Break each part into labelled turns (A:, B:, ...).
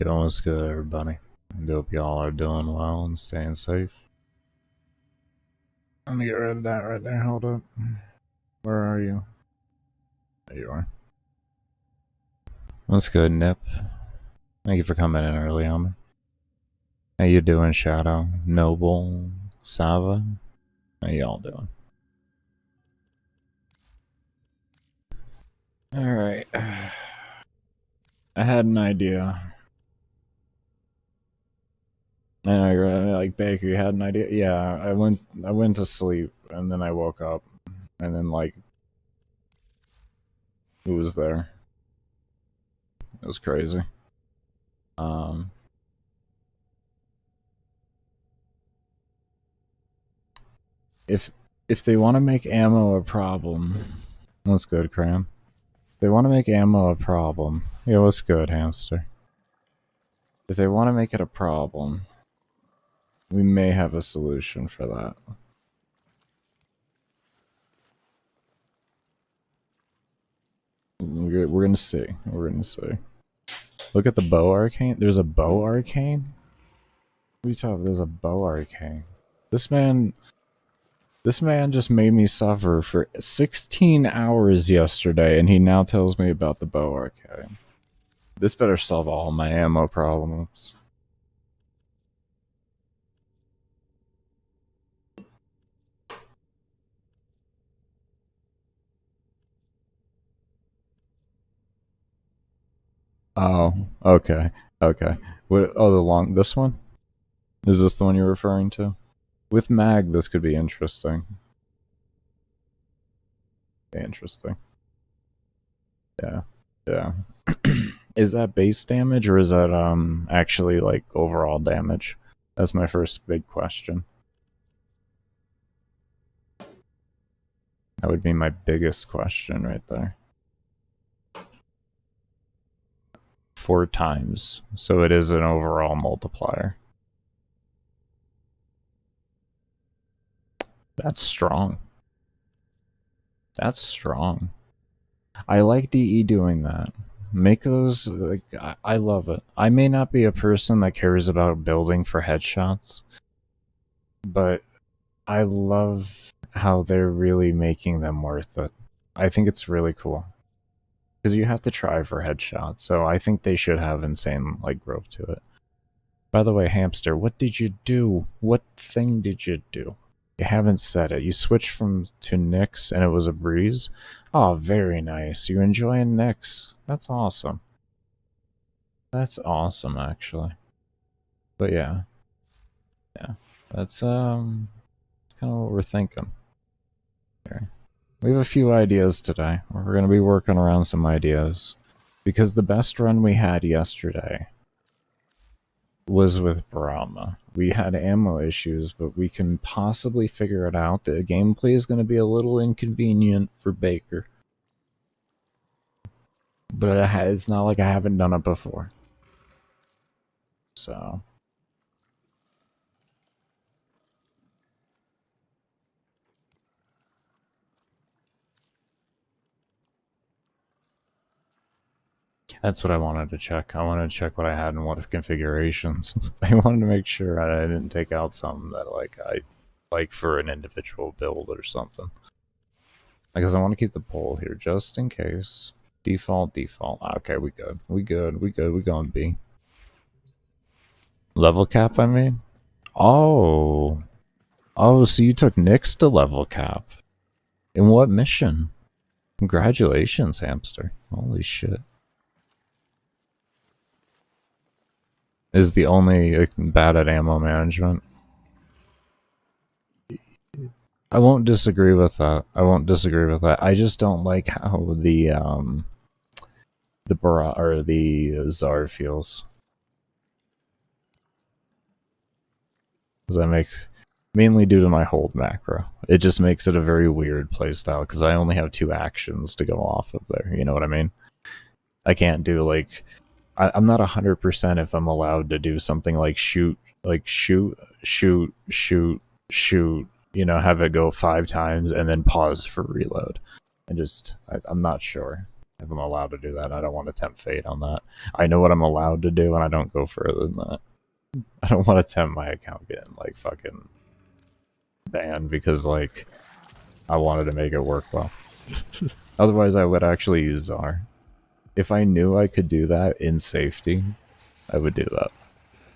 A: Yo, what's good, everybody? I hope y'all are doing well and staying safe. Let me get rid of that right there. Hold up. Where are you? There you are. What's good, Nip? Thank you for coming in early on me. How you doing, Shadow? Noble? Sava? How y'all doing? Alright. I had an idea. I know you're like, Baker, you had an idea? Yeah, I went to sleep and then I woke up and then like it was there. It was crazy. If they want to make ammo a problem, what's good, Cram? If they want to make ammo a problem, yeah, what's good, Hamster? If they want to make it a problem, we may have a solution for that. We're gonna see. We're gonna see. Look at the bow arcane. There's a bow arcane? What are you talking about? There's a bow arcane. This man just made me suffer for 16 hours yesterday, and he now tells me about the bow arcane. This better solve all my ammo problems. Oh, okay. Okay. What, oh, this one? Is this the one you're referring to? With mag, this could be interesting. Interesting. Yeah. Yeah. Is that base damage or is that actually like overall damage? That's my first big question. That would be my biggest question right there. 4 times. So it is an overall multiplier. That's strong. That's strong. I like DE doing that. Make those, like, I love it. I may not be a person that cares about building for headshots, but I love how they're really making them worth it. I think it's really cool. Because you have to try for headshots, so I think they should have insane, like, growth to it. By the way, Hamster, what did you do? What thing did you do? You haven't said it. You switched to Nyx and it was a breeze? Oh, very nice. You're enjoying Nyx. That's awesome. That's awesome, actually. But yeah. Yeah. That's kind of what we're thinking. Here. We have a few ideas today. We're going to be working around some ideas. Because the best run we had yesterday was with Brahma. We had ammo issues, but we can possibly figure it out. The gameplay is going to be a little inconvenient for Baker. But it's not like I haven't done it before. So. That's what I wanted to check. I wanted to check what I had and what configurations. I wanted to make sure I didn't take out something that I like for an individual build or something. Because I want to keep the poll here just in case. Default. Okay, we good. We going B. Level cap, I mean? Oh. Oh, so you took Nyx to level cap. In what mission? Congratulations, Hamster. Holy shit. Is the only bad at ammo management. I won't disagree with that. I just don't like how the Czar feels. Does that make mainly due to my hold macro? It just makes it a very weird playstyle because I only have 2 actions to go off of there. You know what I mean? I can't do like I'm not 100% if I'm allowed to do something like shoot. You know, have it go 5 times and then pause for reload. I'm not sure. If I'm allowed to do that, I don't want to tempt fate on that. I know what I'm allowed to do, and I don't go further than that. I don't want to tempt my account getting, like, fucking banned because, like, I wanted to make it work well. Otherwise, I would actually use Czar. If I knew I could do that in safety, I would do that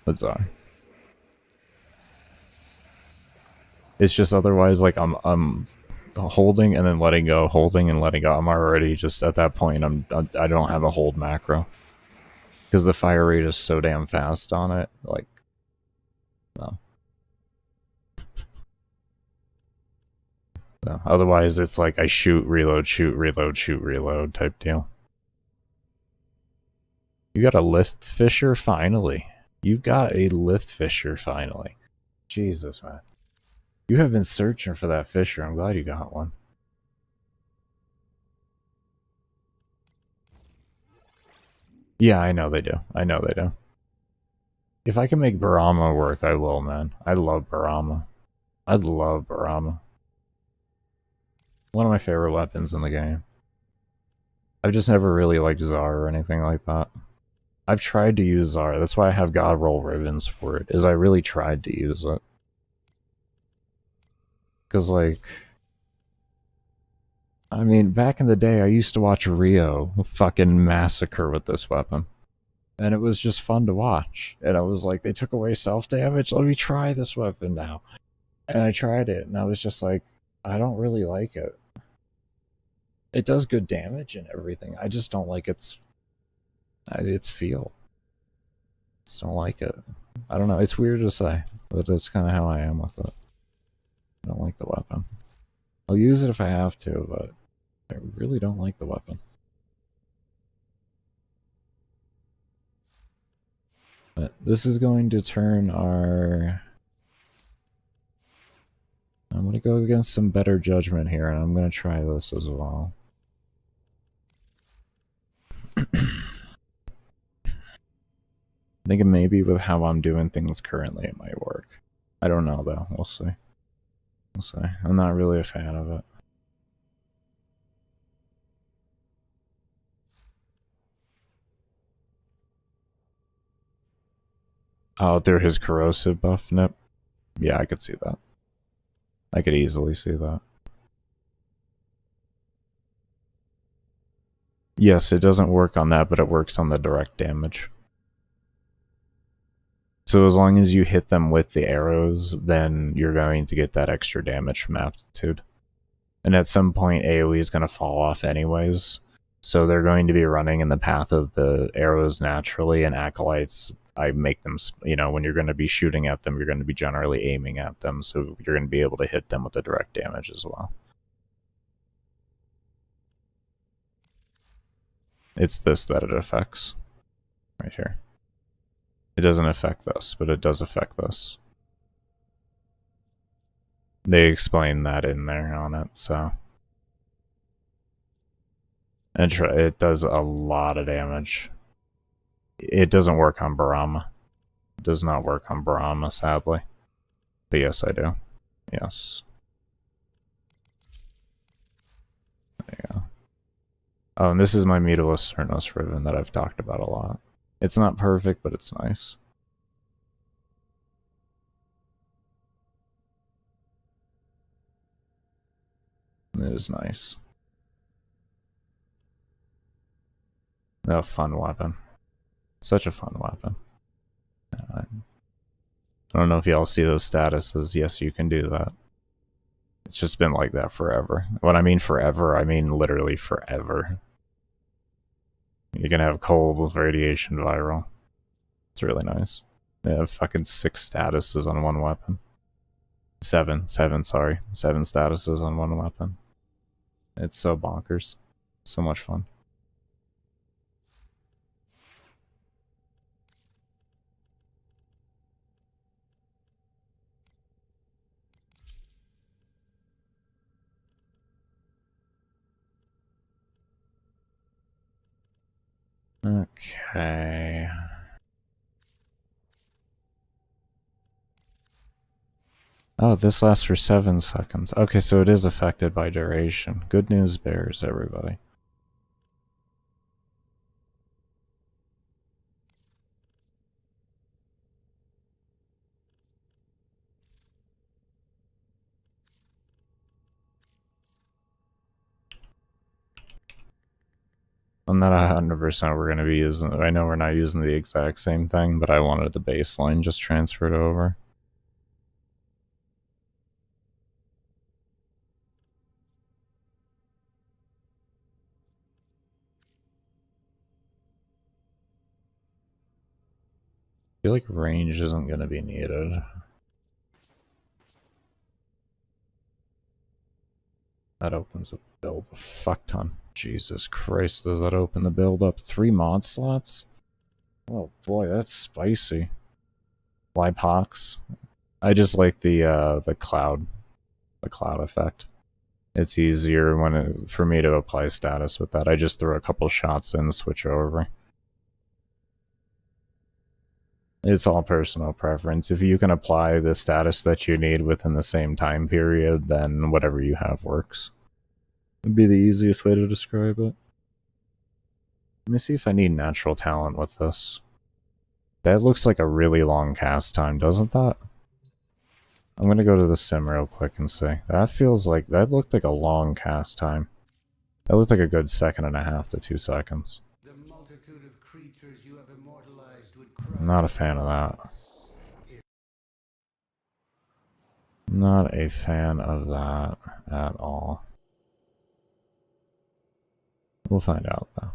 A: with Czar. It's just otherwise, like, I'm holding and then letting go, holding and letting go. I'm already just at that point. I don't have a hold macro because the fire rate is so damn fast on it. Like, no. No. Otherwise, it's like I shoot, reload, shoot, reload, shoot, reload type deal. You got a lift fisher finally. You got a lift fisher finally. Jesus, man. You have been searching for that fisher. I'm glad you got one. Yeah, I know they do. I know they do. If I can make Barama work, I will, man. I love Barama. I love Barama. One of my favorite weapons in the game. I've just never really liked Czar or anything like that. I've tried to use Czar. That's why I have God Roll ribbons for it, is I really tried to use it. Because, like... I mean, back in the day, I used to watch Rio fucking massacre with this weapon. And it was just fun to watch. And I was like, they took away self-damage? Let me try this weapon now. And I tried it, and I was just like, I don't really like it. It does good damage and everything. I just don't like its feel. Just don't like it. I don't know. It's weird to say, but that's kind of how I am with it. I don't like the weapon. I'll use it if I have to, but I really don't like the weapon. But this is going to turn our... I'm going to go against some better judgment here, and I'm going to try this as well. I think maybe with how I'm doing things currently, it might work. I don't know, though. We'll see. We'll see. I'm not really a fan of it. Oh, through his corrosive buff nip? Yeah, I could see that. I could easily see that. Yes, it doesn't work on that, but it works on the direct damage. So as long as you hit them with the arrows, then you're going to get that extra damage from aptitude. And at some point, AoE is going to fall off anyways. So they're going to be running in the path of the arrows naturally, and acolytes, I make them, you know, when you're going to be shooting at them, you're going to be generally aiming at them, so you're going to be able to hit them with the direct damage as well. It's this that it affects. Right here. It doesn't affect this, but it does affect this. They explain that in there on it, so... And it does a lot of damage. It doesn't work on Barama. It does not work on Barama, sadly. But yes, I do. Yes. There you go. Oh, and this is my Mutilus Cernos ribbon that I've talked about a lot. It's not perfect, but it's nice. It is nice. A fun weapon. Such a fun weapon. I don't know if y'all see those statuses. Yes, you can do that. It's just been like that forever. When I mean forever, I mean literally forever. You can have cold with radiation viral. It's really nice. They have fucking 6 statuses on one weapon. 7, sorry. 7 statuses on one weapon. It's so bonkers. So much fun. Okay. Oh, this lasts for 7 seconds. Okay, so it is affected by duration. Good news bears, everybody. I'm not 100% we're going to be using... I know we're not using the exact same thing, but I wanted the baseline just transferred over. I feel like range isn't going to be needed. That opens a build a fuck ton. Jesus Christ, does that open the build up 3 mod slots? Oh boy, that's spicy. Flypox. I just like the cloud effect. It's easier for me to apply status with that. I just throw a couple shots in, switch over. It's all personal preference. If you can apply the status that you need within the same time period, then whatever you have works. Would be the easiest way to describe it. Let me see if I need natural talent with this. That looks like a really long cast time, doesn't that? I'm gonna go to the sim real quick and see. That feels like... that looked like a long cast time. That looked like a good 1.5 to 2 seconds.
B: The multitude of creatures you have immortalized would
A: I'm not a fan of that. Not a fan of that at all. We'll find out, though.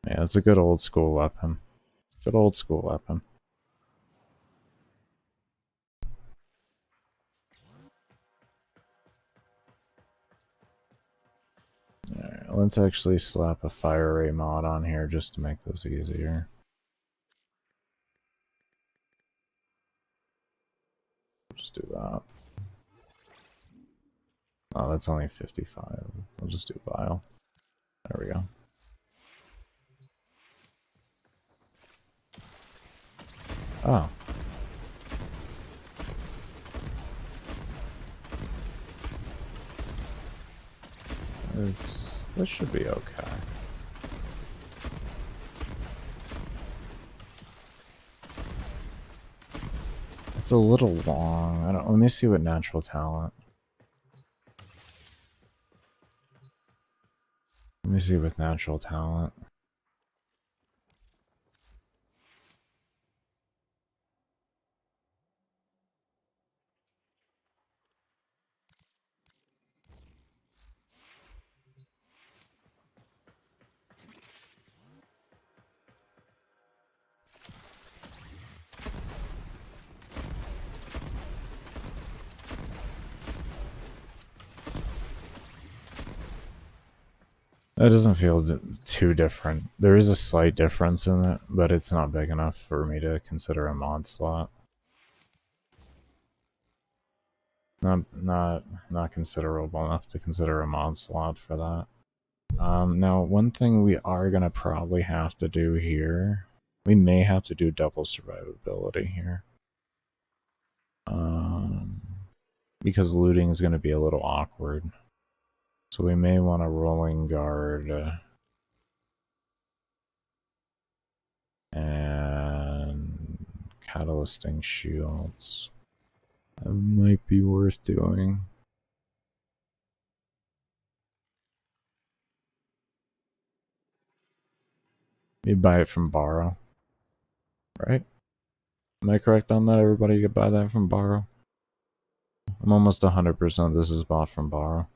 A: Yeah, it's a good old school weapon. Good old school weapon. Alright, let's actually slap a fire ray mod on here just to make this easier. Just do that. Oh, that's only 55. We'll just do Vile. There we go. Oh. This should be okay. It's a little long. I don't. Let me see what natural talent. Let me see with natural talent. That doesn't feel too different. There is a slight difference in it, but it's not big enough for me to consider a mod slot. Not considerable enough to consider a mod slot for that. Now, one thing we are gonna probably have to do here, we may have to do double survivability here. Because looting is gonna be a little awkward. So we may want a rolling guard and catalysting shields. That might be worth doing. You buy it from Borrow, right? Am I correct on that? Everybody could buy that from Borrow? I'm almost 100% this is bought from Borrow.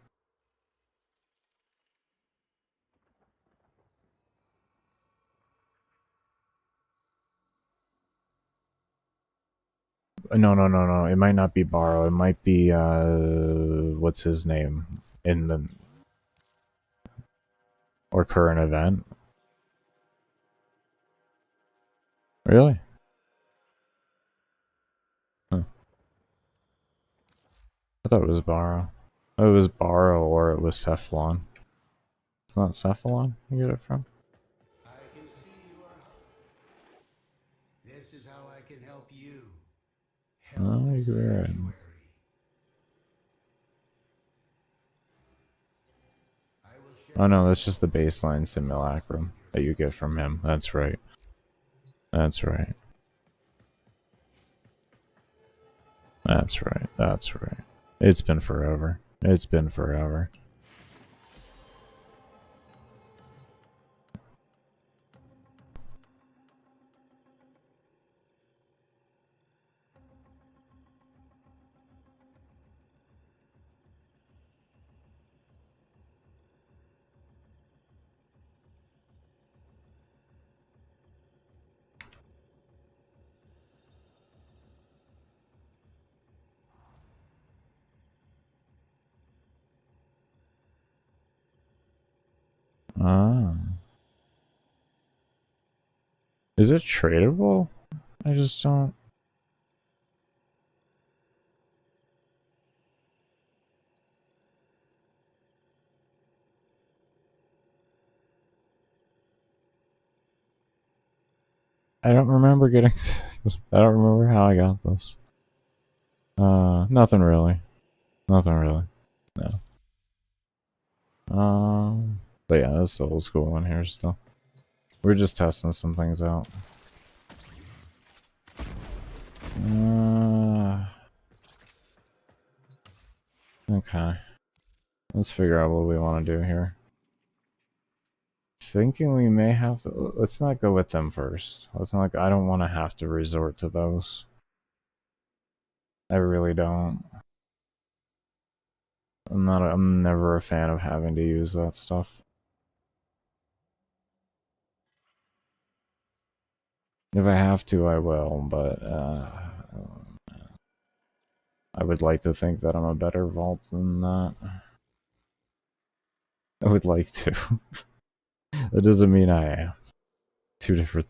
A: No. It might not be Borrow. It might be, what's his name? In the... or current event. Really? Huh. I thought it was Borrow. Oh, it was Borrow or it was Cephalon. It's not Cephalon you get it from?
B: I can see you are hungry. This is how I can help you. Help
A: Oh,
B: the
A: you're right.
B: sanctuary.
A: Oh no, that's just the baseline simulacrum that you get from him. That's right. That's right. That's right. That's right. It's been forever. It's been forever. Ah. Is it tradable? I just don't. I don't remember getting this. I don't remember how I got this. Nothing really. Nothing really. No. But yeah, that's the old school one here still. We're just testing some things out. Okay. Let's figure out what we want to do here. Thinking we may have to. Let's not go with them first. Let's not. I don't want to have to resort to those. I really don't. I'm never a fan of having to use that stuff. If I have to, I will, but I would like to think that I'm a better vault than that. I would like to. That doesn't mean I am. Two different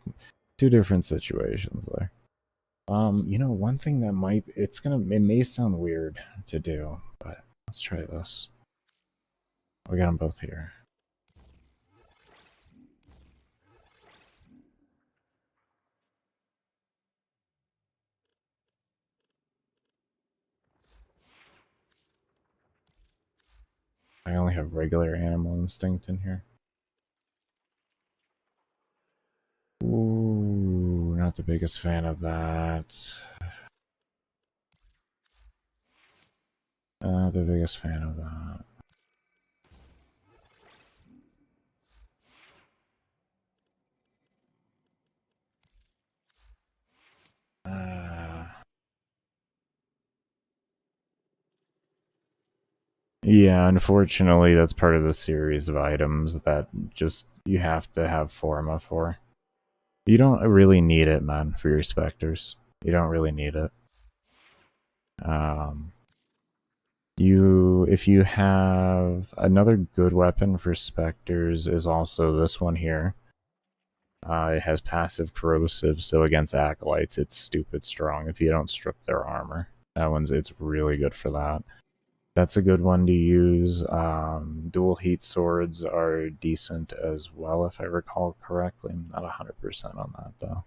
A: situations there. You know, one thing that it may sound weird to do, but let's try this. We got them both here. I only have regular animal instinct in here. Ooh, not the biggest fan of that. Not the biggest fan of that. Yeah, unfortunately, that's part of the series of items that just you have to have Forma for. You don't really need it, man, for your Spectres. You don't really need it. If you have another good weapon for Spectres is also this one here. It has passive corrosive, so against acolytes, it's stupid strong if you don't strip their armor. It's really good for that. That's a good one to use. Dual heat swords are decent as well, if I recall correctly. I'm not 100% on that though.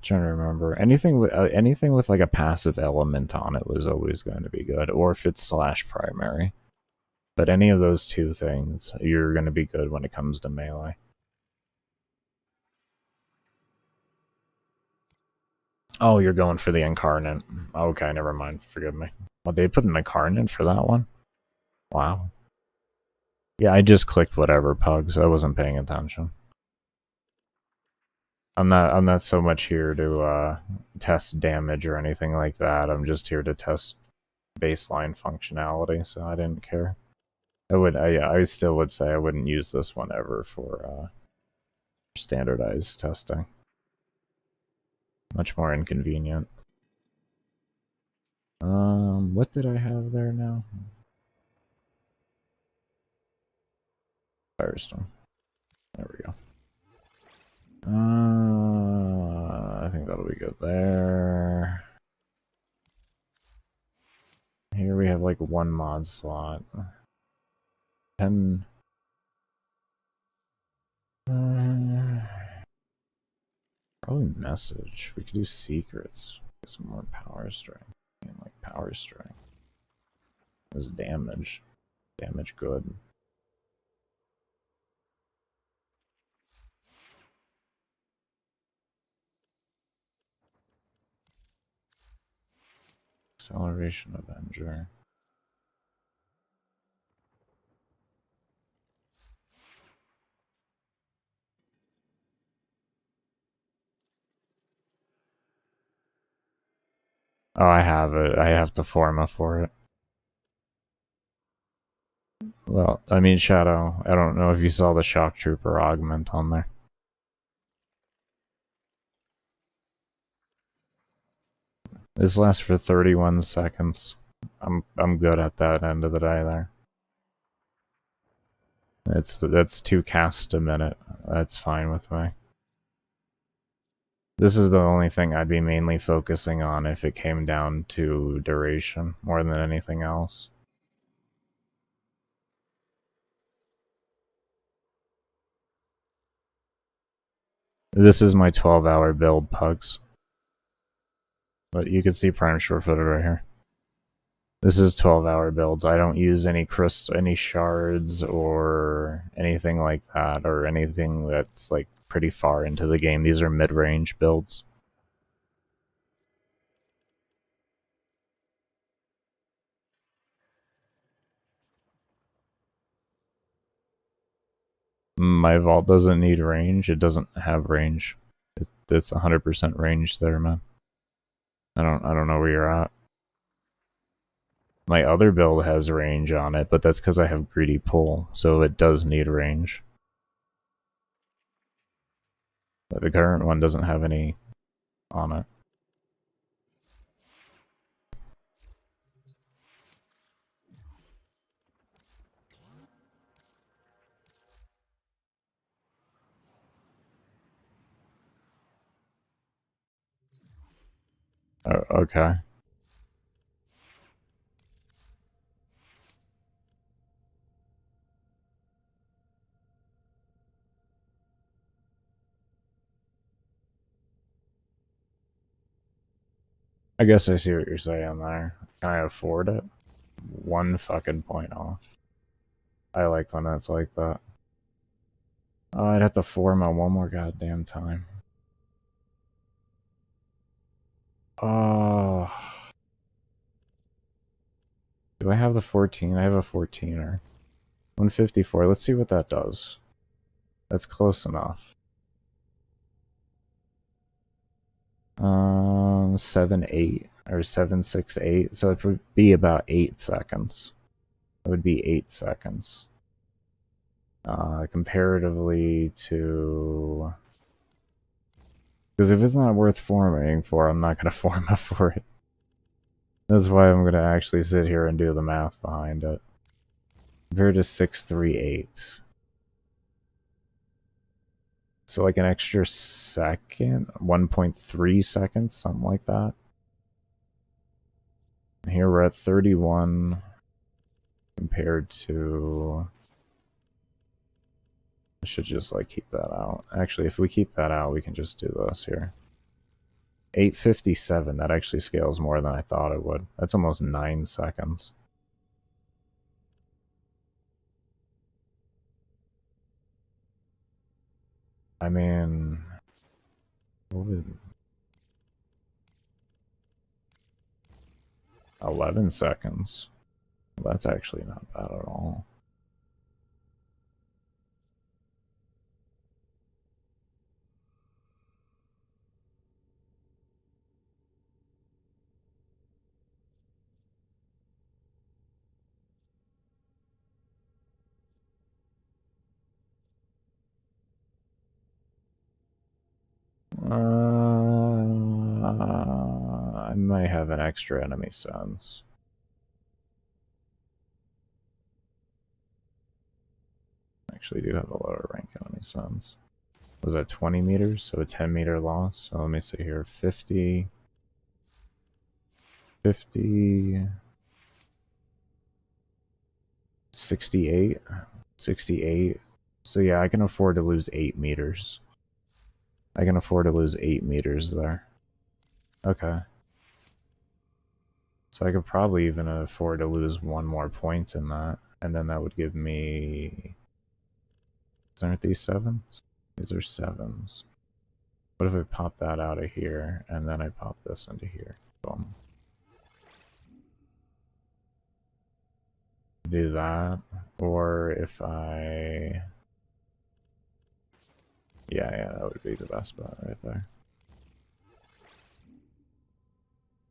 A: Trying to remember anything with like a passive element on it was always going to be good, or if it's slash primary. But any of those two things, you're going to be good when it comes to melee. Oh, you're going for the incarnate. Okay, never mind. Forgive me. Well, they put an incarnate for that one? Wow. Yeah, I just clicked whatever, Pugs. I wasn't paying attention. I'm not so much here to test damage or anything like that. I'm just here to test baseline functionality, so I didn't care. I still would say I wouldn't use this one ever for standardized testing. Much more inconvenient. What did I have there now? Firestone. There we go. I think that'll be good there. Here we have like one mod slot. 10. Probably message. We could do secrets. Get some more power strength. And like power strength. This damage. Damage good. Acceleration Avenger. Oh, I have it. I have to forma for it. Well, I mean, Shadow, I don't know if you saw the Shock Trooper augment on there. This lasts for 31 seconds. I'm good at that end of the day there. That's 2 casts a minute. That's fine with me. This is the only thing I'd be mainly focusing on if it came down to duration more than anything else. This is my 12-hour build, Pugs. But you can see Prime Short-Footed right here. This is 12-hour builds. I don't use any any shards or anything like that, or anything that's like pretty far into the game. These are mid-range builds. My vault doesn't need range. It doesn't have range. It's 100% range there, man. I don't know where you're at. My other build has range on it, but that's because I have greedy pull, so it does need range. But the current one doesn't have any on it. Okay. I guess I see what you're saying there. Can I afford it? 1 fucking point off. I like when it's like that. Oh, I'd have to forma one more goddamn time. Oh. Do I have the 14? I have a 14er. 154. Let's see what that does. That's close enough. 7-8 or 7-6-8. So it would be about 8 seconds. It would be 8 seconds. Comparatively to, because if it's not worth formatting for, I'm not going to format for it. That's why I'm going to actually sit here and do the math behind it. Compared to 638. So like an extra second, 1.3 seconds, something like that. And here we're at 31 compared to, I should just like keep that out. Actually, if we keep that out, we can just do this here. 857, that actually scales more than I thought it would. That's almost 9 seconds. I mean, 11 seconds. Well, that's actually not bad at all. I might have an extra enemy sense. Actually do have a lower rank enemy sense. Was that 20 meters? So a 10-meter loss. So let me see here. 50. 50. 68. 68. So yeah, I can afford to lose 8 meters. I can afford to lose 8 meters there. Okay. So I could probably even afford to lose 1 more point in that. And then that would give me... Aren't these 7s? These are 7s. What if I pop that out of here, and then I pop this into here? Boom. Do that, or if I... Yeah, that would be the best spot right there.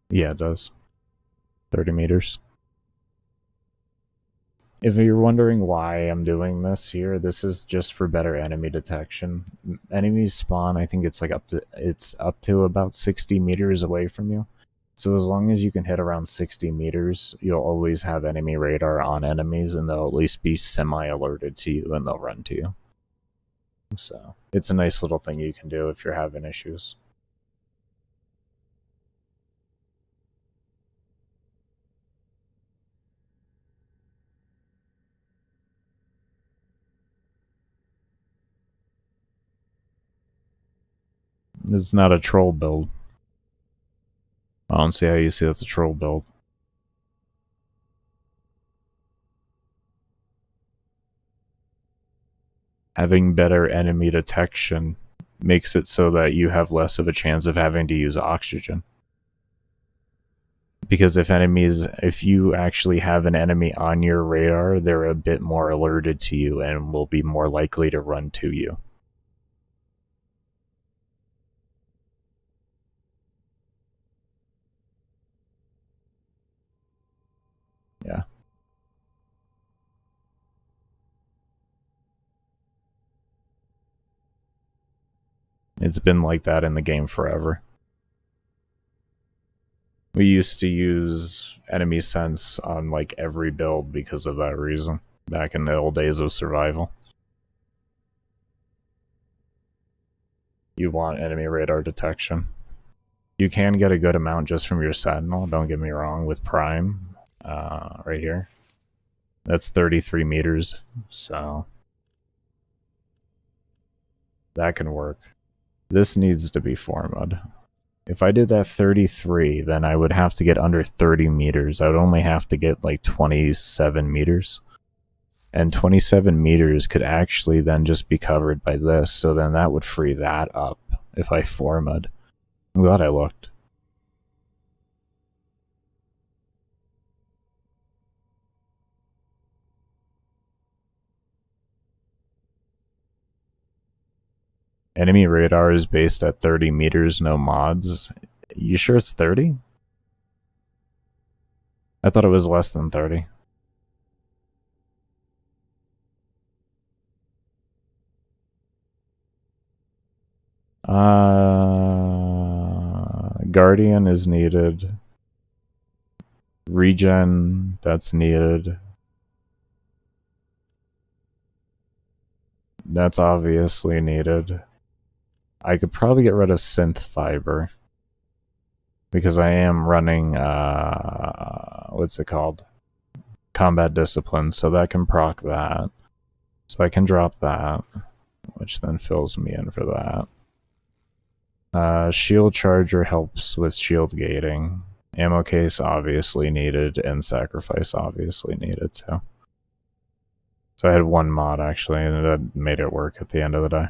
A: Yeah, it does. 30 meters. If you're wondering why I'm doing this here, this is just for better enemy detection. Enemies spawn, I think it's like up to about 60 meters away from you. So as long as you can hit around 60 meters, you'll always have enemy radar on enemies, and they'll at least be semi-alerted to you, and they'll run to you. So it's a nice little thing you can do if you're having issues. It's not a troll build. I don't see how you see that's a troll build. Having better enemy detection makes it so that you have less of a chance of having to use oxygen. Because if you actually have an enemy on your radar, they're a bit more alerted to you and will be more likely to run to you. Yeah. It's been like that in the game forever. We used to use enemy sense on like every build because of that reason, back in the old days of survival. You want enemy radar detection. You can get a good amount just from your sentinel, don't get me wrong, with Prime, right here. That's 33 meters, so that can work. This needs to be 4 mud. If I did that 33, then I would have to get under 30 meters. I would only have to get like 27 meters. And 27 meters could actually then just be covered by this, so then that would free that up if I 4 mud. I'm glad I looked. Enemy radar is based at 30 meters, no mods. You sure it's 30? I thought it was less than 30. Guardian is needed. Regen, that's needed. That's obviously needed. I could probably get rid of synth fiber. Because I am running, what's it called? Combat discipline, so that can proc that. So I can drop that, which then fills me in for that. Shield charger helps with shield gating. Ammo case obviously needed, and sacrifice obviously needed too. So I had one mod actually, and that made it work at the end of the day.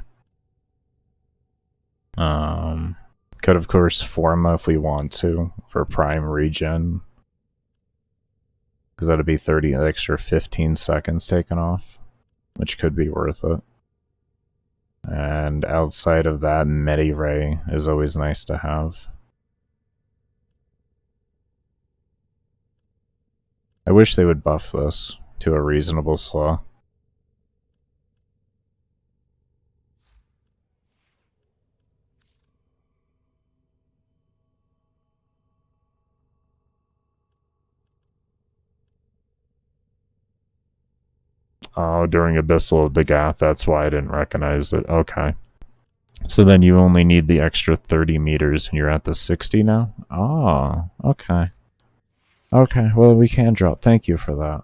A: Could of course Forma if we want to for prime regen, because that'd be 30 extra 15 seconds taken off, which could be worth it. And outside of that, Medi-Ray is always nice to have. I wish they would buff this to a reasonable slow. Oh, during Abyssal of the Gath, that's why I didn't recognize it. Okay. So then you only need the extra 30 meters and you're at the 60 now? Oh, okay. Okay, well, we can drop. Thank you for that.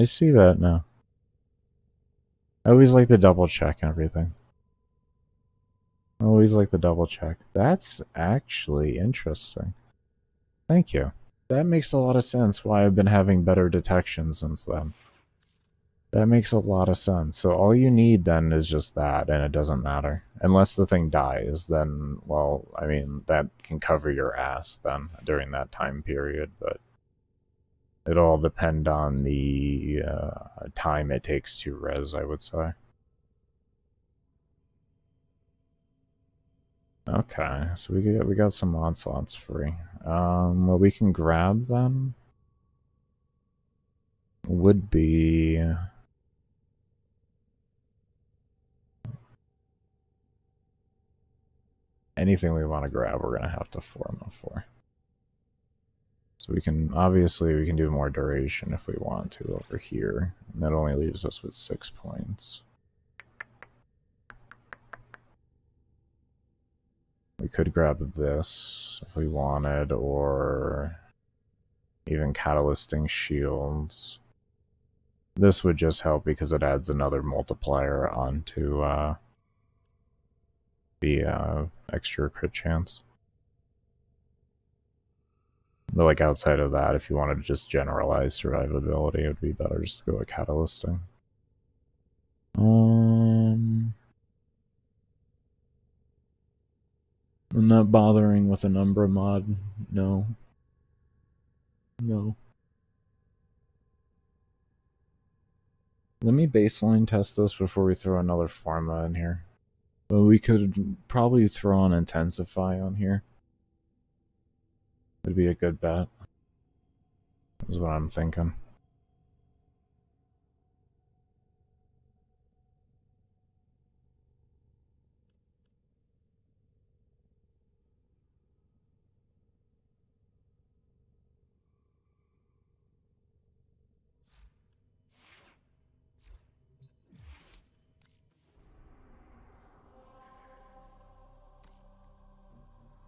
A: I see that now. I always like to double check everything. I always like to double check. That's actually interesting. Thank you. That makes a lot of sense why I've been having better detection since then. That makes a lot of sense. So all you need then is just that, and it doesn't matter. Unless the thing dies, then, well, I mean, that can cover your ass then during that time period, but it'll all depend on the time it takes to res, I would say. Okay, so we got some mod slots free. What we can grab then would be anything we want to grab. We're gonna have to form up for. So we can obviously we can do more duration if we want to over here, and that only leaves us with 6 points. We could grab this if we wanted, or even catalysting shields. This would just help because it adds another multiplier onto the extra crit chance. But like outside of that, if you wanted to just generalize survivability, it would be better just to go with catalysting. I'm not bothering with a number mod. No. No. Let me baseline test this before we throw another pharma in here. But we could probably throw an intensify on here. Would be a good bet. Is what I'm thinking.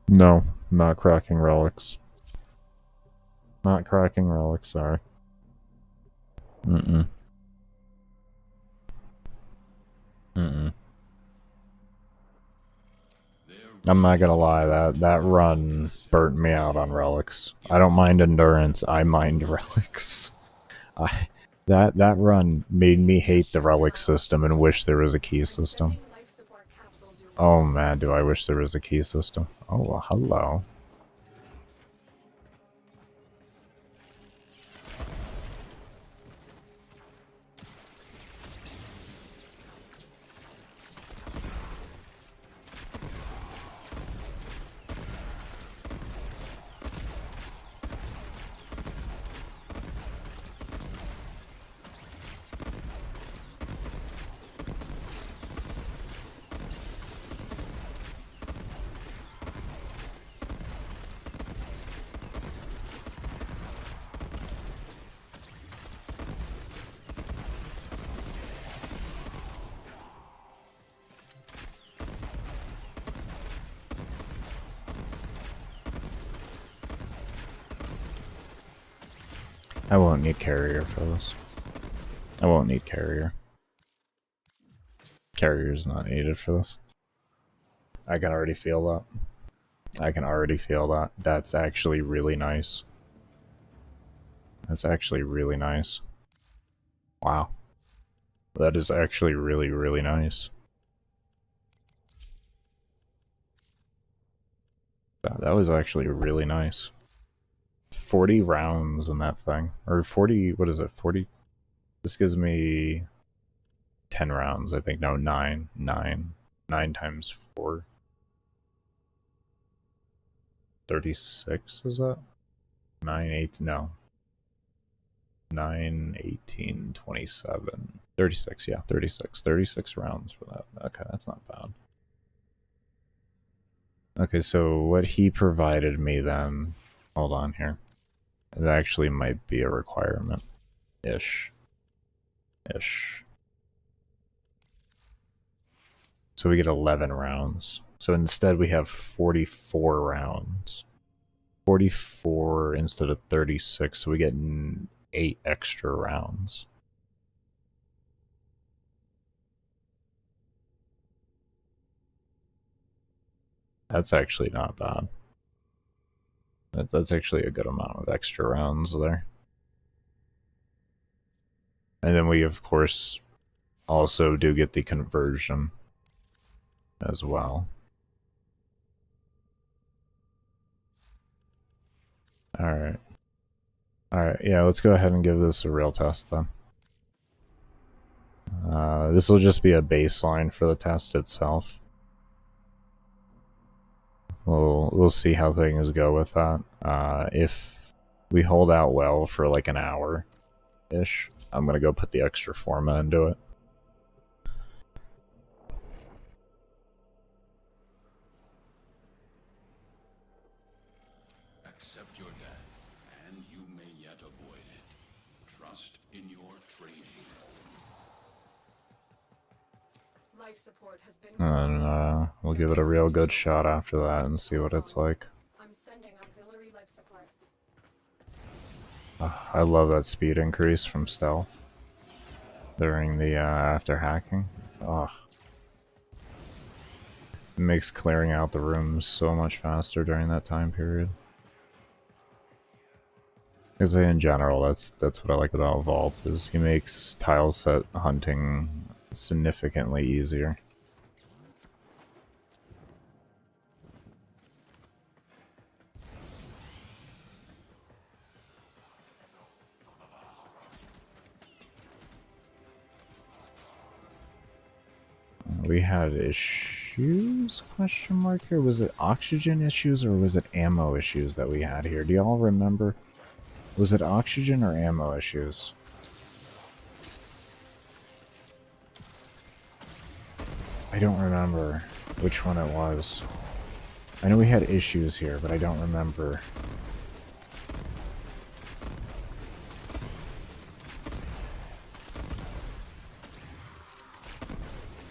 A: No, not cracking relics. Not cracking relics, sorry. Mm-mm. Mm-mm. I'm not gonna lie, that run burnt me out on relics. I don't mind endurance, I mind relics. That run made me hate the relic system and wish there was a key system. Oh man, do I wish there was a key system. Oh, well, hello. I won't need carrier for this. I won't need carrier. Carrier's not needed for this. I can already feel that. I can already feel that. That's actually really nice. That's actually really nice. Wow. That is actually really, really nice. That was actually really nice. 40 rounds in that thing. Or 40, what is it, 40? This gives me 10 rounds, I think. No, 9. 9. 9 times 4. 36, is that? 9, 8, no. 9, 18, 27. 36, yeah, 36. 36 rounds for that. Okay, that's not bad. Okay, so what he provided me then... Hold on here. It actually might be a requirement. Ish. So we get 11 rounds. So instead we have 44 rounds. 44 instead of 36, so we get 8 extra rounds. That's actually not bad. That's actually a good amount of extra rounds there. And then we, of course, also do get the conversion as well. Alright. Alright, yeah, let's go ahead and give this a real test then. This will just be a baseline for the test itself. We'll see how things go with that. If we hold out well for like an hour-ish, I'm gonna go put the extra forma into it.
C: Accept your death, and you may yet avoid it. Trust in your training.
D: Life support has been
A: And we'll give it a real good shot after that and see what it's like.
D: I'm sending auxiliary life support.
A: I love that speed increase from stealth during the after hacking. It makes clearing out the rooms so much faster during that time period. Because in general, that's what I like about Vault, is he makes tile set hunting significantly easier. We had issues, question mark here? Was it oxygen issues or was it ammo issues that we had here? Do y'all remember? Was it oxygen or ammo issues? I don't remember which one it was. I know we had issues here, but I don't remember.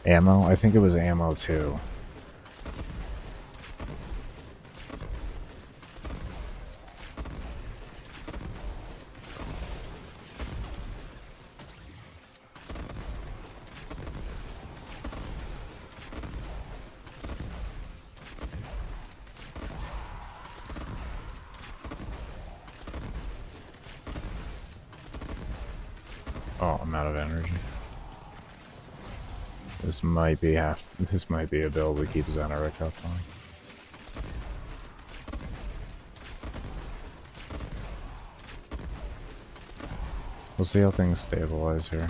A: Ammo? I think it was ammo too. Oh, I'm out of energy. This might be a build we keep Xenaric up on. We'll see how things stabilize here.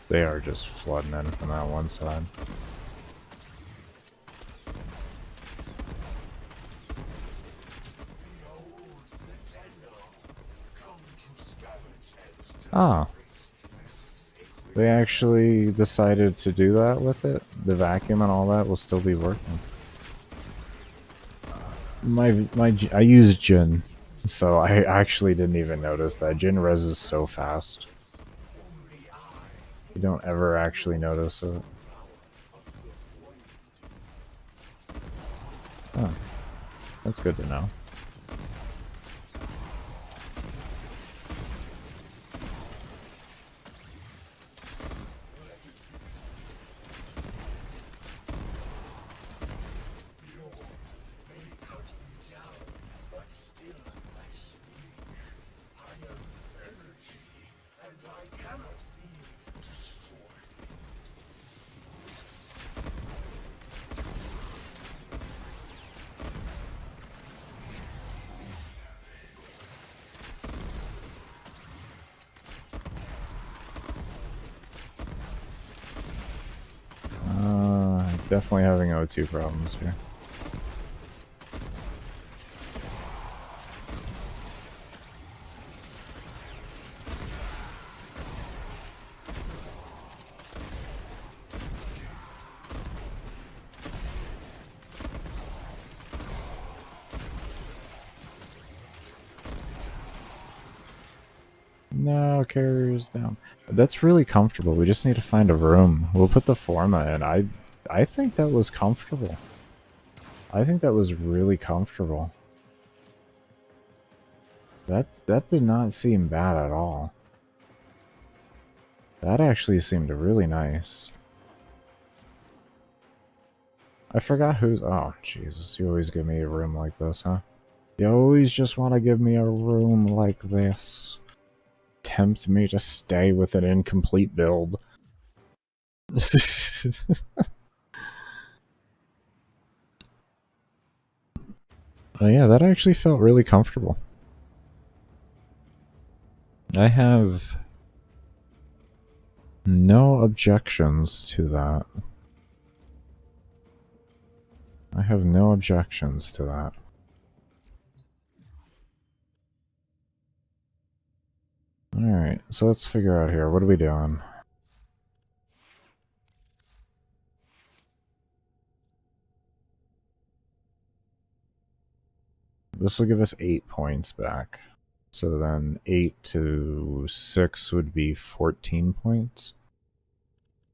A: They are just flooding in from that one side. Ah. They actually decided to do that with it? The vacuum and all that will still be working. I use Jin, so I actually didn't even notice that. Jin reses so fast. You don't ever actually notice it. Oh, that's good to know. Definitely having O2 problems here. No, carrier's down. That's really comfortable. We just need to find a room. We'll put the forma in. I think that was comfortable. I think that was really comfortable. That did not seem bad at all. That actually seemed really nice. I forgot who's... Oh, Jesus. You always give me a room like this, huh? You always just want to give me a room like this. Tempt me to stay with an incomplete build. Oh yeah, that actually felt really comfortable. I have no objections to that. I have no objections to that. Alright, so let's figure out here. What are we doing? This will give us 8 points back. So then 8 to 6 would be 14 points.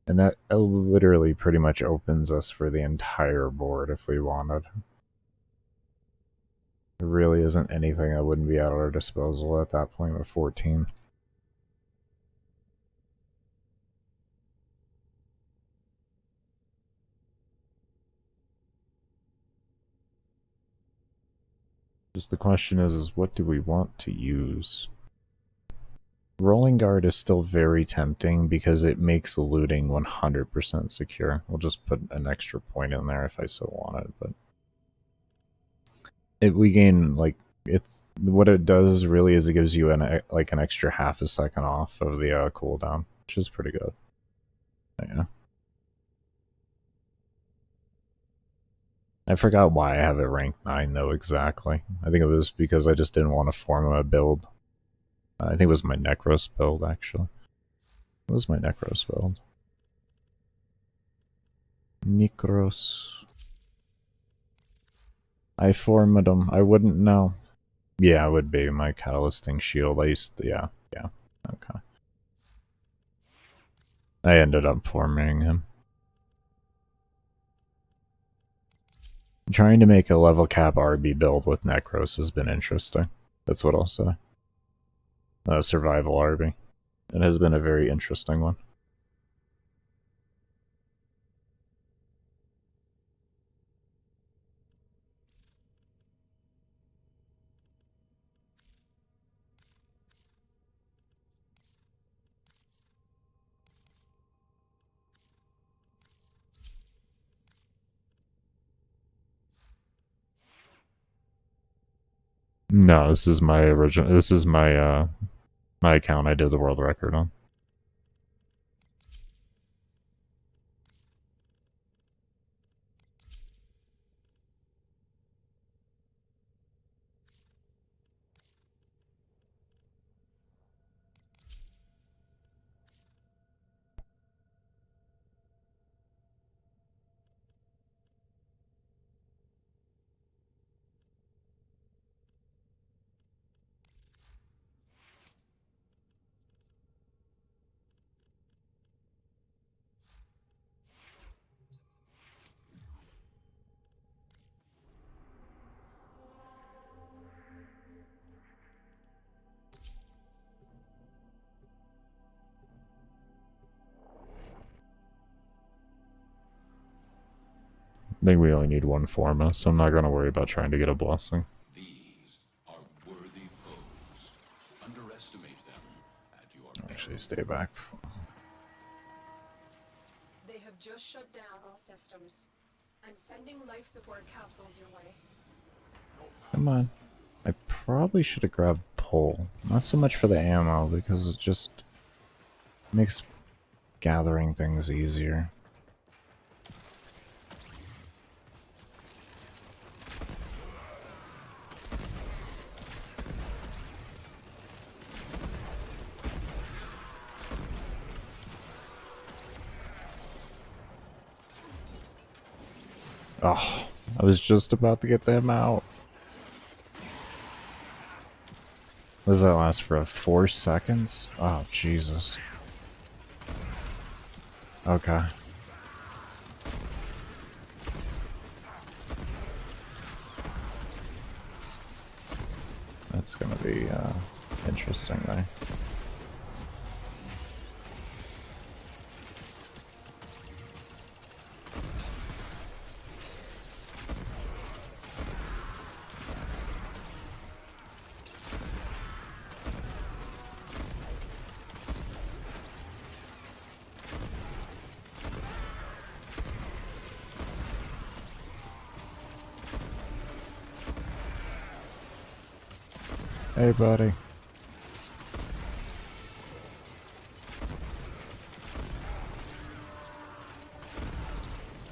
A: And that literally pretty much opens us for the entire board if we wanted. There really isn't anything that wouldn't be at our disposal at that point with 14. Just the question is what do we want to use? Rolling Guard is still very tempting because it makes looting 100% secure. We'll just put an extra point in there if I so wanted, but we gain, like, it's what it does really is it gives you an extra half a second off of the cooldown, which is pretty good. Yeah. I forgot why I have it ranked 9 though exactly. I think it was because I just didn't want to form a build. I think it was my Necros build actually. It was my Necros build. Necros. I formed them. I wouldn't know. Yeah, it would be my Catalysting Shield. I used to, yeah. Okay. I ended up forming him. Trying to make a level cap RB build with Necros has been interesting. That's what I'll say. Survival RB. It has been a very interesting one. No, this is my original. This is my my account I did the world record on. I think we only need one Forma, so I'm not going to worry about trying to get a blessing.
C: These are worthy foes. Underestimate them at your
A: Actually, stay back.
D: They have just shut down all systems. I'm sending life support capsules your way.
A: Come on. I probably should have grabbed pole. Not so much for the ammo, because it just makes gathering things easier. Oh, I was just about to get them out. Does that last for 4 seconds? Oh, Jesus. Okay. That's gonna be interesting there. Hey, buddy.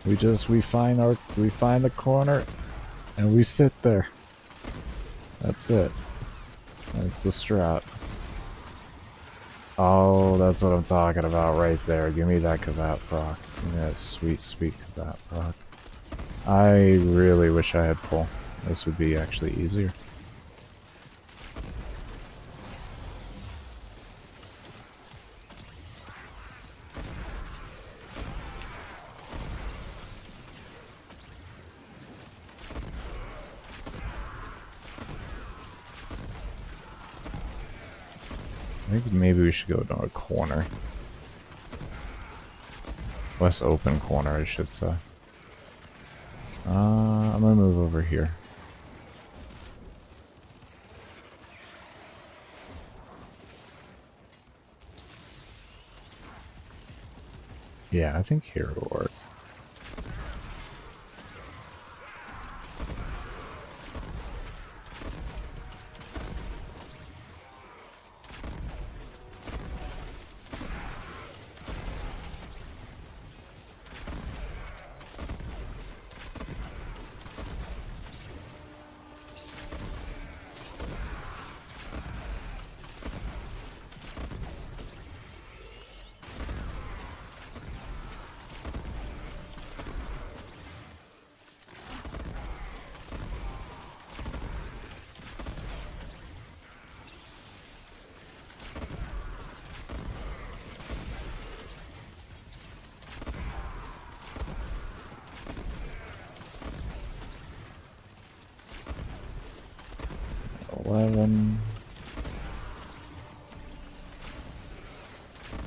A: We find the corner and we sit there. That's it. That's the strat. Oh, that's what I'm talking about right there. Give me that Kavat proc. Give me that sweet, sweet Kavat proc. I really wish I had pull. This would be actually easier. I think maybe we should go to a corner. Less open corner, I should say. I'm gonna move over here. Yeah, I think here will work.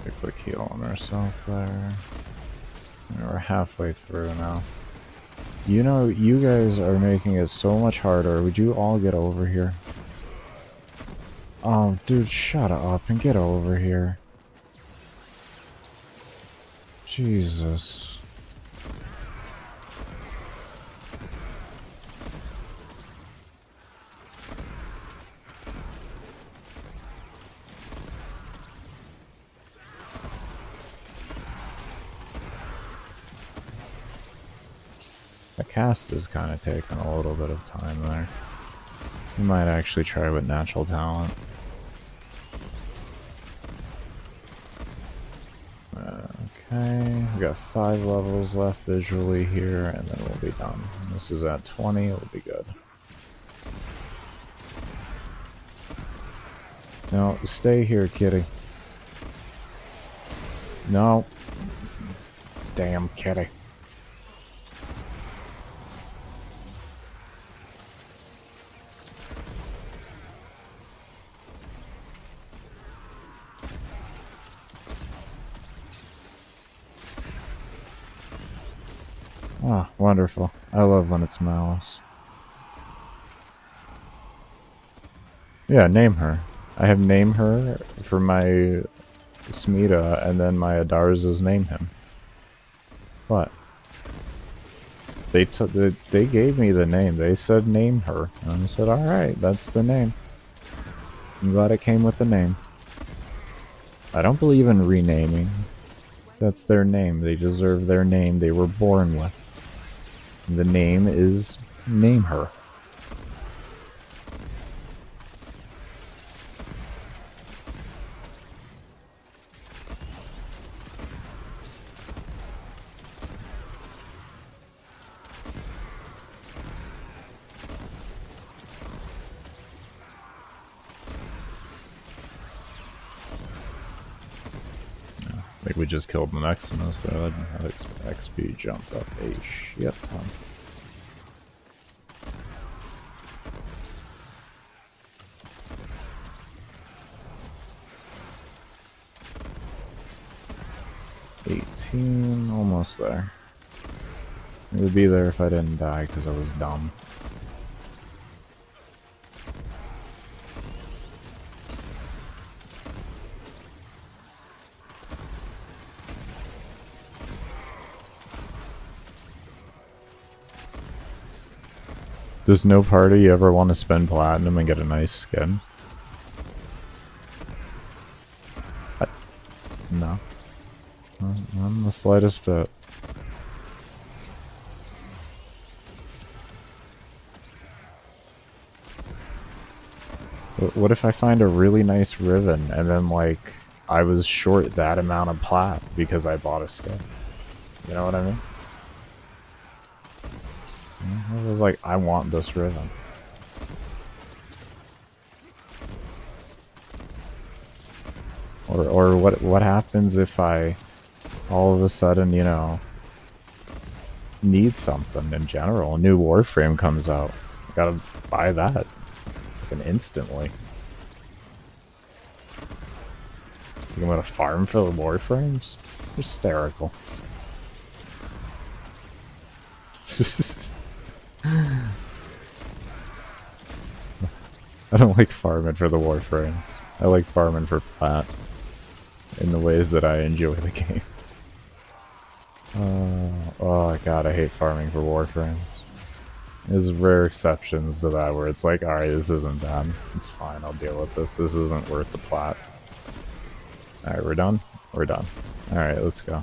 A: A quick heal on ourselves there. We're halfway through now. You know, you guys are making it so much harder. Would you all get over here? Oh, dude, shut up and get over here. Jesus. The cast is kind of taking a little bit of time there. You might actually try with natural talent. Okay, we got 5 levels left visually here, and then we'll be done. And this is at 20, it'll be good. No, stay here, kitty. No. Damn kitty. Ah, wonderful. I love when it's Malice. Yeah, name her. I have name her for my Smita, and then my Adarza's name him. What? They gave me the name. They said name her. And I said, alright, that's the name. I'm glad it came with the name. I don't believe in renaming. That's their name. They deserve their name they were born with. The name is name her. I think we just killed the Maximus, so that XP jumped up a shit ton. 18, almost there. It would be there if I didn't die because I was dumb. Does no party ever want to spend platinum and get a nice skin? No. Not the slightest bit. What if I find a really nice ribbon and then, like, I was short that amount of plat because I bought a skin? You know what I mean? I was like, I want this ribbon. Or what happens if I all of a sudden, you know, need something in general? A new Warframe comes out. I gotta buy that. Like, instantly. You I'm gonna farm for the Warframes? Hysterical. I don't like farming for the Warframes. I like farming for plat in the ways that I enjoy the game. Oh god, I hate farming for Warframes. There's rare exceptions to that where it's like, alright, this isn't bad. It's fine, I'll deal with this. This isn't worth the plat. Alright, we're done? We're done. Alright, let's go.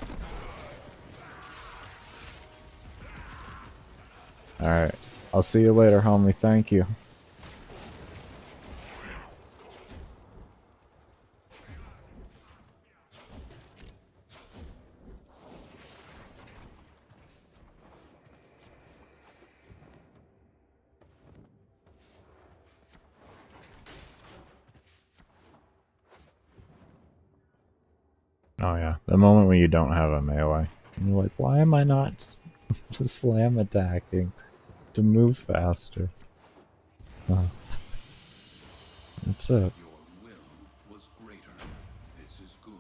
A: Alright. I'll see you later, homie. Thank you. Oh yeah, the moment when you don't have a melee. And you're like, why am I not slam attacking to move faster? Oh. That's it.
C: Your will was greater. This is good.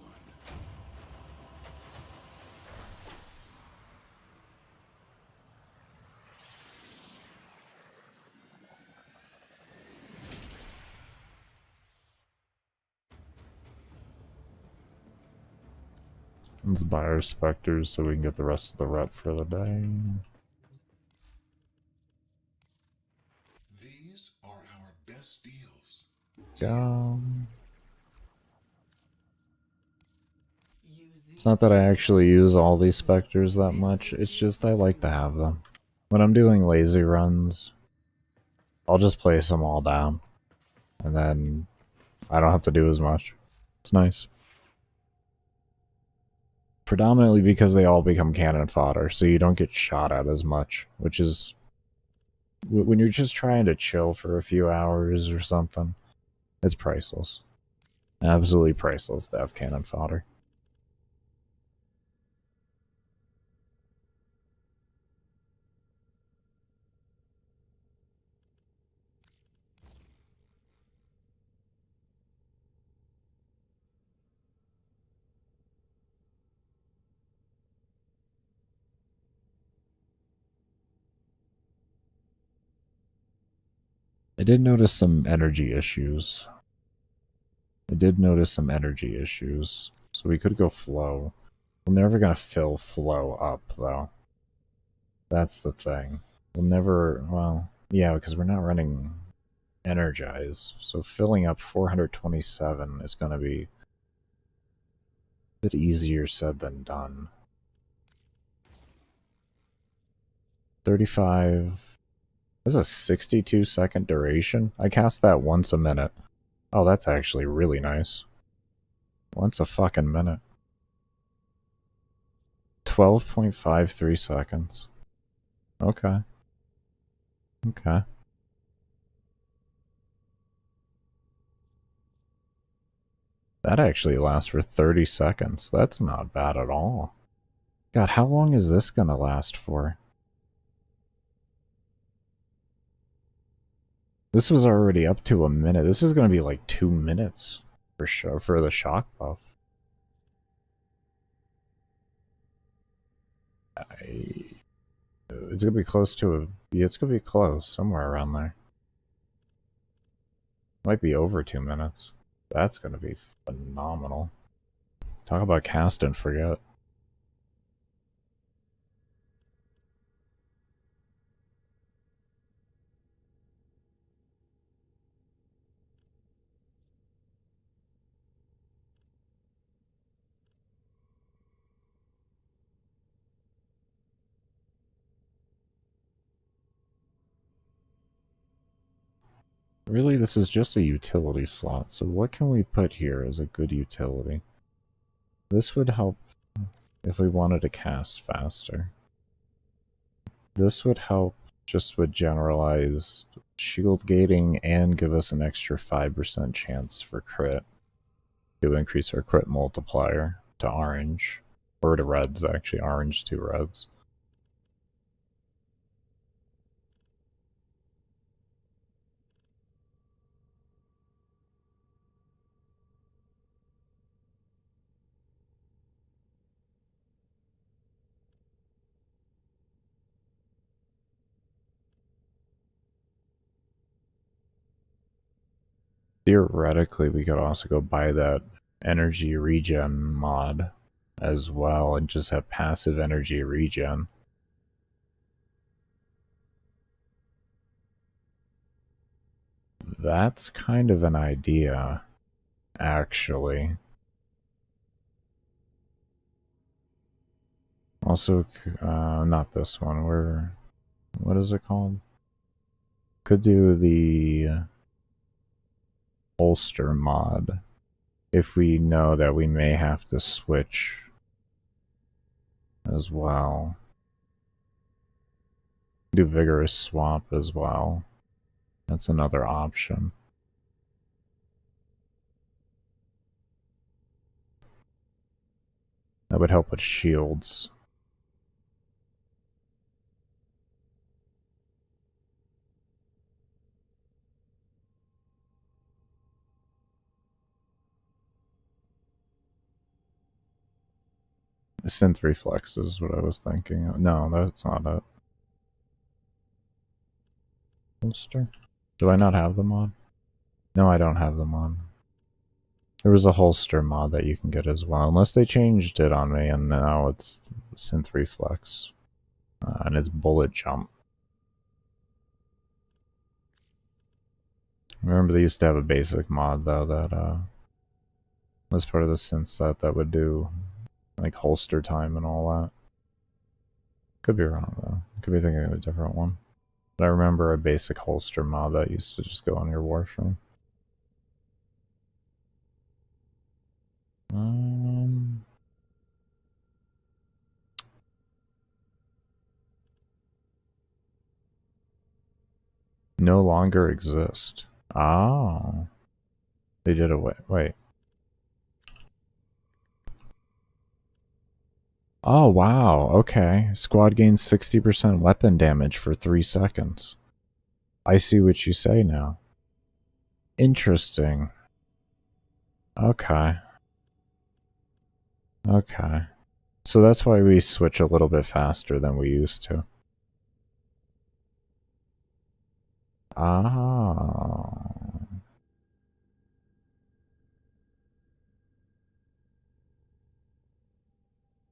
A: Let's buy our specters so we can get the rest of the rep for the day.
C: These are our best deals.
A: Go. It's not that I actually use all these specters that much, it's just I like to have them. When I'm doing lazy runs, I'll just place them all down. And then I don't have to do as much. It's nice. Predominantly because they all become cannon fodder, so you don't get shot at as much, which is... when you're just trying to chill for a few hours or something, it's priceless. Absolutely priceless to have cannon fodder. I did notice some energy issues. So we could go flow. We're never gonna fill flow up, though. That's the thing. We'll never... well, yeah, because we're not running energize. So filling up 427 is gonna be a bit easier said than done. 35... That's a 62-second duration? I cast that once a minute. Oh, that's actually really nice. Once a fucking minute. 12.53 seconds. Okay. Okay. That actually lasts for 30 seconds. That's not bad at all. God, how long is this gonna last for? This was already up to a minute. This is gonna be like 2 minutes for sure for the shock buff. It's gonna be close to a. Yeah, it's gonna be close, somewhere around there. Might be over 2 minutes. That's gonna be phenomenal. Talk about cast and forget. Really, this is just a utility slot, so what can we put here as a good utility? This would help if we wanted to cast faster. This would help just with generalized shield gating and give us an extra 5% chance for crit to increase our crit multiplier to orange. Or to reds, actually. Orange to reds. Theoretically, we could also go buy that energy regen mod as well and just have passive energy regen. That's kind of an idea, actually. Also, not this one. What is it called? Could do the holster mod if we know that we may have to switch as well. Do vigorous swap as well. That's another option. That would help with shields. Synth reflex is what I was thinking. No, that's not it. Holster? Do I not have them on? No, I don't have them on. There was a holster mod that you can get as well, unless they changed it on me, and now it's synth reflex, and it's bullet jump. Remember, they used to have a basic mod though that was part of the synth set that would do like holster time and all that. Could be wrong though. Could be thinking of a different one. But I remember a basic holster mod that used to just go on your warframe. No longer exist. Oh. They did away. Wait. Oh, wow. Okay. Squad gains 60% weapon damage for 3 seconds. I see what you say now. Interesting. Okay. Okay. So that's why we switch a little bit faster than we used to. Ah.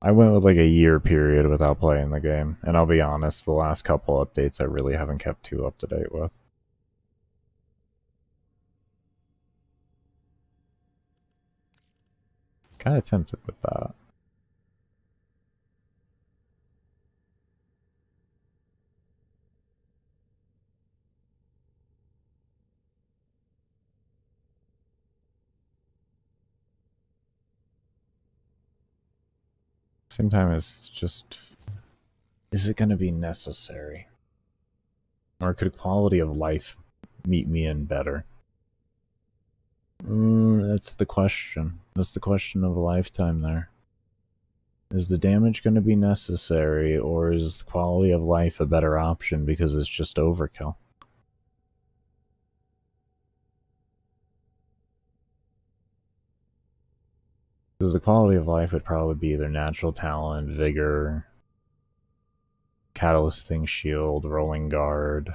A: I went with like a year period without playing the game, and I'll be honest, the last couple updates I really haven't kept too up to date with. Kind of tempted with that. Same time, it's just, is it going to be necessary? Or could quality of life meet me in better? That's the question. That's the question of a lifetime there. Is the damage going to be necessary, or is quality of life a better option because it's just overkill? Because the quality of life would probably be either natural talent, vigor, Catalysting Shield, Rolling Guard,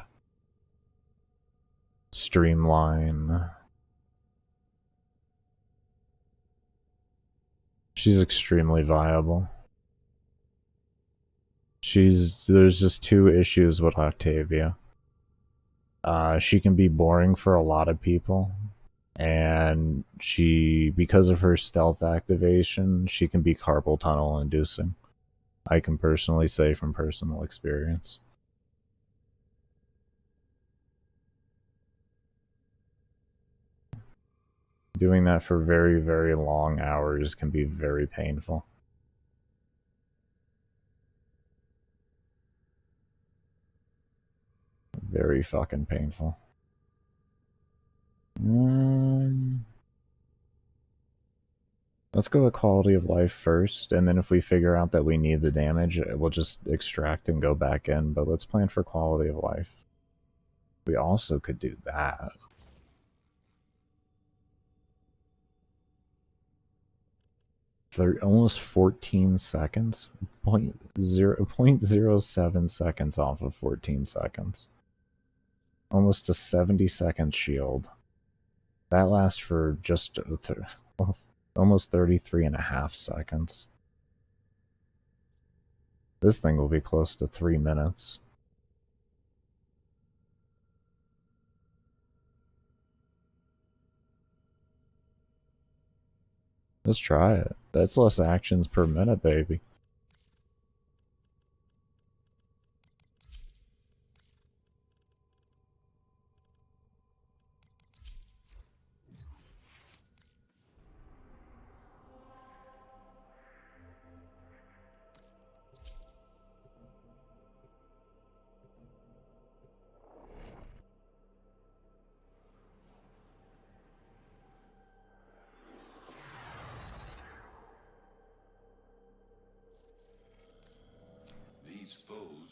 A: Streamline. She's extremely viable. There's just two issues with Octavia. She can be boring for a lot of people, and because of her stealth activation, she can be carpal tunnel inducing. I can personally say from personal experience. Doing that for very, very long hours can be very painful. Very fucking painful. Let's go with quality of life first, and then if we figure out that we need the damage, we'll just extract and go back in, but let's plan for quality of life. We also could do that. Almost 14 seconds? 0.07 seconds off of 14 seconds. Almost a 70-second shield. That lasts for just almost 33.5 seconds. This thing will be close to 3 minutes. Let's try it. That's less actions per minute, baby.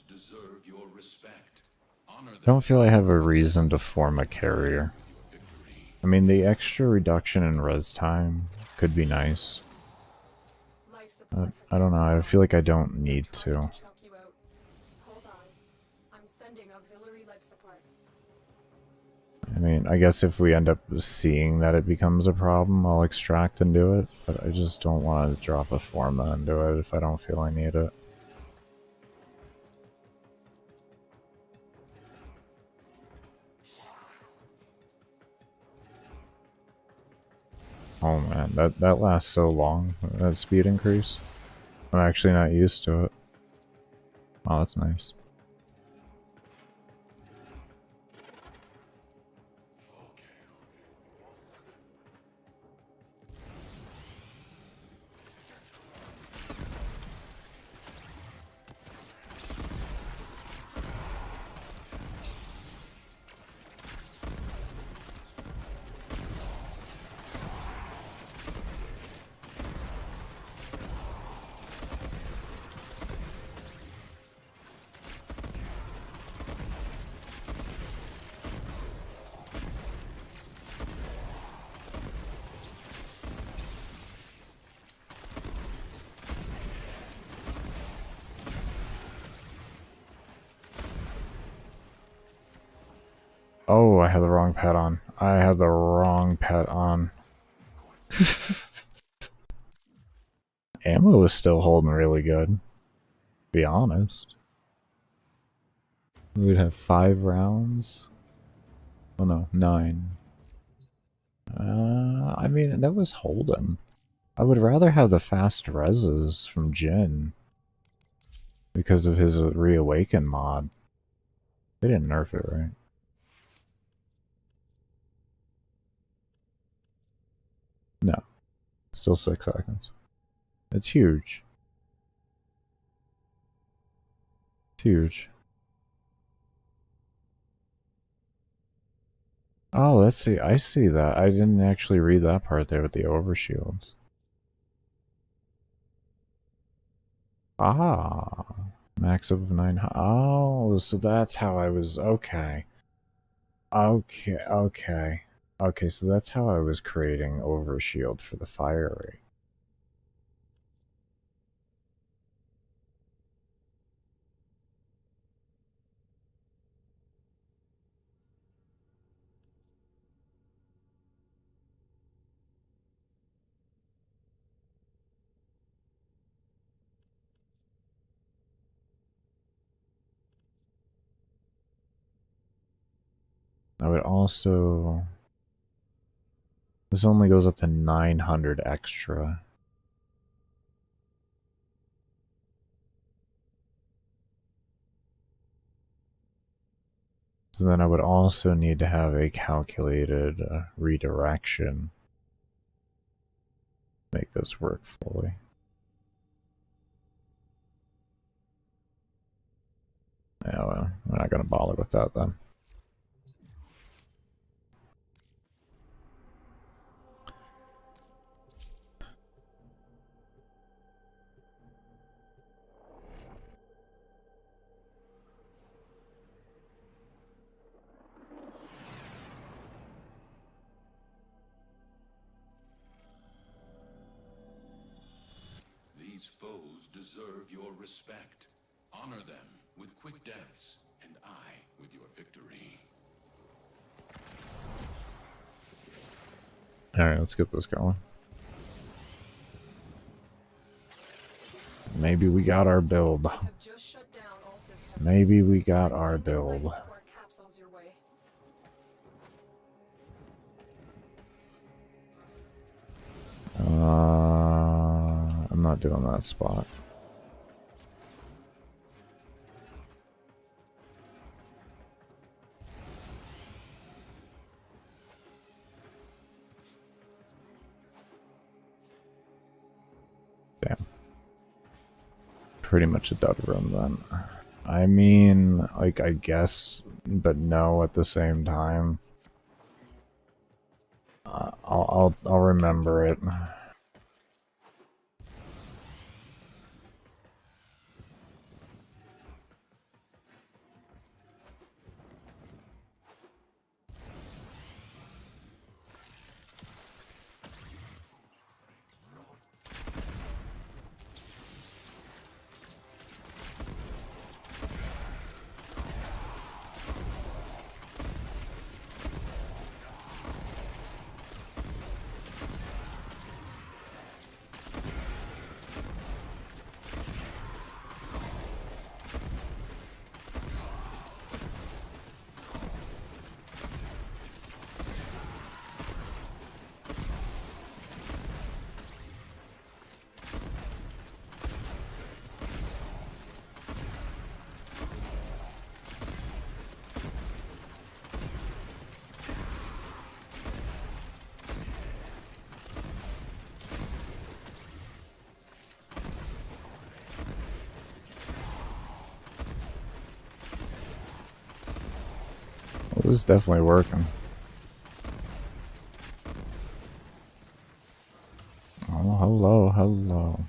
C: Deserve your respect. Honor them.
A: I don't feel I have a reason to form a carrier. I mean, the extra reduction in res time could be nice. I don't know, I feel like I don't need to.
D: Hold on. I'm sending auxiliary life support.
A: I mean, I guess if we end up seeing that it becomes a problem, I'll extract and do it, but I just don't want to drop a forma and do it if I don't feel I need it. Oh man, that lasts so long, that speed increase. I'm actually not used to it. Oh, that's nice. Oh, I had the wrong pet on. I had the wrong pet on. Ammo is still holding really good, to be honest. We would have 5 rounds. Oh no, 9. I mean, that was holding. I would rather have the fast reses from Jin because of his reawaken mod. They didn't nerf it, right? No. Still 6 seconds. It's huge. It's huge. Oh, let's see. I see that. I didn't actually read that part there with the overshields. Ah. Max of 9. Oh, so that's how I was. Okay. Okay. Okay, so that's how I was creating overshield for the fire rate. I would also... This only goes up to 900 extra. So then I would also need to have a calculated redirection. Make this work fully. Yeah, well, we're not going to bother with that then.
C: These foes deserve your respect. Honor them with quick deaths, and I with your victory.
A: Alright, let's get this going. Maybe we got our build. Maybe we got our build. I'm not doing that spot. Damn. Pretty much a dud run then. I mean, like, I guess, but no at the same time. I'll remember it. This is definitely working. Oh, hello, hello.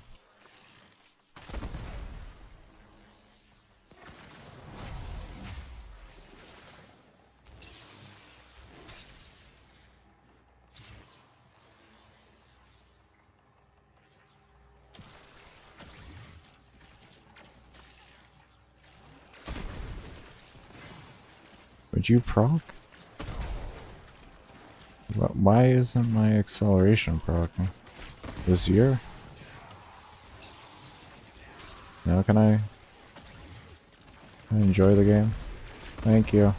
A: Would you proc? Why isn't my acceleration procking? This year? Now can I enjoy the game? Thank you.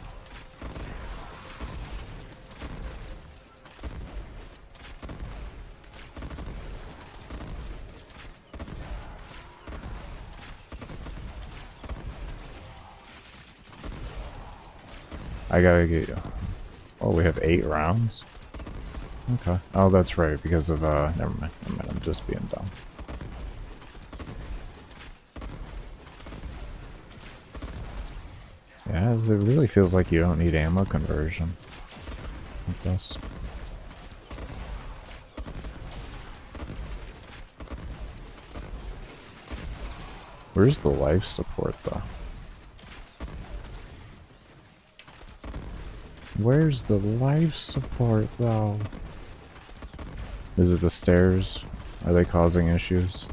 A: I gotta get you. Oh, we have 8 rounds? Okay. Oh, that's right, because of, never mind, I'm just being dumb. Yeah, it really feels like you don't need ammo conversion with this. Where's the life support, though? Where's the life support, though? Is it the stairs? Are they causing issues?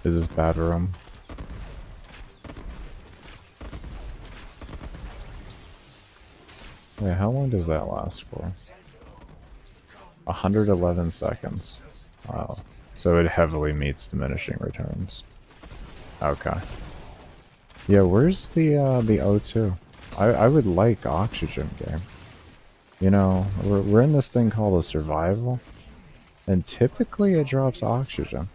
A: Is this bad room? Wait, how long does that last for? 111 seconds. Wow. So it heavily meets diminishing returns. Okay. Yeah, where's the O2? I would like oxygen game. You know, we're in this thing called a survival, and typically it drops oxygen.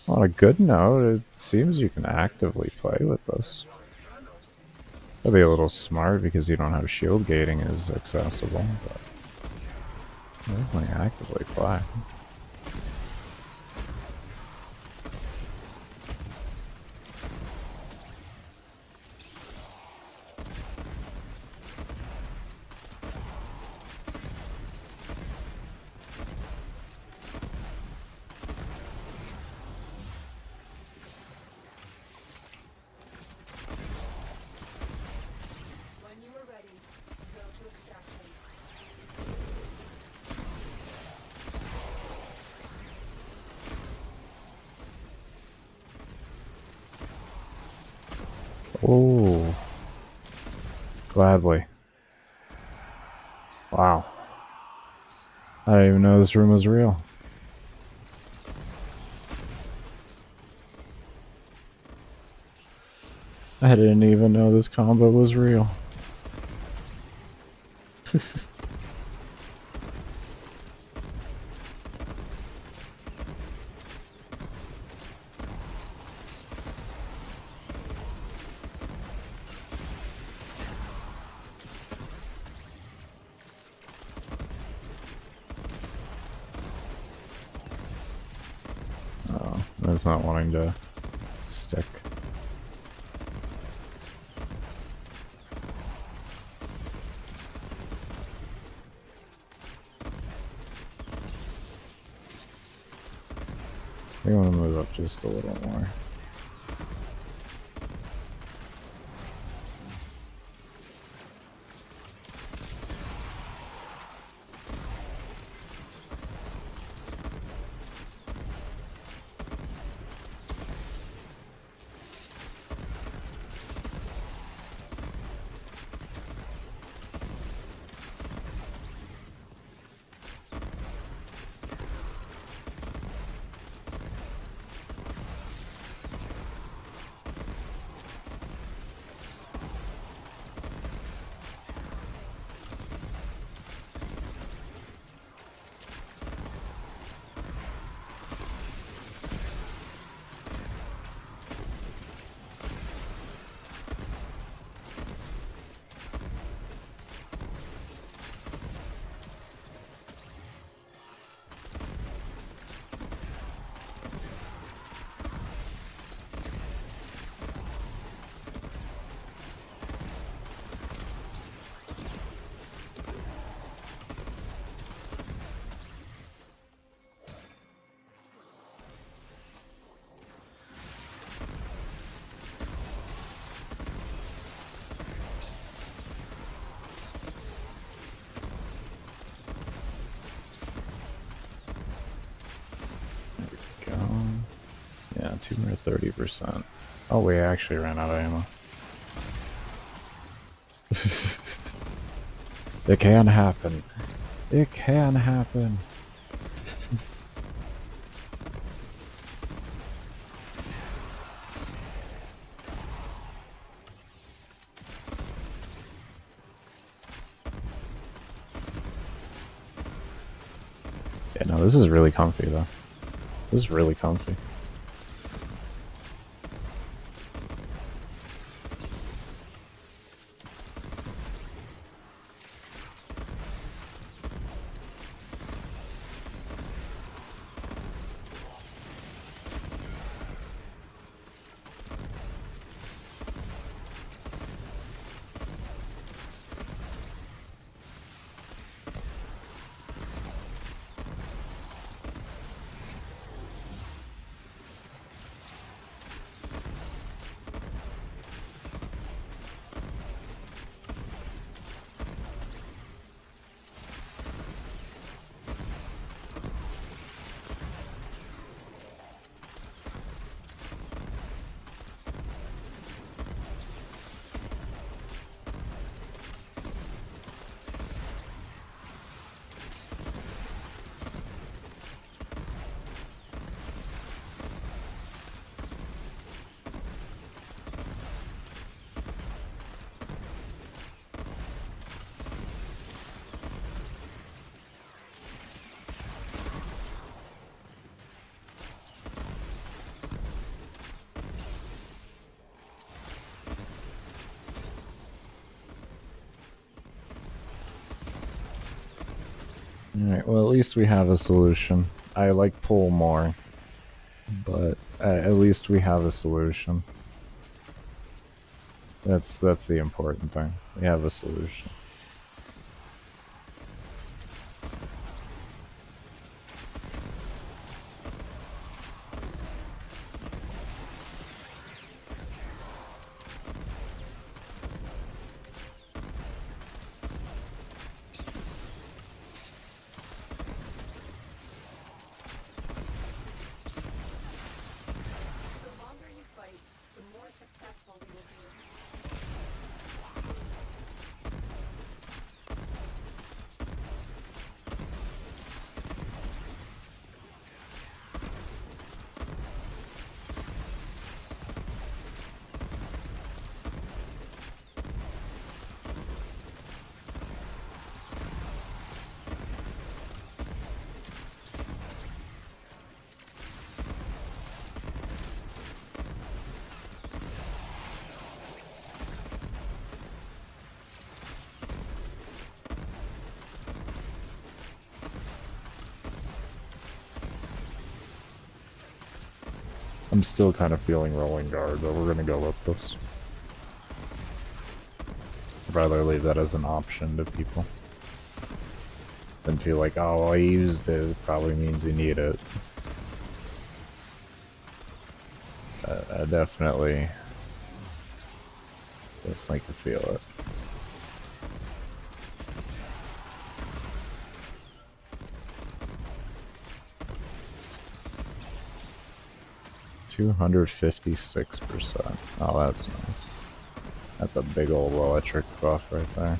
A: On a good note, it seems you can actively play with this. That'd be a little smart because you don't have shield gating as accessible, but definitely actively play.
D: When you are ready, go to extraction.
A: Oh, gladly. Wow. I didn't even know this room was real. I didn't even know this combo was real. Oh, that's not wanting to stick. I want to move up just a little more. Go. Yeah, 230%. Oh, we actually ran out of ammo. It can happen. It can happen. Yeah, no, this is really comfy, though. This is really comfy. Alright, well at least we have a solution. I like pull more, but at least we have a solution. That's the important thing. We have a solution.
D: The longer you fight, the more successful we will be.
A: I'm still kind of feeling rolling guard, but we're gonna go with this. I'd rather leave that as an option to people than feel like, oh, I used it, it probably means you need it. I definitely can feel it. $256%. Oh, that's nice. That's a big old electric buff right there.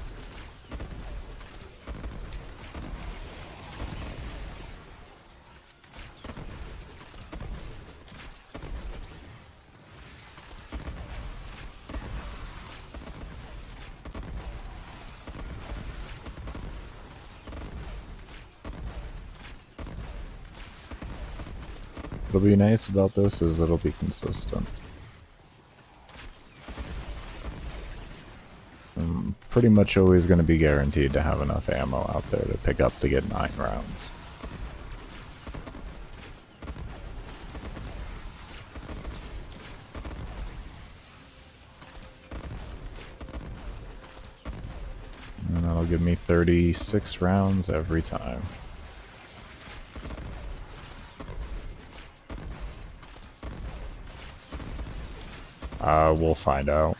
A: What'll be nice about this is it'll be consistent. I'm pretty much always going to be guaranteed to have enough ammo out there to pick up to get 9 rounds. And that'll give me 36 rounds every time. We'll find out.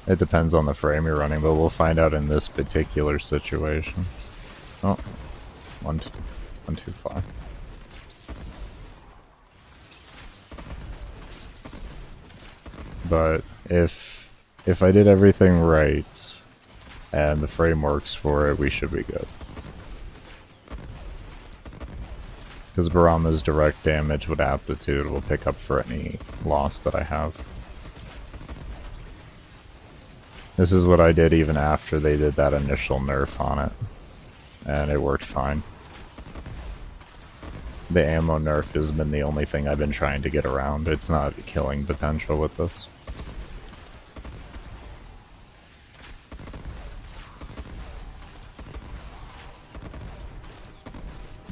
A: It depends on the frame you're running, but we'll find out in this particular situation. Oh, 125. But if I did everything right and the frame works for it, we should be good. Because Barama's direct damage with aptitude will pick up for any loss that I have. This is what I did even after they did that initial nerf on it. And it worked fine. The ammo nerf has been the only thing I've been trying to get around. It's not killing potential with this.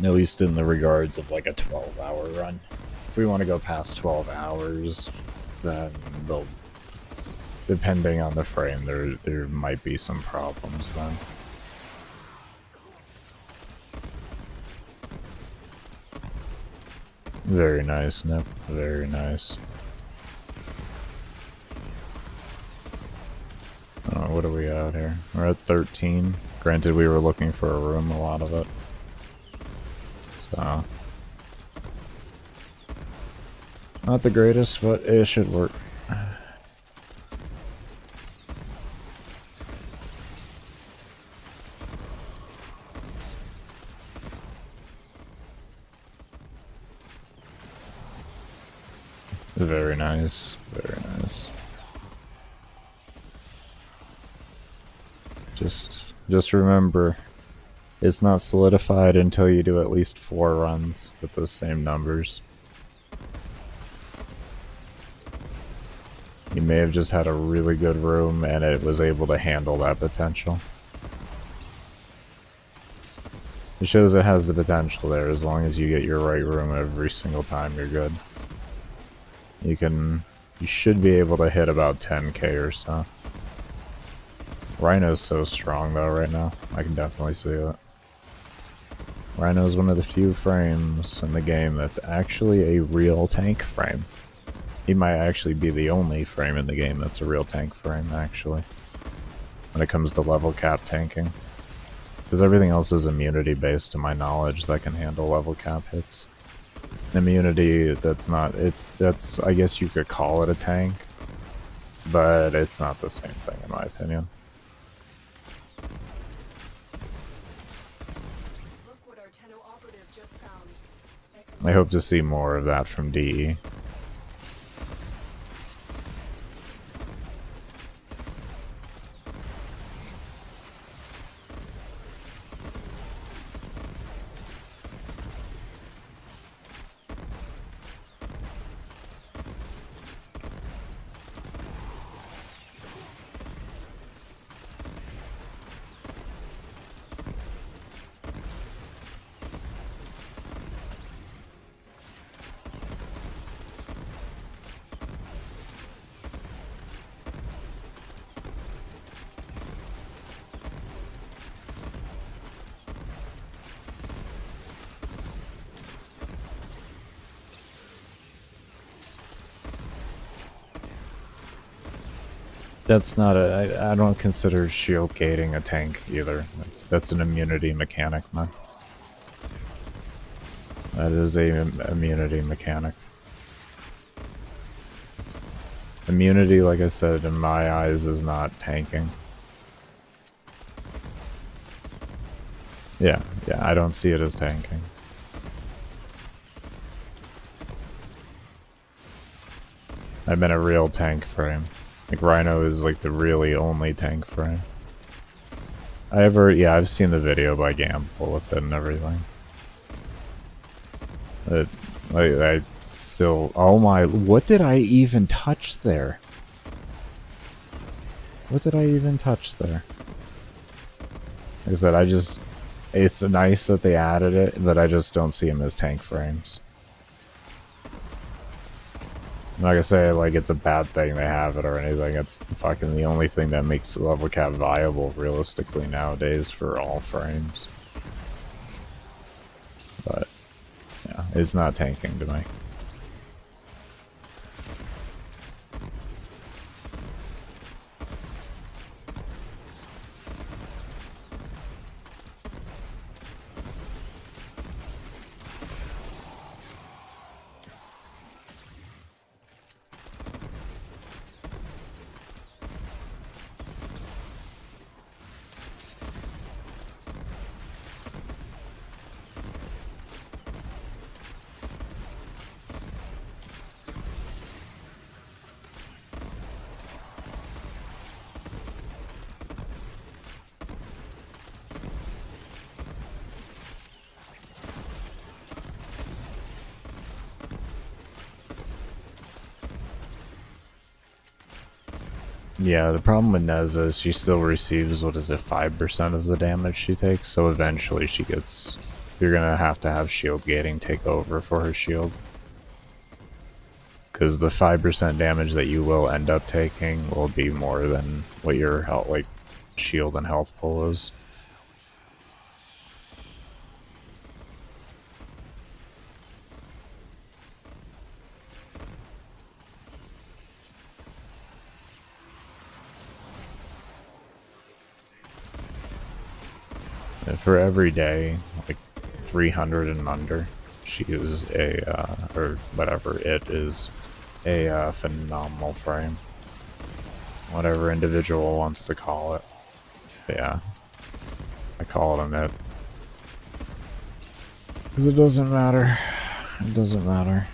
A: At least in the regards of like a 12-hour run. If we want to go past 12 hours, then they'll, depending on the frame, there might be some problems then. Very nice, Nip. Very nice. What are we at here? We're at 13. Granted, we were looking for a room, a lot of it. So, not the greatest, but it should work. Very nice, very nice. Just remember, it's not solidified until you do at least 4 runs with those same numbers. You may have just had a really good room and it was able to handle that potential. It shows it has the potential there. As long as you get your right room every single time, you're good. You should be able to hit about 10k or so. Rhino's so strong though right now. I can definitely see it. Rhino's one of the few frames in the game that's actually a real tank frame. He might actually be the only frame in the game that's a real tank frame, actually. When it comes to level cap tanking. Because everything else is immunity based to my knowledge that can handle level cap hits. Immunity, that's I guess you could call it a tank. But it's not the same thing in my opinion.
D: Look what our Tenno operative just found.
A: I hope to see more of that from DE. That's not I don't consider shield gating a tank either. That's an immunity mechanic, man. That is a immunity mechanic. Immunity, like I said, in my eyes is not tanking. Yeah, I don't see it as tanking. I've been a real tank frame. Like, Rhino is like the really only tank frame. I've seen the video by Gamble with it and everything. I still, oh my, what did I even touch there? What did I even touch there? Like I said, it's nice that they added it, but I just don't see them as tank frames. Like I say, like it's a bad thing they have it or anything. It's fucking the only thing that makes level cap viable realistically nowadays for all frames. But yeah, it's not tanking to me. Yeah, the problem with Neza is she still receives, what is it, 5% of the damage she takes, so eventually you're gonna have to have shield gating take over for her shield. Because the 5% damage that you will end up taking will be more than what your health, like, shield and health pull is. And for every day, like 300 and under, she is or whatever, it is a phenomenal frame. Whatever individual wants to call it. But yeah, I call it a nit. Because it doesn't matter. It doesn't matter.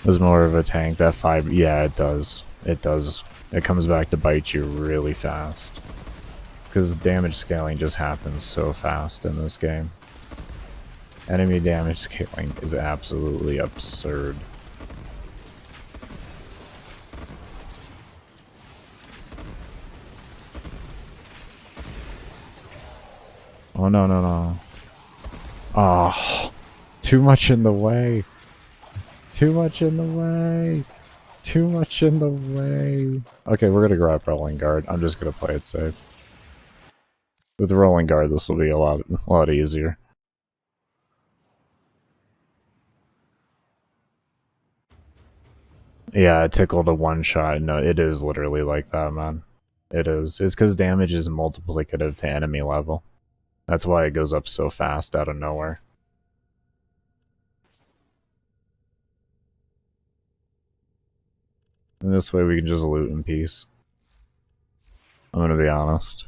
A: It's more of a tank. That 5, yeah, it does. It does. It comes back to bite you really fast. Because damage scaling just happens so fast in this game. Enemy damage scaling is absolutely absurd. Oh, no, no, no. Oh, too much in the way. Too much in the way. Too much in the way. Okay, we're gonna grab Rolling Guard. I'm just gonna play it safe. With the Rolling Guard, this will be a lot easier. Yeah, it tickled a one-shot. No, it is literally like that, man. It is. It's because damage is multiplicative to enemy level. That's why it goes up so fast out of nowhere. And this way we can just loot in peace. I'm gonna be honest.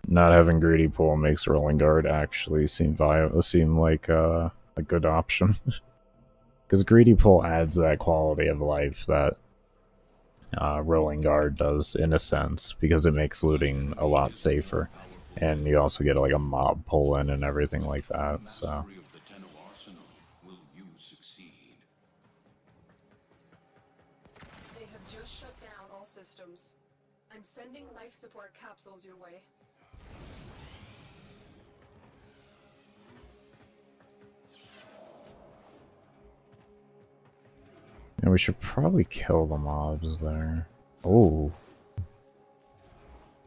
A: Not having Greedy Pool makes Rolling Guard actually seem like a good option. Because Greedy Pool adds that quality of life that Rolling Guard does, in a sense, because it makes looting a lot safer. And you also get like a mob pull in and everything like that, so...
D: They have just shut down all systems. I'm sending life support capsules your way.
A: And we should probably kill the mobs there. Oh.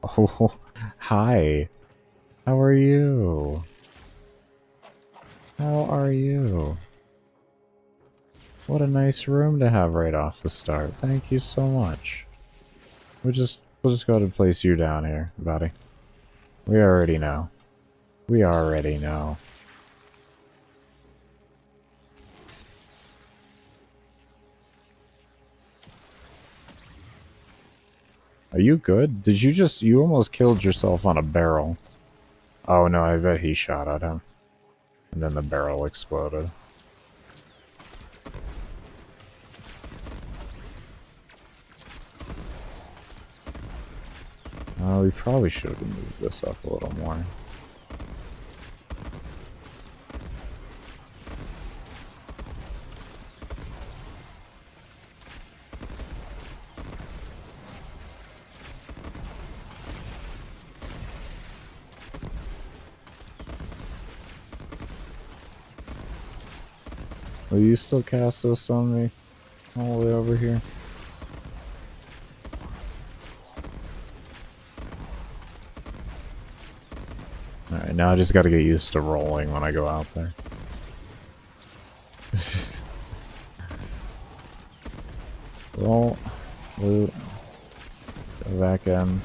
A: Oh, hi. How are you? How are you? What a nice room to have right off the start. Thank you so much. We'll just go ahead and place you down here, buddy. We already know. We already know. Are you good? Did you almost killed yourself on a barrel. Oh no, I bet he shot at him. And then the barrel exploded. Oh, we probably should have moved this up a little more. Will you still cast this on me? All the way over here? Alright, now I just gotta get used to rolling when I go out there. Roll. Loot. Go back in.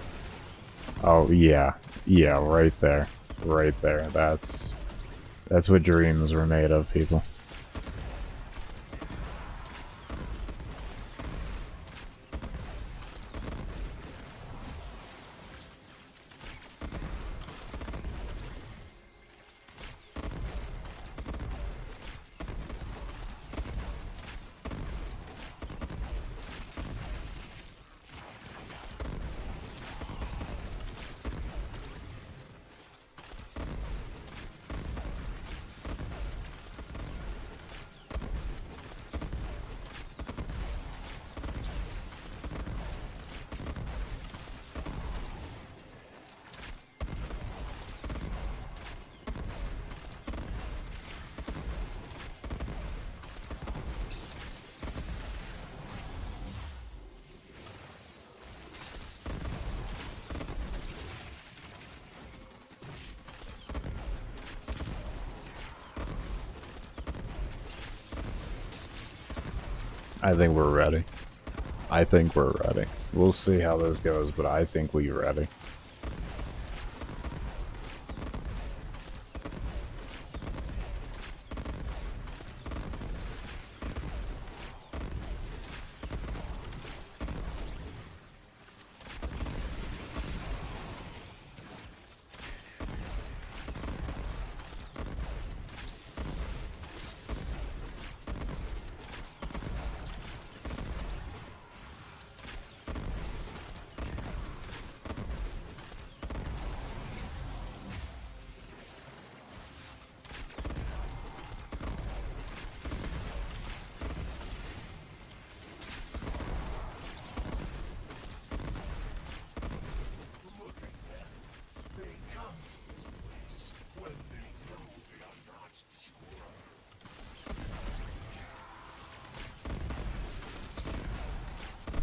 A: Oh, yeah. Yeah, right there. Right there. That's what dreams were made of, people. I think we're ready. I think we're ready. We'll see how this goes, but I think we're ready.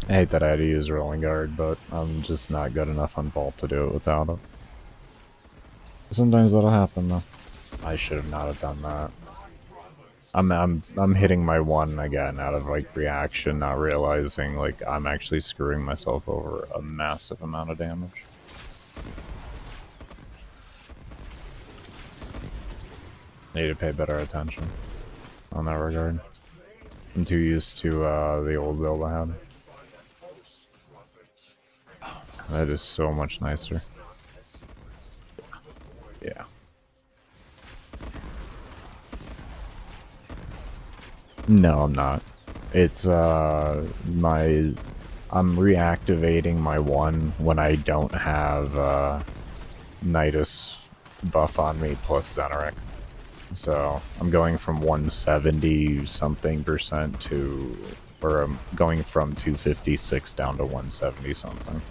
A: I hate that I had to use rolling guard, but I'm just not good enough on vault to do it without it. Sometimes that'll happen though. I should have not have done that. I'm hitting my one again out of like reaction, not realizing like I'm actually screwing myself over a massive amount of damage. Need to pay better attention on that regard. I'm too used to the old build I had. That is so much nicer. Yeah. No, I'm not. It's I'm reactivating my one when I don't have Nidus buff on me plus Xeneric. So I'm going from 170 something percent to, or I'm going from 256 down to 170 something.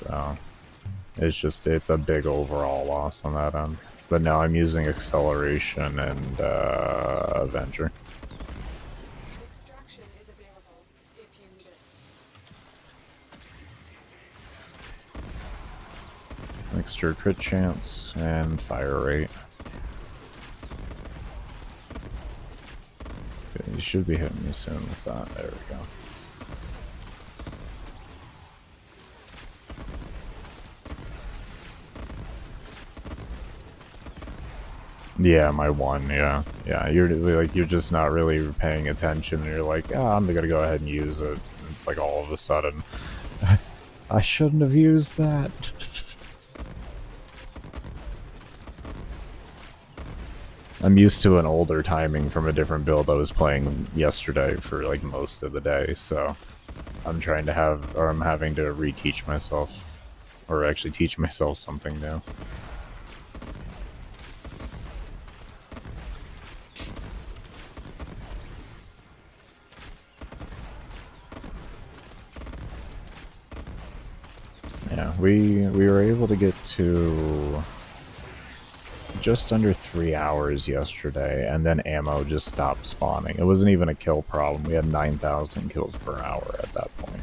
A: So it's a big overall loss on that end. But now I'm using acceleration and Avenger.
D: Extraction is available if you need it.
A: Extra crit chance and fire rate. Okay, you should be hitting me soon with that. There we go. Yeah, my one, yeah. Yeah, you're just not really paying attention, and you're like, oh, I'm gonna go ahead and use it. It's like all of a sudden, I shouldn't have used that. I'm used to an older timing from a different build I was playing yesterday for like most of the day, so I'm trying to have, or I'm having to reteach myself, or actually teach myself something new. Yeah, we were able to get to just under 3 hours yesterday, and then ammo just stopped spawning. It wasn't even a kill problem. We had 9,000 kills per hour at that point.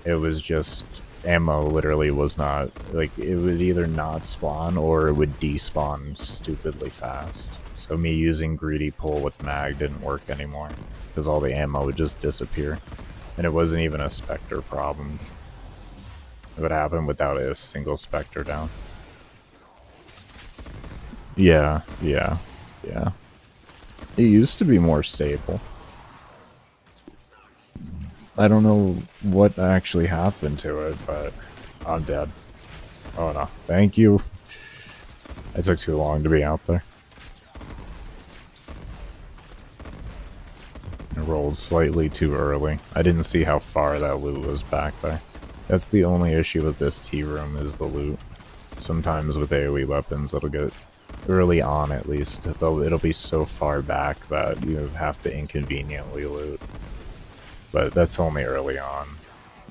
A: It was just ammo literally was not, like, it would either not spawn or it would despawn stupidly fast. So me using greedy pull with mag didn't work anymore because all the ammo would just disappear. And it wasn't even a Spectre problem. It would happen without a single Spectre down. Yeah. It used to be more stable. I don't know what actually happened to it, but I'm dead. Oh no, thank you. It took too long to be out there. I rolled slightly too early. I didn't see how far that loot was back there. That's the only issue with this tea room is the loot. Sometimes with AoE weapons it'll get early on at least, though it'll be so far back that you have to inconveniently loot. But that's only early on.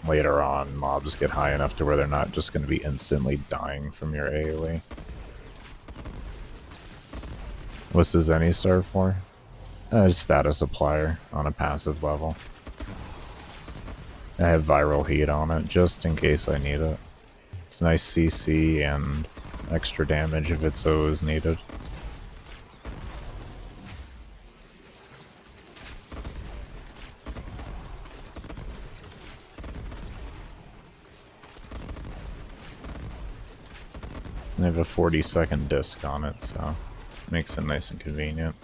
A: Later on, mobs get high enough to where they're not just going to be instantly dying from your AoE. What's the Zenny star for? Status applier on a passive level. I have viral heat on it, just in case I need it. It's nice CC and extra damage if it so is needed. I have a 40-second disc on it, so makes it nice and convenient.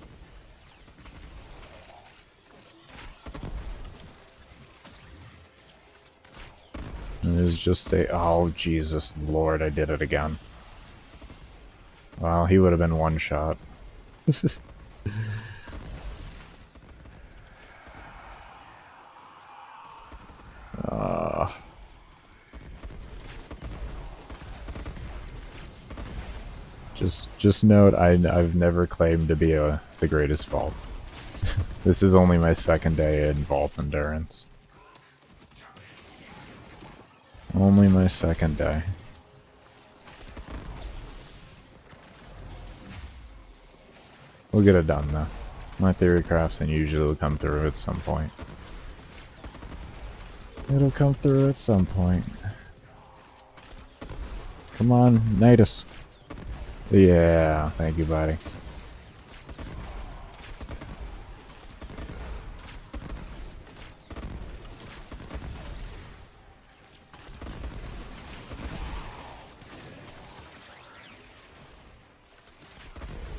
A: It is just a... oh, Jesus Lord, I did it again. Well, he would have been one shot. Just note, I've never claimed to be the greatest vault. This is only my second day in vault endurance. Only my second day. We'll get it done though. My theory crafting usually will come through at some point. It'll come through at some point. Come on, Nidus. Yeah, thank you, buddy.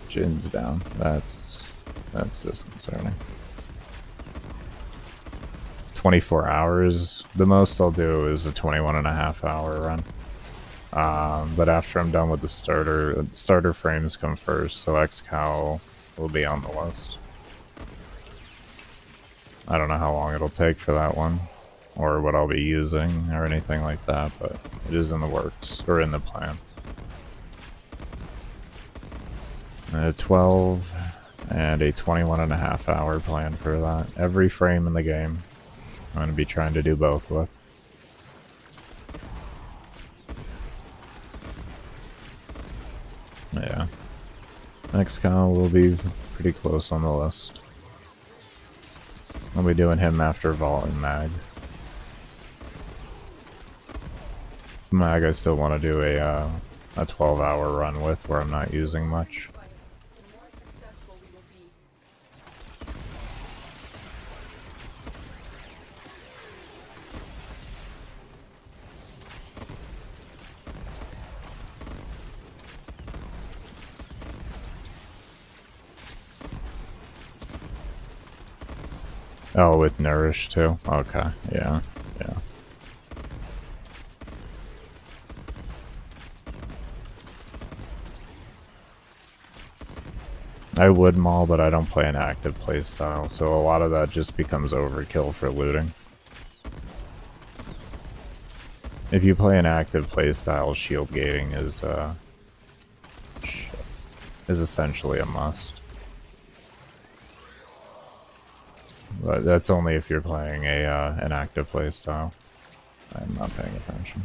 A: Jin's down. That's disconcerting. 24 hours. The most I'll do is a 21.5 hour run. But after I'm done with the starter frames come first, so XCOW will be on the list. I don't know how long it'll take for that one, or what I'll be using, or anything like that, but it is in the works, or in the plan. A 12 and a 21.5 hour plan for that. Every frame in the game, I'm going to be trying to do both with. Yeah. XCOW will be pretty close on the list. I'll be doing him after Vault and Mag. Mag I still want to do a 12-hour run with where I'm not using much.
D: The more successful we will be.
A: Oh, with Nourish too? Okay, yeah, yeah. I would maul, but I don't play an active playstyle, so a lot of that just becomes overkill for looting. If you play an active playstyle, shield gating is essentially a must. But that's only if you're playing an active playstyle. I'm not paying attention.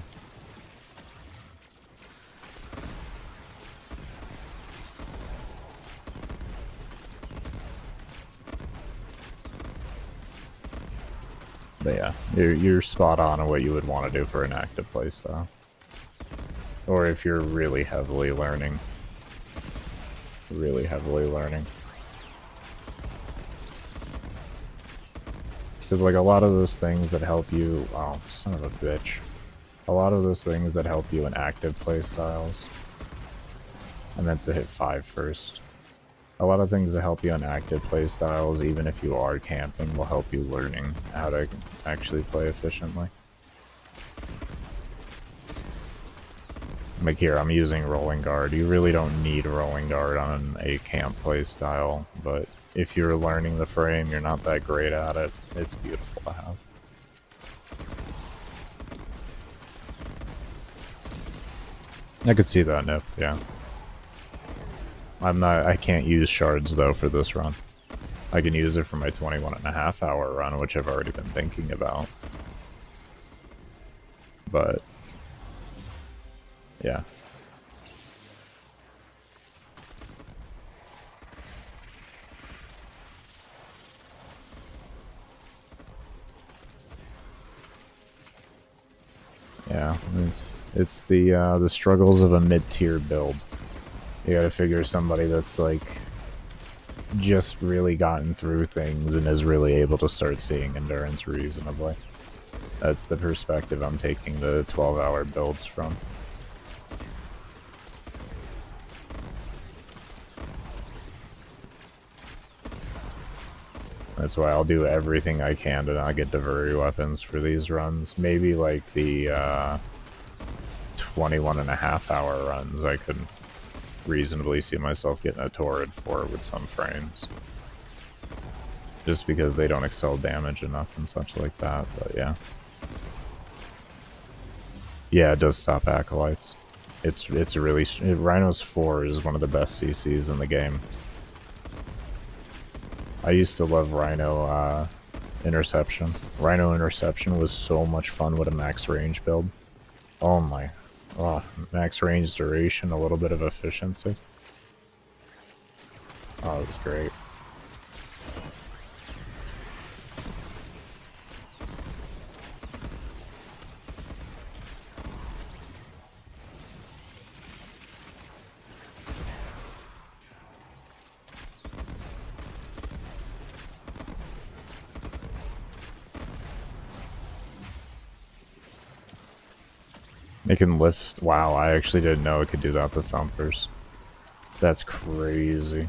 A: But yeah, you're spot on what you would want to do for an active playstyle. Or if you're really heavily learning. Really heavily learning. Because like a lot of those things that help you... Oh, son of a bitch. A lot of those things that help you in active playstyles. I meant to hit 5 first. A lot of things that help you in active playstyles, even if you are camping, will help you learning how to actually play efficiently. Like here, I'm using Rolling Guard. You really don't need Rolling Guard on a camp playstyle, but if you're learning the frame, you're not that great at it, it's beautiful to have. I could see that, Nip, yeah. I can't use shards though for this run. I can use it for my 21.5 hour run, which I've already been thinking about. But yeah. Yeah, it's the struggles of a mid-tier build. You gotta figure somebody that's like just really gotten through things and is really able to start seeing endurance reasonably. That's the perspective I'm taking the 12-hour builds from. That's why I'll do everything I can to not get Devery weapons for these runs. Maybe like the 21.5 hour runs I could reasonably see myself getting a Torrid for with some frames. Just because they don't excel damage enough and such like that, but yeah. Yeah, it does stop Acolytes. It's really... Rhino's 4 is one of the best CCs in the game. I used to love Rhino Interception. Rhino Interception was so much fun with a max range build. Oh my... Oh, max range duration, a little bit of efficiency. Oh, it was great. It can lift. Wow, I actually didn't know it could do that to thumpers. That's crazy.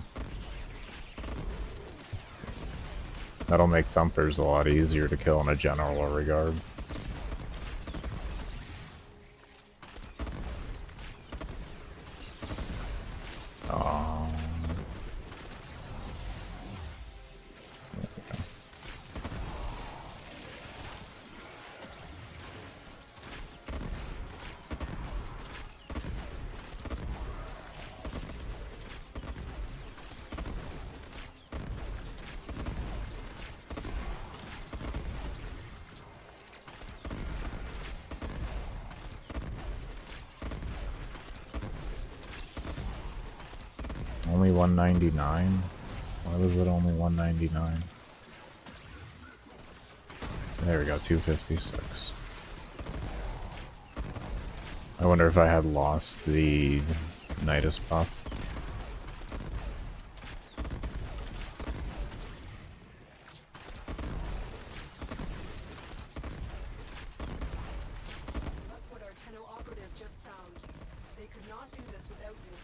A: That'll make thumpers a lot easier to kill in a general regard. Um, only 199? Why was it only 199? There we go, 256. I wonder if I had lost the Nidus buff.
D: Look what our Tenno operative just found. They could not do this without you.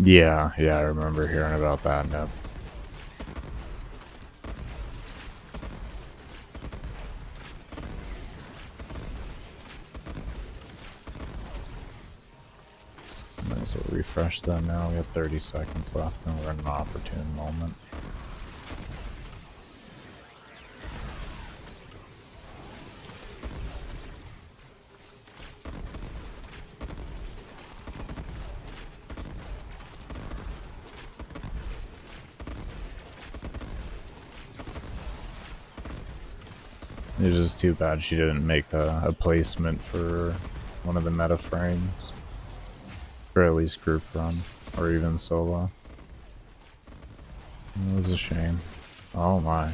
A: Yeah, I remember hearing about that. Nope. Might as well refresh that now. We have 30 seconds left and we're in an opportune moment. It's just too bad she didn't make a placement for one of the meta frames. Or at least group run. Or even solo. It was a shame. Oh my.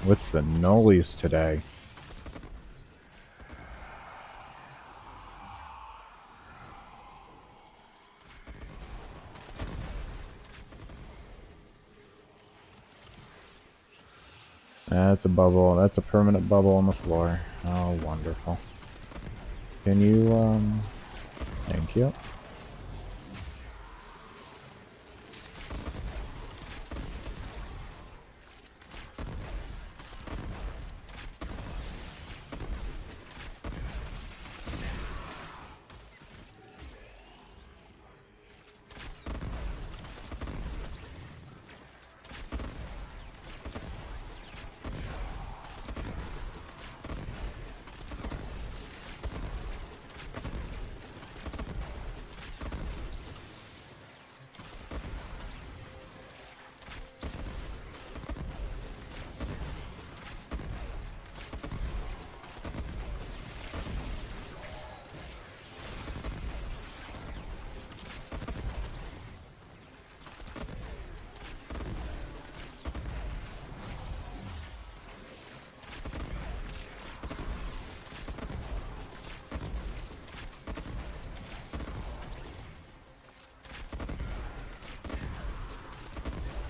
A: With the nullies today. That's a bubble. That's a permanent bubble on the floor. Oh, wonderful. Can you, thank you.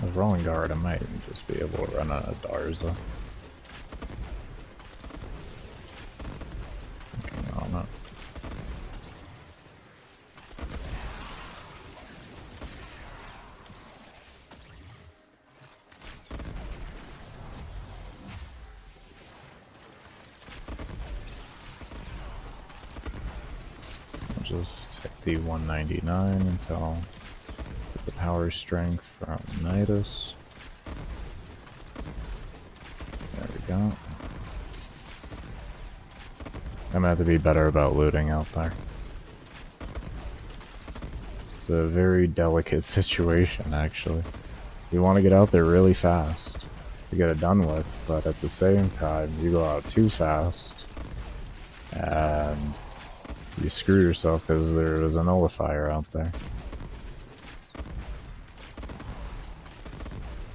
A: With Rolling Guard, I might just be able to run out of Darza. Thinking on it. I'll just take the 199 until the power strength from Nidus. There we go. I'm gonna have to be better about looting out there. It's a very delicate situation, actually. You want to get out there really fast to get it done with, but at the same time, you go out too fast, and You screw yourself because there is a nullifier out there.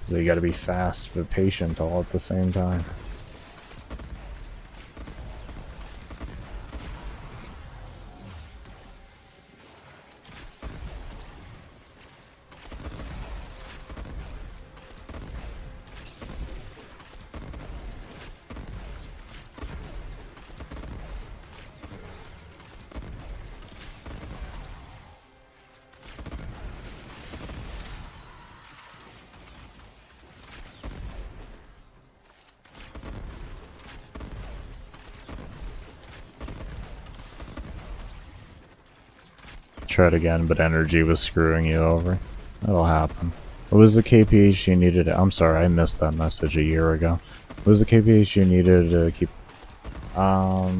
A: So you gotta be fast but patient all at the same time. Tried again, but energy was screwing you over. That'll happen. What was the KPH you needed? I'm sorry, I missed that message a year ago. What was the KPH you needed to keep... Are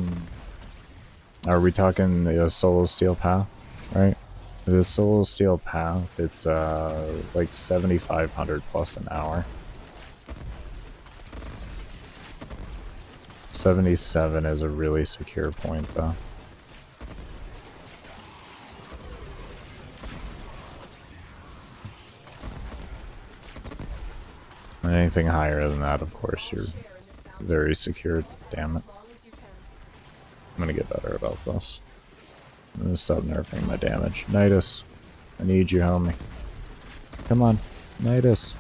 A: we talking the solo steel path, right? The solo steel path, it's like 7,500 plus an hour. 77 is a really secure point, though. And anything higher than that, of course, you're very secure. Damn it. I'm gonna get better about this. I'm gonna stop nerfing my damage. Nidus, I need you, homie. Come on, Nidus.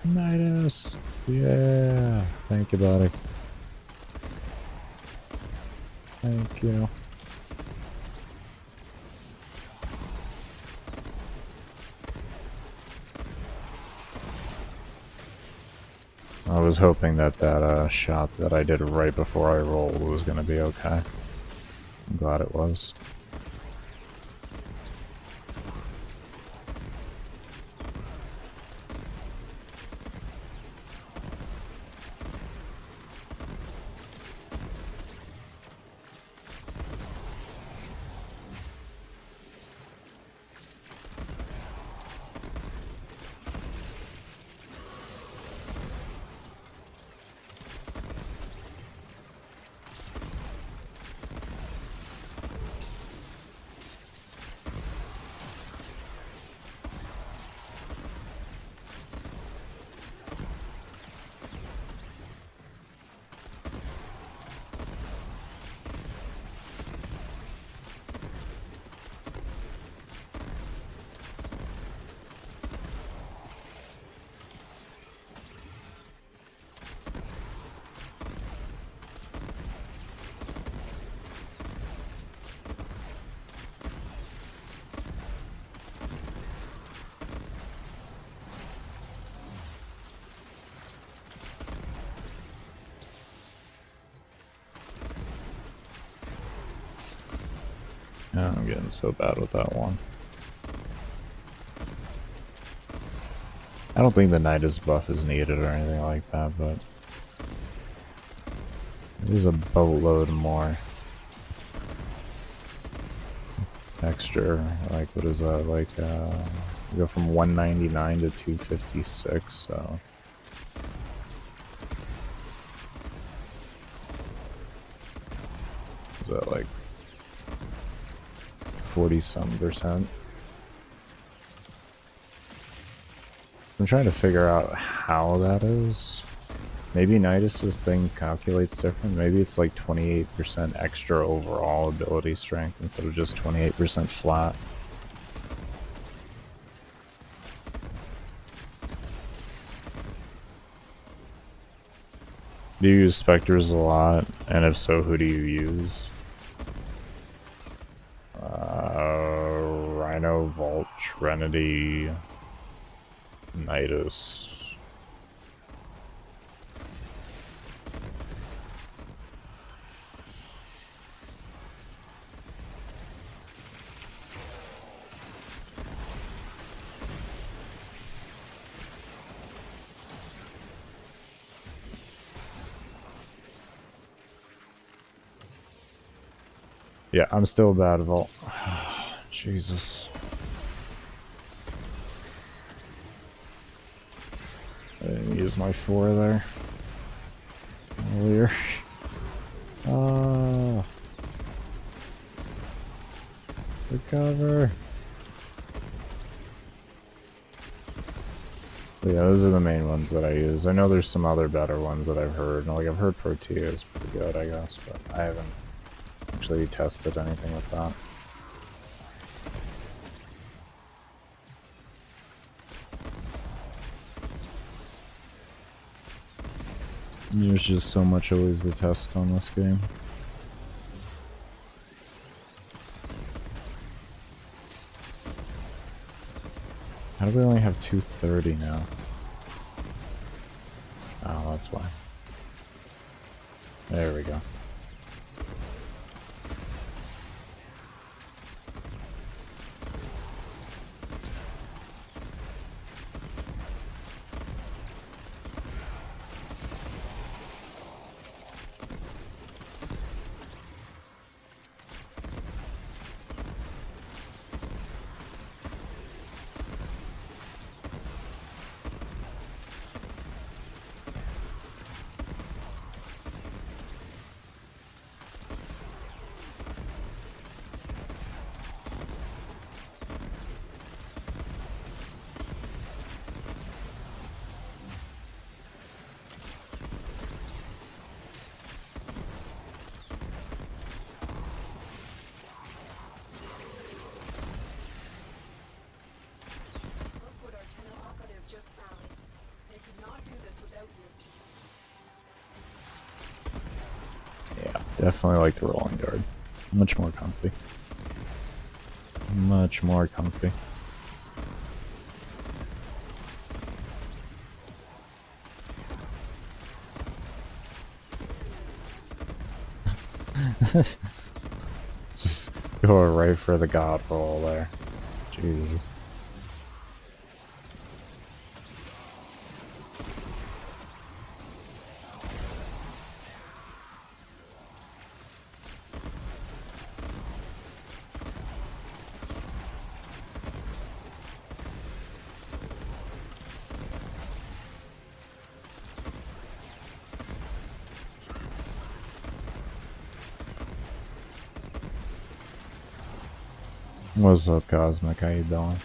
A: Nidus! Yeah! Thank you, buddy. Thank you. I was hoping that that shot that I did right before I rolled was going to be okay. I'm glad it was. Yeah, I'm getting so bad with that one. I don't think the Nidus buff is needed or anything like that, but there's a boatload more extra. Like, what is that? Like, we go from 199 to 256, so. Is that like 40-some%? I'm trying to figure out how that is. Maybe Nidus's thing calculates different. Maybe it's like 28% extra overall ability strength instead of just 28% flat. Do you use Spectres a lot? And if so, who do you use? Rhino, Vault, Trinity, Nidus. Yeah, I'm still bad at Vault. Jesus. I didn't use my 4 there earlier. cover. But yeah, those are the main ones that I use. I know there's some other better ones that I've heard. Like, I've heard Protea is pretty good, I guess, but I haven't actually tested anything with that. There's just so much always to test on this game. How do we only have 230 now? Oh, that's why. There we go. Definitely like the rolling guard. Much more comfy. Much more comfy. Just go right for the god roll there. Jesus. What's up, Cosmic? How you doing?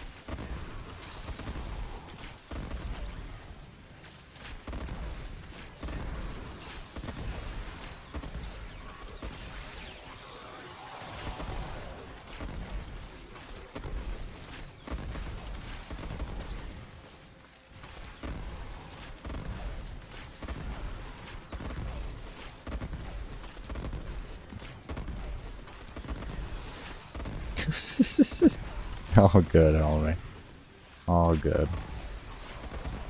A: All good, homie. All good.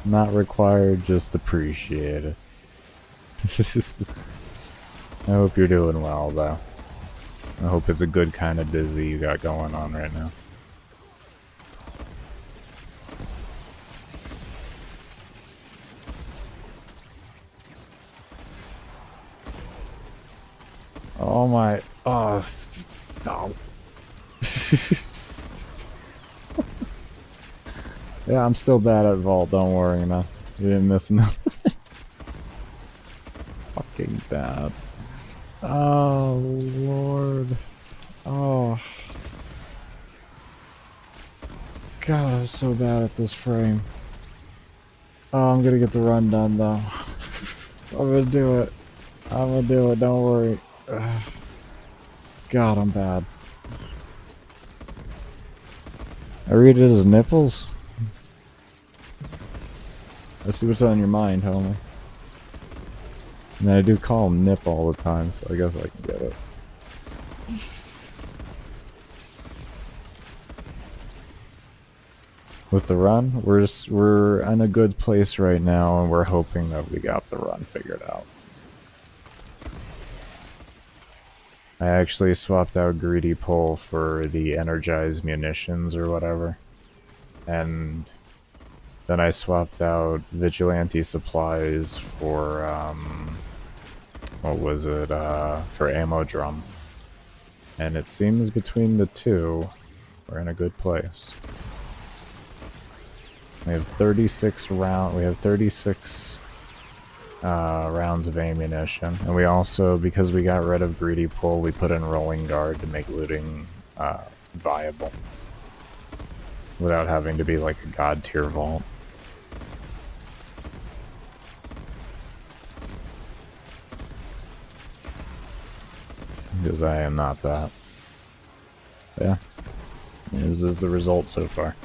A: Not required, just appreciated. I hope you're doing well, though. I hope it's a good kind of dizzy you got going on right now. Oh my... Oh, stop. Yeah, I'm still bad at Vault, don't worry, man. You didn't miss nothing. It's fucking bad. Oh, Lord. Oh. God, I'm so bad at this frame. Oh, I'm gonna get the run done, though. I'm gonna do it. I'm gonna do it, don't worry. Ugh. God, I'm bad. I read it as nipples? I see what's on your mind, homie. And I do call him Nip all the time, so I guess I can get it. With the run, we're in a good place right now, and we're hoping that we got the run figured out. I actually swapped out Greedy Pull for the Energized Munitions or whatever. And then I swapped out Vigilante Supplies for, what was it, for Ammo Drum. And it seems between the two, we're in a good place. We have 36 rounds of ammunition, and we also, because we got rid of Greedy Pull, we put in Rolling Guard to make looting viable without having to be like a god tier vault. Because I am not that. Yeah. This is the result so far.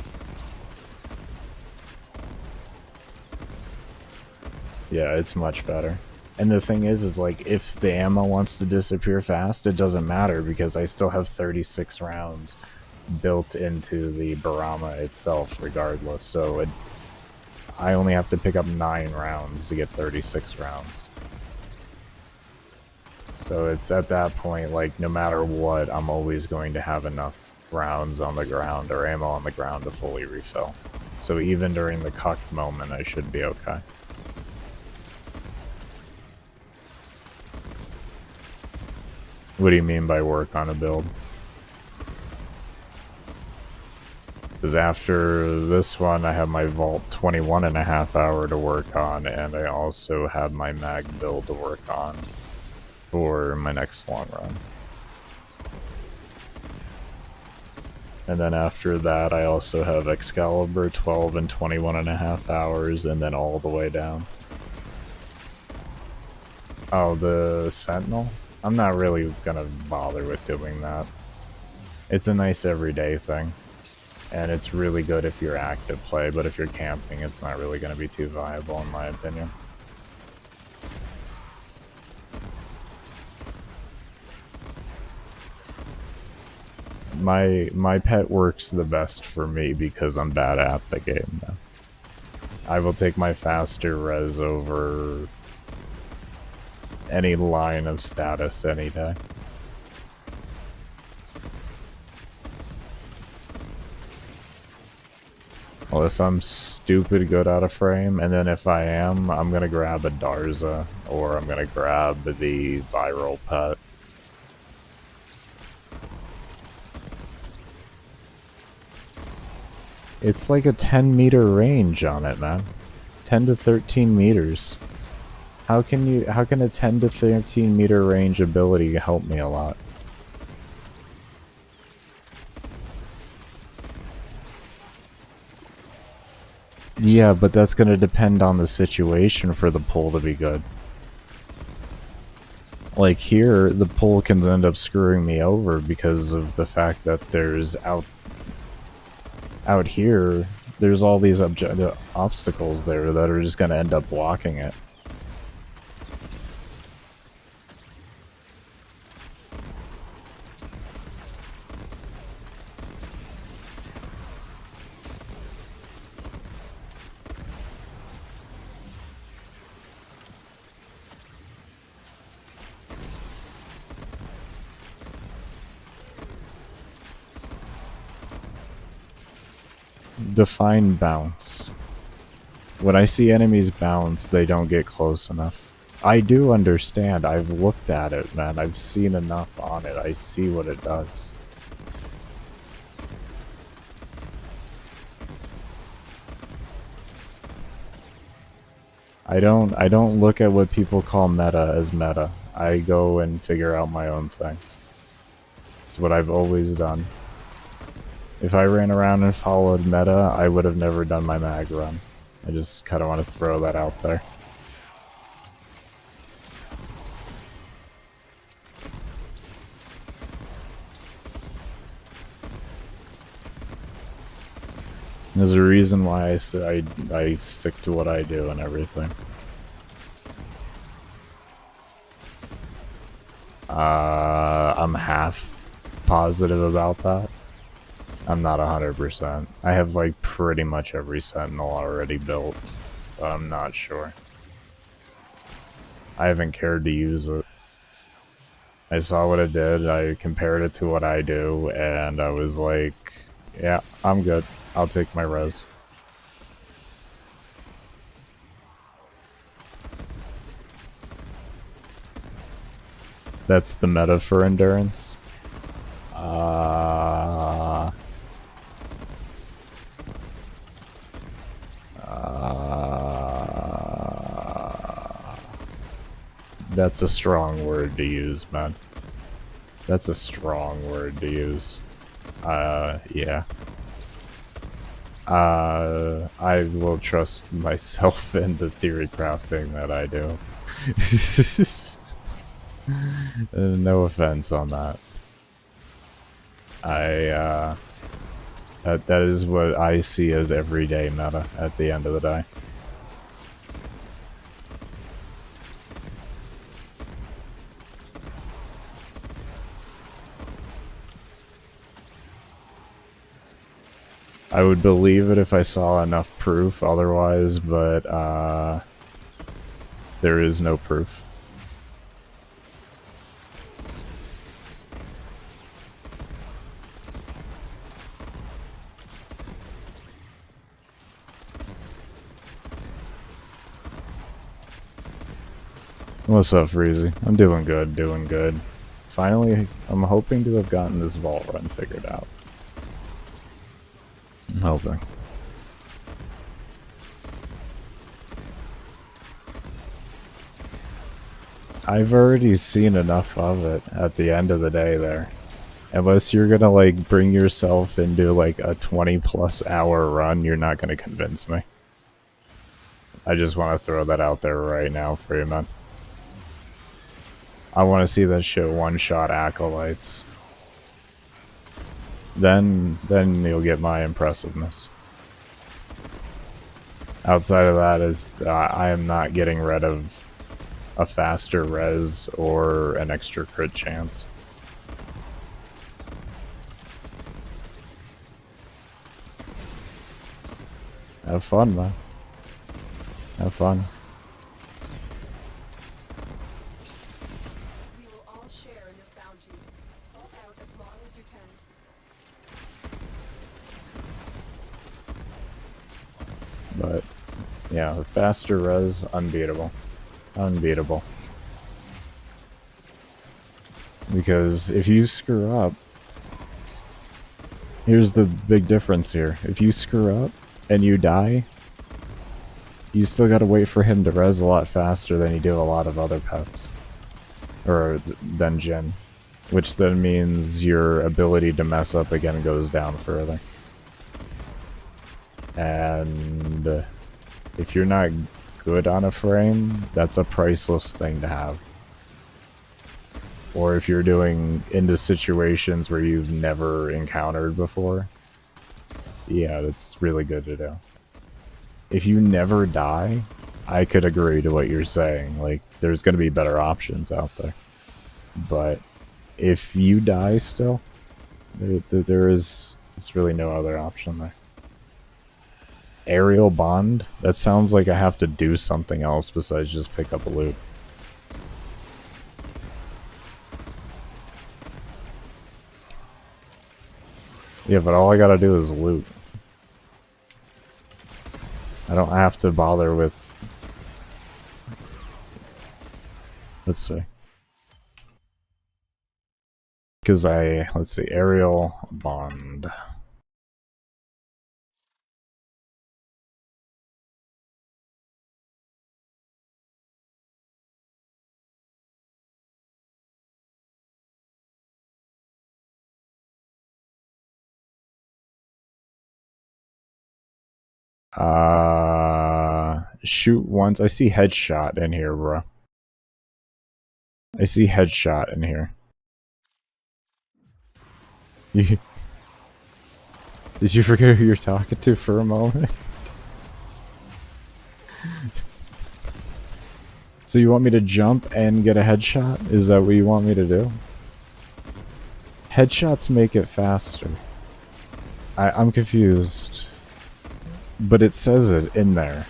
A: Yeah, it's much better. And the thing is like, if the ammo wants to disappear fast, it doesn't matter because I still have 36 rounds built into the Barama itself regardless, so I only have to pick up 9 rounds to get 36 rounds. So it's at that point, like, no matter what, I'm always going to have enough rounds on the ground or ammo on the ground to fully refill. So even during the cucked moment, I should be okay. What do you mean by work on a build? Because after this one, I have my Vault 21.5 hour to work on, and I also have my mag build to work on for my next long run. And then after that, I also have Excalibur 12 and 21.5 hours, and then all the way down. Oh, the Sentinel? I'm not really gonna bother with doing that. It's a nice everyday thing. And it's really good if you're active play, but if you're camping, it's not really going to be too viable in my opinion. My pet works the best for me because I'm bad at the game now. I will take my faster res over any line of status any day. Unless I'm stupid good out of frame, and then if I am, I'm gonna grab a Darza, or I'm gonna grab the viral pet. It's like a 10-meter range on it, man. 10 to 13 meters. How can a 10 to 13 meter range ability help me a lot? Yeah, but that's gonna depend on the situation for the pull to be good. Like here, the pull can end up screwing me over because of the fact that there's out here, there's all these obstacles there that are just gonna end up blocking it. Define bounce. When I see enemies bounce, they don't get close enough. I do understand. I've looked at it, man. I've seen enough on it. I see what it does. I don't look at what people call meta as meta. I go and figure out my own thing. It's what I've always done. If I ran around and followed meta, I would have never done my mag run. I just kind of want to throw that out there. There's a reason why I stick to what I do and everything. I'm half positive about that. I'm not 100%. I have like pretty much every Sentinel already built, but I'm not sure. I haven't cared to use it. I saw what it did, I compared it to what I do, and I was like, yeah, I'm good. I'll take my res. That's the meta for endurance. That's a strong word to use, man. That's a strong word to use. Yeah. I will trust myself in the theory crafting that I do. No offense on that. That is what I see as everyday meta at the end of the day. I would believe it if I saw enough proof otherwise, but there is no proof. What's up, Freezy? I'm doing good, doing good. Finally, I'm hoping to have gotten this vault run figured out. I'm hoping. I've already seen enough of it at the end of the day there. Unless you're gonna, like, bring yourself into, like, a 20+ hour run, you're not gonna convince me. I just want to throw that out there right now for you, man. I want to see that shit one-shot acolytes. Then you'll get my impressiveness. Outside of that is, I am not getting rid of a faster res or an extra crit chance. Have fun, man. Have fun.
D: We will all share in this bounty. Hold out as long as you can.
A: But yeah, the faster res, unbeatable. Unbeatable. Because if you screw up, here's the big difference here. If you screw up and you die, you still gotta wait for him to res a lot faster than you do a lot of other pets. Or than Jin. Which then means your ability to mess up again goes down further. And if you're not good on a frame, that's a priceless thing to have. Or if you're doing into situations where you've never encountered before, yeah, that's really good to do. If you never die, I could agree to what you're saying. Like, there's going to be better options out there. But if you die still, there's really no other option there. Aerial bond? That sounds like I have to do something else besides just pick up a loot. Yeah, but all I gotta do is loot. I don't have to bother with... Let's see. Because let's see, aerial bond. Shoot once. I see headshot in here, bro. I see headshot in here. Did you forget who you're talking to for a moment? So you want me to jump and get a headshot? Is that what you want me to do? Headshots make it faster. I'm confused. But it says it in there.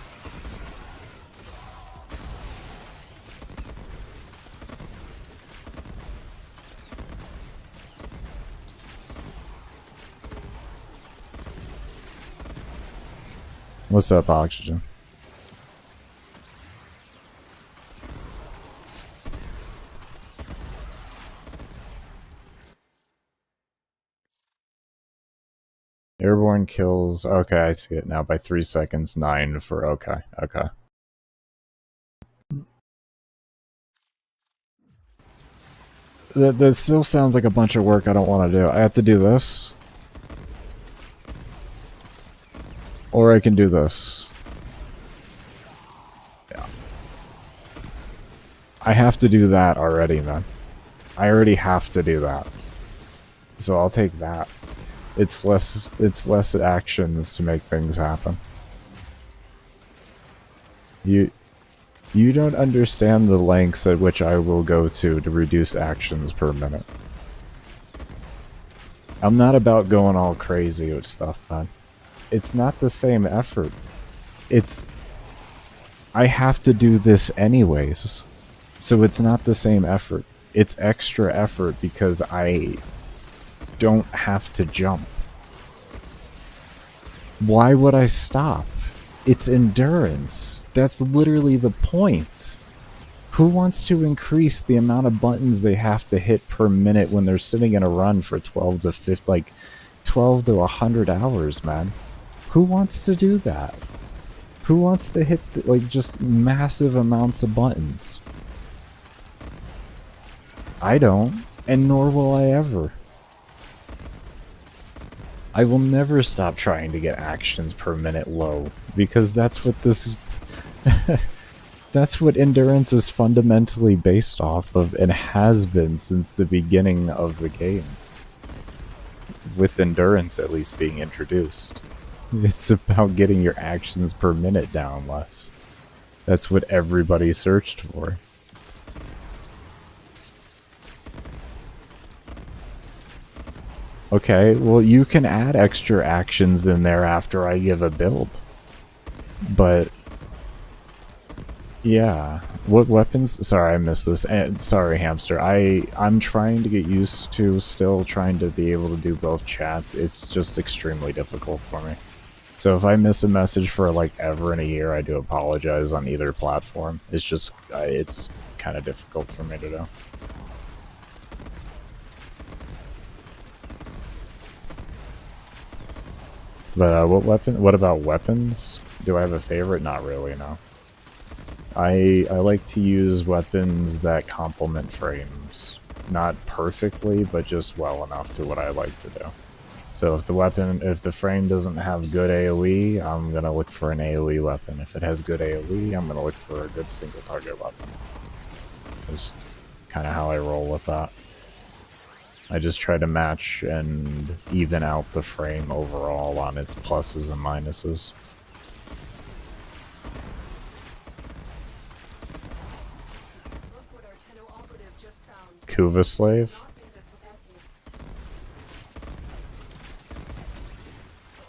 A: What's up, Oxygen? Airborne kills. Okay, I see it now. By 3 seconds, 9 for. Okay, okay. That still sounds like a bunch of work I don't want to do. I have to do this. Or I can do this. Yeah. I have to do that already, man. I already have to do that. So I'll take that. It's less actions to make things happen. You don't understand the lengths at which I will go to reduce actions per minute. I'm not about going all crazy with stuff, man. It's not the same effort. I have to do this anyways. So it's not the same effort. It's extra effort because I don't have to jump. Why would I stop? It's endurance. That's literally the point. Who wants to increase the amount of buttons they have to hit per minute when they're sitting in a run for 12 to 50, like 12 to 100 hours, man? Who wants to do that? Who wants to hit like just massive amounts of buttons? I don't, and nor will I ever. I will never stop trying to get actions per minute low, because that's what this... that's what endurance is fundamentally based off of, and has been since the beginning of the game. With endurance at least being introduced. It's about getting your actions per minute down less. That's what everybody searched for. Okay, well you can add extra actions in there after I give a build. But... yeah. What weapons? Sorry, I missed this. Sorry, Hamster. I'm trying to get used to still trying to be able to do both chats. It's just extremely difficult for me. So if I miss a message for like ever in a year, I do apologize on either platform. It's just, it's kind of difficult for me to do. But what about weapons? Do I have a favorite? Not really, no. I like to use weapons that complement frames. Not perfectly, but just well enough to what I like to do. So if the frame doesn't have good AoE, I'm gonna look for an AoE weapon. If it has good AoE, I'm gonna look for a good single target weapon. That's kind of how I roll with that. I just try to match and even out the frame overall on its pluses and minuses. Kuva Slave?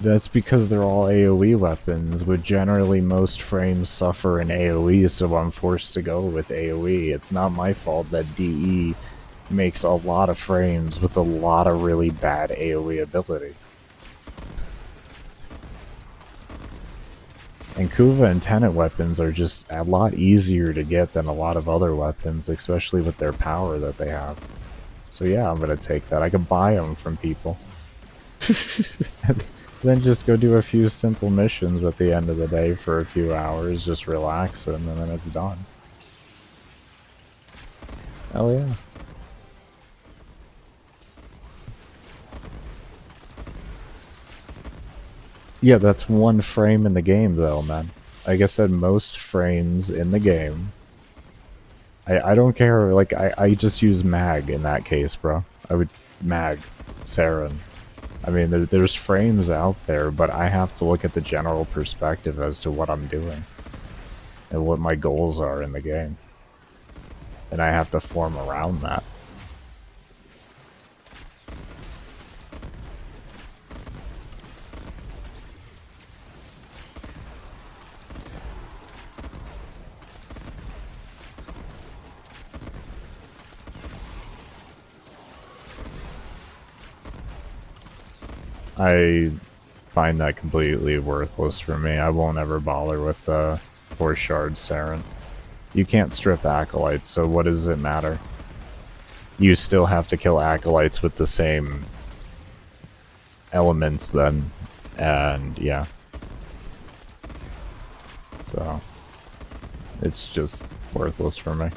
A: That's because they're all AoE weapons, but generally most frames suffer in AoE, so I'm forced to go with AoE. It's not my fault that DE makes a lot of frames with a lot of really bad AoE ability. And Kuva and Tenet weapons are just a lot easier to get than a lot of other weapons, especially with their power that they have. So yeah, I'm gonna take that. I can buy them from people. Then just go do a few simple missions at the end of the day for a few hours, just relaxing, and then it's done. Hell yeah. Yeah, that's one frame in the game, though, man. Like I said, most frames in the game. I don't care, like, I just use mag in that case, bro. I would mag Saren. I mean, there's frames out there, but I have to look at the general perspective as to what I'm doing. And what my goals are in the game. And I have to form around that. I find that completely worthless for me. I won't ever bother with 4 shard Saren. You can't strip acolytes, so what does it matter? You still have to kill acolytes with the same elements then, and yeah. So, it's just worthless for me.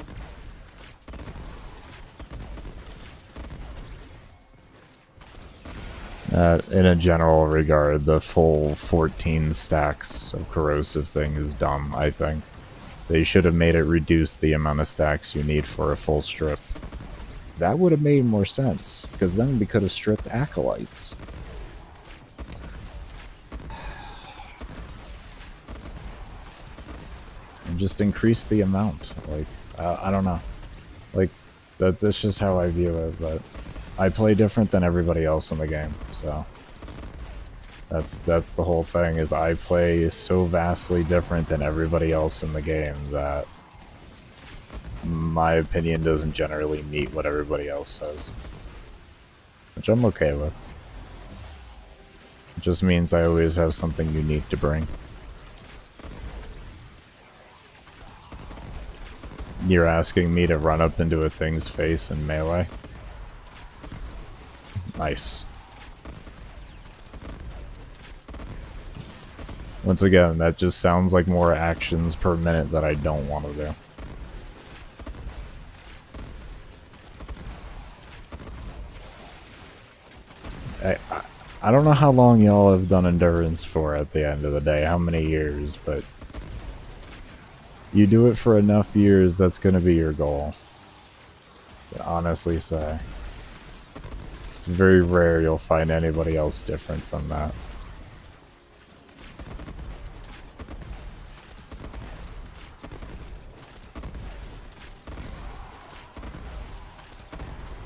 A: In a general regard, the full 14 stacks of corrosive thing is dumb, I think. They should have made it reduce the amount of stacks you need for a full strip. That would have made more sense, because then we could have stripped acolytes. And just increase the amount. Like, I don't know. Like, that's just how I view it, but I play different than everybody else in the game, so that's the whole thing, is I play so vastly different than everybody else in the game that my opinion doesn't generally meet what everybody else says, which I'm okay with. It just means I always have something unique to bring. You're asking me to run up into a thing's face in melee? Nice. Once again, that just sounds like more actions per minute that I don't want to do. I don't know how long y'all have done endurance for at the end of the day, how many years, but you do it for enough years, that's going to be your goal. I honestly say. It's very rare you'll find anybody else different from that.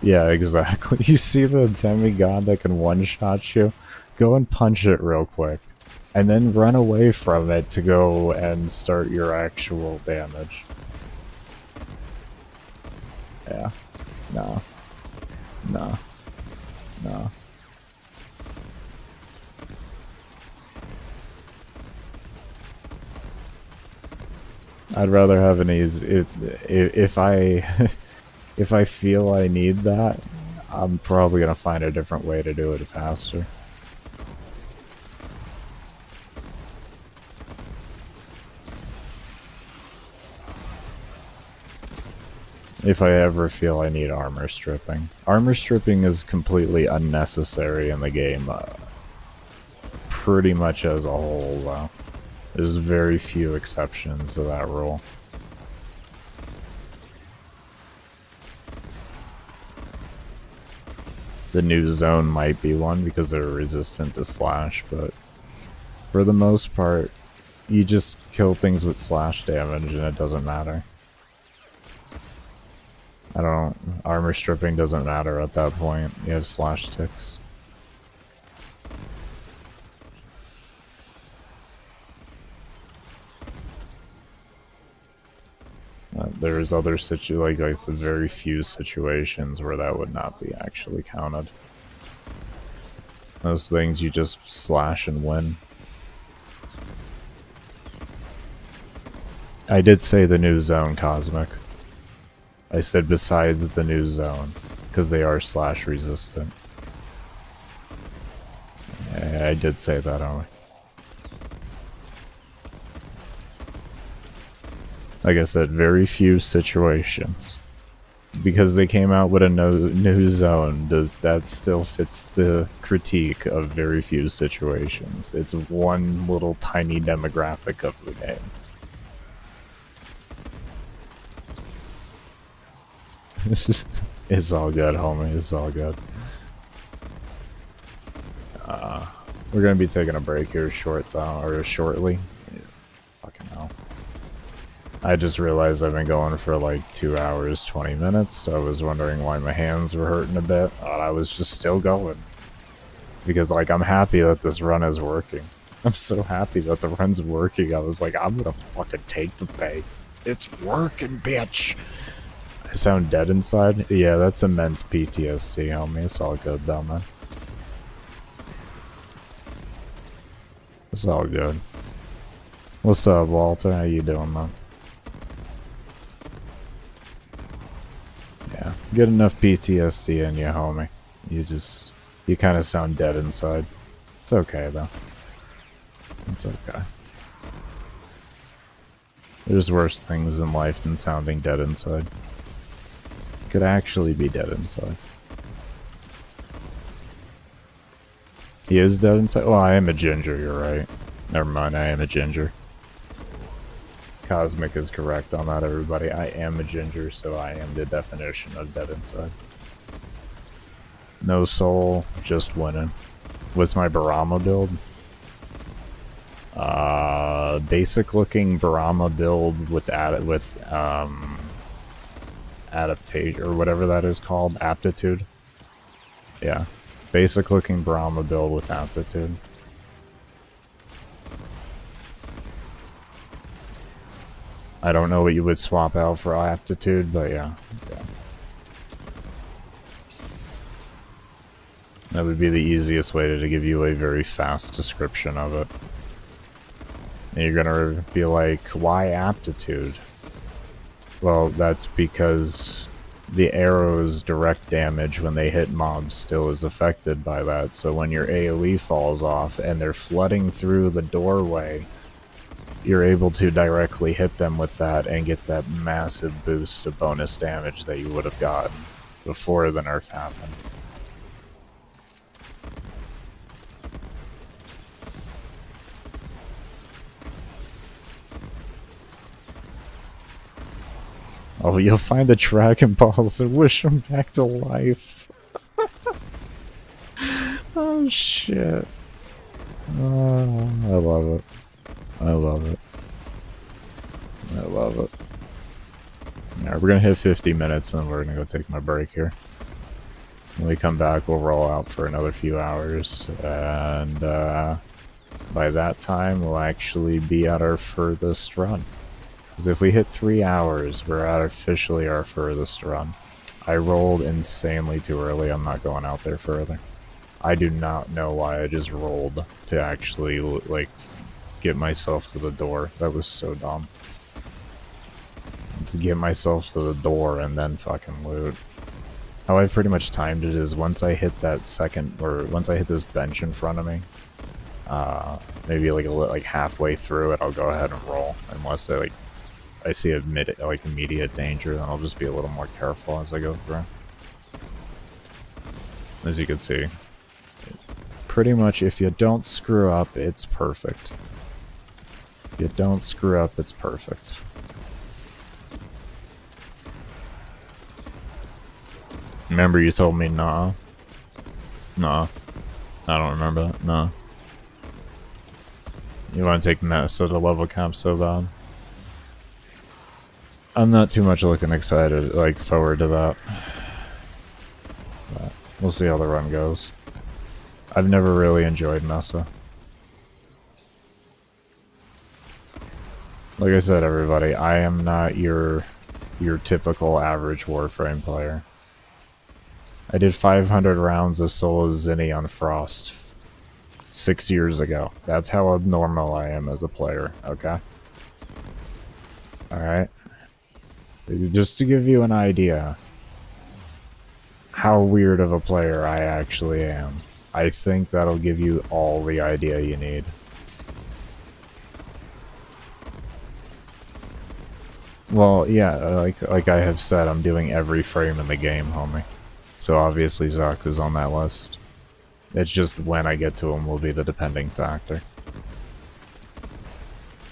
A: Yeah, exactly. You see the demigod that can one-shot you? Go and punch it real quick. And then run away from it to go and start your actual damage. Yeah. No. No. No. I'd rather have an easy... If I... if I feel I need that, I'm probably gonna find a different way to do it faster. If I ever feel I need armor stripping. Armor stripping is completely unnecessary in the game, pretty much as a whole, though. There's very few exceptions to that rule. The new zone might be one because they're resistant to slash, but for the most part, you just kill things with slash damage and it doesn't matter. Armor stripping doesn't matter at that point. You have slash ticks. There's other like I said, very few situations where that would not be actually counted. Those things you just slash and win. I did say the new zone, Cosmic. I said besides the new zone, because they are slash resistant. Yeah, I did say that, only. Like I said, very few situations. Because they came out with a new zone, that still fits the critique of very few situations. It's one little tiny demographic of the game. It's all good, homie. It's all good. We're gonna be taking a break here shortly. Yeah, fucking hell. I just realized I've been going for like 2 hours, 20 minutes, so I was wondering why my hands were hurting a bit. I was just still going. Because, like, I'm happy that this run is working. I'm so happy that the run's working. I was like, I'm gonna fucking take the bait. It's working, bitch! I sound dead inside? Yeah, that's immense PTSD, homie. It's all good, though, man. It's all good. What's up, Walter? How you doing, man? Yeah, get enough PTSD in you, homie. You kind of sound dead inside. It's okay, though. It's okay. There's worse things in life than sounding dead inside. Could actually be dead inside. He is dead inside? Well, I am a ginger, you're right. Never mind, I am a ginger. Cosmic is correct on that, everybody. I am a ginger, so I am the definition of dead inside. No soul, just winning. What's my Barama build? Basic looking Barama build with adaptation, or whatever that is called, aptitude. Yeah, basic looking Barama build with aptitude. I don't know what you would swap out for aptitude, but yeah. That would be the easiest way to give you a very fast description of it. And you're gonna be like, why aptitude? Well, that's because the arrow's direct damage when they hit mobs still is affected by that. So when your AoE falls off and they're flooding through the doorway, you're able to directly hit them with that and get that massive boost of bonus damage that you would have gotten before the nerf happened. Oh, you'll find the Dragon Balls and wish them back to life. Oh, shit. Oh, I love it. I love it. I love it. Alright, we're gonna hit 50 minutes and we're gonna go take my break here. When we come back, we'll roll out for another few hours. And by that time, we'll actually be at our furthest run. Because if we hit 3 hours, we're at officially our furthest run. I rolled insanely too early. I'm not going out there further. I do not know why I just rolled to actually, like, get myself to the door. That was so dumb. To get myself to the door and then fucking loot. How I've pretty much timed it is once I hit that second, or once I hit this bench in front of me, maybe like halfway through it, I'll go ahead and roll. Unless I see immediate danger, then I'll just be a little more careful as I go through. As you can see, pretty much if you don't screw up, it's perfect. If you don't screw up, it's perfect. Remember you told me nah? Nah. I don't remember that. Nah. You want to take Nessa to level cap so bad? I'm not too much looking excited, like, forward to that. But we'll see how the run goes. I've never really enjoyed Nessa. Like I said, everybody, I am not your typical average Warframe player. I did 500 rounds of solo Zinni on Frost 6 years ago. That's how abnormal I am as a player, okay? Alright? Just to give you an idea how weird of a player I actually am. I think that'll give you all the idea you need. Well, yeah, like I have said, I'm doing every frame in the game, homie. So obviously Zaku's on that list. It's just when I get to him will be the depending factor.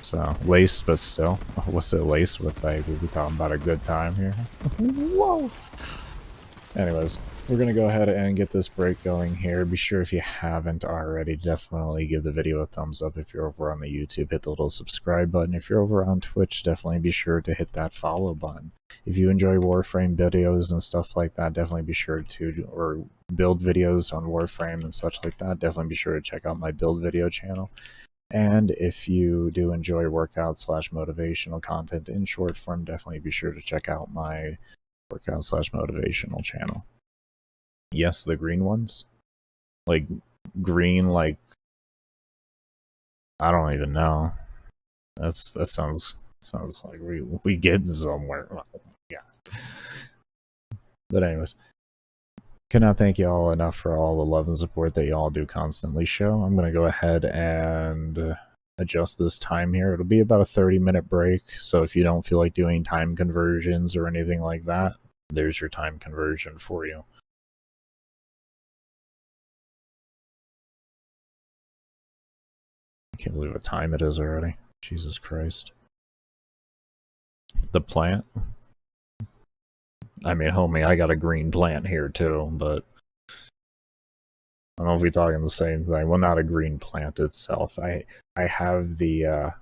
A: So, laced, but still. What's it laced with, baby? We talking about a good time here? Whoa! Anyways, we're gonna go ahead and get this break going here. Be sure, if you haven't already, definitely give the video a thumbs up. If you're over on the YouTube, hit the little subscribe button. If you're over on Twitch, definitely be sure to hit that follow button. If you enjoy Warframe videos and stuff like that, definitely be sure to, or build videos on Warframe and such like that, definitely be sure to check out my build video channel. And if you do enjoy workout / motivational content in short form, definitely be sure to check out my workout / motivational channel. Yes, the green ones. Like, green, like, I don't even know. That sounds like we get somewhere. Yeah. But anyways, cannot thank you all enough for all the love and support that y'all do constantly show. I'm gonna go ahead and adjust this time here. It'll be about a 30-minute break, so if you don't feel like doing time conversions or anything like that, there's your time conversion for you. Can't believe what time it is already. Jesus Christ. The plant? I mean, homie, I got a green plant here too, but I don't know if we're talking the same thing. Well, not a green plant itself. I have the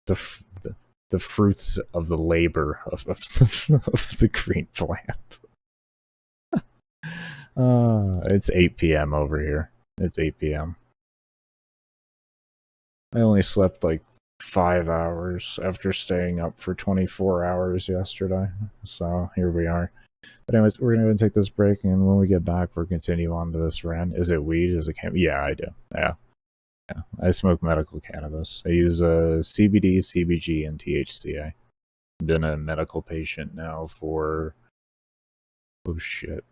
A: the fruits of the labor of the green plant. It's 8 p.m. over here. It's 8 p.m. I only slept like 5 hours after staying up for 24 hours yesterday. So here we are. But anyways, we're gonna take this break, and when we get back, we'll continue on to this rant. Is it weed? Is it cannabis? Yeah, I do. Yeah. I smoke medical cannabis. I use CBD, CBG, and THC. I've been a medical patient now for, oh shit,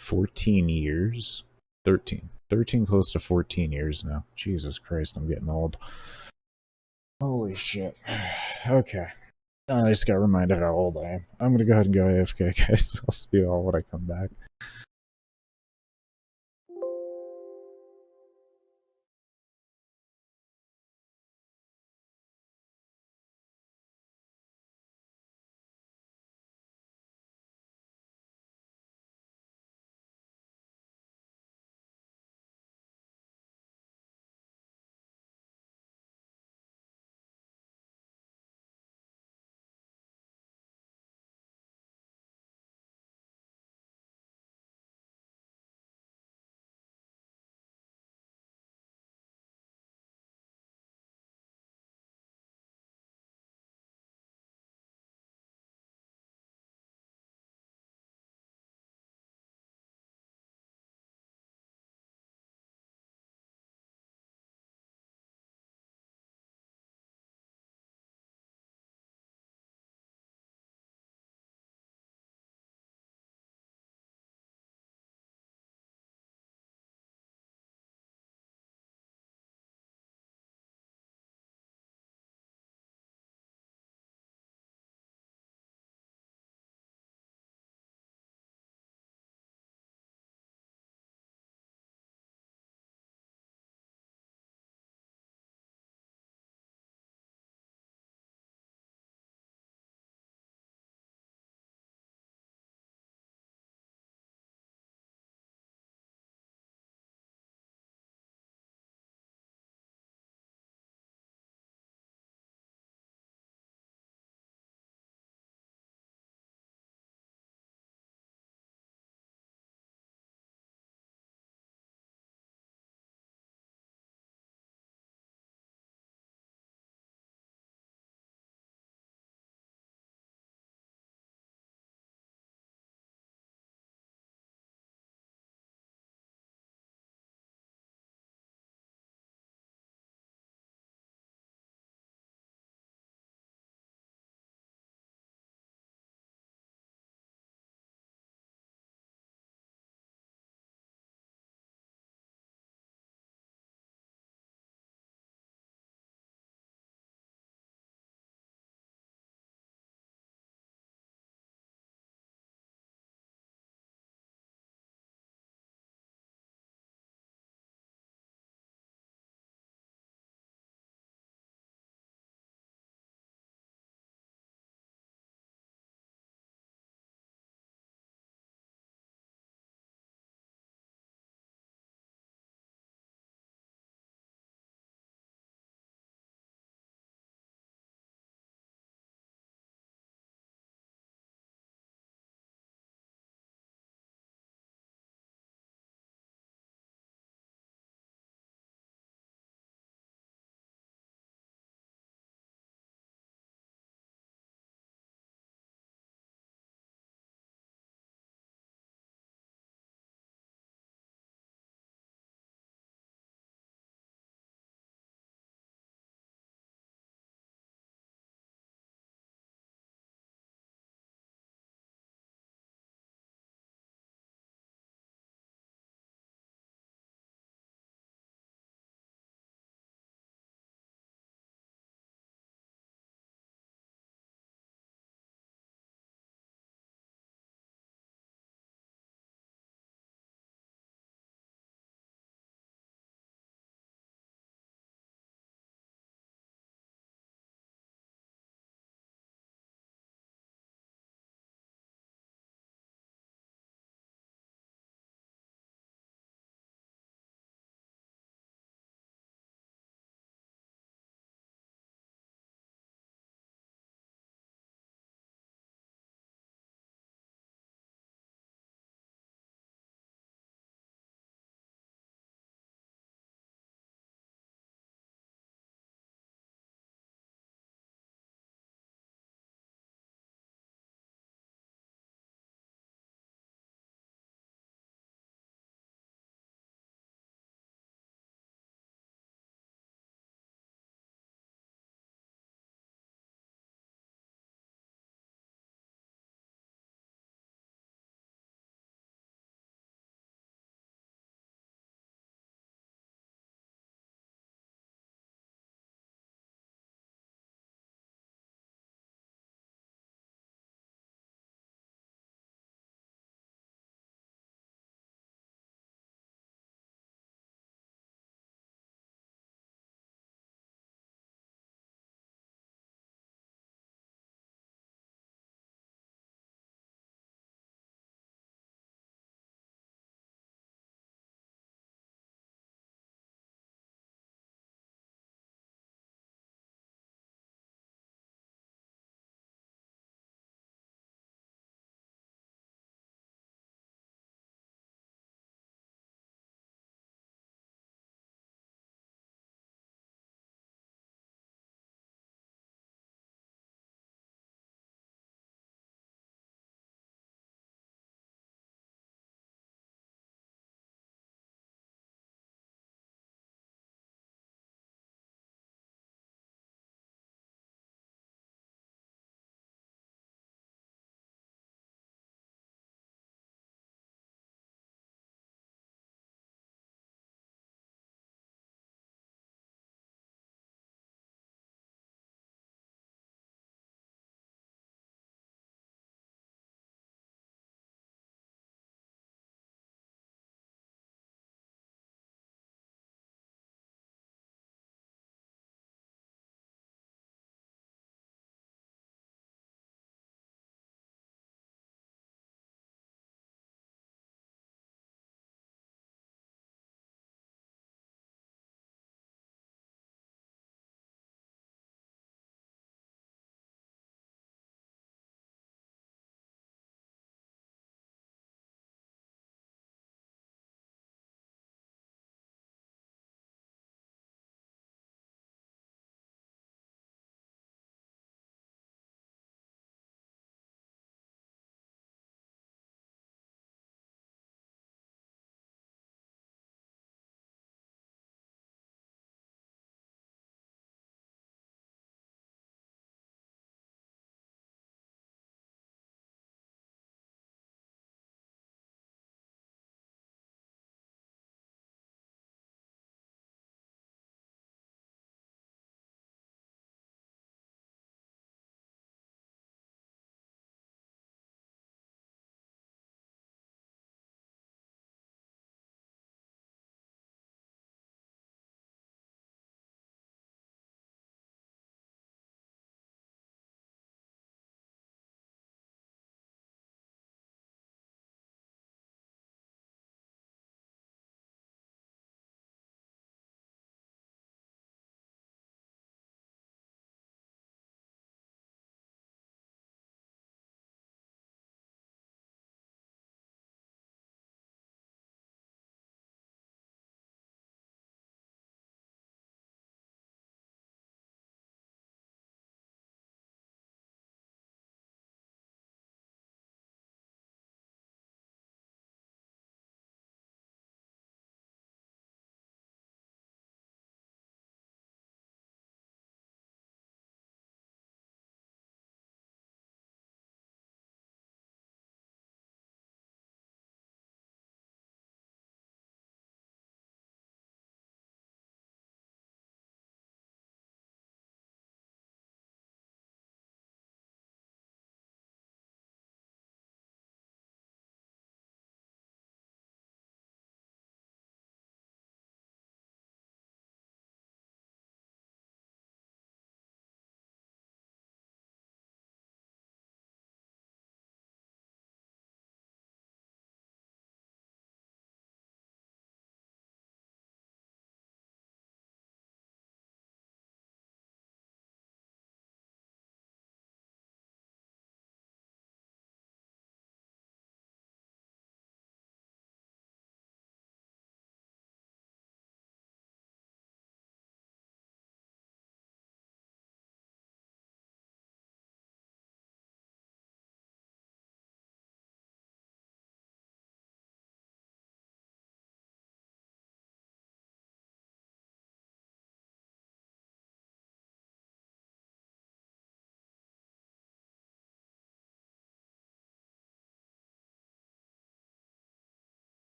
A: 14 years? 13. 13, close to 14 years now. Jesus Christ, I'm getting old. Holy shit. Okay. I just got reminded how old I am. I'm gonna go ahead and go AFK, guys. I'll see you all when I come back.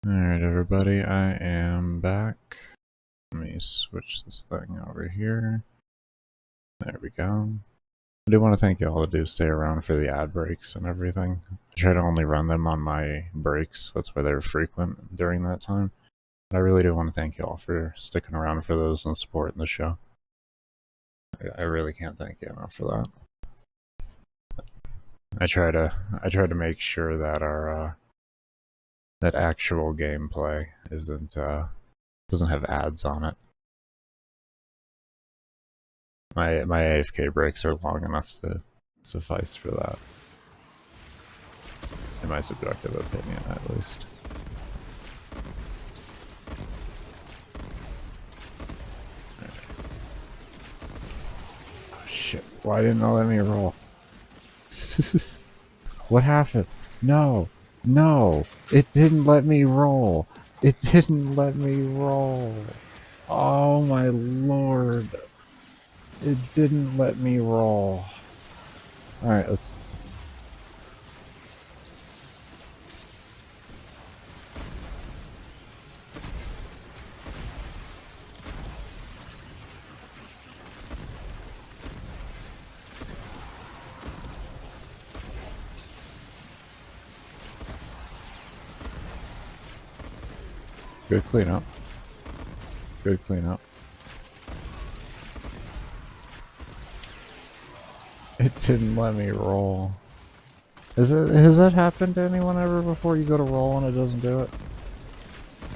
A: Alright, everybody, I am back. Let me switch this thing over here. There we go. I do want to thank you all that do stay around for the ad breaks and everything. I try to only run them on my breaks, that's why they're frequent during that time. But I really do want to thank you all for sticking around for those and supporting the show. I really can't thank you enough for that. I try to make sure that our that actual gameplay doesn't have ads on it. My AFK breaks are long enough to suffice for that. In my subjective opinion, at least. Oh shit, why didn't it let me roll? What happened? No! No! It didn't let me roll! It didn't let me roll! Oh my lord! It didn't let me roll. Alright, let's... Good cleanup. Good cleanup. It didn't let me roll. Has that happened to anyone ever before? You go to roll and it doesn't do it?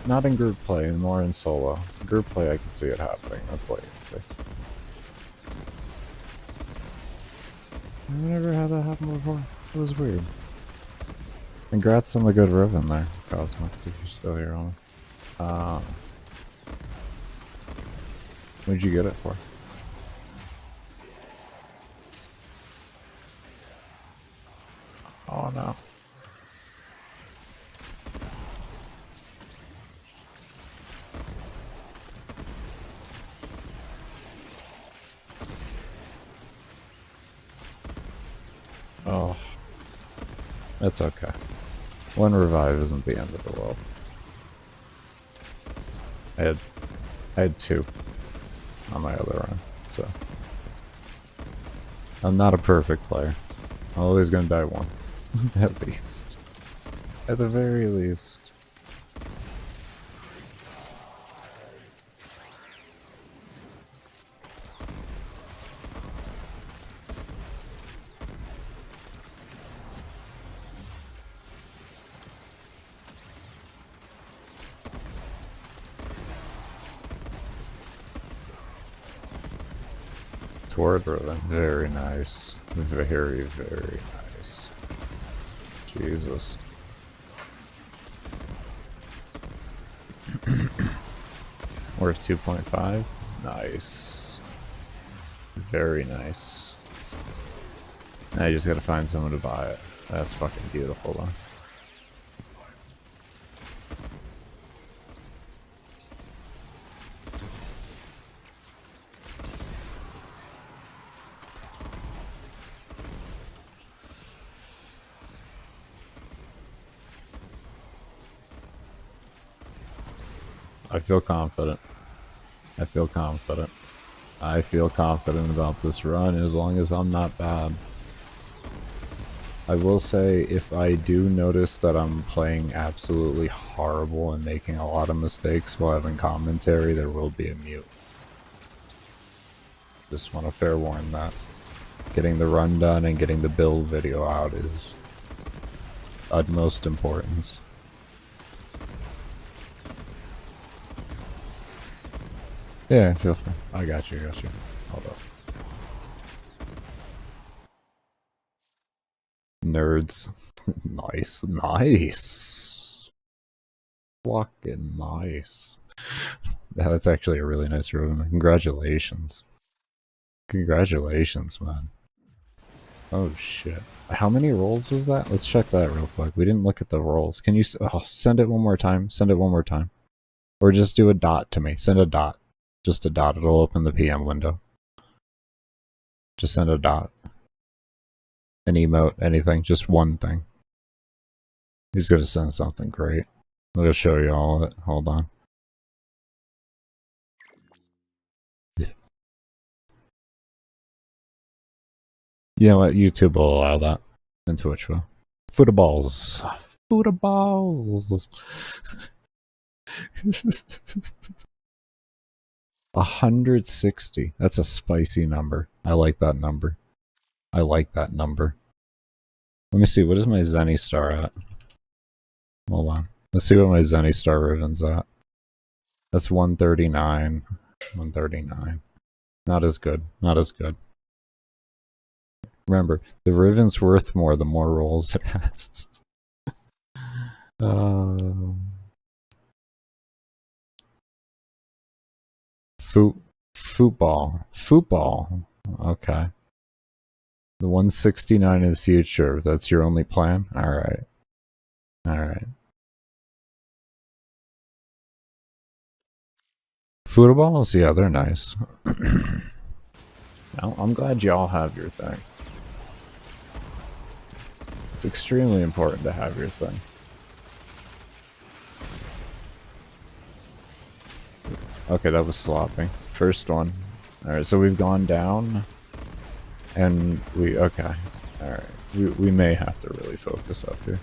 A: Not in group play, more in solo. Group play I can see it happening, that's latency. I've never had that happen before. It was weird. Congrats on the good ribbon there, Cosmic, if you're still here on. What'd you get it for? Oh no. Oh. That's okay. One revive isn't the end of the world. I had two on my other run, so I'm not a perfect player. I'm always gonna die once. At least. At the very least. Toward ribbon. Very nice. Very, very nice. Jesus. Worth 2.5. Nice. Very nice. Now you just gotta find someone to buy it. That's fucking beautiful though. I feel confident. I feel confident. I feel confident about this run as long as I'm not bad. I will say, if I do notice that I'm playing absolutely horrible and making a lot of mistakes while having commentary, there will be a mute. Just want to fair warn that. Getting the run done and getting the build video out is utmost importance. Yeah, feel free. I got you, Hold up. Nerds. Nice, nice. Fucking nice. That's actually a really nice room. Congratulations. Congratulations, man. Oh shit. How many rolls was that? Let's check that real quick. We didn't look at the rolls. Can you send it one more time? Send it one more time. Or just do a dot to me. Send a dot. Just a dot. It'll open the PM window. Just send a dot. An emote, anything. Just one thing. He's gonna send something great. I'm gonna show you all of it. Hold on. You know what? YouTube will allow that. And Twitch will. Footballs. Footballs. 160. That's a spicy number. I like that number. I like that number. Let me see. What is my Zenny Star at? Hold on. Let's see what my Zenny Star Riven's at. That's 139. 139. Not as good. Not as good. Remember, the Riven's worth more the more rolls it has. Football. Football. Okay. The 169 in the future. That's your only plan? Alright. Alright. Footballs? Yeah, they're nice. Well, I'm glad y'all have your thing. It's extremely important to have your thing. Okay, that was sloppy. First one. Alright, so we've gone down. And we... Okay. Alright. We may have to really focus up here.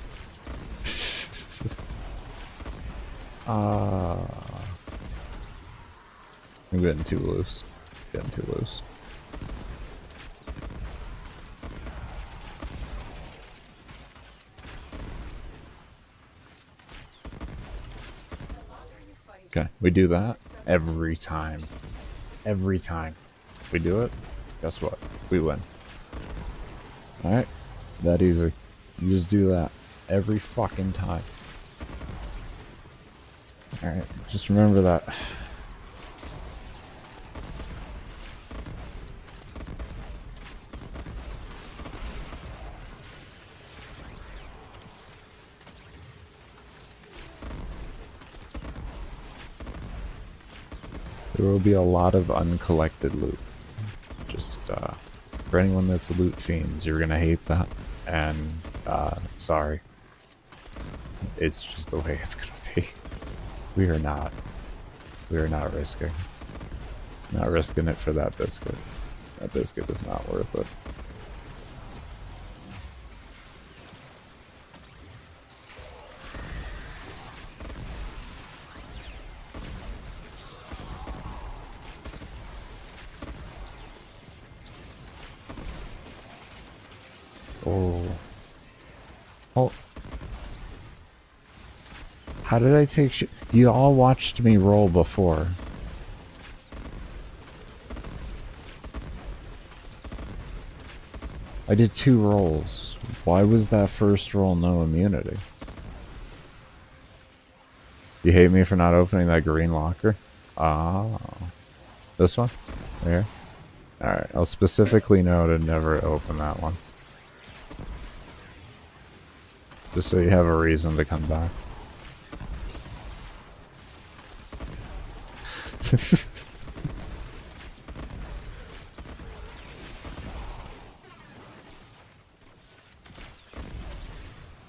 A: I'm getting too loose. Getting too loose. Okay, we do that every time. Every time we do it, guess what? We win. Alright? That easy. You just do that every fucking time. Alright, just remember that. There will be a lot of uncollected loot. Just, for anyone that's loot fiends, you're gonna hate that. And, sorry. It's just the way it's gonna be. We are not risking. Not risking it for that biscuit. That biscuit is not worth it. Oh. How did I take sh- You all watched me roll before. I did 2 rolls. Why was that first roll no immunity? You hate me for not opening that green locker? Ah. This one? There? Alright, I'll specifically know to never open that one. Just so you have a reason to come back.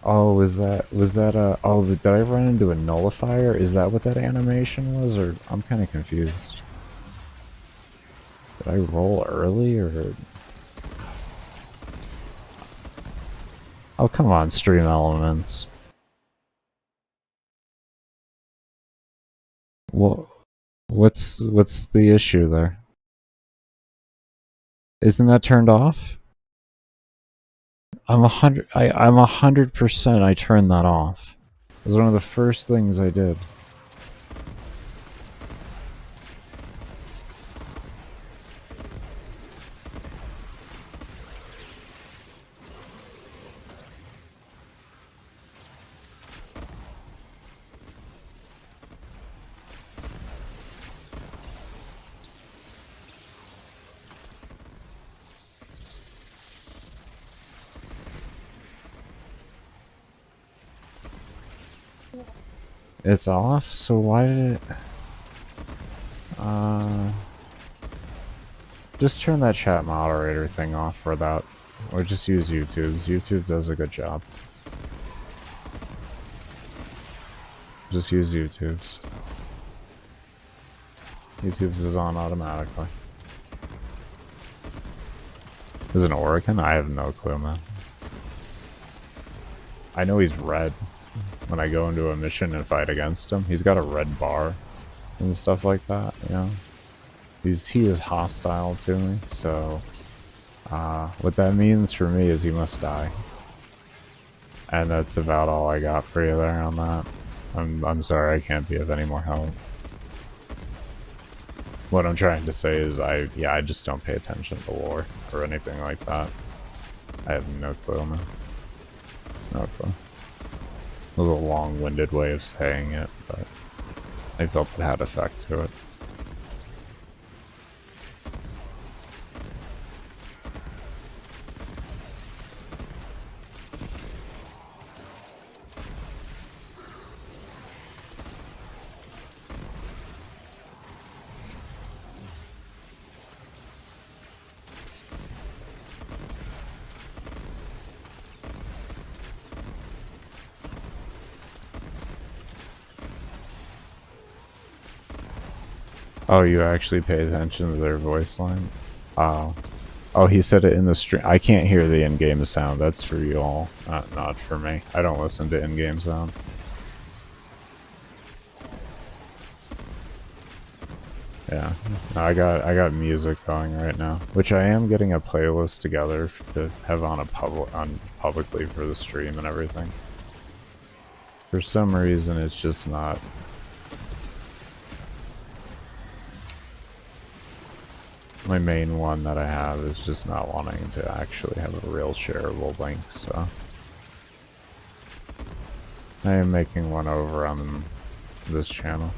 A: Oh, was that a... Oh, did I run into a nullifier? Is that what that animation was? Or I'm kind of confused. Did I roll early, or... Oh, come on, Stream Elements. What's the issue there? Isn't that turned off? I'm 100% I turned that off. It was one of the first things I did. It's off? So why did it... Just turn that chat moderator thing off for that. Or just use YouTube's. YouTube does a good job. Just use YouTube's. YouTube's is on automatically. Is it an Orican? I have no clue, man. I know he's red. When I go into a mission and fight against him, he's got a red bar and stuff like that, you know? He is hostile to me, so what that means for me is he must die. And that's about all I got for you there on that. I'm sorry I can't be of any more help. What I'm trying to say is I just don't pay attention to lore or anything like that. I have no clue, man. No clue. It was a long-winded way of saying it, but I felt it had effect to it. Oh, you actually pay attention to their voice line? Oh. Oh, he said it in the stream. I can't hear the in-game sound. That's for you all, not for me. I don't listen to in-game sound. Yeah, no, I got music going right now, which I am getting a playlist together to have on publicly for the stream and everything. For some reason, it's just not. My main one that I have is just not wanting to actually have a real shareable link, so I am making one over on this channel.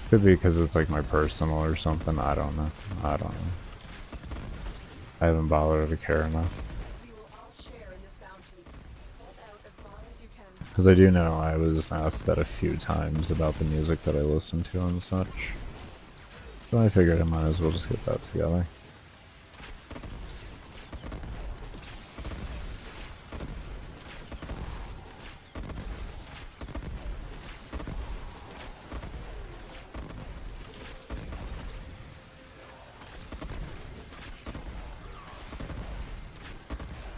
A: Could be because it's like my personal or something, I don't know. I haven't bothered to care enough. Because I do know I was asked that a few times about the music that I listen to and such. So I figured I might as well just get that together.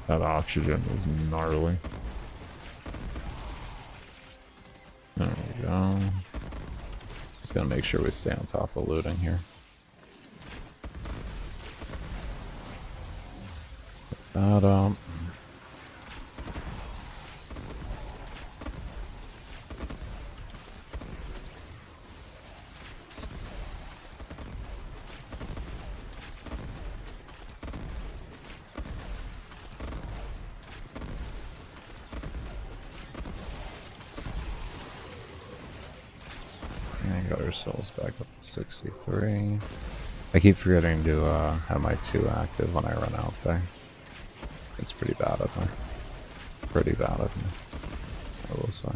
A: That oxygen is gnarly. There we go. Just gotta make sure we stay on top of looting here. Put that up. Ourselves back up to 63. I keep forgetting to have my 2 active when I run out there. It's pretty bad of me. Pretty bad of me, I will say.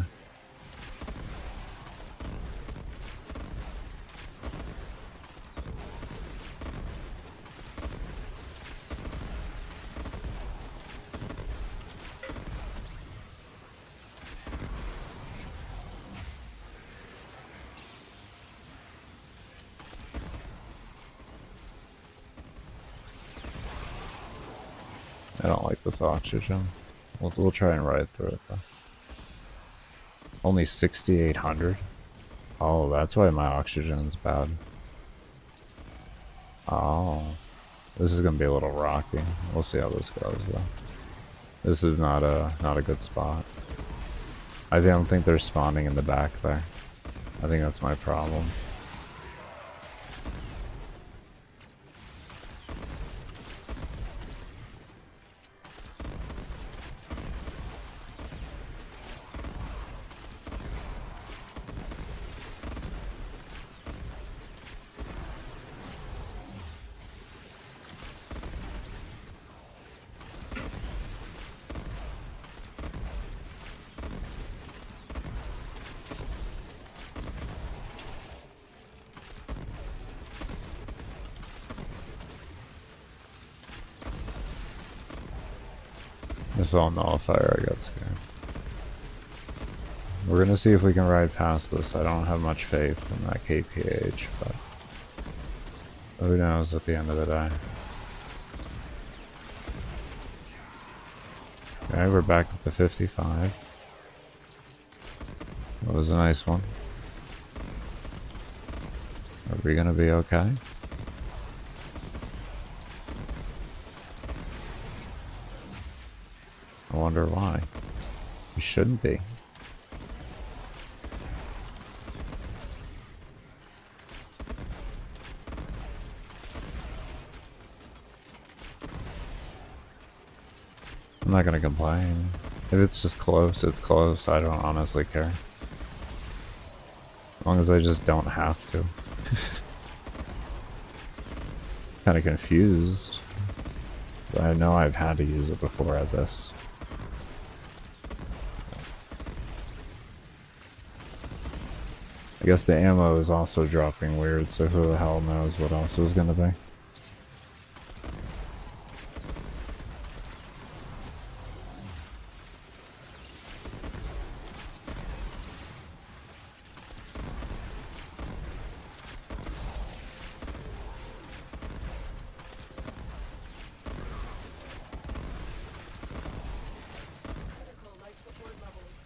A: I don't like this oxygen. We'll try and ride through it though. Only 6,800? Oh, that's why my oxygen's bad. Oh. This is gonna be a little rocky. We'll see how this goes though. This is not a good spot. I don't think they're spawning in the back there. I think that's my problem. This all nullifier, I got scared. We're gonna see if we can ride past this. I don't have much faith in that KPH, but who knows at the end of the day. Okay, we're back up to 55. That was a nice one. Are we gonna be okay? I wonder why. We shouldn't be. I'm not gonna complain. If it's just close, it's close. I don't honestly care. As long as I just don't have to. Kinda confused. But I know I've had to use it before at this. I guess the ammo is also dropping weird, so who the hell knows what else is gonna be.
D: Critical life support levels.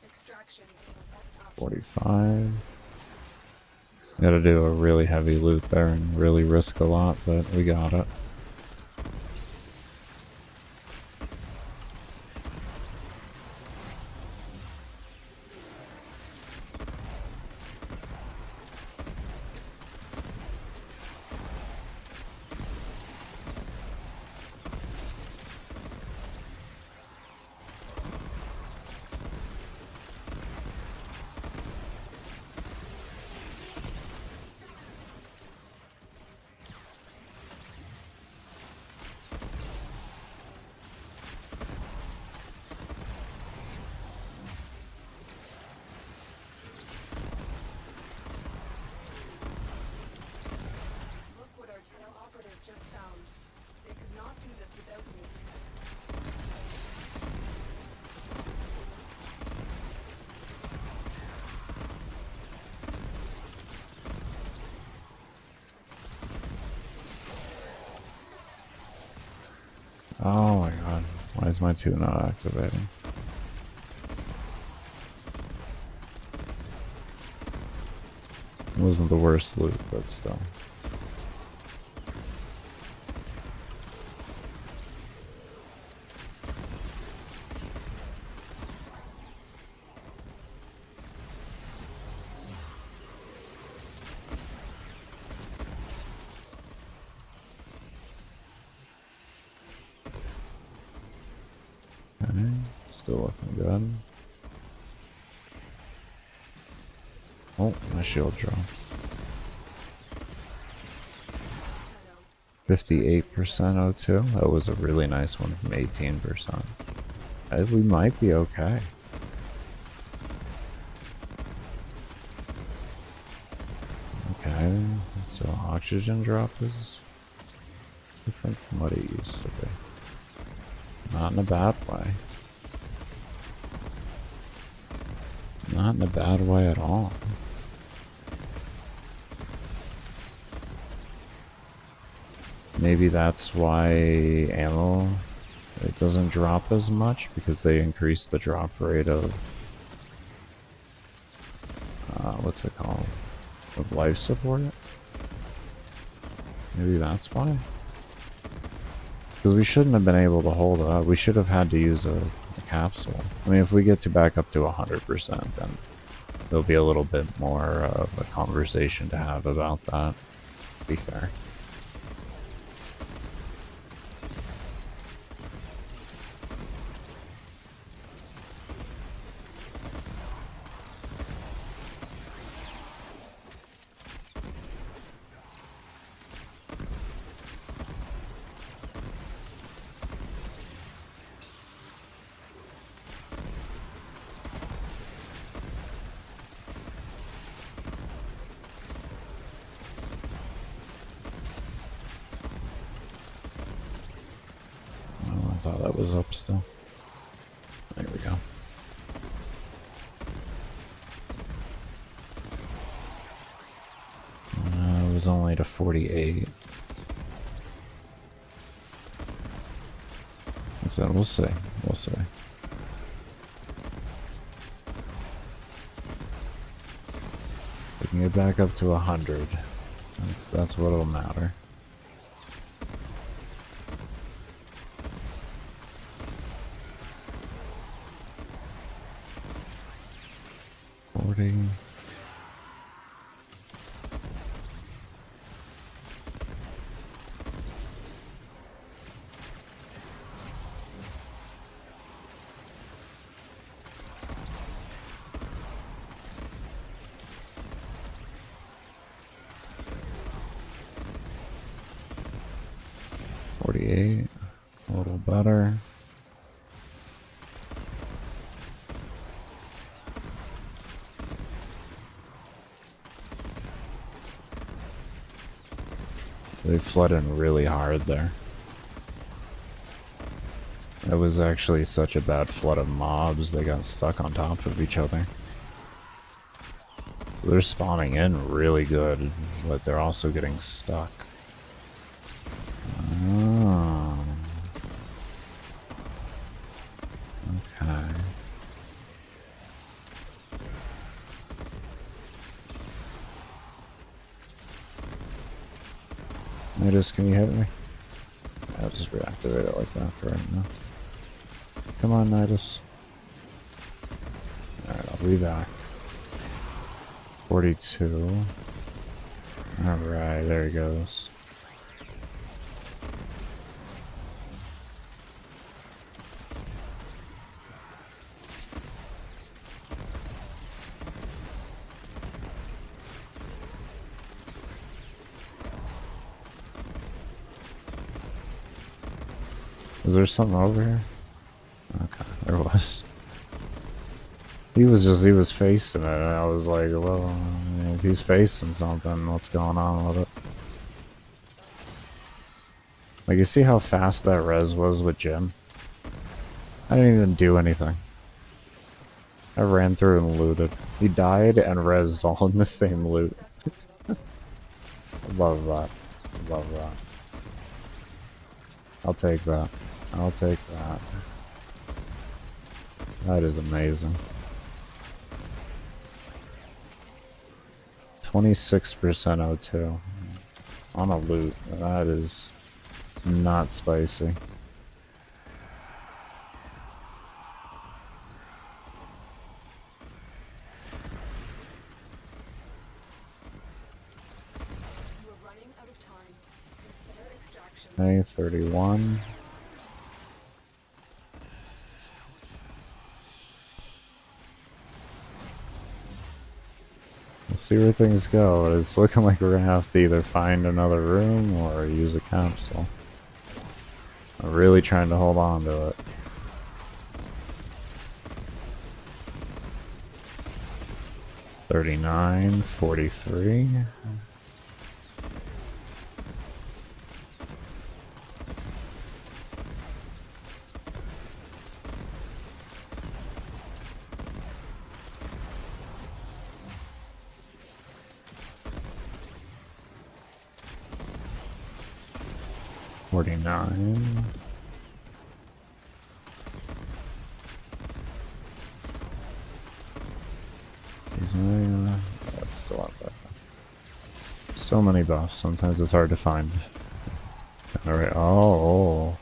D: Extraction is the best option.
A: 45. Gotta do a really heavy loot there and really risk a lot, but we got it.
D: Look what our teleoperative just found. They could not do this without me.
A: Oh my god. Why is my 2 not activating? It wasn't the worst loot, but still. Okay, still looking good. Oh, my shield dropped. 58% O2. That was a really nice one from 18%. We might be okay. Okay, so oxygen drop is different from what it used to be. Not in a bad way. Not in a bad way at all. Maybe that's why ammo, it doesn't drop as much, because they increase the drop rate of what's it called? Of life support? Maybe that's why? Because we shouldn't have been able to hold it up. We should have had to use a capsule. I mean, if we get to back up to 100%, then there'll be a little bit more of a conversation to have about that, to be fair. I thought that was up still. There we go. was only to 48. So we'll see. We'll see. We can get back up to 100. That's what'll matter. A little better. They flooded really hard there. It was actually such a bad flood of mobs, they got stuck on top of each other. So they're spawning in really good, but they're also getting stuck. Oh. Okay. Nidus, can you hit me? I'll just reactivate it like that for right now. Come on, Nidus. Alright, I'll be back. 42. Alright, there he goes. Is there something over here? Okay, there was. He was facing it, and I was like, well, if he's facing something, what's going on with it? Like, you see how fast that res was with Jim? I didn't even do anything. I ran through and looted. He died and rezzed all in the same loot. I love that. Love that. I'll take that. I'll take that. That is amazing. 26% O2 on a loot. That is not spicy.
D: You are running out of time. Consider extraction.
A: Okay, 31. We'll see where things go. It's looking like we're gonna have to either find another room or use a capsule. I'm really trying to hold on to it. $39, $43. $49. Is my that's still up there. So many buffs, sometimes it's hard to find. Alright, oh,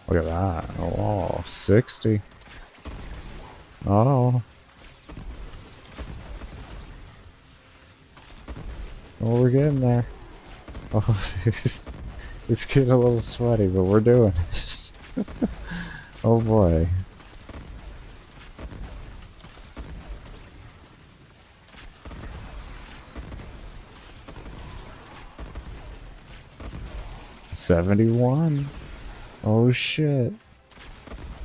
A: look at that. Oh, 60. Oh. Oh, we're getting there. Oh, it's getting a little sweaty, but we're doing it. Oh boy. $71. Oh shit.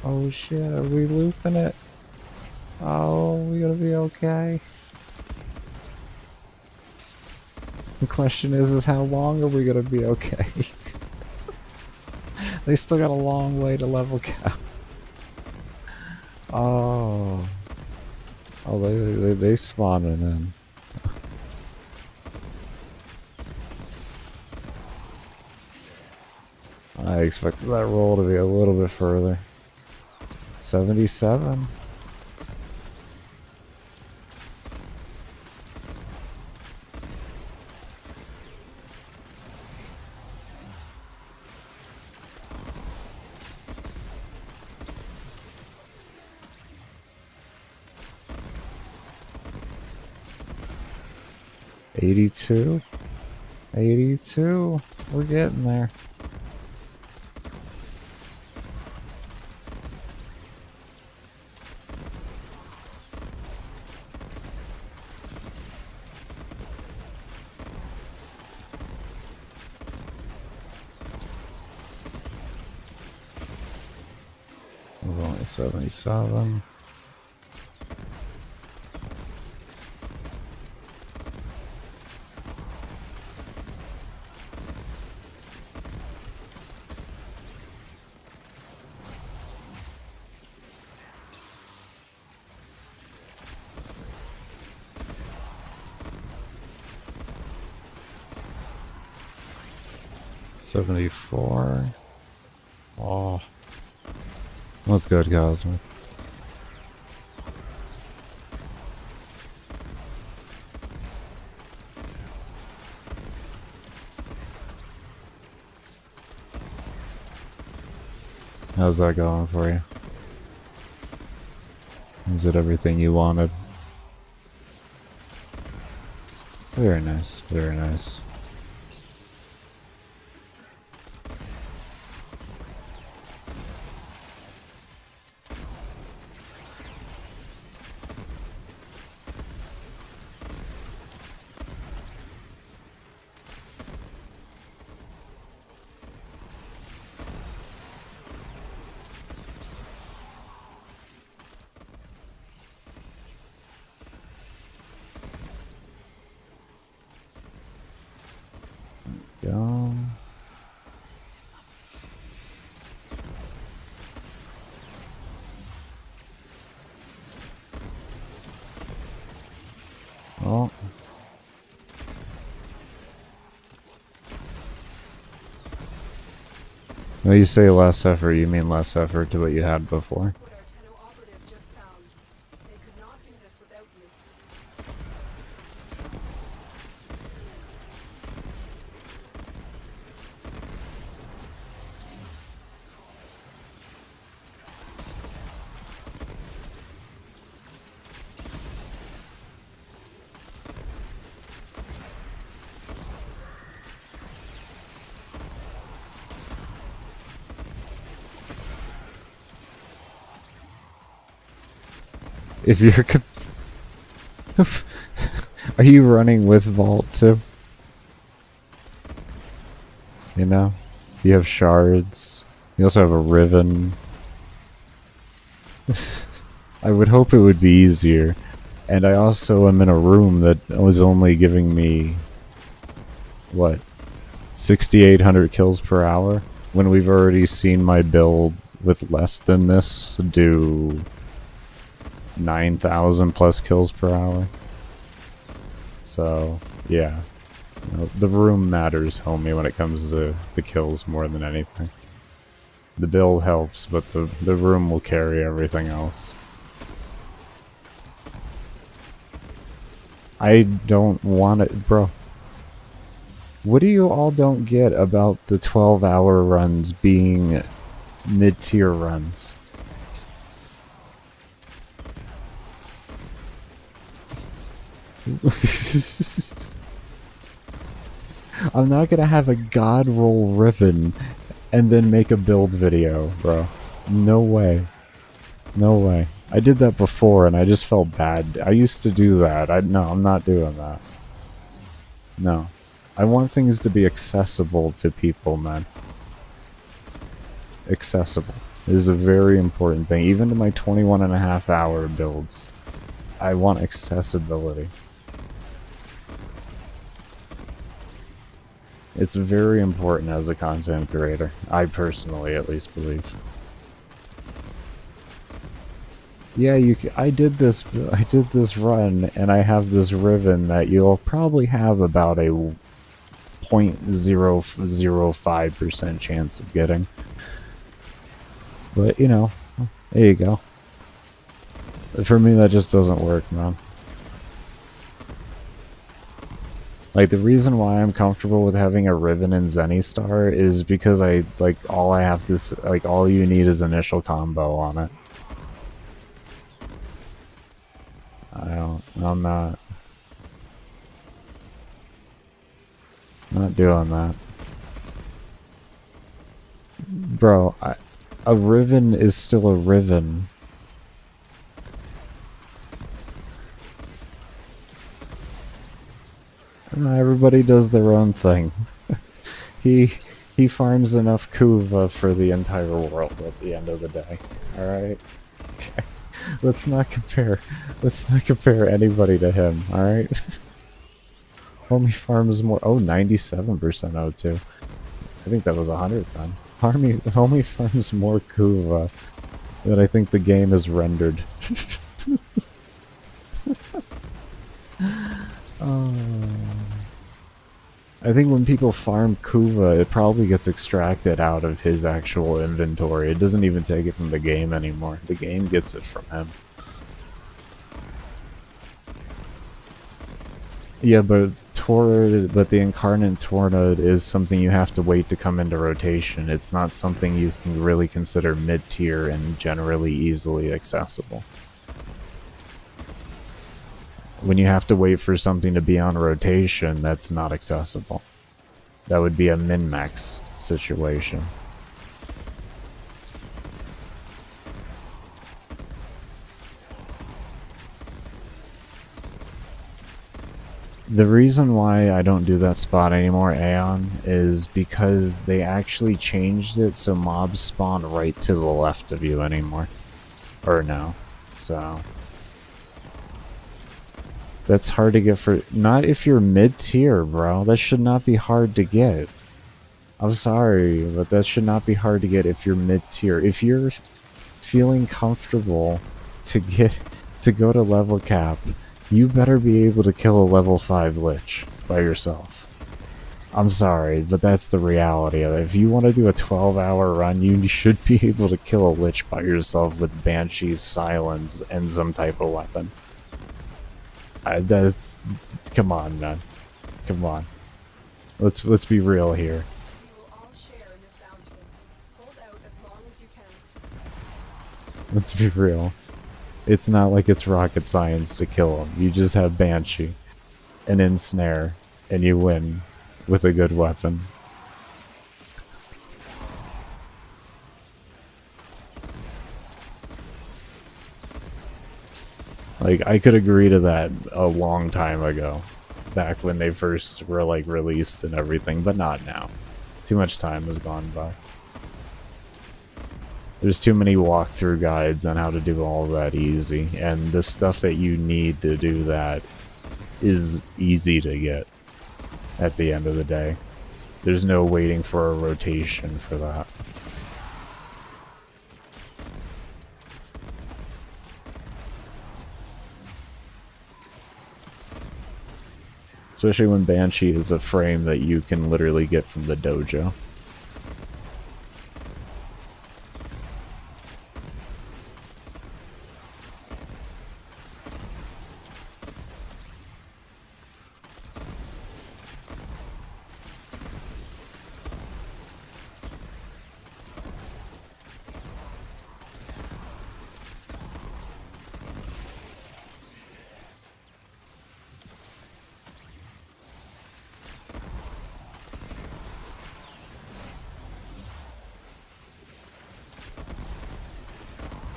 A: Oh shit, are we looping it? Oh, we gonna be okay? The question is how long are we gonna be okay? They still got a long way to level cap. Oh. Oh, they spawning in. I expected that roll to be a little bit further. 77. $82. 82. We're getting there. It was only 77. $74. Oh. What's good, Cosmic? How's that going for you? Is it everything you wanted? Very nice, very nice. Go. Oh. When you say less effort, you mean less effort to what you had before?
D: What our Tenno operative just found. They could not do this without you.
A: If you're... Are you running with Vault too? You know? You have shards. You also have a Riven. I would hope it would be easier. And I also am in a room that was only giving me... What? 6,800 kills per hour? When we've already seen my build with less than this do... 9,000 plus kills per hour. So, yeah. You know, the room matters, homie, when it comes to the kills more than anything. The build helps, but the room will carry everything else. I don't want it, bro. What do you all don't get about the 12-hour runs being mid-tier runs? I'm not gonna have a god roll Riven and then make a build video, bro. No way. No way. I did that before and I just felt bad. I used to do that. No, I'm not doing that. No. I want things to be accessible to people, man. Accessible is a very important thing. Even to my 21.5-hour builds. I want accessibility. It's very important as a content creator. I personally at least believe. Yeah, I did this run and I have this Riven that you'll probably have about a 0.005% chance of getting. But, you know, there you go. For me, that just doesn't work, man. Like, the reason why I'm comfortable with having a Riven and Zenny Star is because all I have to, like, all you need is initial combo on it. I'm not doing that. Bro, a Riven is still a Riven. Everybody does their own thing. He farms enough Kuva for the entire world at the end of the day. Alright? Okay. Let's not compare anybody to him, alright? Homie farms more. Oh, 97% O2. I think that was 100 then. Homie farms more Kuva than I think the game is rendered. I think when people farm Kuva, it probably gets extracted out of his actual inventory. It doesn't even take it from the game anymore. The game gets it from him. Yeah, but the Incarnate Tornado is something you have to wait to come into rotation. It's not something you can really consider mid-tier and generally easily accessible. When you have to wait for something to be on rotation, that's not accessible. That would be a min-max situation. The reason why I don't do that spot anymore, Aeon, is because they actually changed it so mobs spawn right to the left of you anymore. Or no. So that's hard to get for... Not if you're mid-tier, bro. That should not be hard to get. I'm sorry, but that should not be hard to get if you're mid-tier. If you're feeling comfortable to go to level cap, you better be able to kill a level 5 Lich by yourself. I'm sorry, but that's the reality of it. If you want to do a 12-hour run, you should be able to kill a Lich by yourself with Banshee's Silence and some type of weapon. Come on, man. Come on. Let's be real here.
D: You will all share in this bounty. Hold out as long as you can.
A: Let's be real. It's not like it's rocket science to kill him. You just have Banshee and Ensnare, and you win with a good weapon. Like, I could agree to that a long time ago, back when they first were, like, released and everything, but not now. Too much time has gone by. There's too many walkthrough guides on how to do all that easy, and the stuff that you need to do that is easy to get at the end of the day. There's no waiting for a rotation for that. Especially when Banshee is a frame that you can literally get from the dojo.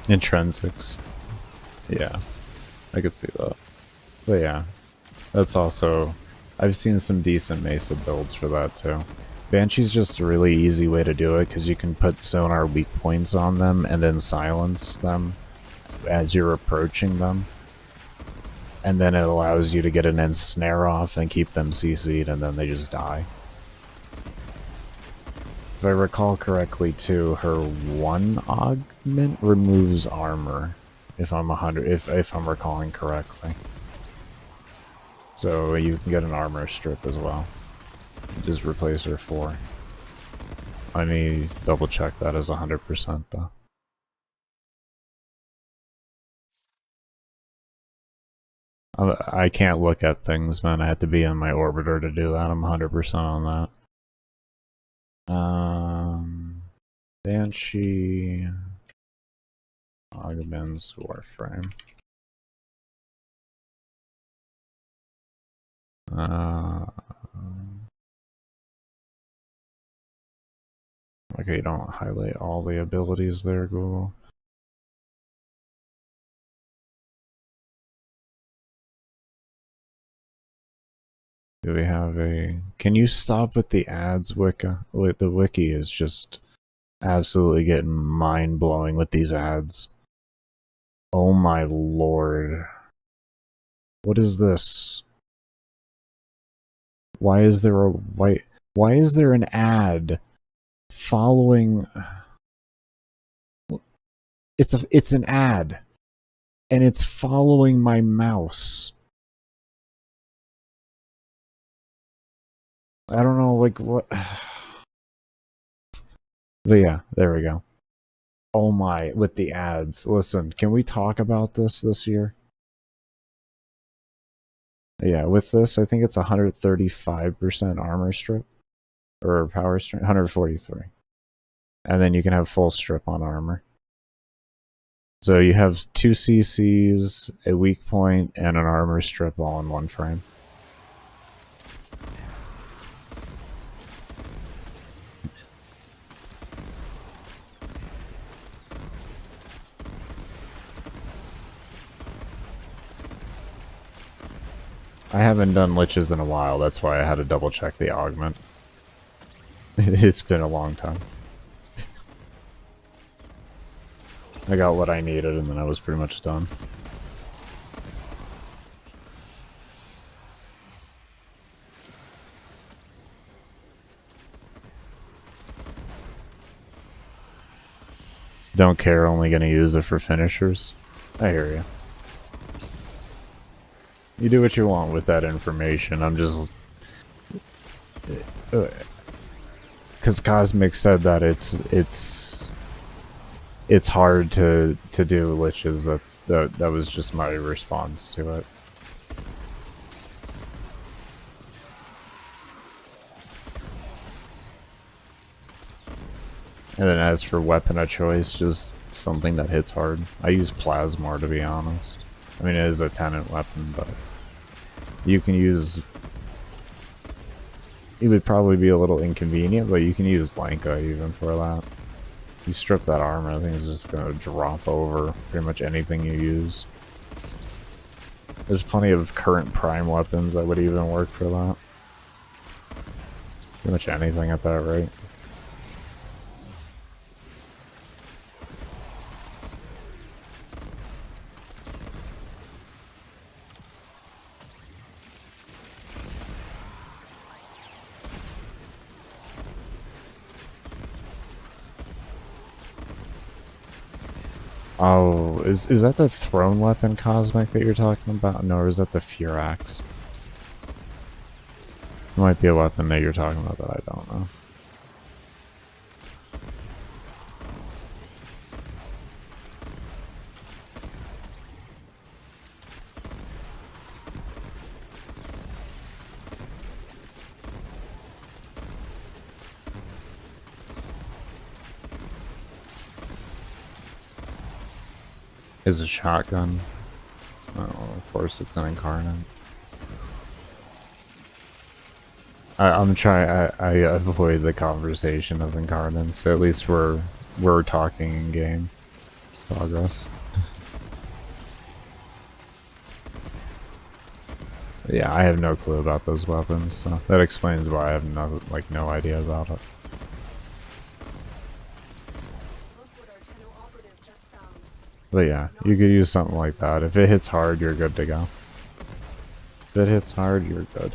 A: Intrinsics. Yeah, I could see that. But yeah, that's also... I've seen some decent Mesa builds for that too. Banshee's just a really easy way to do it because you can put sonar weak points on them and then silence them as you're approaching them. And then it allows you to get an ensnare off and keep them CC'd, and then they just die. If I recall correctly too, her one augment removes armor. If I'm recalling correctly. So you can get an armor strip as well. Just replace her 4. Let me double check that as 100% though. I can't look at things, man. I have to be in my orbiter to do that. I'm 100% on that. Banshee, Agamemnon's Warframe. Okay, you don't highlight all the abilities there, Google. Do we have a... Can you stop with the ads, Wicca? The wiki is just absolutely getting mind-blowing with these ads. Oh my lord. What is this? Why is there a white... Why is there an ad following... It's an ad. And it's following my mouse. I don't know, like, what... But yeah, there we go. Oh my, with the ads. Listen, can we talk about this year? Yeah, with this, I think it's 135% armor strip. Or power strip, 143. And then you can have full strip on armor. So you have 2 CCs, a weak point, and an armor strip all in one frame. I haven't done liches in a while, that's why I had to double check the augment. It's been a long time. I got what I needed and then I was pretty much done. Don't care, only gonna use it for finishers. I hear you. You do what you want with that information. I'm just... Because Cosmic said that it's hard to do liches. That was just my response to it. And then as for weapon of choice, just something that hits hard. I use Plasmor, to be honest. I mean, it is a tenant weapon, but you can use... It would probably be a little inconvenient, but you can use Lanka even for that. You strip that armor, I think it's just going to drop over pretty much anything you use. There's plenty of current prime weapons that would even work for that. Pretty much anything at that rate. Oh, is that the throne weapon Cosmic that you're talking about? No, or is that the Furax? It might be a weapon that you're talking about that I don't know. Is a shotgun. Oh, of course it's an incarnate. I'm trying. I avoid the conversation of incarnates. At least we're talking in game progress. Yeah, I have no clue about those weapons, so that explains why I have no idea about it. But yeah, you could use something like that. If it hits hard, you're good to go. If it hits hard, you're good.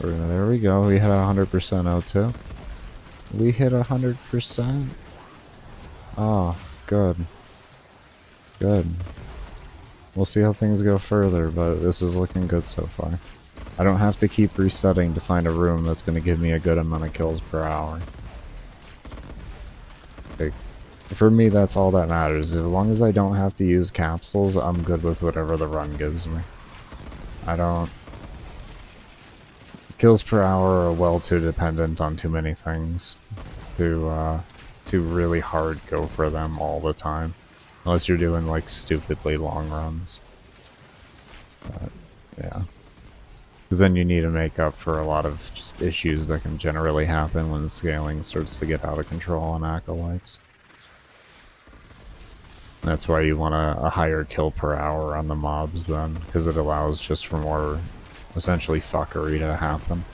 A: There we go. We hit 100% O2. We hit 100%. Oh, good. Good. We'll see how things go further, but this is looking good so far. I don't have to keep resetting to find a room that's going to give me a good amount of kills per hour. Like, for me, that's all that matters. As long as I don't have to use capsules, I'm good with whatever the run gives me. I don't... Kills per hour are well too dependent on too many things to really hard go for them all the time. Unless you're doing, like, stupidly long runs. But, yeah. Because then you need to make up for a lot of just issues that can generally happen when scaling starts to get out of control on acolytes. That's why you want a higher kill per hour on the mobs then, because it allows just for more, essentially, fuckery to happen.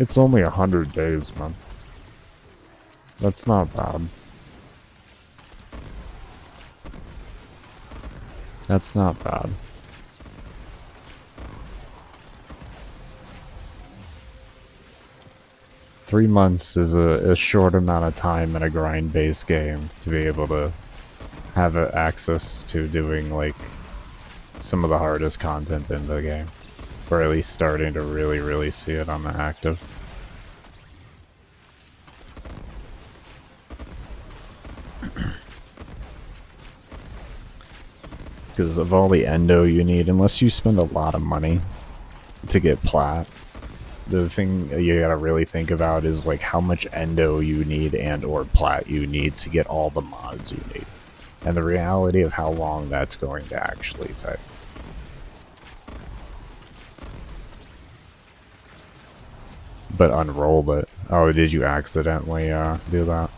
A: It's only 100 days, man. That's not bad. That's not bad. $3 months is a short amount of time in a grind-based game to be able to have access to doing, like, some of the hardest content in the game. Or at least starting to really see it on the active. Because of all the endo you need, unless you spend a lot of money to get plat, the thing you gotta really think about is like how much endo you need and or plat you need to get all the mods you need. And the reality of how long that's going to actually take. But unroll it. Oh, did you accidentally do that?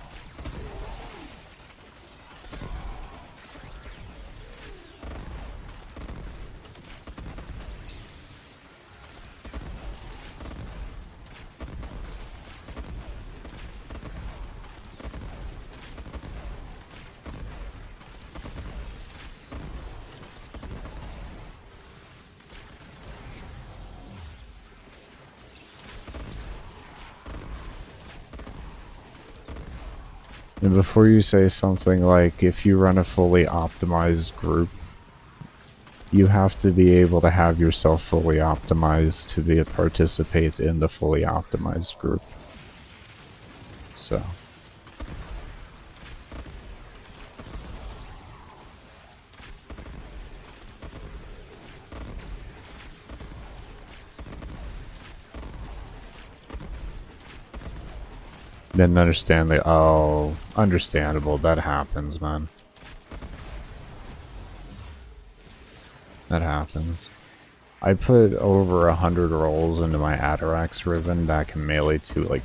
A: And before you say something like, if you run a fully optimized group, you have to be able to have yourself fully optimized to be participate in the fully optimized group. So. Didn't understand the... Oh, understandable. That happens, man. That happens. I put over 100 rolls into my Atarax Ribbon back in Melee 2, like,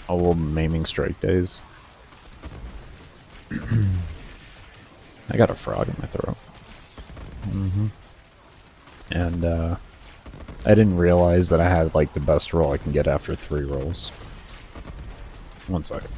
A: old Maiming Strike days. I got a frog in my throat. And, I didn't realize that I had, like, the best roll I can get after 3 rolls. One second.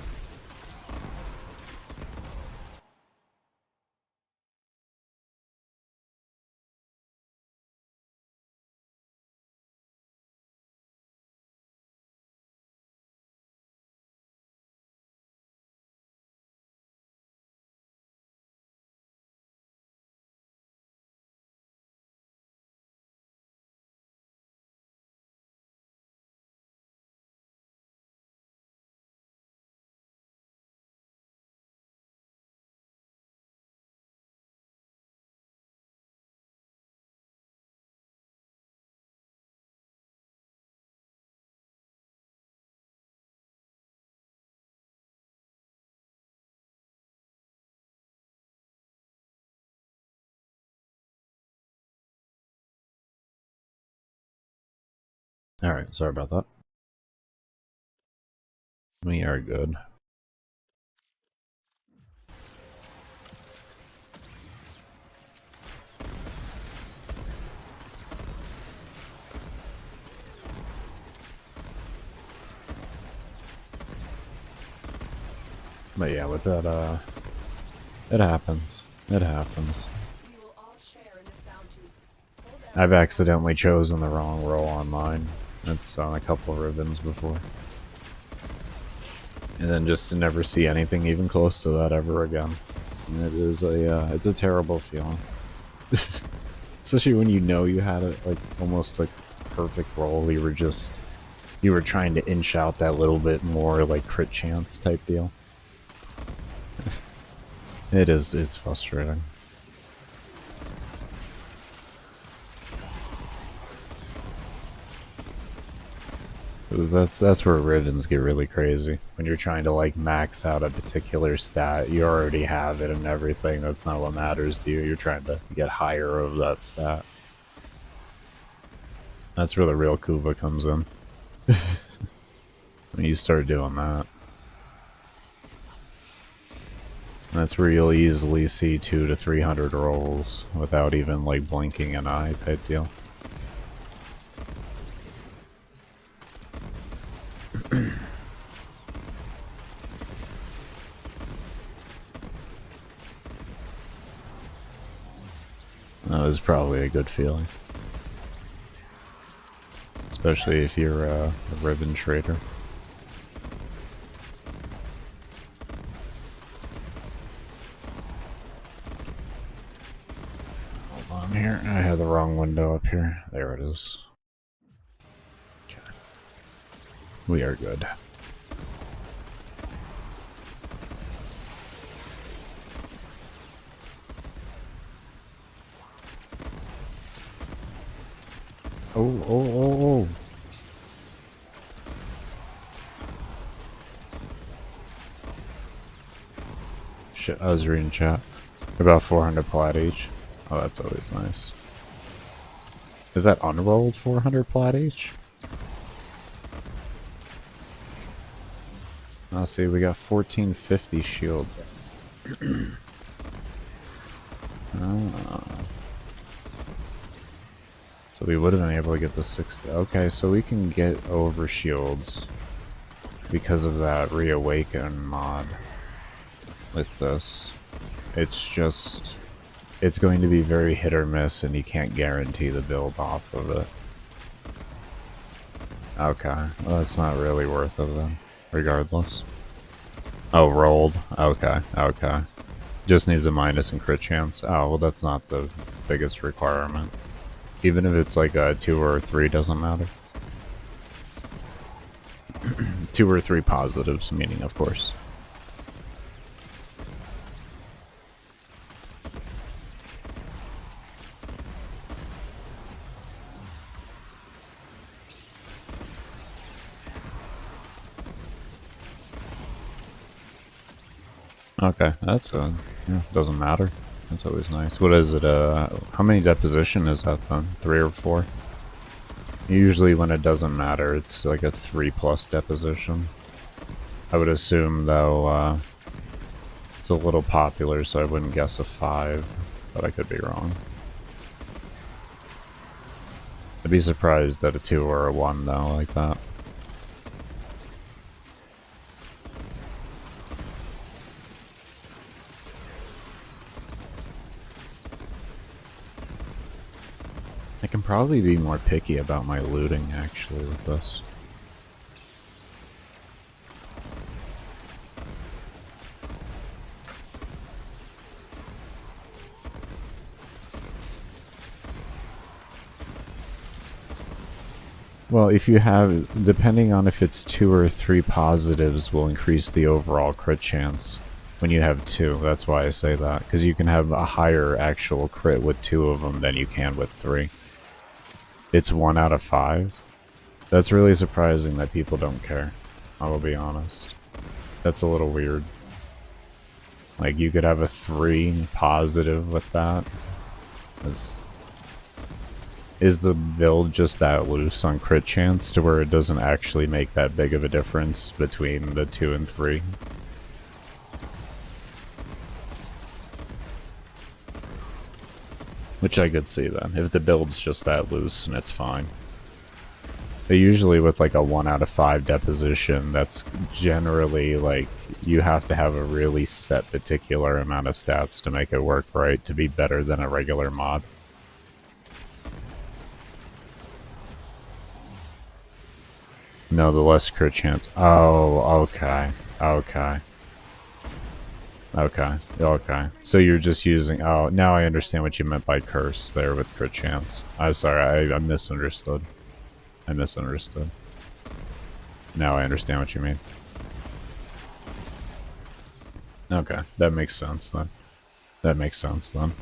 A: Alright, sorry about that. We are good. But yeah, with that, it happens. It happens.
D: We will all share in this bounty. Hold out
A: I've
D: for
A: accidentally chosen the wrong role on mine. It's on a couple of ribbons before. And then just to never see anything even close to that ever again. And it is it's a terrible feeling. Especially when you know you had it, like, almost like perfect role. You were trying to inch out that little bit more, like, crit chance type deal. It's frustrating. Because that's where ribbons get really crazy. When you're trying to, like, max out a particular stat, you already have it and everything. That's not what matters to you. You're trying to get higher of that stat. That's where the real Kuva comes in. When you start doing that. That's where you'll easily see 200 to 300 rolls without even, like, blinking an eye type deal. That was probably a good feeling. Especially if you're a ribbon trader. Hold on here. I had the wrong window up here. There it is. Okay. We are good. Oh. Shit, I was reading chat. About 400 plat each. Oh, that's always nice. Is that unrolled 400 plat each? Oh, see, we got 1450 shield. Oh. So we would have been able to get the 60. Okay, so we can get over shields because of that reawaken mod with this. It's just, it's going to be very hit or miss and you can't guarantee the build off of it. Okay, well that's not really worth it then, regardless. Oh, rolled. Okay. Just needs a minus and crit chance. Oh, well that's not the biggest requirement. Even if it's like a 2 or 3, doesn't matter. 2 or 3 positives, meaning, of course. Okay, that's yeah, doesn't matter. That's always nice. What is it? How many deposition is that then? 3 or 4? Usually when it doesn't matter, it's like a 3+ deposition. I would assume, though, it's a little popular, so I wouldn't guess a 5, but I could be wrong. I'd be surprised at a 2 or a 1, though, like that. I can probably be more picky about my looting, actually, with this. Well, if you have, depending on if it's 2 or 3 positives, will increase the overall crit chance. When you have 2, that's why I say that. Because you can have a higher actual crit with 2 of them than you can with 3. It's 1 out of 5. That's really surprising that people don't care. I will be honest. That's a little weird. Like, you could have a 3 positive with that. Is the build just that loose on crit chance to where it doesn't actually make that big of a difference between the 2 and 3? Which I could see then, if the build's just that loose and it's fine. But usually with like a 1 out of 5 deposition, that's generally like, you have to have a really set particular amount of stats to make it work right, to be better than a regular mod. No, the less crit chance. Oh, okay. Okay. Okay. Okay. So you're just using... Oh, now I understand what you meant by curse there with crit chance. I'm sorry, I misunderstood. I misunderstood. Now I understand what you mean. Okay, that makes sense then. That makes sense then.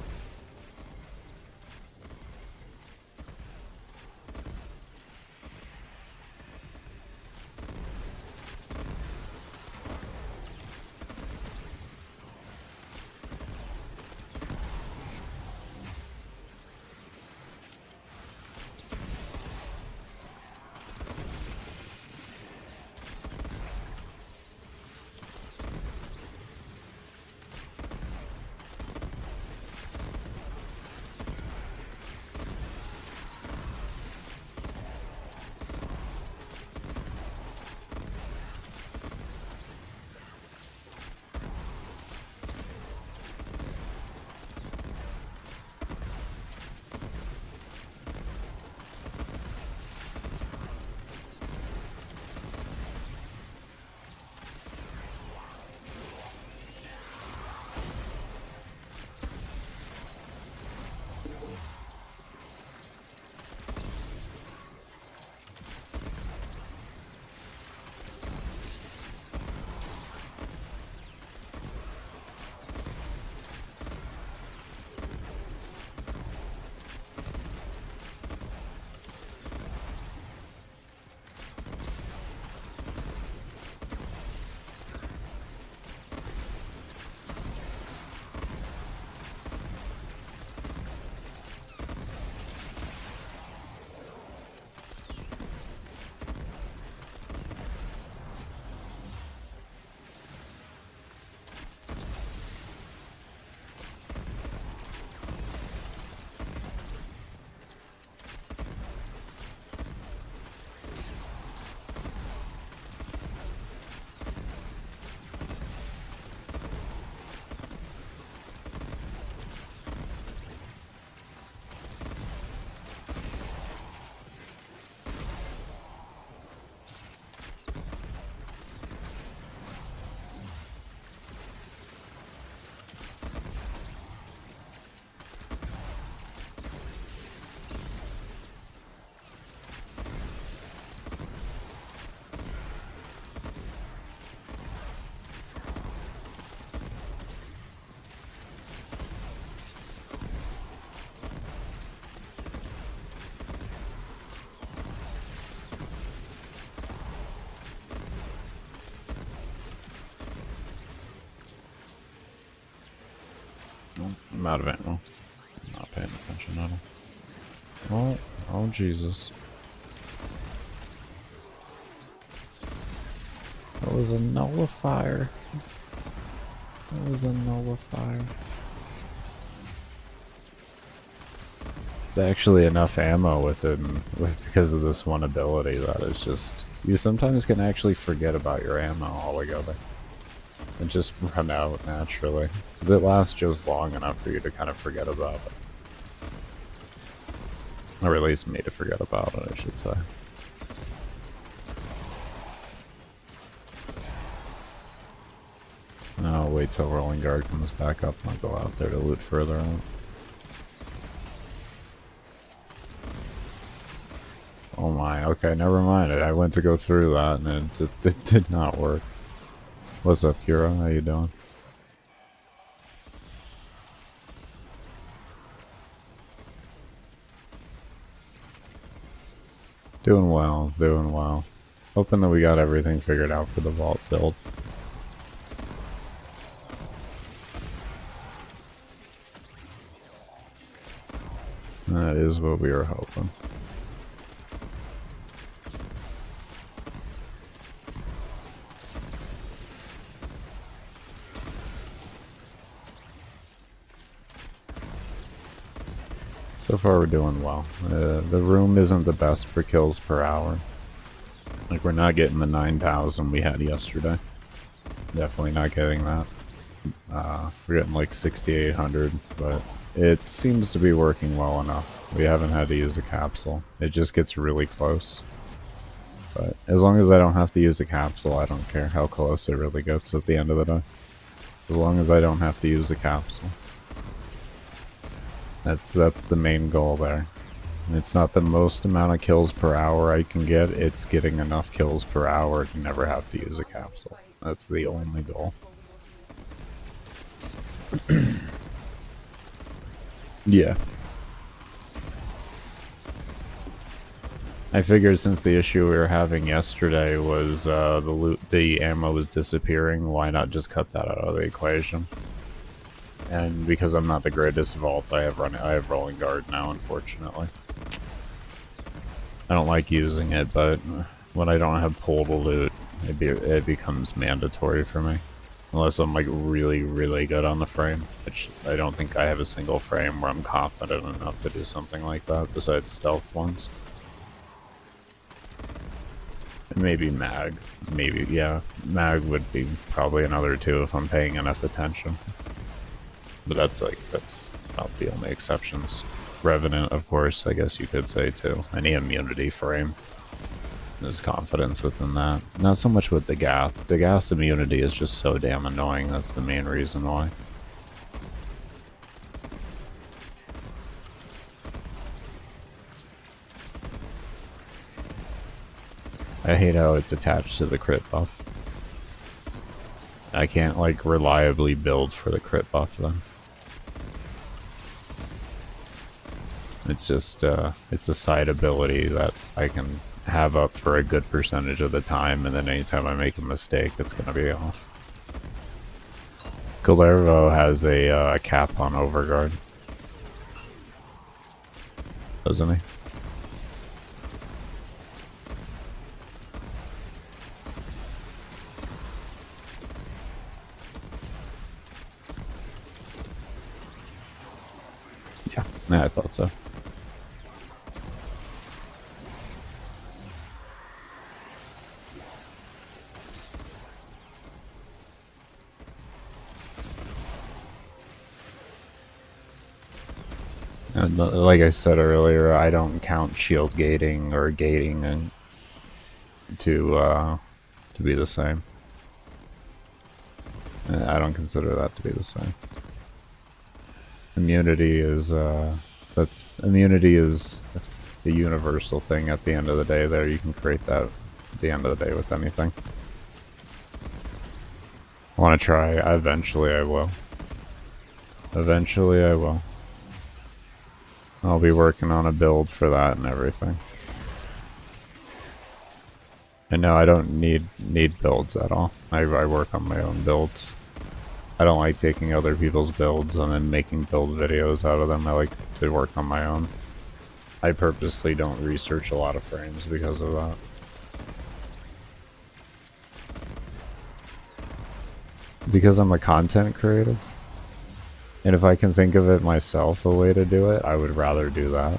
A: I'm out of ammo. I'm not paying attention at all. Oh, oh Jesus. That was a nullifier. That was a nullifier. There's actually enough ammo because of this one ability that is just... You sometimes can actually forget about your ammo altogether. And just run out naturally. Because it lasts just long enough for you to kind of forget about it. Or at least me to forget about it, I should say. I'll wait till Rolling Guard comes back up and I'll go out there to loot further out. Oh my, okay, never mind. I went to go through that and it did not work. What's up, Kira? How you doing? Doing well, doing well. Hoping that we got everything figured out for the vault build. That is what we were hoping. So far we're doing well. The room isn't the best for kills per hour. Like, we're not getting the 9,000 we had yesterday. Definitely not getting that. We're getting like 6,800, but it seems to be working well enough. We haven't had to use a capsule. It just gets really close. But as long as I don't have to use a capsule, I don't care how close it really gets at the end of the day. As long as I don't have to use a capsule. That's the main goal there. It's not the most amount of kills per hour I can get, it's getting enough kills per hour to never have to use a capsule. That's the only goal. Yeah. I figured since the issue we were having yesterday was the ammo was disappearing, why not just cut that out of the equation? And because I'm not the greatest vault, I have rolling guard now, unfortunately. I don't like using it, but when I don't have pull to loot, it becomes mandatory for me. Unless I'm like really, really good on the frame, which I don't think I have a single frame where I'm confident enough to do something like that, besides stealth ones. And maybe mag. Maybe, yeah. Mag would be probably another two if I'm paying enough attention. But that's about the only exceptions. Revenant, of course, I guess you could say too. Any immunity frame. There's confidence within that. Not so much with the Gath. The Gath's immunity is just so damn annoying, that's the main reason why. I hate how it's attached to the crit buff. I can't, like, reliably build for the crit buff, then. It's just, it's a side ability that I can have up for a good percentage of the time, and then anytime I make a mistake, it's gonna be off. Galervo has a cap on Overguard. Doesn't he? Yeah, I thought so. And like I said earlier, I don't count shield gating or gating to be the same. I don't consider that to be the same. Immunity is immunity is the universal thing at the end of the day. There, you can create that at the end of the day with anything. I want to try. Eventually, I will. Eventually, I will. I'll be working on a build for that and everything. And no, I don't need builds at all. I work on my own builds. I don't like taking other people's builds and then making build videos out of them. I like to work on my own. I purposely don't research a lot of frames because of that. Because I'm a content creator. And if I can think of it myself a way to do it, I would rather do that.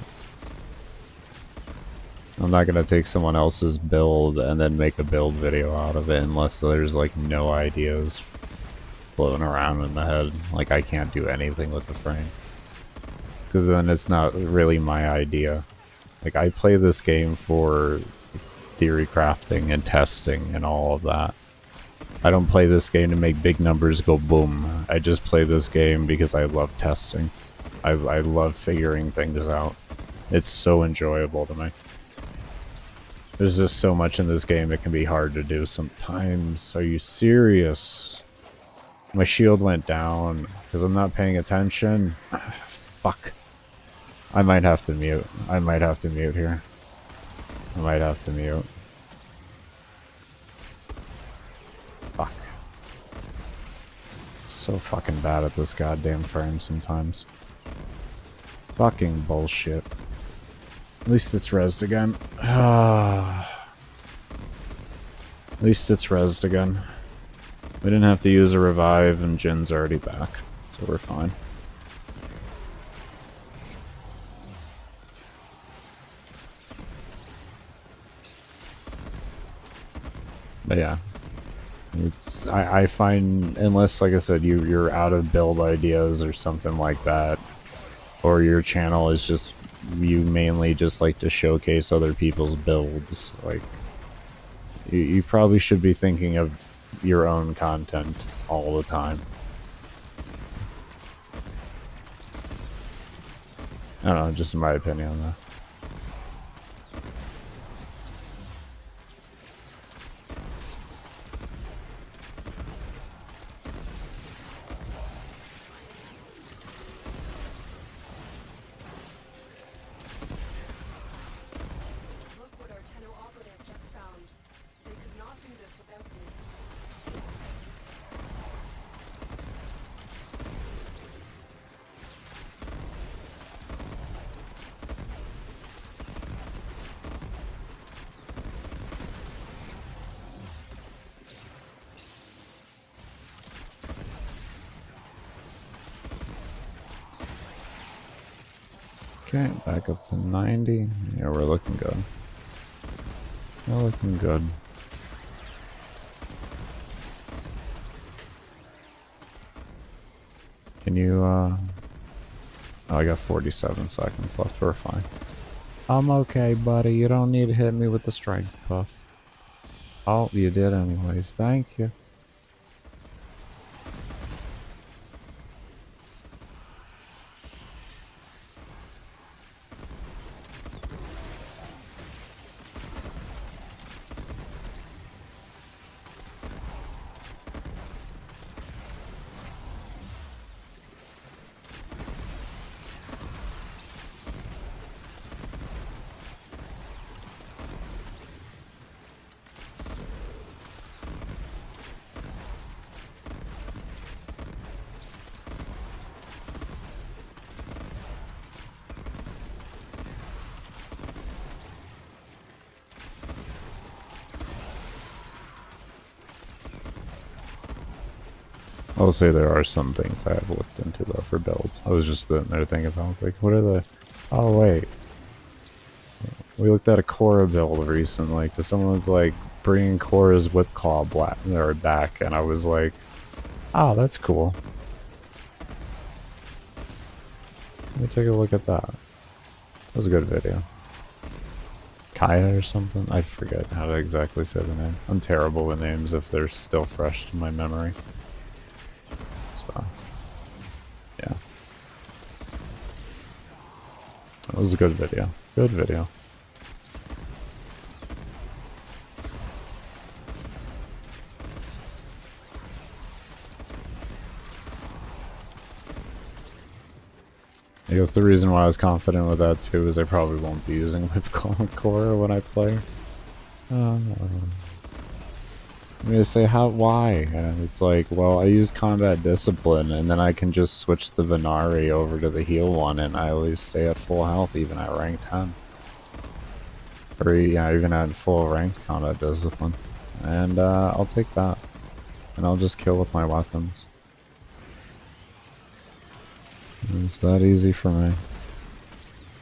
A: I'm not gonna take someone else's build and then make a build video out of it unless there's like no ideas floating around in the head. Like, I can't do anything with the frame. Because then it's not really my idea. Like, I play this game for theory crafting and testing and all of that. I don't play this game to make big numbers go boom. I just play this game because I love testing. I love figuring things out. It's so enjoyable to me. There's just so much in this game it can be hard to do sometimes. Are you serious? My shield went down because I'm not paying attention. Fuck. I might have to mute. I might have to mute here. I might have to mute. Fuck. So fucking bad at this goddamn frame sometimes. Fucking bullshit. At least it's rezzed again. At least it's rezzed again. We didn't have to use a revive and Jin's already back, so we're fine. But yeah. It's I find, unless, like I said, you're out of build ideas or something like that, or your channel is just, you mainly just like to showcase other people's builds, like, you probably should be thinking of your own content all the time. I don't know, just in my opinion though.
D: Look what our Tenno operative just found. They could not do this without me.
A: Okay, back up to 90. Yeah, we're looking good. We're looking good. Can you, oh, I got 47 seconds left. We're fine. I'm okay, buddy. You don't need to hit me with the strength buff. Oh, you did anyways. Thank you. I'll say there are some things I have looked into though for builds. I was just sitting there thinking, I was like, what are the... Oh wait. We looked at a Korra build recently, because someone's like bringing Korra's Whip Claw back, and I was like, oh, that's cool. Let me take a look at that. That was a good video. Kaya or something? I forget how to exactly say the name. I'm terrible with names if they're still fresh in my memory. So, yeah. That was a good video. Good video. I guess the reason why I was confident with that too is I probably won't be using Whip Claw and Korra when I play. I'm gonna say why? And it's like, well, I use combat discipline and then I can just switch the Venari over to the heal one and I always stay at full health even at rank 10. Or yeah, even at full rank combat discipline. And I'll take that. And I'll just kill with my weapons. It's that easy for me.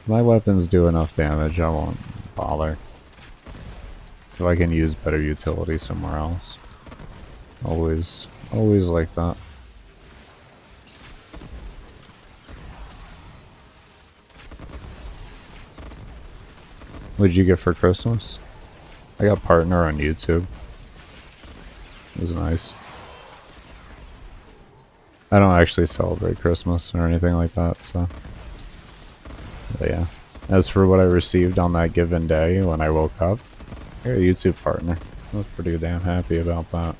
A: My weapons do enough damage, I won't bother. If I can use better utility somewhere else. Always like that. What'd you get for Christmas? I got Partner on YouTube. It was nice. I don't actually celebrate Christmas or anything like that, so... But yeah. As for what I received on that given day when I woke up, I got a YouTube Partner. I was pretty damn happy about that.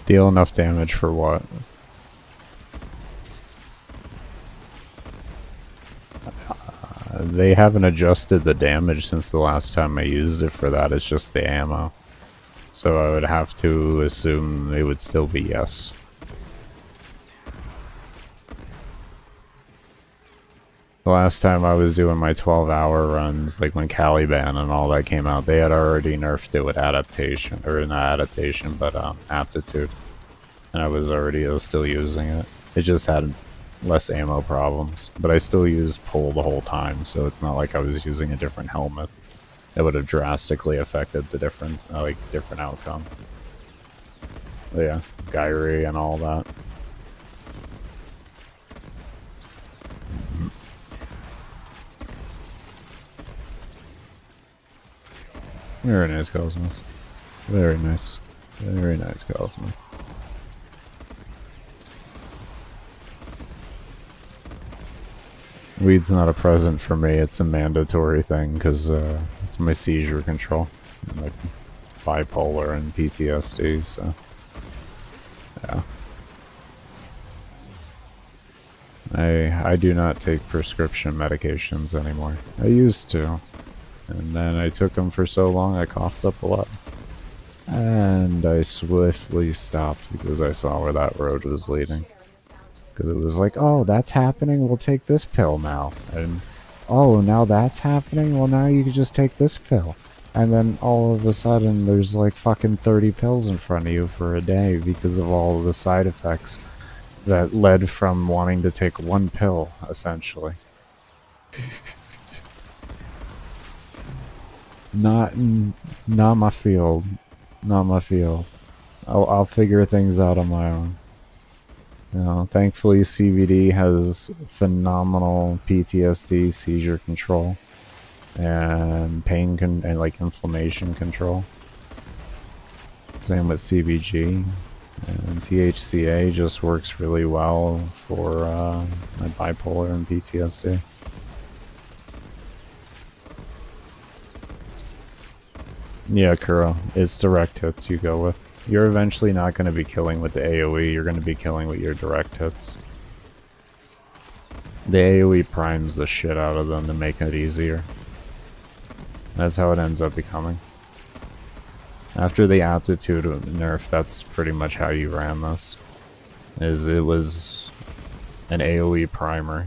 A: Deal enough damage for what? They haven't adjusted the damage since the last time I used it for that. It's just the ammo. So I would have to assume it would still be yes. The last time I was doing my 12-hour runs, like when Caliban and all that came out, they had already nerfed it with adaptation, or not adaptation, but aptitude. And I was still using it. It just had less ammo problems, but I still used pull the whole time, so it's not like I was using a different helmet. It would have drastically affected the different outcome. But yeah, Gyri and all that. Very nice, Cosmos. Very nice. Very nice, Cosmos. Weed's not a present for me, it's a mandatory thing, because it's my seizure control. I'm like bipolar and PTSD, so... yeah. I do not take prescription medications anymore. I used to. And then I took them for so long I coughed up a lot. And I swiftly stopped because I saw where that road was leading. Because it was like, oh, that's happening, we'll take this pill now. And, oh, now that's happening, well now you can just take this pill. And then all of a sudden there's like fucking 30 pills in front of you for a day because of all of the side effects that led from wanting to take one pill, essentially. Not my field. Not my field. I'll figure things out on my own. You know, thankfully CBD has phenomenal PTSD, seizure control, and and like inflammation control. Same with CBG, and THCA just works really well for my bipolar and PTSD. Yeah, Kuro, it's direct hits you go with. You're eventually not going to be killing with the AoE, you're going to be killing with your direct hits. The AoE primes the shit out of them to make it easier. That's how it ends up becoming. After the aptitude nerf, that's pretty much how you ran this. It was an AoE primer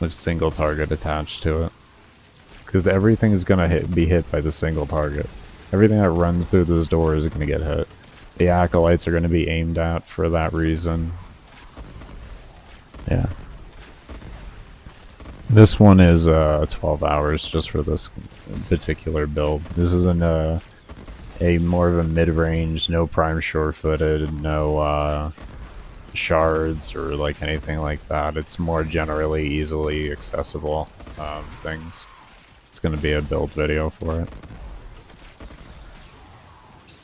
A: with single target attached to it. Because everything is going to be hit by the single target. Everything that runs through this door is going to get hit. The acolytes are going to be aimed at for that reason. Yeah. This one is 12 hours just for this particular build. This isn't a more of a mid-range, no prime short-footed, no shards or like anything like that. It's more generally easily accessible things. It's going to be a build video for it.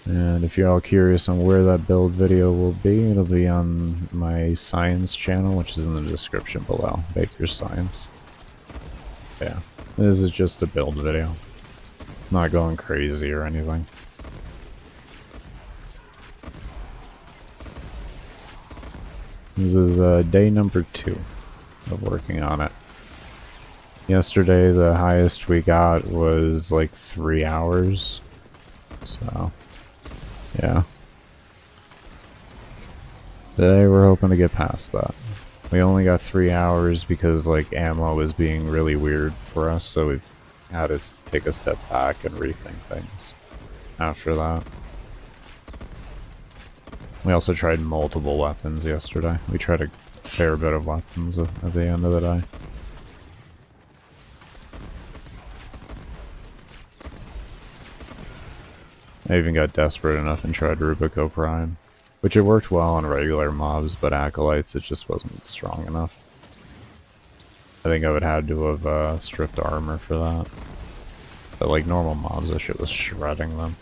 A: And if you're all curious on where that build video will be, it'll be on my science channel, which is in the description below. Baker's Science. Yeah, this is just a build video. It's not going crazy or anything. This is day number 2 of working on it. Yesterday, the highest we got was like 3 hours. So, yeah. Today, we're hoping to get past that. We only got 3 hours because like ammo was being really weird for us, so we've had to take a step back and rethink things after that. We also tried multiple weapons yesterday. We tried a fair bit of weapons at the end of the day. I even got desperate enough and tried Rubico Prime, which it worked well on regular mobs, but acolytes it just wasn't strong enough. I think I would have to have stripped armor for that. But like normal mobs, that shit was shredding them.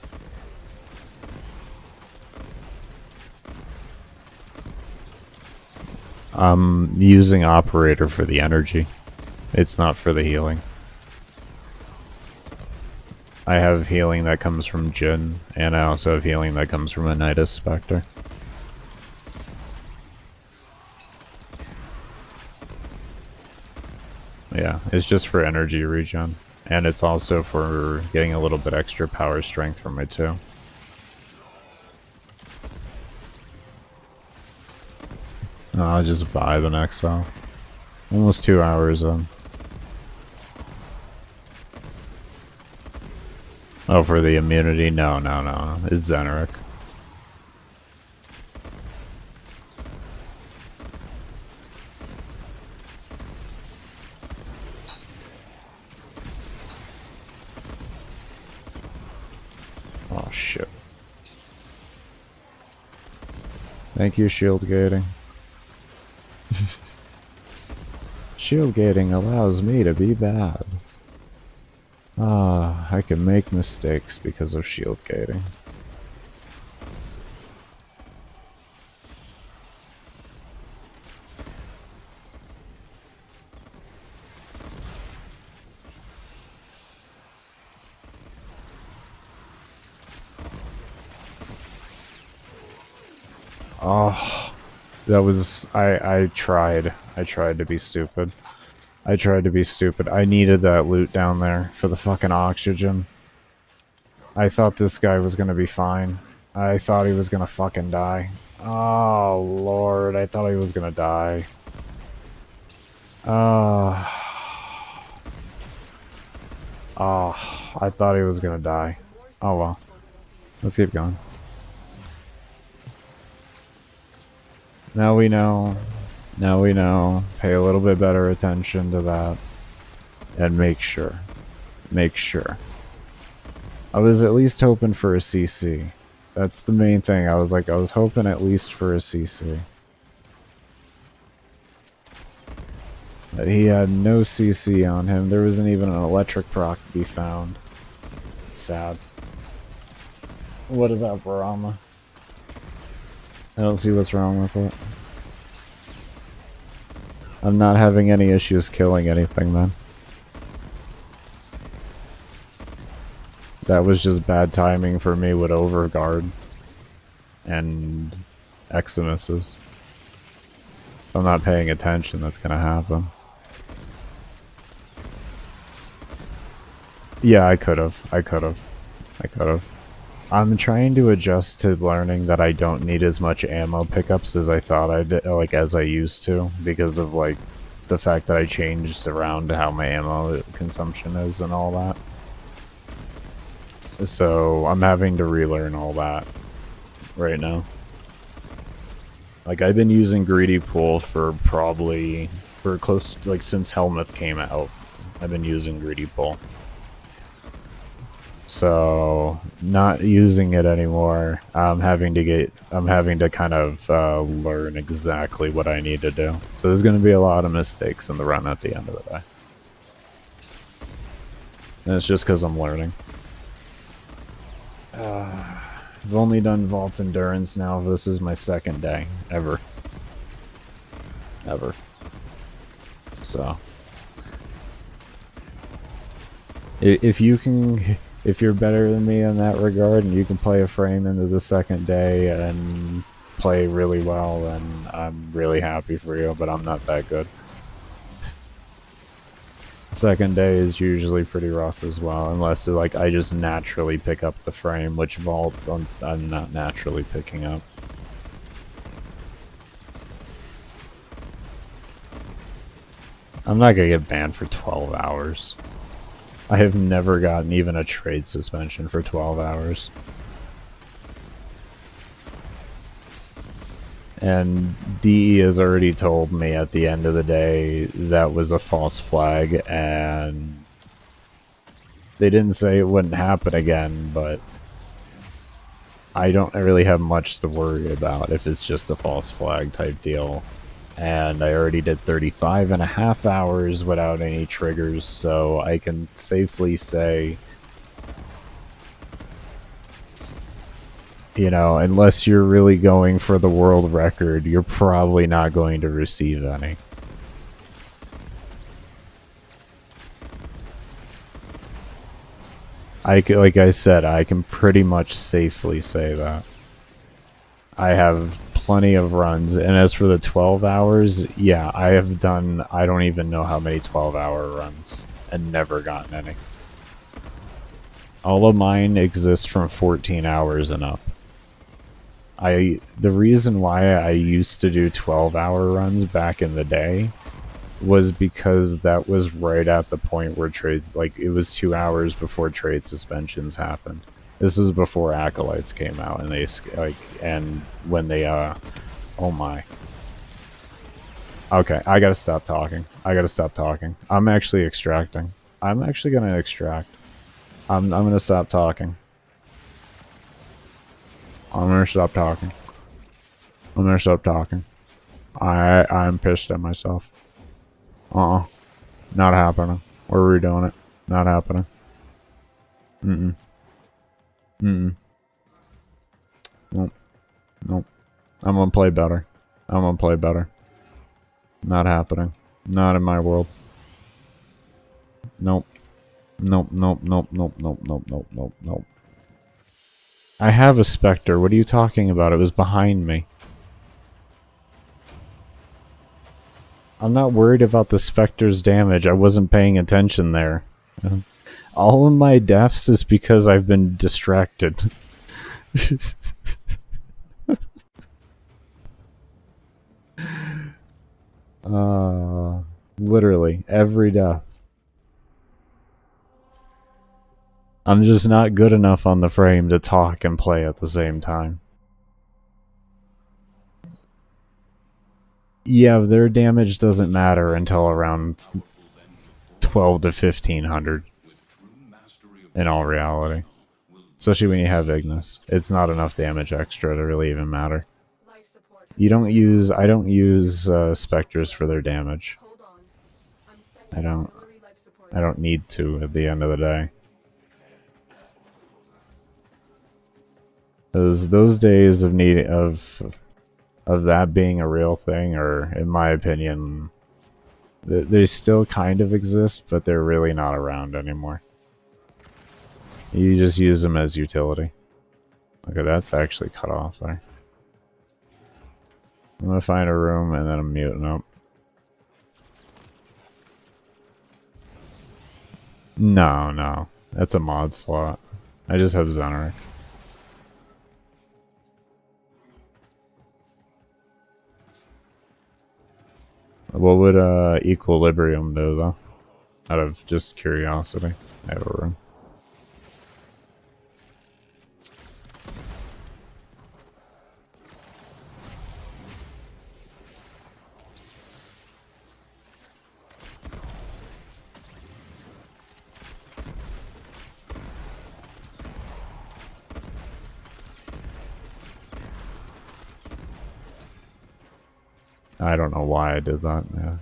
A: I'm using Operator for the energy. It's not for the healing. I have healing that comes from Jin, and I also have healing that comes from a Nidus Spectre. Yeah, it's just for energy regen. And it's also for getting a little bit extra power strength from it too. I'll just vibe an XL. Almost 2 hours in. Oh, for the immunity? No. It's Zeneric. Oh, shit. Thank you, shield gating. Shield gating allows me to be bad. I can make mistakes because of shield gating. Oh, that was... I tried. I tried to be stupid. I tried to be stupid. I needed that loot down there for the fucking oxygen. I thought this guy was gonna be fine. I thought he was gonna fucking die. Oh, Lord. I thought he was gonna die. Oh, I thought he was gonna die. Oh, well. Let's keep going. Now we know. Now we know. Pay a little bit better attention to that. And make sure. Make sure. I was at least hoping for a CC. That's the main thing. I was hoping at least for a CC. But he had no CC on him. There wasn't even an electric proc to be found. It's sad. What about Barama? I don't see what's wrong with it. I'm not having any issues killing anything, then. That was just bad timing for me with Overguard and Eximuses. If I'm not paying attention, that's gonna happen. Yeah, I could've. I'm trying to adjust to learning that I don't need as much ammo pickups as I thought I did, as I used to, because of, the fact that I changed around how my ammo consumption is and all that. So, I'm having to relearn all that right now. I've been using Greedy Pool for since Helmuth came out. I've been using Greedy Pool. So, not using it anymore, I'm having to kind of learn exactly what I need to do. So there's going to be a lot of mistakes in the run at the end of the day. And it's just because I'm learning. I've only done Vault Endurance now. This is my second day, ever. So, if you're better than me in that regard and you can play a frame into the second day and play really well, then I'm really happy for you, but I'm not that good. Second day is usually pretty rough as well, unless I just naturally pick up the frame, which Vault I'm not naturally picking up. I'm not gonna get banned for 12 hours. I have never gotten even a trade suspension for 12 hours. And DE has already told me at the end of the day that was a false flag, and they didn't say it wouldn't happen again, but I don't really have much to worry about if it's just a false flag type deal. And I already did 35.5 hours without any triggers, so I can safely say, unless you're really going for the world record, you're probably not going to receive any. Like I said, I can pretty much safely say that. I have plenty of runs, and as for the 12 hours, yeah, I have done, I don't even know how many 12-hour runs, and never gotten any. All of mine exist from 14 hours and up. the reason why I used to do 12-hour runs back in the day was because that was right at the point where trades, like, it was 2 hours before trade suspensions happened. This is before Acolytes came out, and they, like, and when they, oh my. Okay, I gotta stop talking. I'm actually extracting. I'm actually gonna extract. I'm gonna stop talking. I'm gonna stop talking. I'm pissed at myself. Not happening. We're redoing it. Not happening. Nope. I'm gonna play better. Not happening. Not in my world. Nope. I have a Spectre. What are you talking about? It was behind me. I'm not worried about the Spectre's damage. I wasn't paying attention there. All of my deaths is because I've been distracted. Literally, every death. I'm just not good enough on the frame to talk and play at the same time. Yeah, their damage doesn't matter until around 12 to 1500 in all reality. Especially when you have Ignis. It's not enough damage extra to really even matter. I don't use Spectres for their damage. I don't need to at the end of the day. Those days of that being a real thing are, in my opinion, they still kind of exist, but they're really not around anymore. You just use them as utility. Okay, that's actually cut off there. I'm gonna find a room and then I'm muting up. No. That's a mod slot. I just have Zeneric. What would Equilibrium do, though? Out of just curiosity. I have a room. I don't know why I did that. Yeah,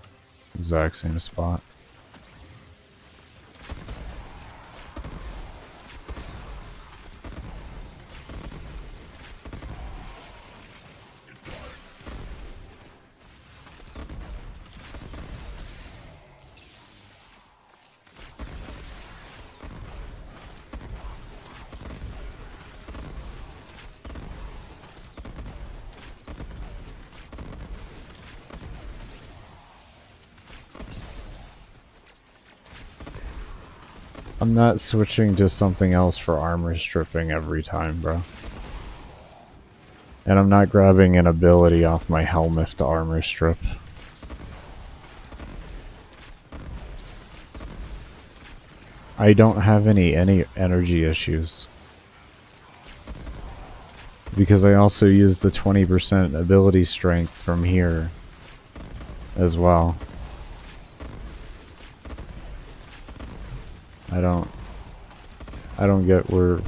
A: exact same spot. I'm not switching to something else for armor stripping every time, bro. And I'm not grabbing an ability off my helmet to armor strip. I don't have any energy issues. Because I also use the 20% ability strength from here as well. I don't get where...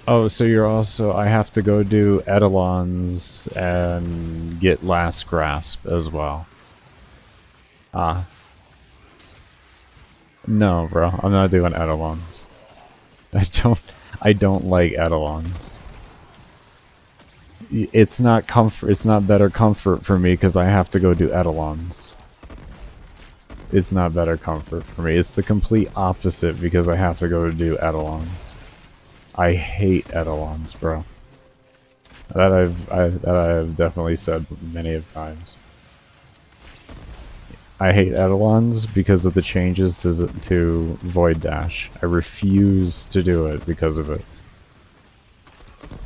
A: Oh, so you're also... I have to go do Eidolons and get Last Grasp as well. Ah. No, bro. I'm not doing Eidolons. I don't like Eidolons. It's not comfort. It's not better comfort for me because I have to go do etalons. It's not better comfort for me. It's the complete opposite because I have to go do etalons. I hate etalons, bro. That I've definitely said many of times. I hate etalons because of the changes to Void Dash. I refuse to do it because of it.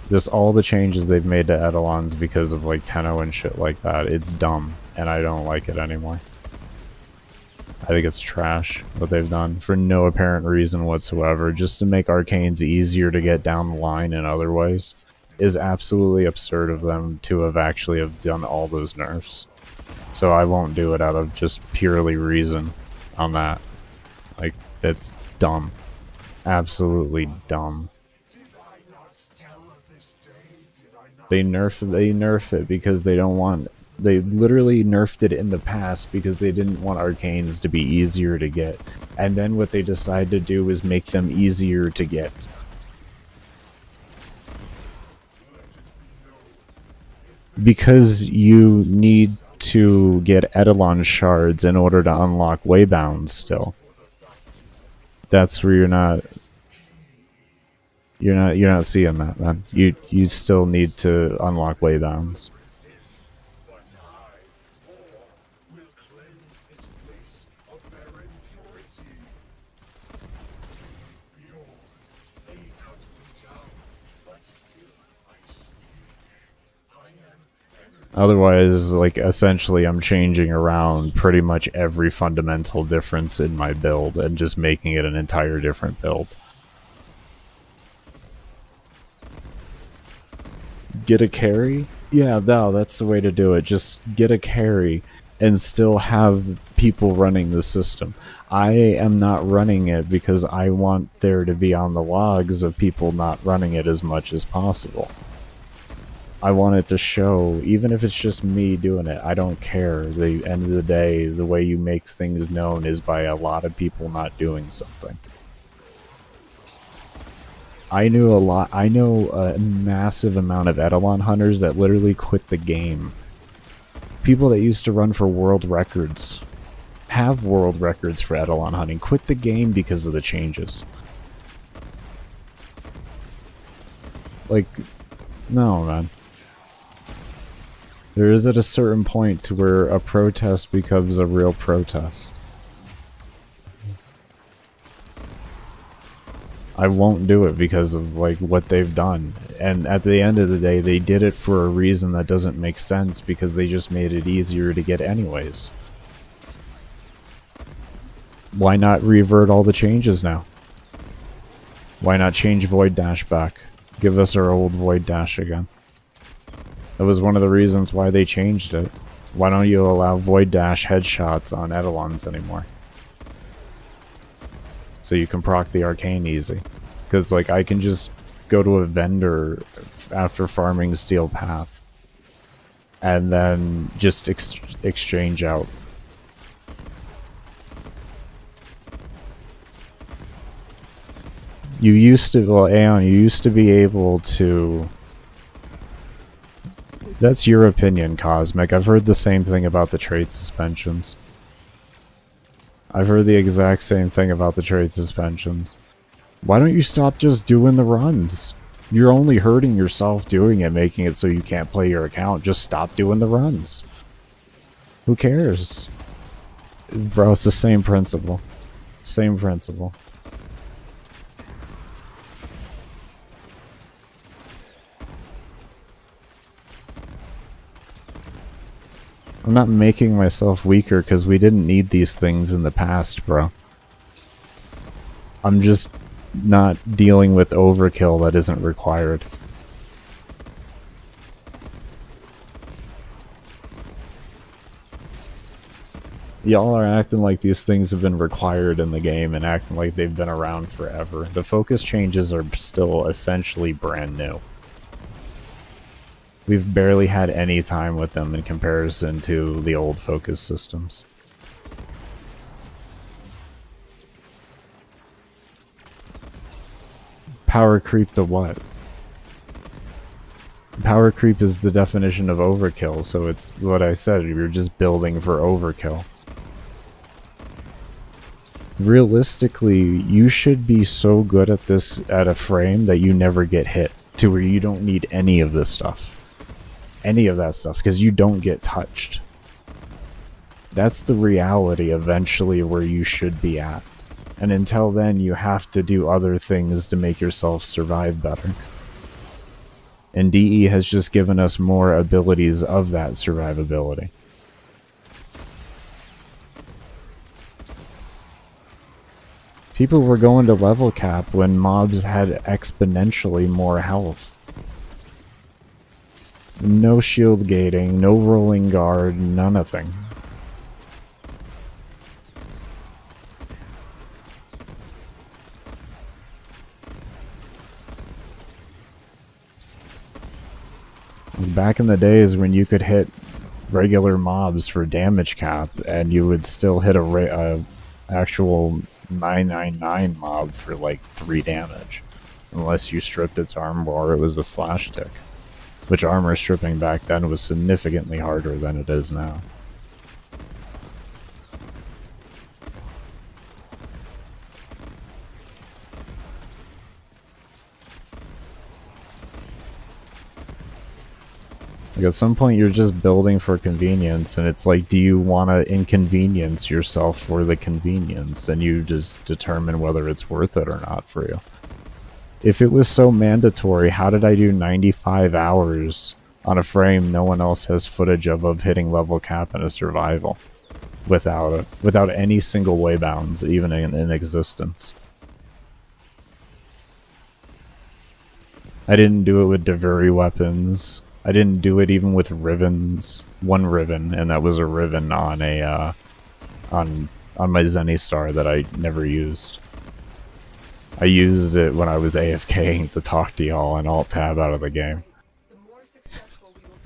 A: Just all the changes they've made to etalons because of like Tenno and shit like that. It's dumb, and I don't like it anymore. I think it's trash what they've done for no apparent reason whatsoever, just to make arcanes easier to get down the line in other ways. Is absolutely absurd of them to have actually have done all those nerfs. So I won't do it out of just purely reason on that. Like, that's dumb. Absolutely dumb. They nerf it because they don't want... They literally nerfed it in the past because they didn't want arcanes to be easier to get. And then what they decided to do was make them easier to get. Because you need to get etalon shards in order to unlock waybounds still. That's where you're not seeing that, man. You still need to unlock waybounds. Otherwise, like, essentially I'm changing around pretty much every fundamental difference in my build and just making it an entire different build. Get a carry? Yeah, no, that's the way to do it. Just get a carry and still have people running the system. I am not running it because I want there to be on the logs of people not running it as much as possible. I want it to show, even if it's just me doing it, I don't care. The end of the day, the way you make things known is by a lot of people not doing something. I know a massive amount of etalon hunters that literally quit the game. People that used to run for world records, have world records for etalon hunting, quit the game because of the changes. Like, no, man. There is at a certain point to where a protest becomes a real protest. I won't do it because of like what they've done. And at the end of the day, they did it for a reason that doesn't make sense because they just made it easier to get anyways. Why not revert all the changes now? Why not change Void Dash back? Give us our old Void Dash again. That was one of the reasons why they changed it. Why don't you allow Void Dash headshots on etalons anymore? So you can proc the arcane easy. Because, like, I can just go to a vendor after farming Steel Path. And then just exchange out. You used to, well, Aeon, you used to be able to... That's your opinion, Cosmic. I've heard the same thing about the trait suspensions. I've heard the exact same thing about the trait suspensions. Why don't you stop just doing the runs? You're only hurting yourself doing it, making it so you can't play your account. Just stop doing the runs. Who cares? Bro, it's the same principle. Same principle. I'm not making myself weaker because we didn't need these things in the past, bro. I'm just not dealing with overkill that isn't required. Y'all are acting like these things have been required in the game and acting like they've been around forever. The focus changes are still essentially brand new. We've barely had any time with them in comparison to the old focus systems. Power creep to what? Power creep is the definition of overkill, so it's what I said, you're just building for overkill. Realistically, you should be so good at this at a frame that you never get hit, to where you don't need any of this stuff. Any of that stuff, because you don't get touched. That's the reality eventually where you should be at. And until then, you have to do other things to make yourself survive better. And DE has just given us more abilities of that survivability. People were going to level cap when mobs had exponentially more health. No shield gating, no rolling guard, nothing. Back in the days when you could hit regular mobs for damage cap and you would still hit a actual 999 mob for like 3 damage, unless you stripped its armor or it was a slash tick, which armor stripping back then was significantly harder than it is now. Like at some point you're just building for convenience, and it's like, do you want to inconvenience yourself for the convenience? And you just determine whether it's worth it or not for you. If it was so mandatory, how did I do 95 hours on a frame no one else has footage of hitting level cap in a survival without it, without any single waybounds even in existence? I didn't do it with Devuri weapons. I didn't do it even with Rivens. One Riven, and that was a Riven on a on my Zenny Star that I never used. I used it when I was AFKing to talk to y'all and alt tab out of the game.
D: The more successful we will be.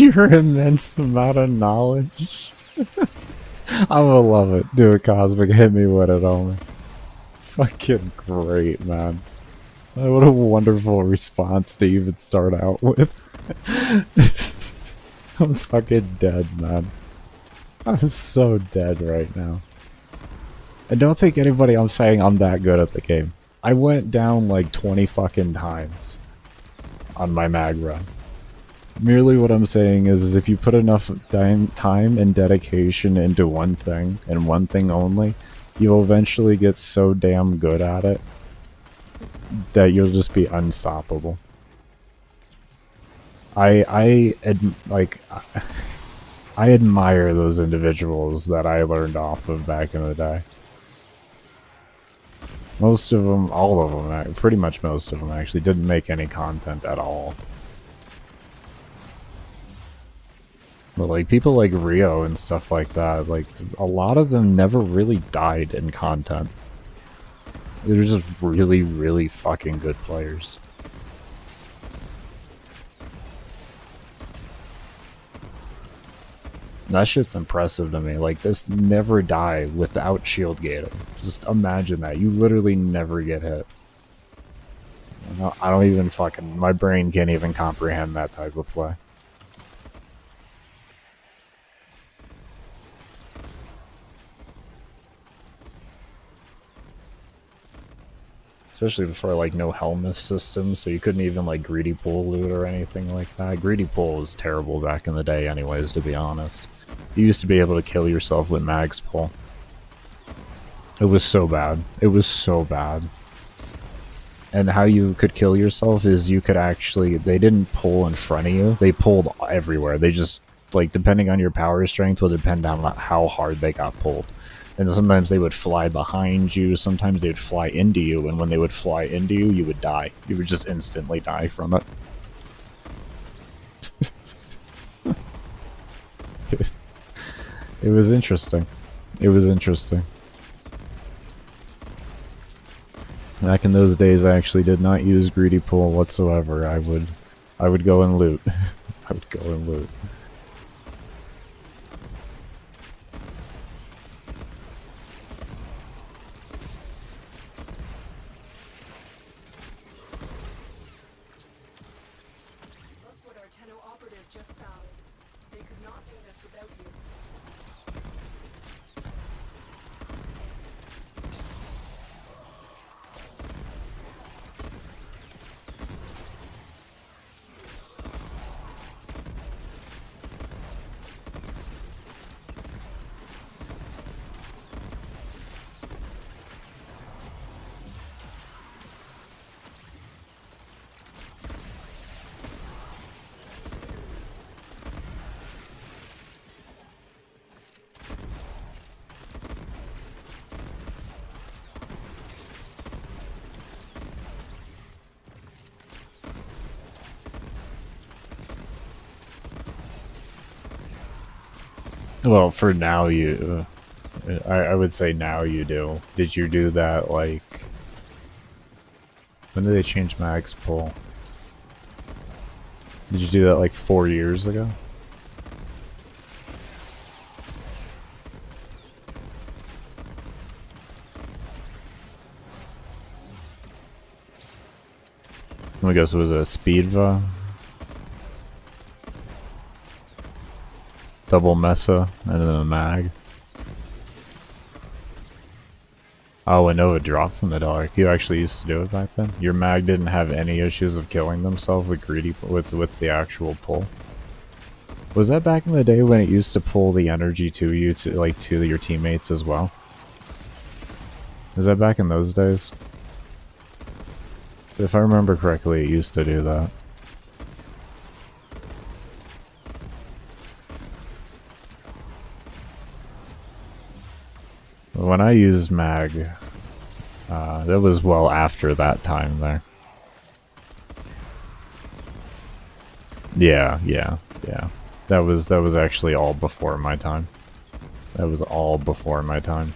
A: Your immense amount of knowledge. I'm gonna love it. Do it, Cosmic. Hit me with it, homie. Fucking great, man. What a wonderful response to even start out with. I'm fucking dead, man. I'm so dead right now. I don't think anybody I'm saying I'm that good at the game. I went down like 20 fucking times on my mag run. Merely what I'm saying is if you put enough time and dedication into one thing, and one thing only, you'll eventually get so damn good at it that you'll just be unstoppable. I admire those individuals that I learned off of back in the day. Most of them, all of them, pretty much most of them actually didn't make any content at all. But like people like Rio and stuff like that, like a lot of them never really died in content. They're just really, really fucking good players. That shit's impressive to me. Like, this never die without shield gating. Just imagine that. You literally never get hit. I don't even fucking... My brain can't even comprehend that type of play. Especially before, like, no helmet system, so you couldn't even, like, greedy pull loot or anything like that. Greedy pull was terrible back in the day anyways, to be honest. You used to be able to kill yourself with Mag's pull. It was so bad. It was so bad. And how you could kill yourself is you could actually... They didn't pull in front of you. They pulled everywhere. They just, like, depending on your power strength, will depend on how hard they got pulled. And sometimes they would fly behind you, sometimes they would fly into you, and when they would fly into you, you would die. You would just instantly die from it. It was interesting. It was interesting. Back in those days, I actually did not use greedy pull whatsoever. I would go and loot. I would go and loot. Well, for now you... I would say now you do. Did you do that, like... When did they change Mag's pull? Did you do that, like, 4 years ago? I guess it was a Speedva? Double Mesa, and then a Mag. Oh, and Nova dropped from the dark. You actually used to do it back then? Your Mag didn't have any issues of killing themselves with greedy with the actual pull? Was that back in the day when it used to pull the energy to you, to your teammates as well? Is that back in those days? So if I remember correctly, it used to do that. When I used Mag, that was well after that time there. Yeah. That was actually all before my time. That was all before my time.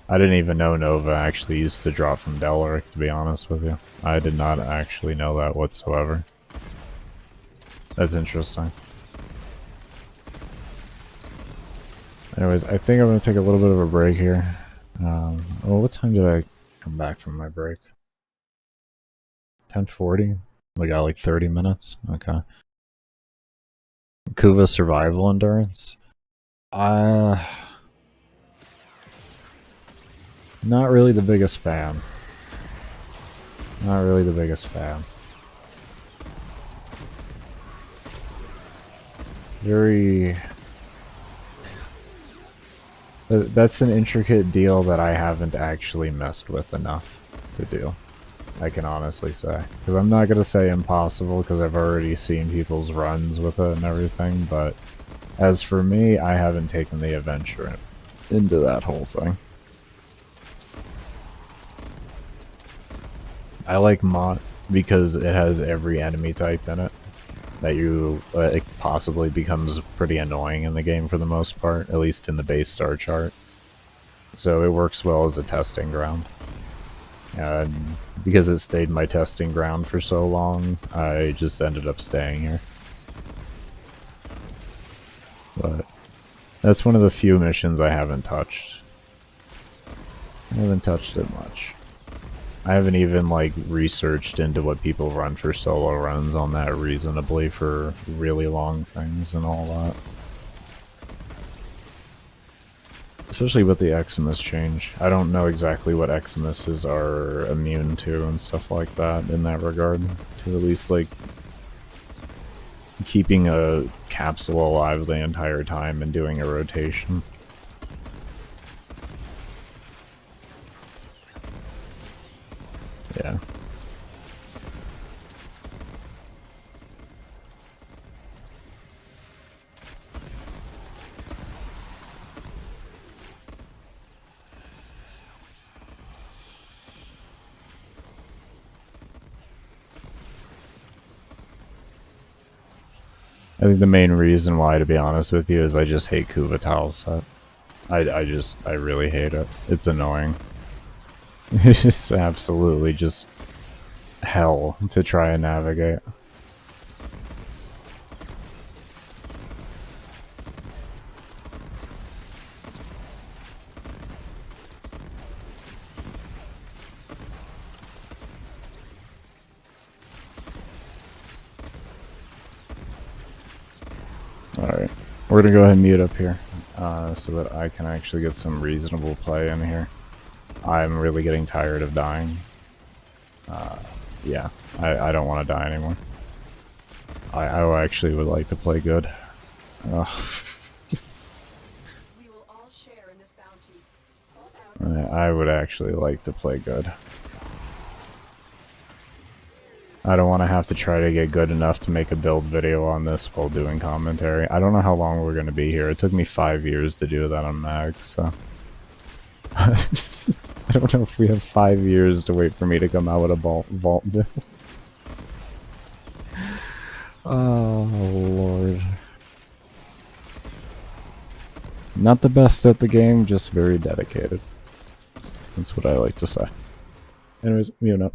A: I didn't even know Nova actually used to drop from Delaric, to be honest with you. I did not actually know that whatsoever. That's interesting. Anyways, I think I'm going to take a little bit of a break here. Well, what time did I come back from my break? 10:40? We got like 30 minutes? Okay. Kuva Survival Endurance? Not really the biggest fan. Not really the biggest fan. Very... That's an intricate deal that I haven't actually messed with enough to do. I can honestly say. Because I'm not going to say impossible, because I've already seen people's runs with it and everything, but as for me, I haven't taken the adventure into that whole thing. I like Mott because it has every enemy type in it that you it possibly becomes pretty annoying in the game for the most part, at least in the base star chart. So it works well as a testing ground. And because it stayed my testing ground for so long, I just ended up staying here. But that's one of the few missions I haven't touched. I haven't touched it much. I haven't even, like, researched into what people run for solo runs on that reasonably for really long things and all that. Especially with the Eximus change. I don't know exactly what Eximuses are immune to and stuff like that in that regard. To at least, like, keeping a capsule alive the entire time and doing a rotation. Yeah. I think the main reason why, to be honest with you, is I just hate Kuvatal's set. I really hate it. It's annoying. It's just absolutely just hell to try and navigate. Alright, we're gonna go ahead and mute up here, so that I can actually get some reasonable play in here. I'm really getting tired of dying. Yeah, I don't want to die anymore. I actually would like to play good. Ugh.
D: We will all share in this bounty. Hold out
A: I would actually like to play good. I don't want to have to try to get good enough to make a build video on this while doing commentary. I don't know how long we're going to be here. It took me 5 years to do that on Mag, so... I don't know if we have 5 years to wait for me to come out with a vault build. Oh, Lord. Not the best at the game, just very dedicated. That's what I like to say. Anyways, mute up.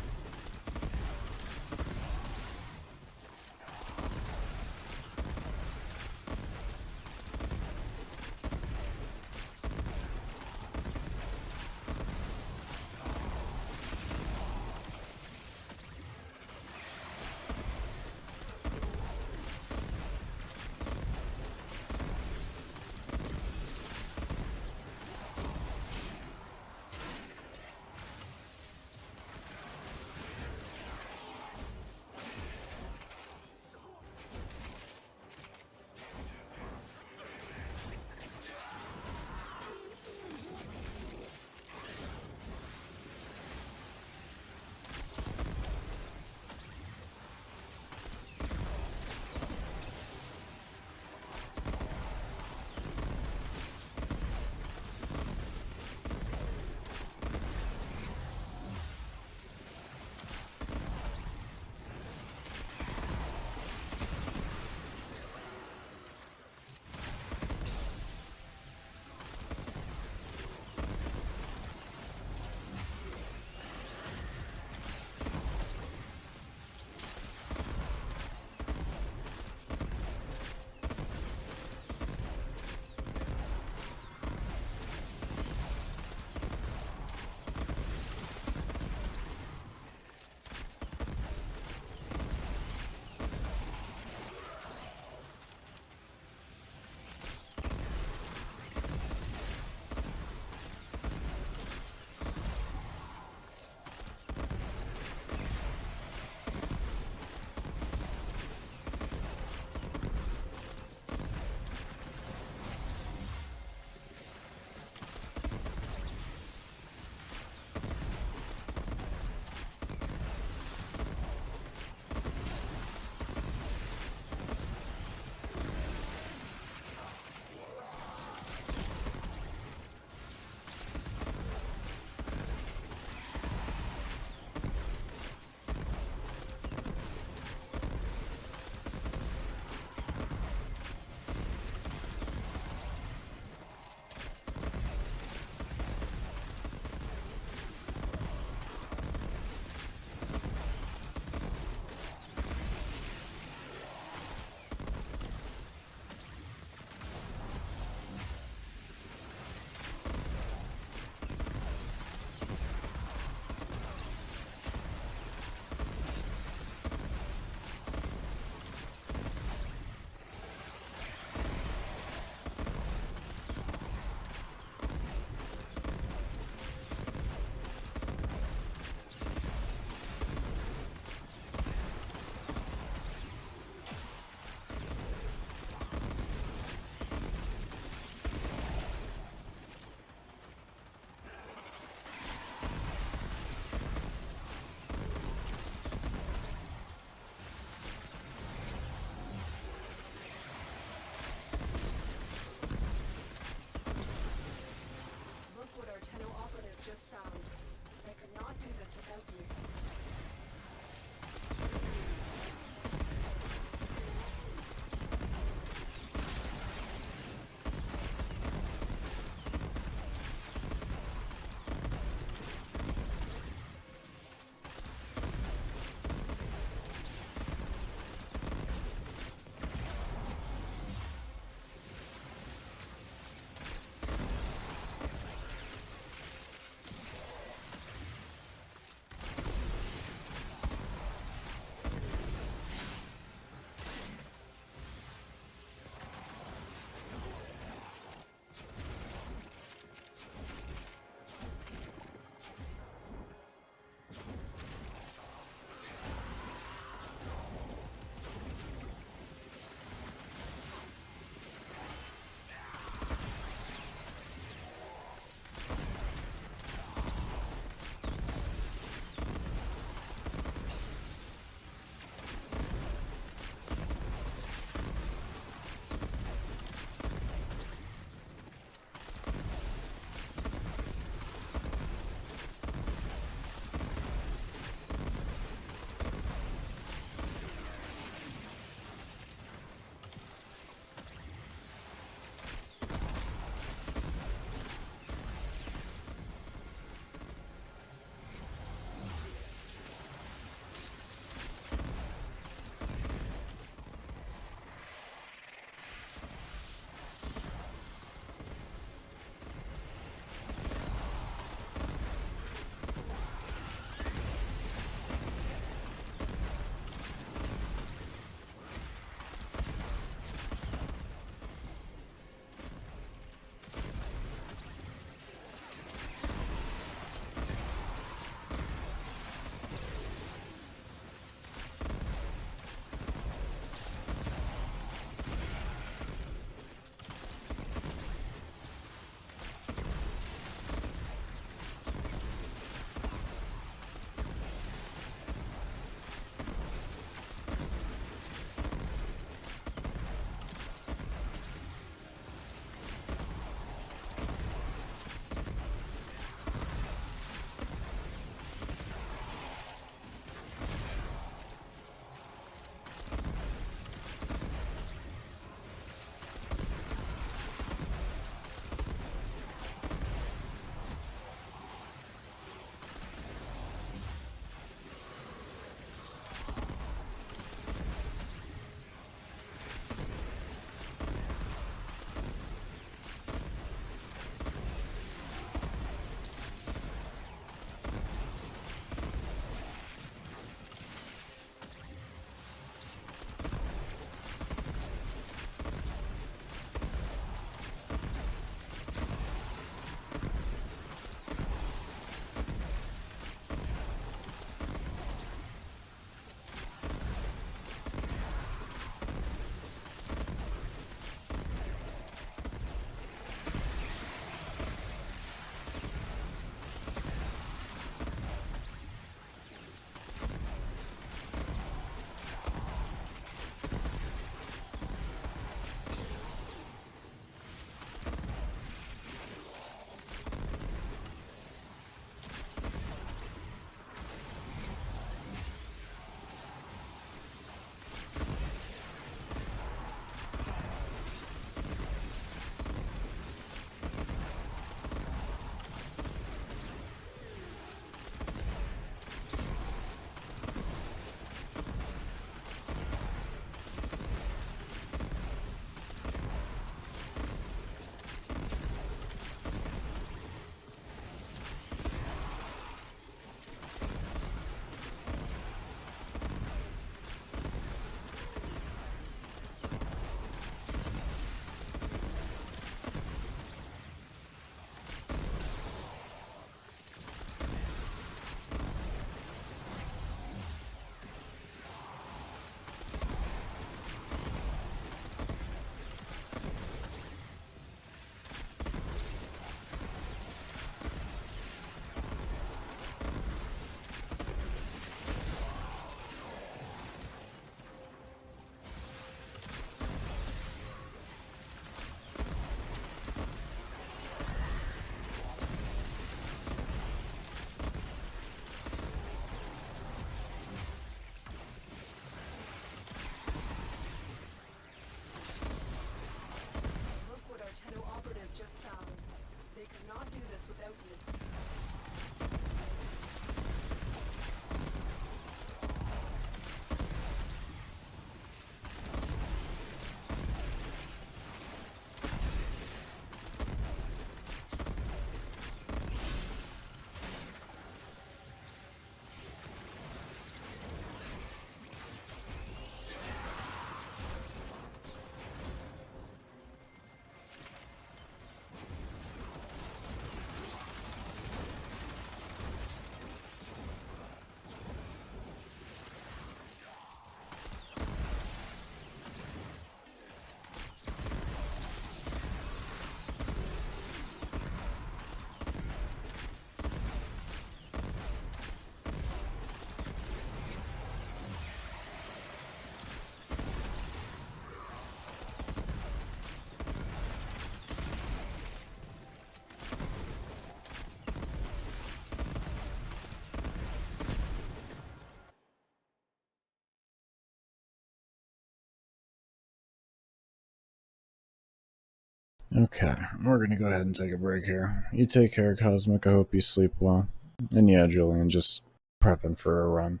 A: Okay, we're gonna go ahead and take a break here. You take care, Cosmic. I hope you sleep well. And yeah, Julian, just prepping for a run.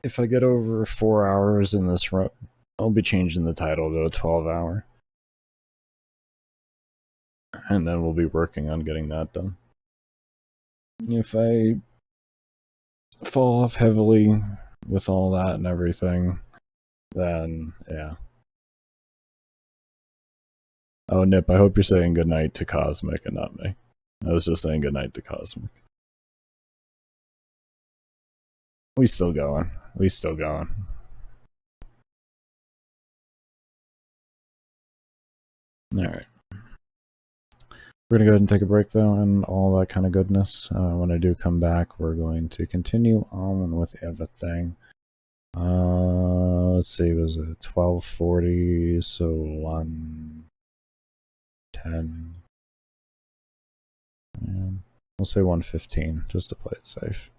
A: If I get over 4 hours in this run, I'll be changing the title to a 12-hour. And then we'll be working on getting that done. If I fall off heavily with all that and everything, then yeah. Oh, Nip, I hope you're saying goodnight to Cosmic and not me. I was just saying goodnight to Cosmic. We still going. We still going. Alright. We're going to go ahead and take a break, though, and all that kind of goodness. When I do come back, we're going to continue on with everything. Let's see, was it 12:40, so 1:10. And we'll say 1:15, just to play it safe.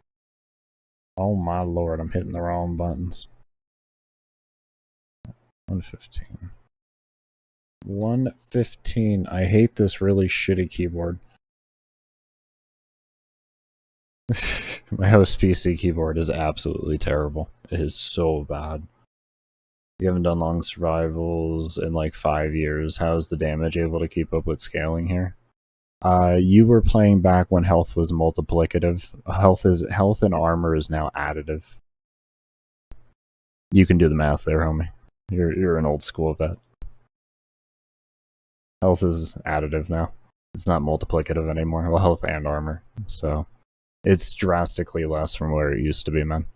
A: Oh my lord, I'm hitting the wrong buttons. 1:15. 1:15. I hate this really shitty keyboard. My host PC keyboard is absolutely terrible. It is so bad. You haven't done long survivals in like 5 years. How is the damage able to keep up with scaling here? You were playing back when health was multiplicative. Health and armor is now additive. You can do the math there, homie. You're an old school vet. Health is additive now. It's not multiplicative anymore. Well, health and armor. So it's drastically less from where it used to be, man.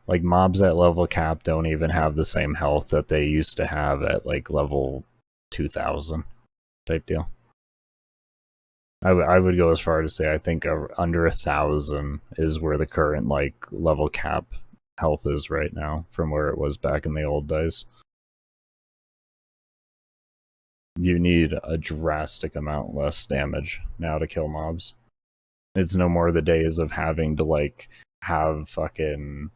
A: Like, mobs at level cap don't even have the same health that they used to have at, like, level 2000 type deal. I would go as far to say I think under 1,000 is where the current, like, level cap health is right now from where it was back in the old days. You need a drastic amount less damage now to kill mobs. It's no more the days of having to, like, have fucking,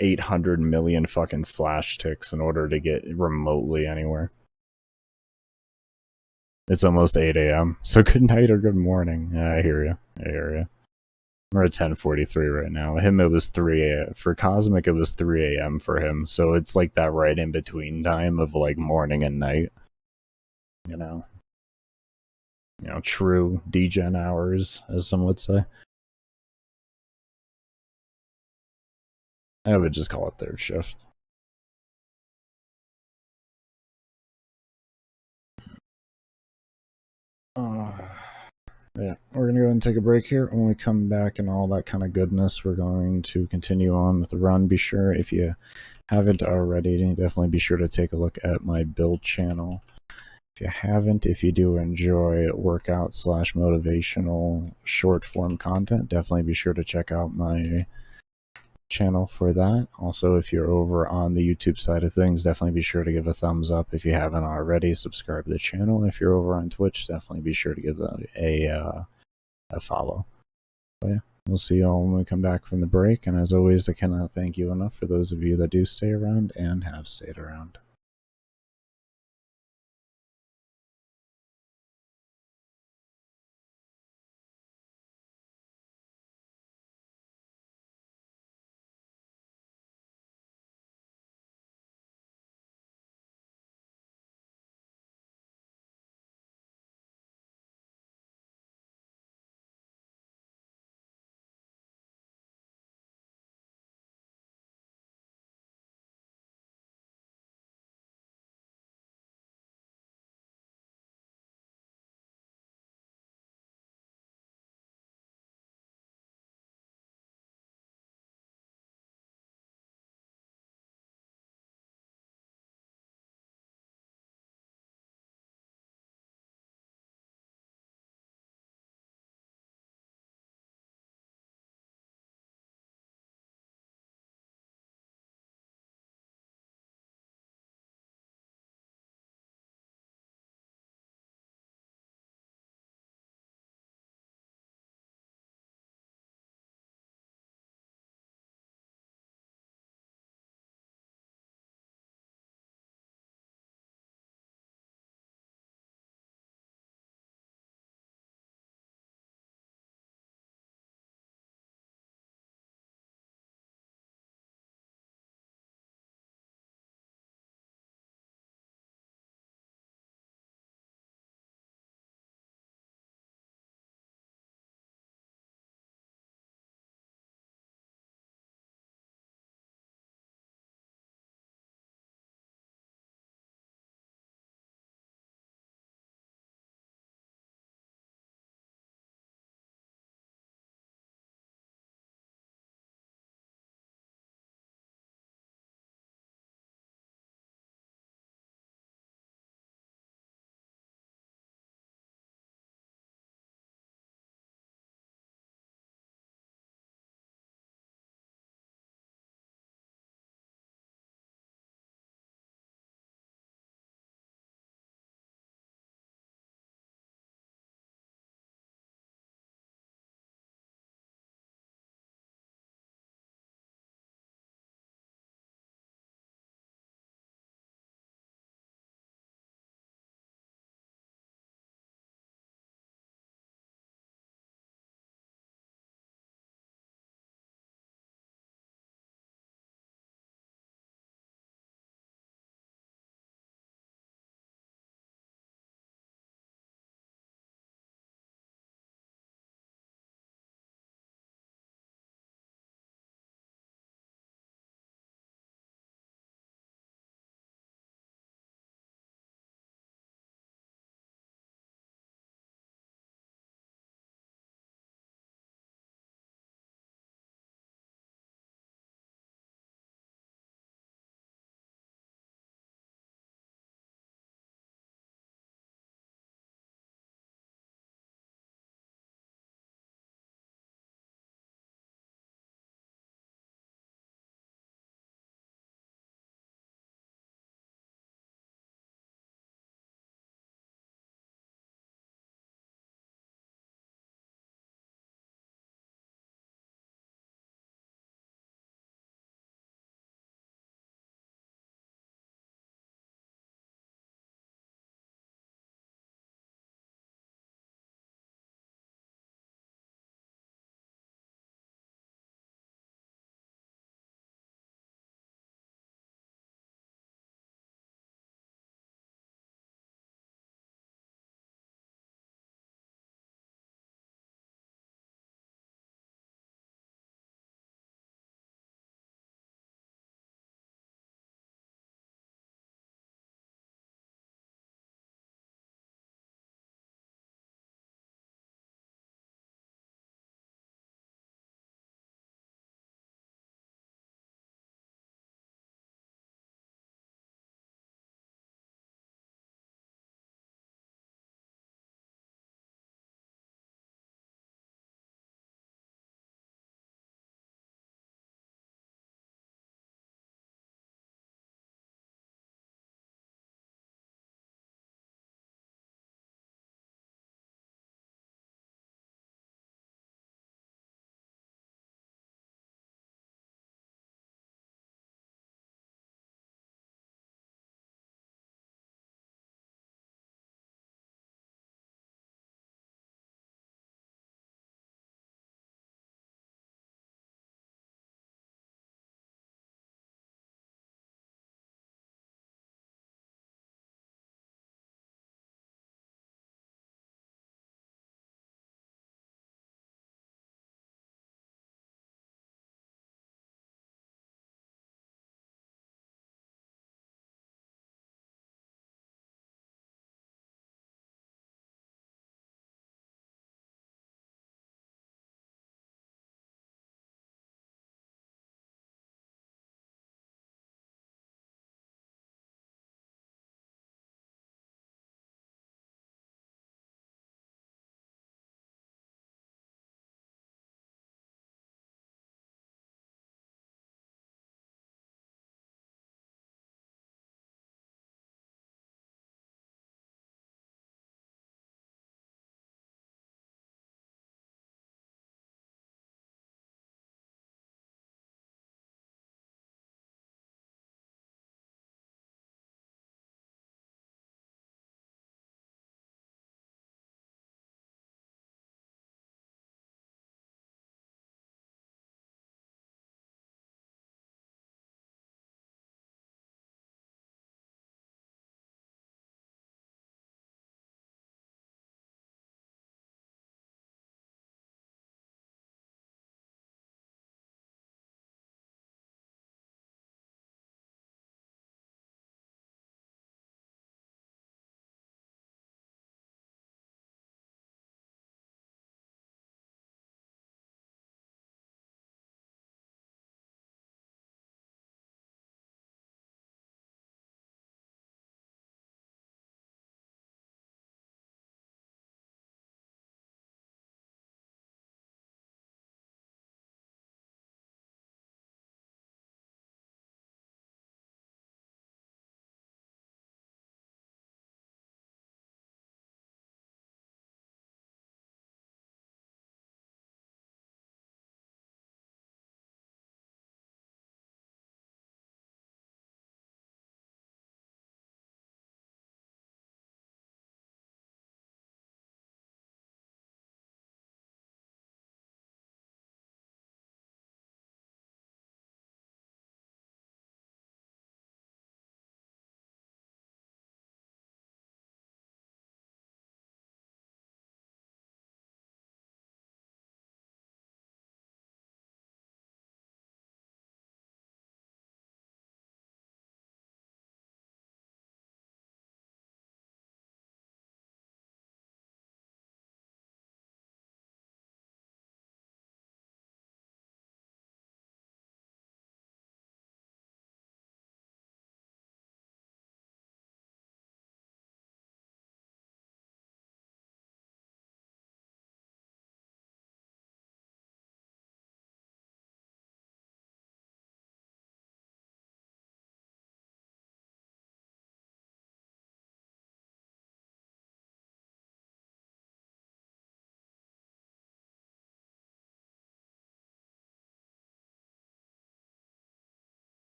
A: 800 million fucking slash ticks in order to get remotely anywhere. It's almost 8 a.m. So good night or good morning. Yeah, I hear you. I hear you. We're at 10:43 right now. Him, it was 3 a.m. For Cosmic, it was 3 a.m. for him. So it's like that right in between time of like morning and night. You know, true degen hours, as some would say. I would just call it third shift. Yeah, we're going to go ahead and take a break here. When we come back and all that kind of goodness, we're going to continue on with the run. Be sure, if you haven't already, definitely be sure to take a look at my build channel. If you haven't, if you do enjoy workout / motivational short form content, definitely be sure to check out my channel for that. Also, if you're over on the YouTube side of things, definitely be sure to give a thumbs up. If you haven't already, subscribe to the channel. If you're over on Twitch, definitely be sure to give a follow. But yeah, we'll see y'all when we come back from the break. And as always, I cannot thank you enough for those of you that do stay around and have stayed around.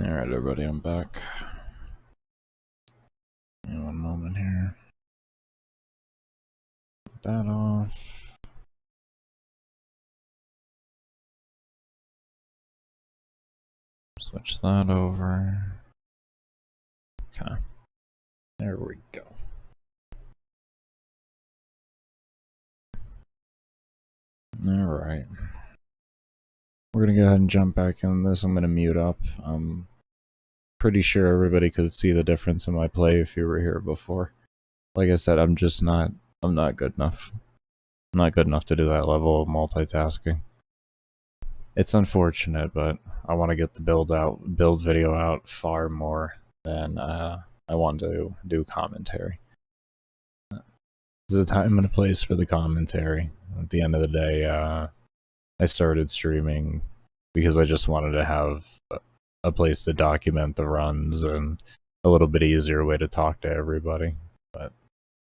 A: Alright, everybody, I'm back. One moment here. Put that off. Switch that over. Okay. There we go. Alright. We're gonna go ahead and jump back in this. I'm gonna mute up. I'm pretty sure everybody could see the difference in my play if you were here before. Like I said, I'm not good enough. I'm not good enough to do that level of multitasking. It's unfortunate, but I want to get the build video out far more than I want to do commentary. There's a time and a place for the commentary. At the end of the day, I started streaming because I just wanted to have a place to document the runs and a little bit easier way to talk to everybody. But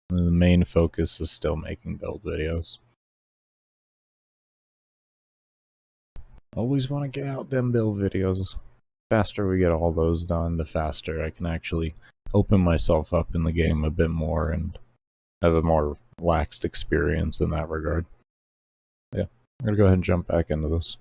A: the main focus is still making build videos. Always want to get out them build videos. The faster we get all those done, the faster I can actually open myself up in the game a bit more and have a more relaxed experience in that regard. Yeah, I'm gonna go ahead and jump back into this.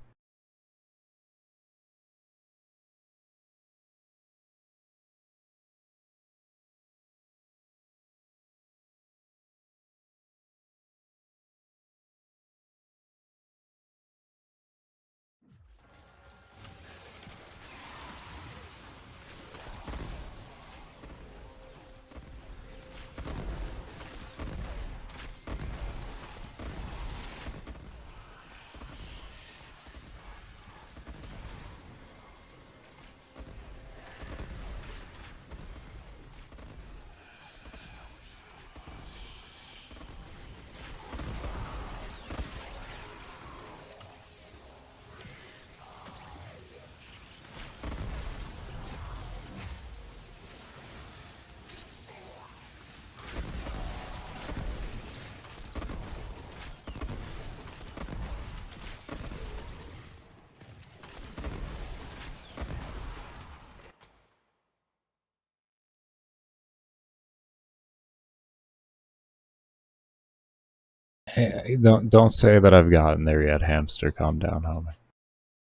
A: Hey, don't say that I've gotten there yet, hamster. Calm down, homie.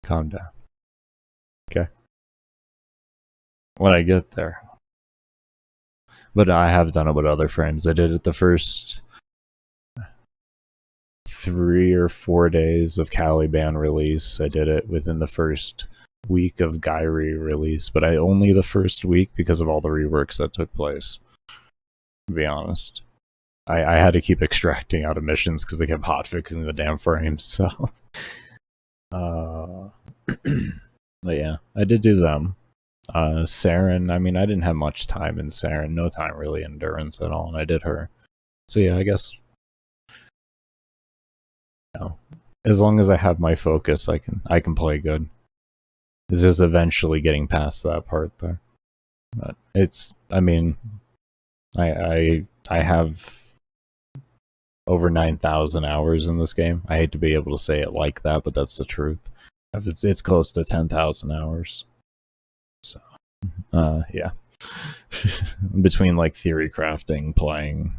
A: Calm down. Okay. When I get there. But I have done it with other frames. I did it the first 3 or 4 days of Caliban release. I did it within the first week of Gyri release, but only the first week because of all the reworks that took place. To be honest. I had to keep extracting out of missions because they kept hotfixing the damn frames, so... but yeah, I did do them. Saren, I mean, I didn't have much time in Saren. No time really endurance at all, and I did her. So yeah, I guess... You know, as long as I have my focus, I can play good. It's just eventually getting past that part there. But it's... I mean... I have... over 9,000 hours in this game. I hate to be able to say it like that, but that's the truth. It's close to 10,000 hours. So, yeah. Between like theory crafting, playing,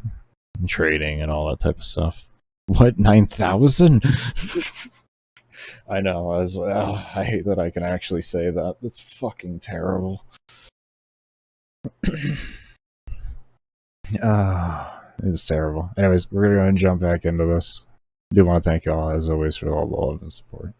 A: and trading, and all that type of stuff. What, 9,000? I know, I was like, oh, I hate that I can actually say that. That's fucking terrible. It's terrible. Anyways, we're gonna go ahead and jump back into this. I do want to thank you all, as always, for all the love and support.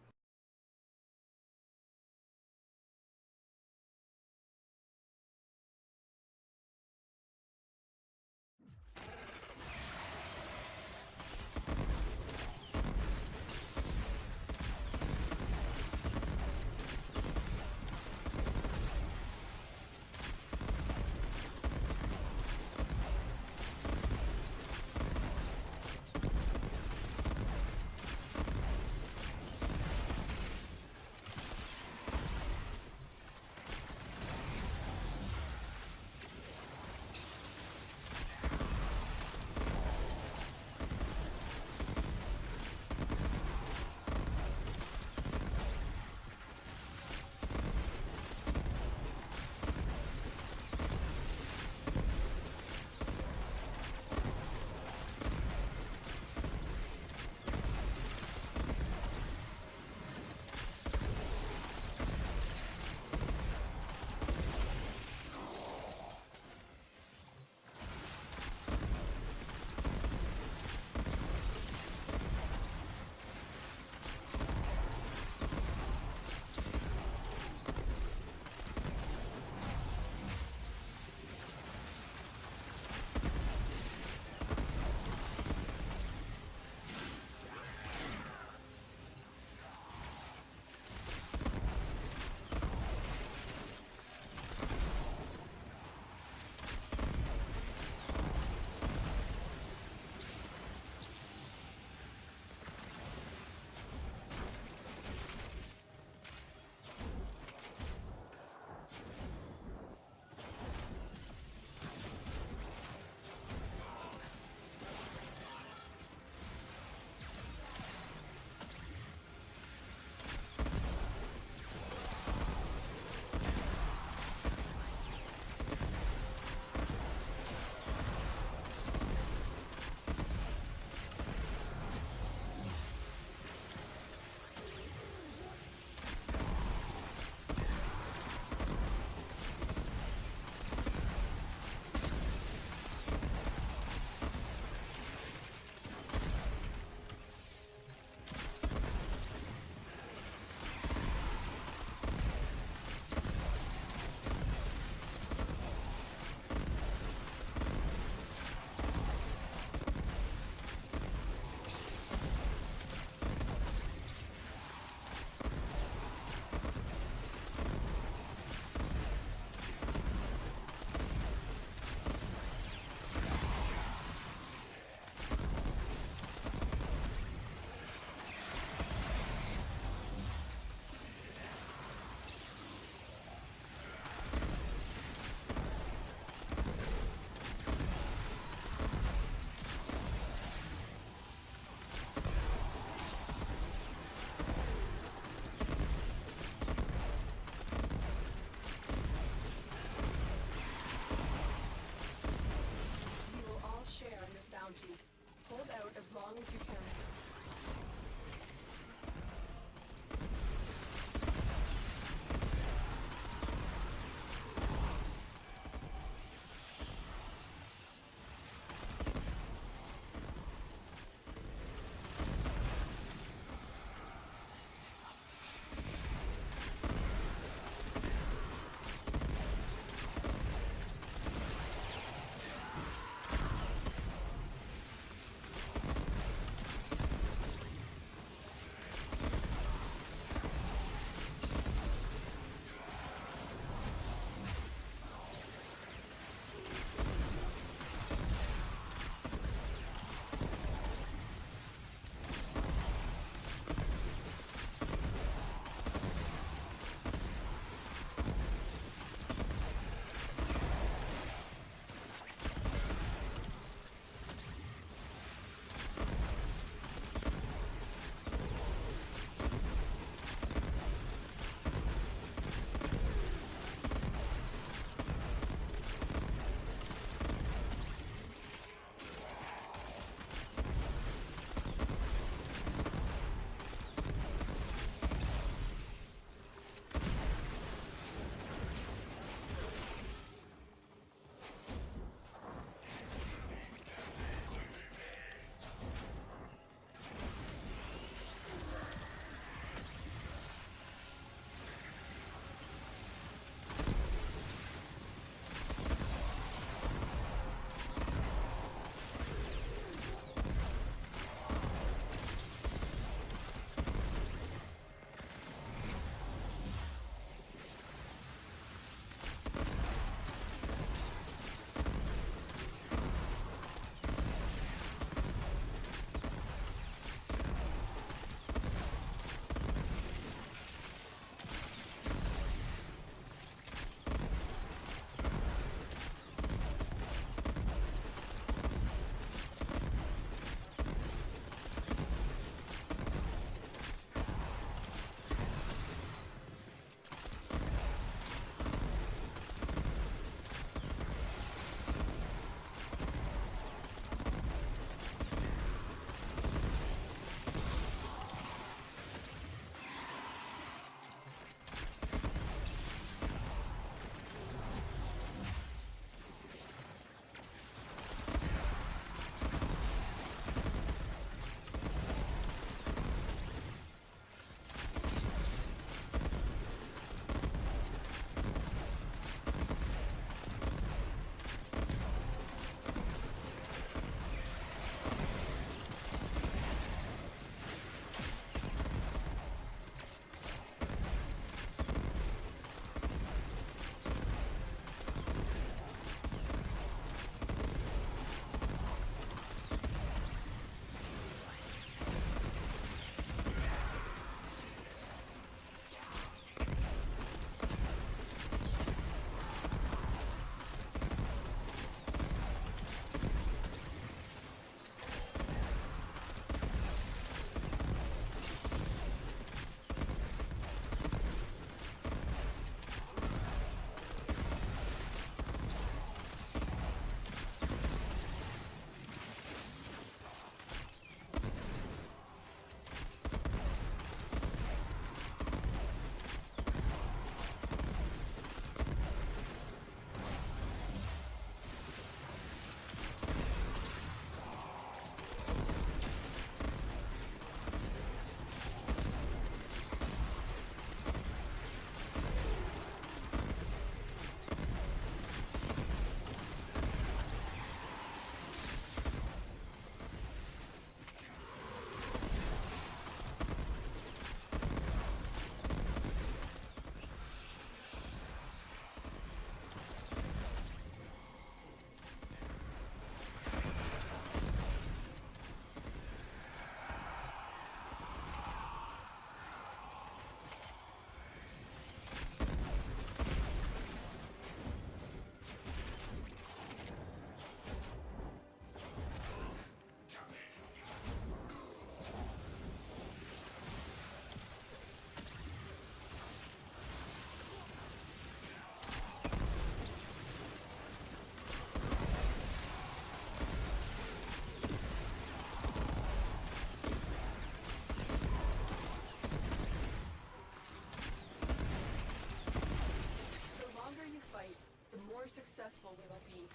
D: successful will it be?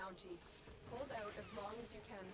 D: bounty. Hold out as long as you can.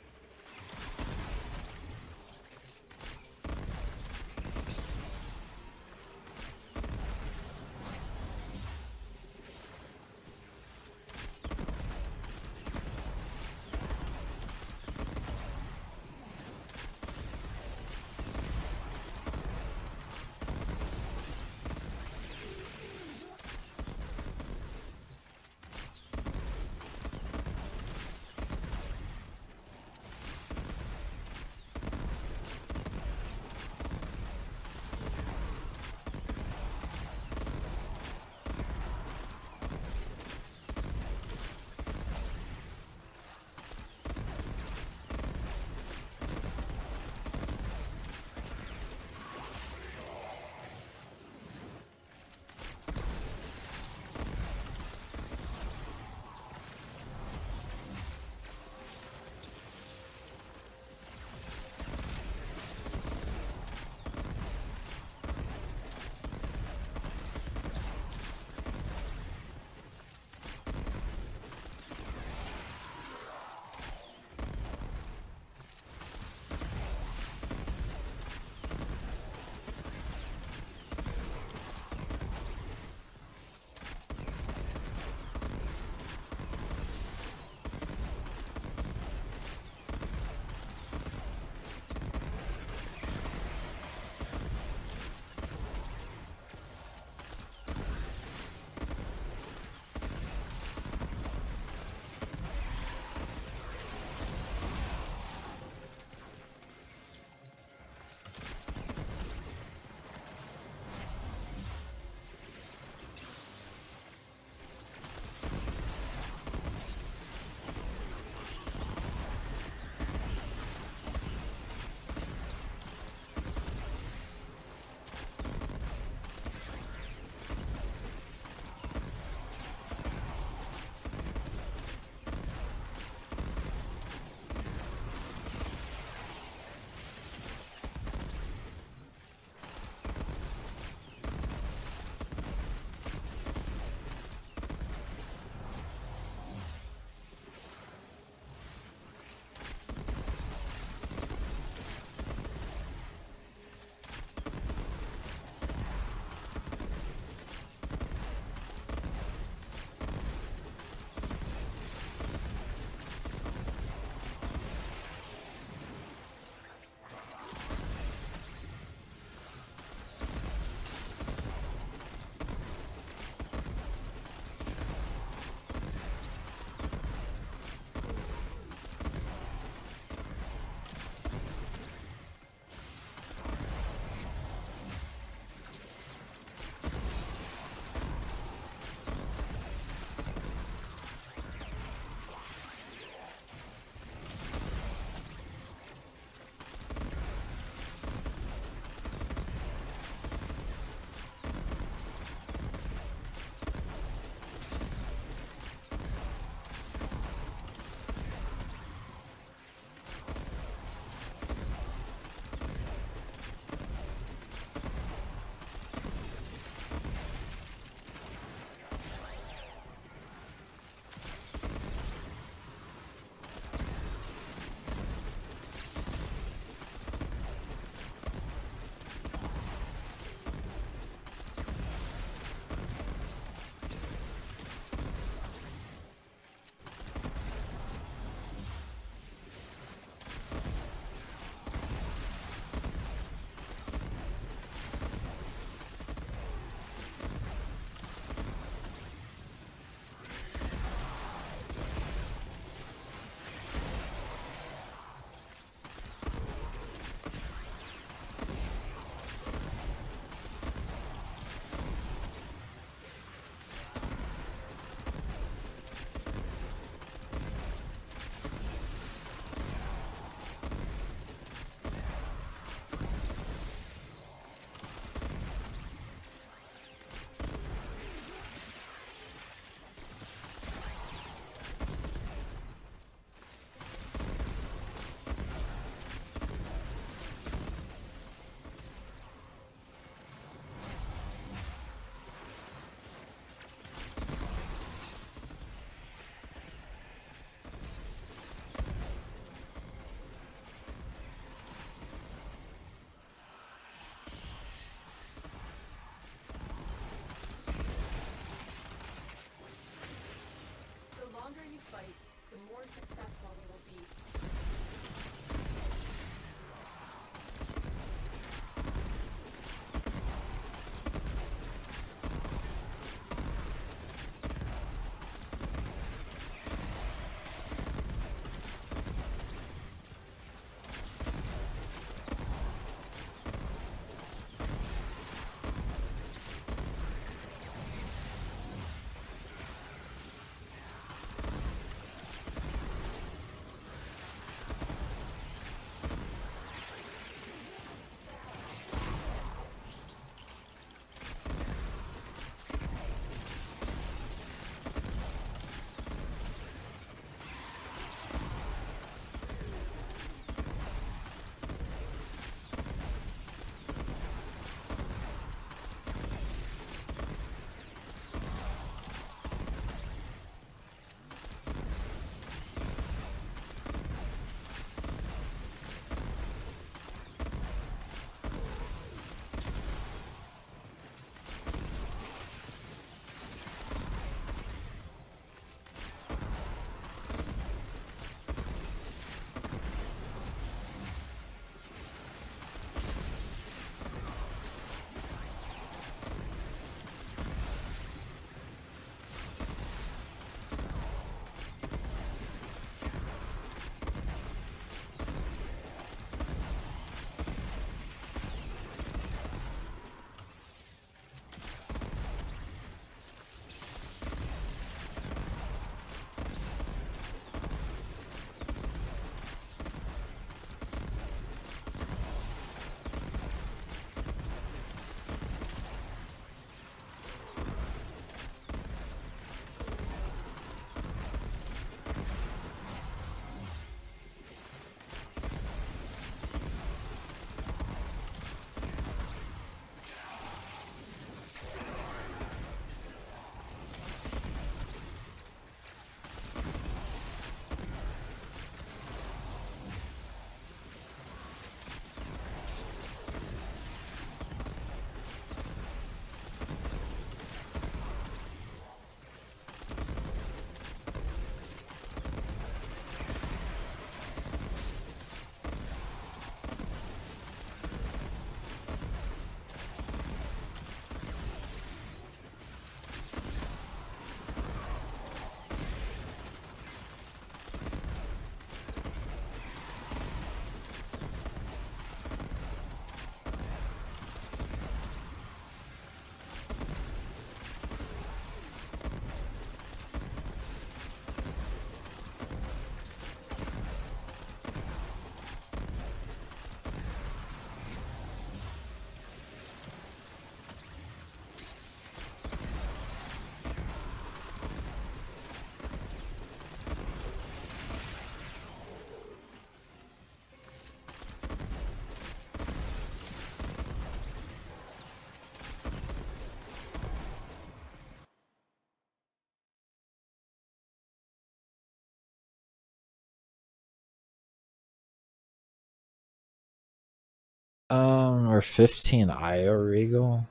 A: Or 15 Io Regal?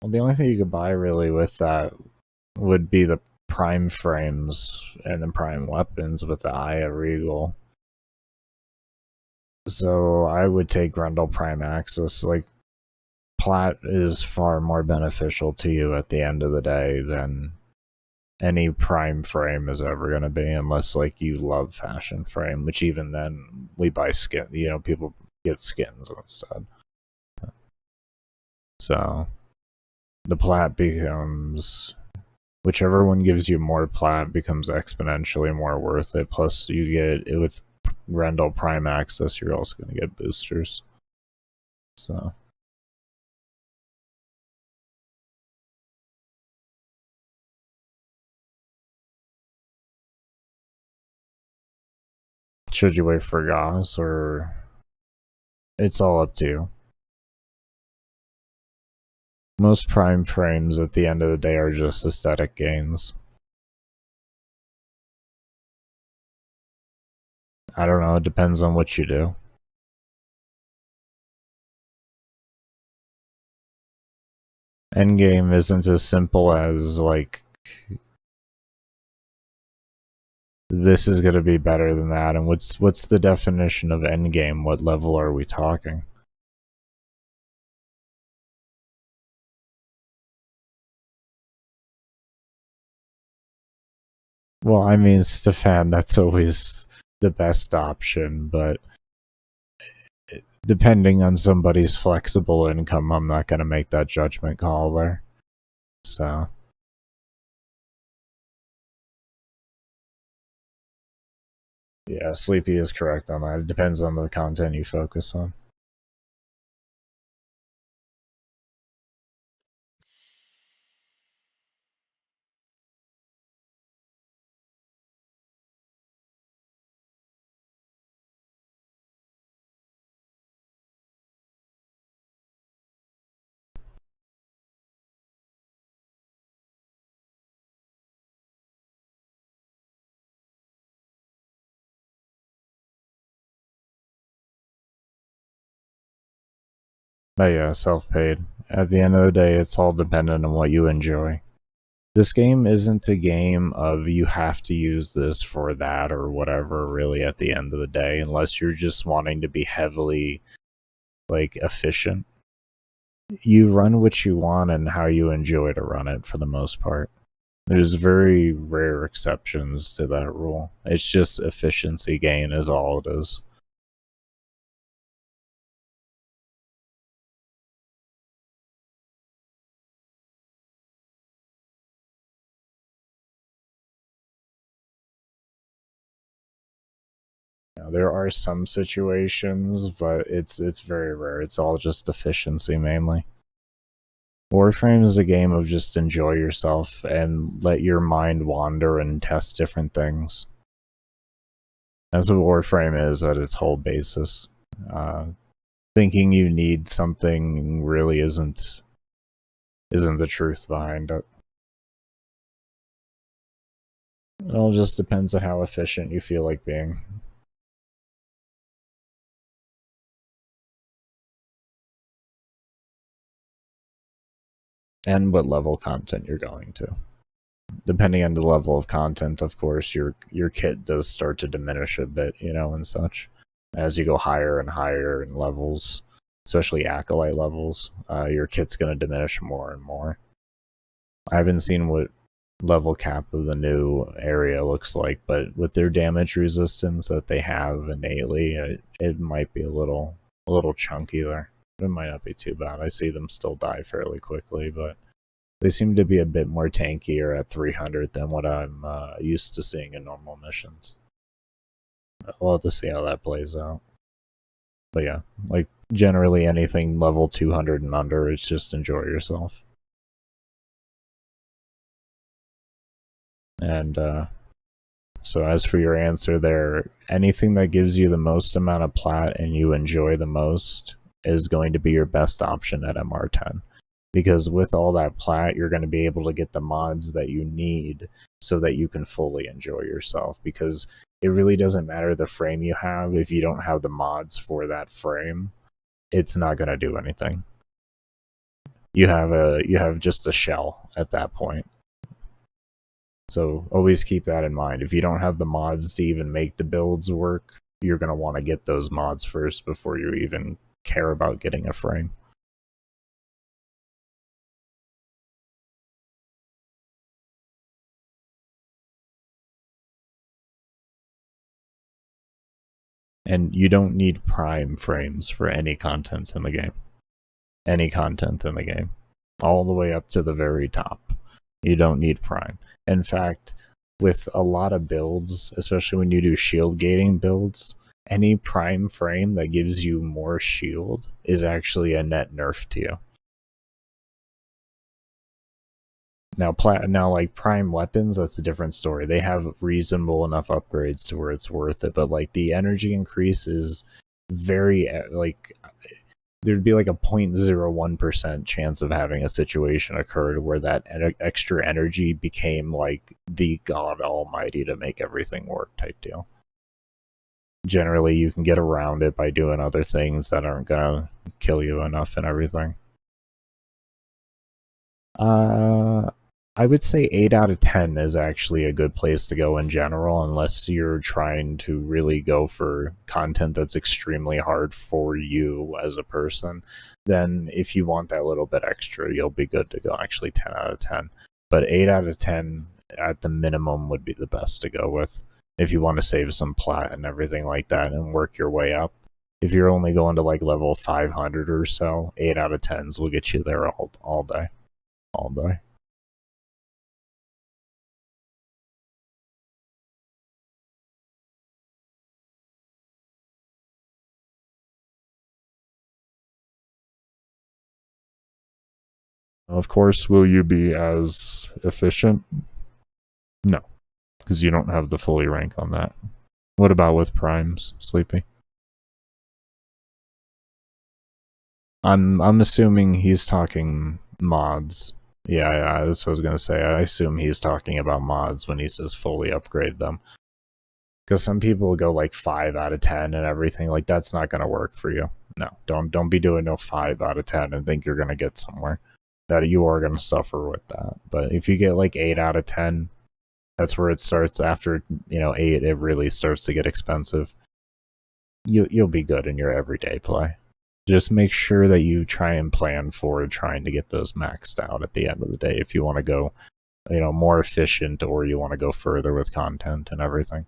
A: Well, the only thing you could buy really with that would be the prime frames and the prime weapons with the Io Regal. So I would take Grendel Prime Axis. Like, plat is far more beneficial to you at the end of the day than any prime frame is ever going to be, unless like you love fashion frame, which even then we buy skin, you know, people get skins instead. So the plat becomes, whichever one gives you more plat becomes exponentially more worth it. Plus you get it with Grendel Prime Access, you're also going to get boosters. So should you wait for Gauss, or it's all up to you. Most prime frames at the end of the day are just aesthetic gains. I don't know, it depends on what you do. Endgame isn't as simple as, like, this is going to be better than that, and what's the definition of endgame? What level are we talking? Well, I mean, Stefan, that's always the best option, but depending on somebody's flexible income, I'm not going to make that judgment call there. So yeah, Sleepy is correct on that. It depends on the content you focus on. But yeah, self-paid. At the end of the day, it's all dependent on what you enjoy. This game isn't a game of you have to use this for that or whatever, really, at the end of the day, unless you're just wanting to be heavily, like, efficient. You run what you want and how you enjoy to run it for the most part. There's very rare exceptions to that rule. It's just efficiency gain is all it is. There are some situations, but it's very rare. It's all just efficiency mainly. Warframe is a game of just enjoy yourself and let your mind wander and test different things. That's what Warframe is at its whole basis. Thinking you need something really isn't the truth behind it. It all just depends on how efficient you feel like being. And what level content you're going to. Depending on the level of content, of course, your kit does start to diminish a bit, you know, and such. As you go higher and higher in levels, especially Acolyte levels, your kit's going to diminish more and more. I haven't seen what level cap of the new area looks like, but with their damage resistance that they have innately, it might be a little chunky there. It might not be too bad. I see them still die fairly quickly, but they seem to be a bit more tankier at 300 than what I'm used to seeing in normal missions. We'll have to see how that plays out. But yeah, like generally anything level 200 and under, it's just enjoy yourself. And so as for your answer there, anything that gives you the most amount of plat and you enjoy the most is going to be your best option at MR10. Because with all that plat, you're going to be able to get the mods that you need so that you can fully enjoy yourself. Because it really doesn't matter the frame you have if you don't have the mods for that frame. it's not going to do anything. You have just a shell at that point. So always keep that in mind. If you don't have the mods to even make the builds work, you're going to want to get those mods first before you even care about getting a frame. And you don't need prime frames for any content in the game. Any content in the game. All the way up to the very top. You don't need prime. In fact, with a lot of builds, especially when you do shield gating builds, any prime frame that gives you more shield is actually a net nerf to you. Now, like prime weapons, that's a different story. They have reasonable enough upgrades to where it's worth it, but like the energy increase is very like there'd be like a 0.01% chance of having a situation occurred where that extra energy became like the god almighty to make everything work type deal. Generally, you can get around it by doing other things that aren't gonna kill you enough and everything. I would say 8 out of 10 is actually a good place to go in general, unless you're trying to really go for content that's extremely hard for you as a person. Then if you want that little bit extra, you'll be good to go. Actually 10 out of 10. But 8 out of 10 at the minimum would be the best to go with if you want to save some plat and everything like that and work your way up. If you're only going to like level 500 or so, 8 out of 10s will get you there all day. All day. Of course, will you be as efficient? No, because you don't have the fully rank on that. What about with primes, Sleepy? I'm assuming he's talking mods. Yeah, that's what I was gonna say. I assume he's talking about mods when he says fully upgrade them. Because some people go like 5 out of 10 and everything. Like that's not gonna work for you. No, don't be doing no 5 out of 10 and think you're gonna get somewhere. That you are gonna suffer with that. But if you get like 8 out of 10, that's where it starts. After 8, it really starts to get expensive. You'll be good in your everyday play. Just make sure that you try and plan for trying to get those maxed out at the end of the day if you want to go, more efficient, or you want to go further with content and everything.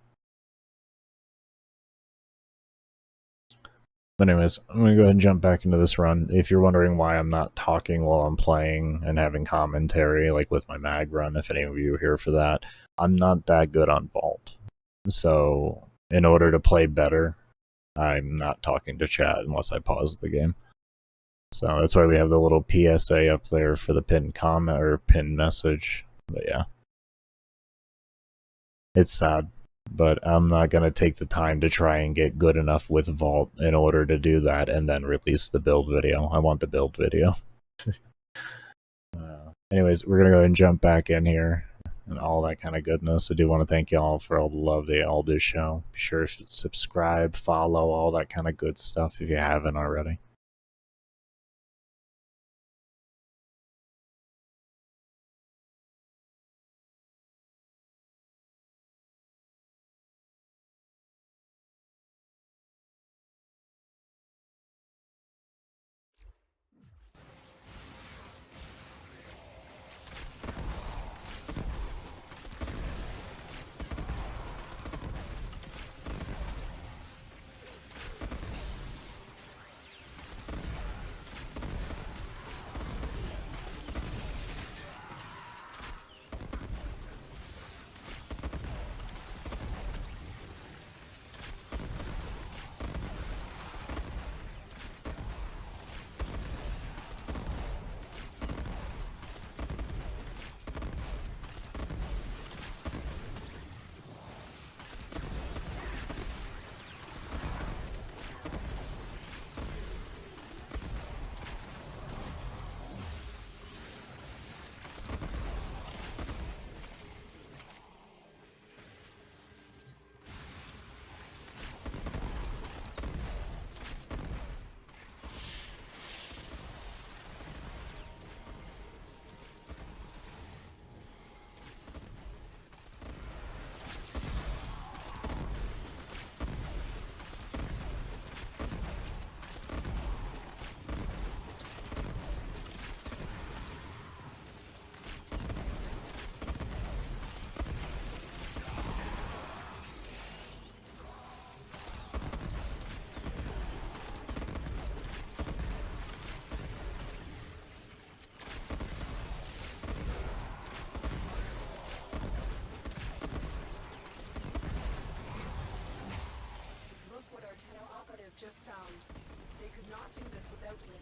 A: But anyways, I'm going to go ahead and jump back into this run. If you're wondering why I'm not talking while I'm playing and having commentary, like with my mag run, if any of you are here for that, I'm not that good on Vault. So in order to play better, I'm not talking to chat unless I pause the game. So that's why we have the little PSA up there for the pinned comment or pinned message. But yeah, it's sad. But I'm not going to take the time to try and get good enough with Vault in order to do that and then release the build video. I want the build video. Anyways, we're going to go ahead and jump back in here and all that kind of goodness. I do want to thank y'all for all the love that y'all do show. Be sure to subscribe, follow, all that kind of good stuff if you haven't already.
D: just found. They could not do this without you.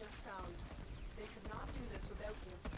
D: just found. They could not do this without you.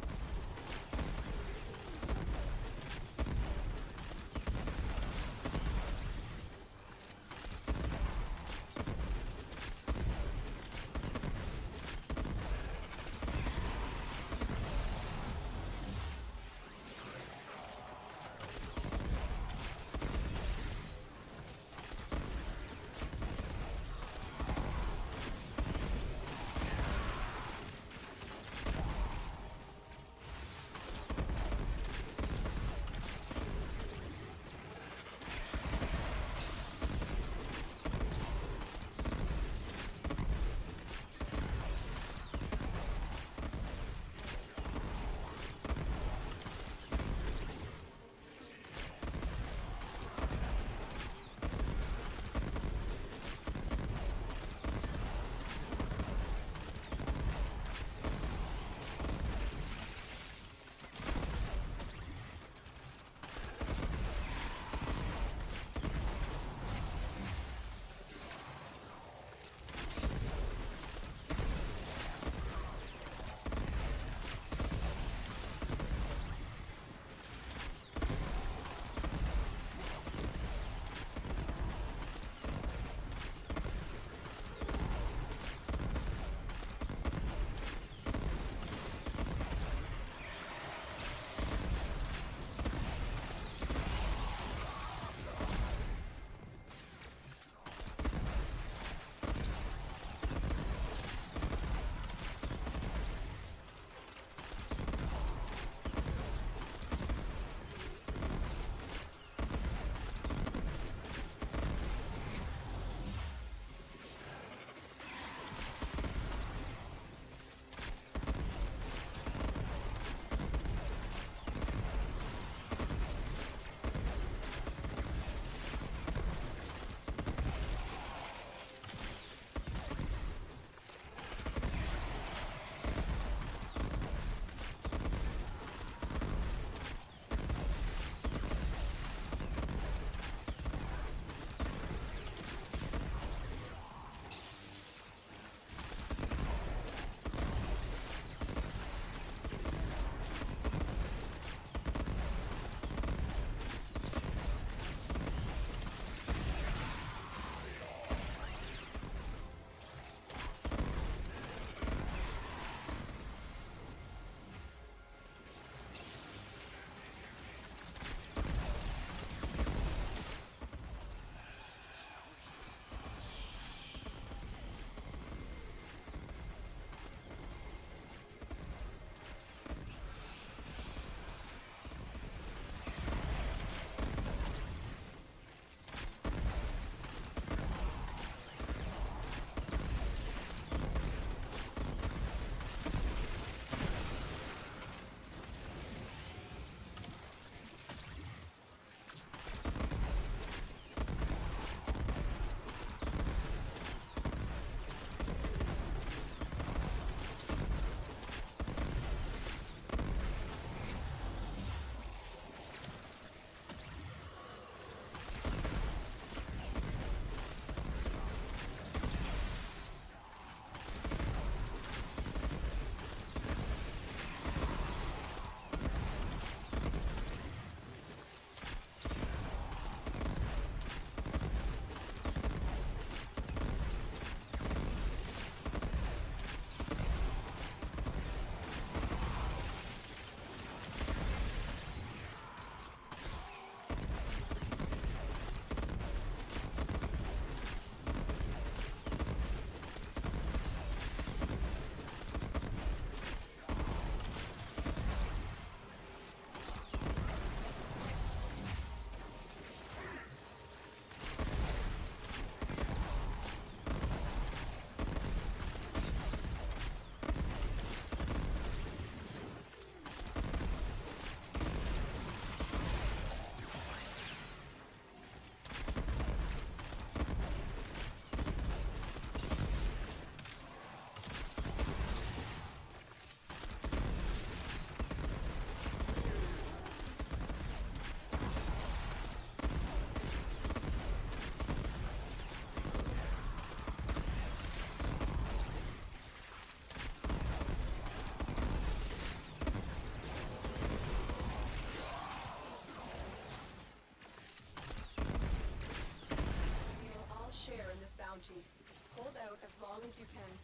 D: as you can.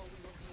D: we will be.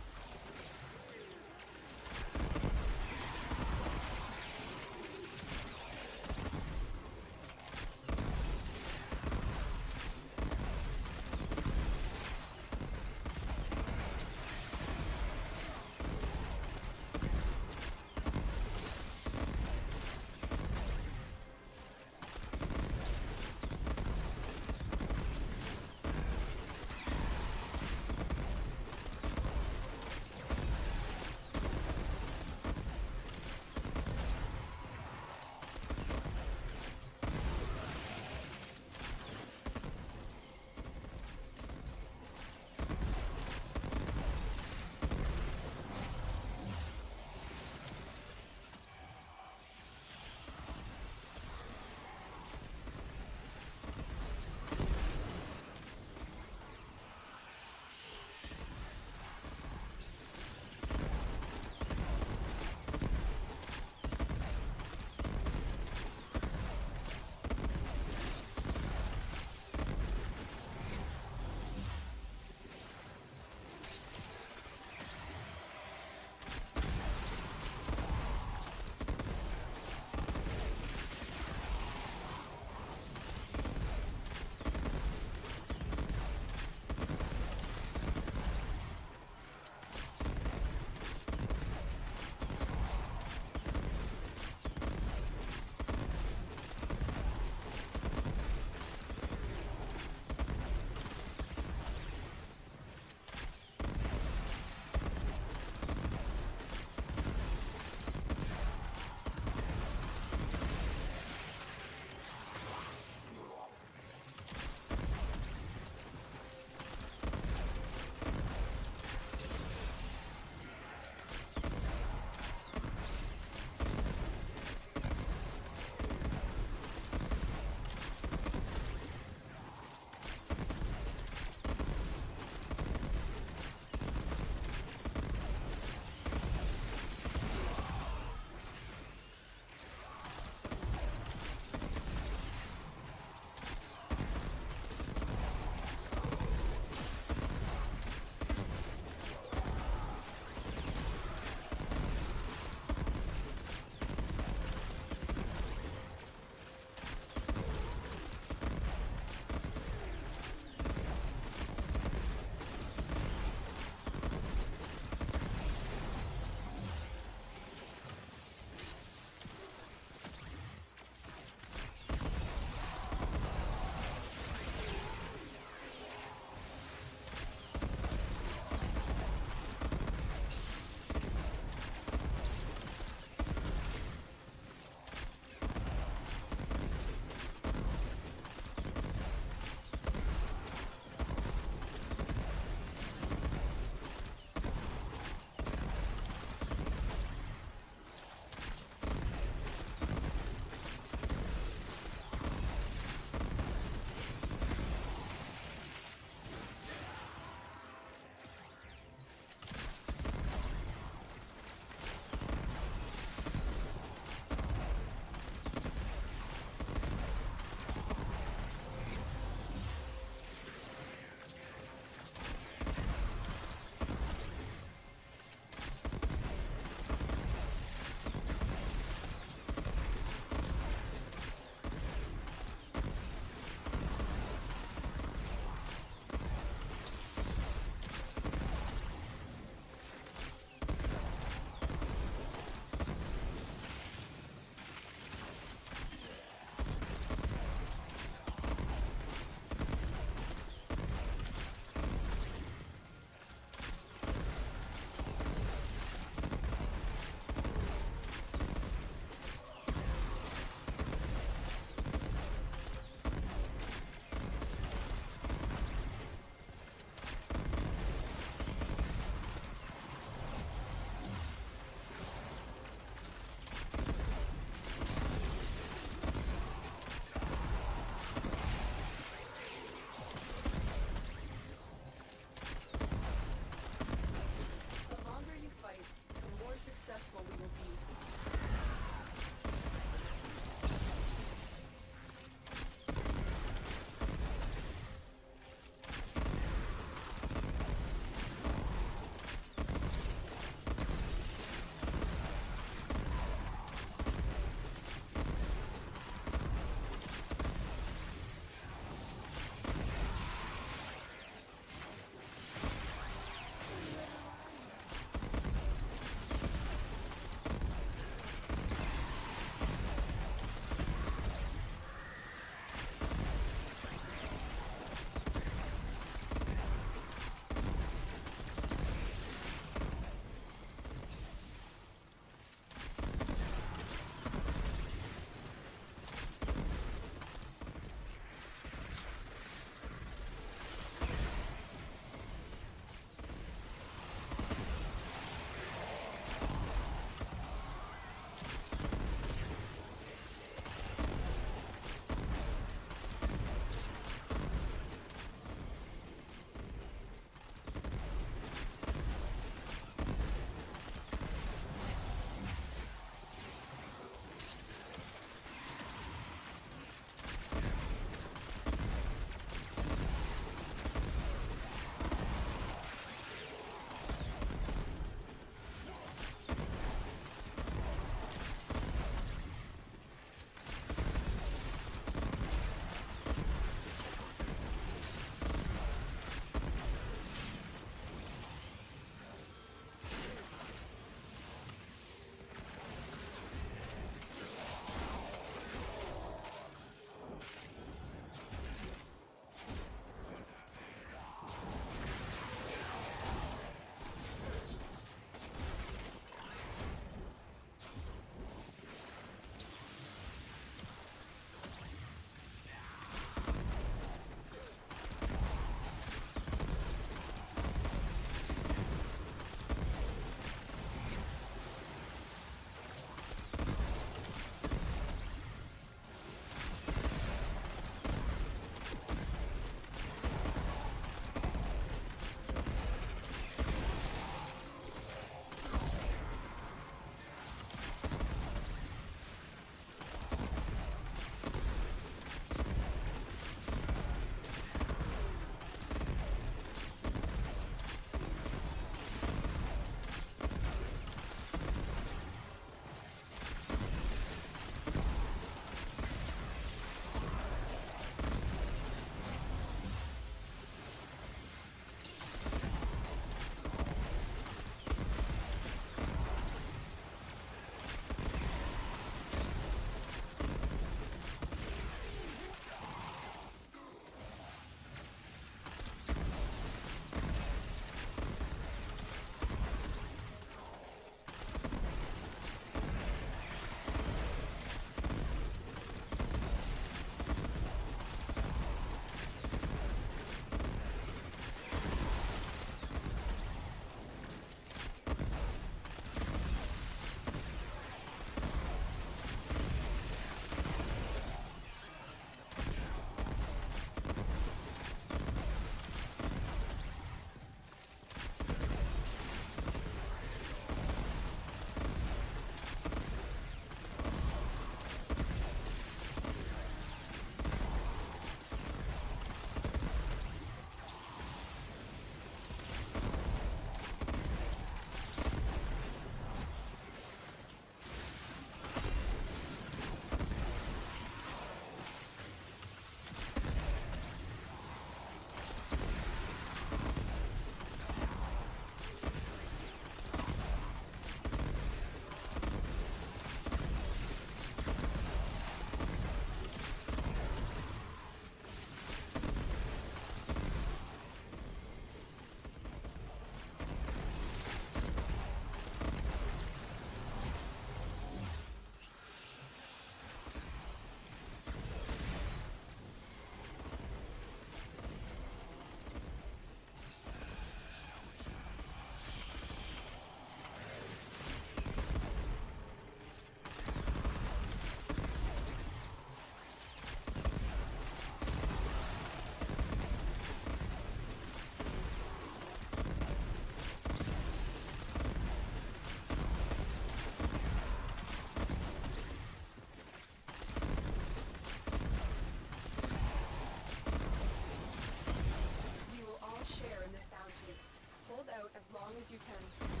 D: as long as you can.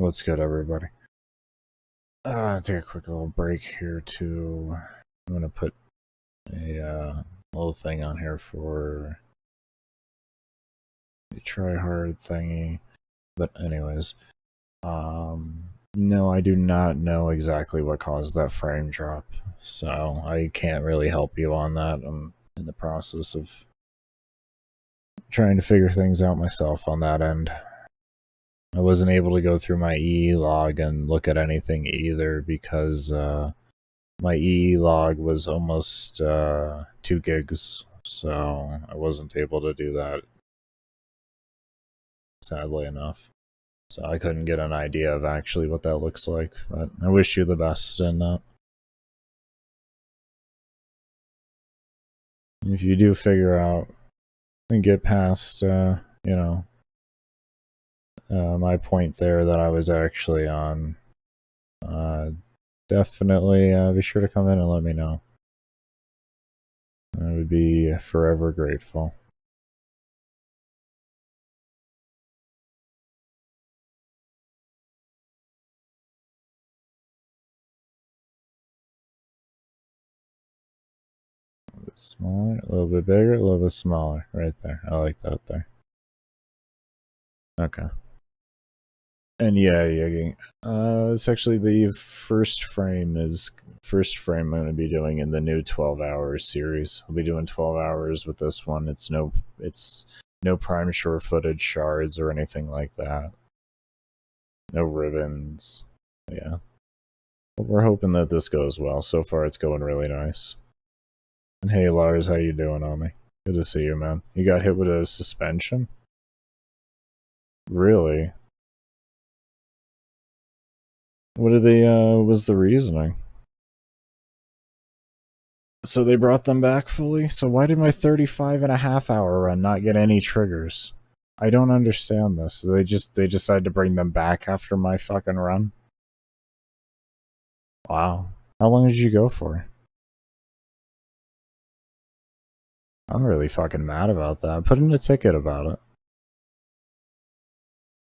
A: What's good, everybody? Take a quick little break here to... I'm gonna put a little thing on here for the tryhard thingy. But anyways, no, I do not know exactly what caused that frame drop, so I can't really help you on that. I'm in the process of trying to figure things out myself on that end. I wasn't able to go through my EE log and look at anything either because my EE log was almost 2 gigs, so I wasn't able to do that, sadly enough. So I couldn't get an idea of actually what that looks like, but I wish you the best in that. If you do figure out and get past, you know, my point there that I was actually on, definitely be sure to come in and let me know. I would be forever grateful. A little bit smaller, a little bit bigger, a little bit smaller. Right there. I like that there. Okay. And yeah, it's actually the first frame I'm going to be doing in the new 12-hour series. I'll be doing 12 hours with this one. It's no prime shore footage shards or anything like that. No ribbons. Yeah. But we're hoping that this goes well. So far it's going really nice. And hey Lars, how you doing, homie? Good to see you, man. You got hit with a suspension? Really? What did they, was the reasoning? So they brought them back fully? So why did my 35.5-hour run not get any triggers? I don't understand this. They decided to bring them back after my fucking run? Wow. How long did you go for? I'm really fucking mad about that. Put in a ticket about it.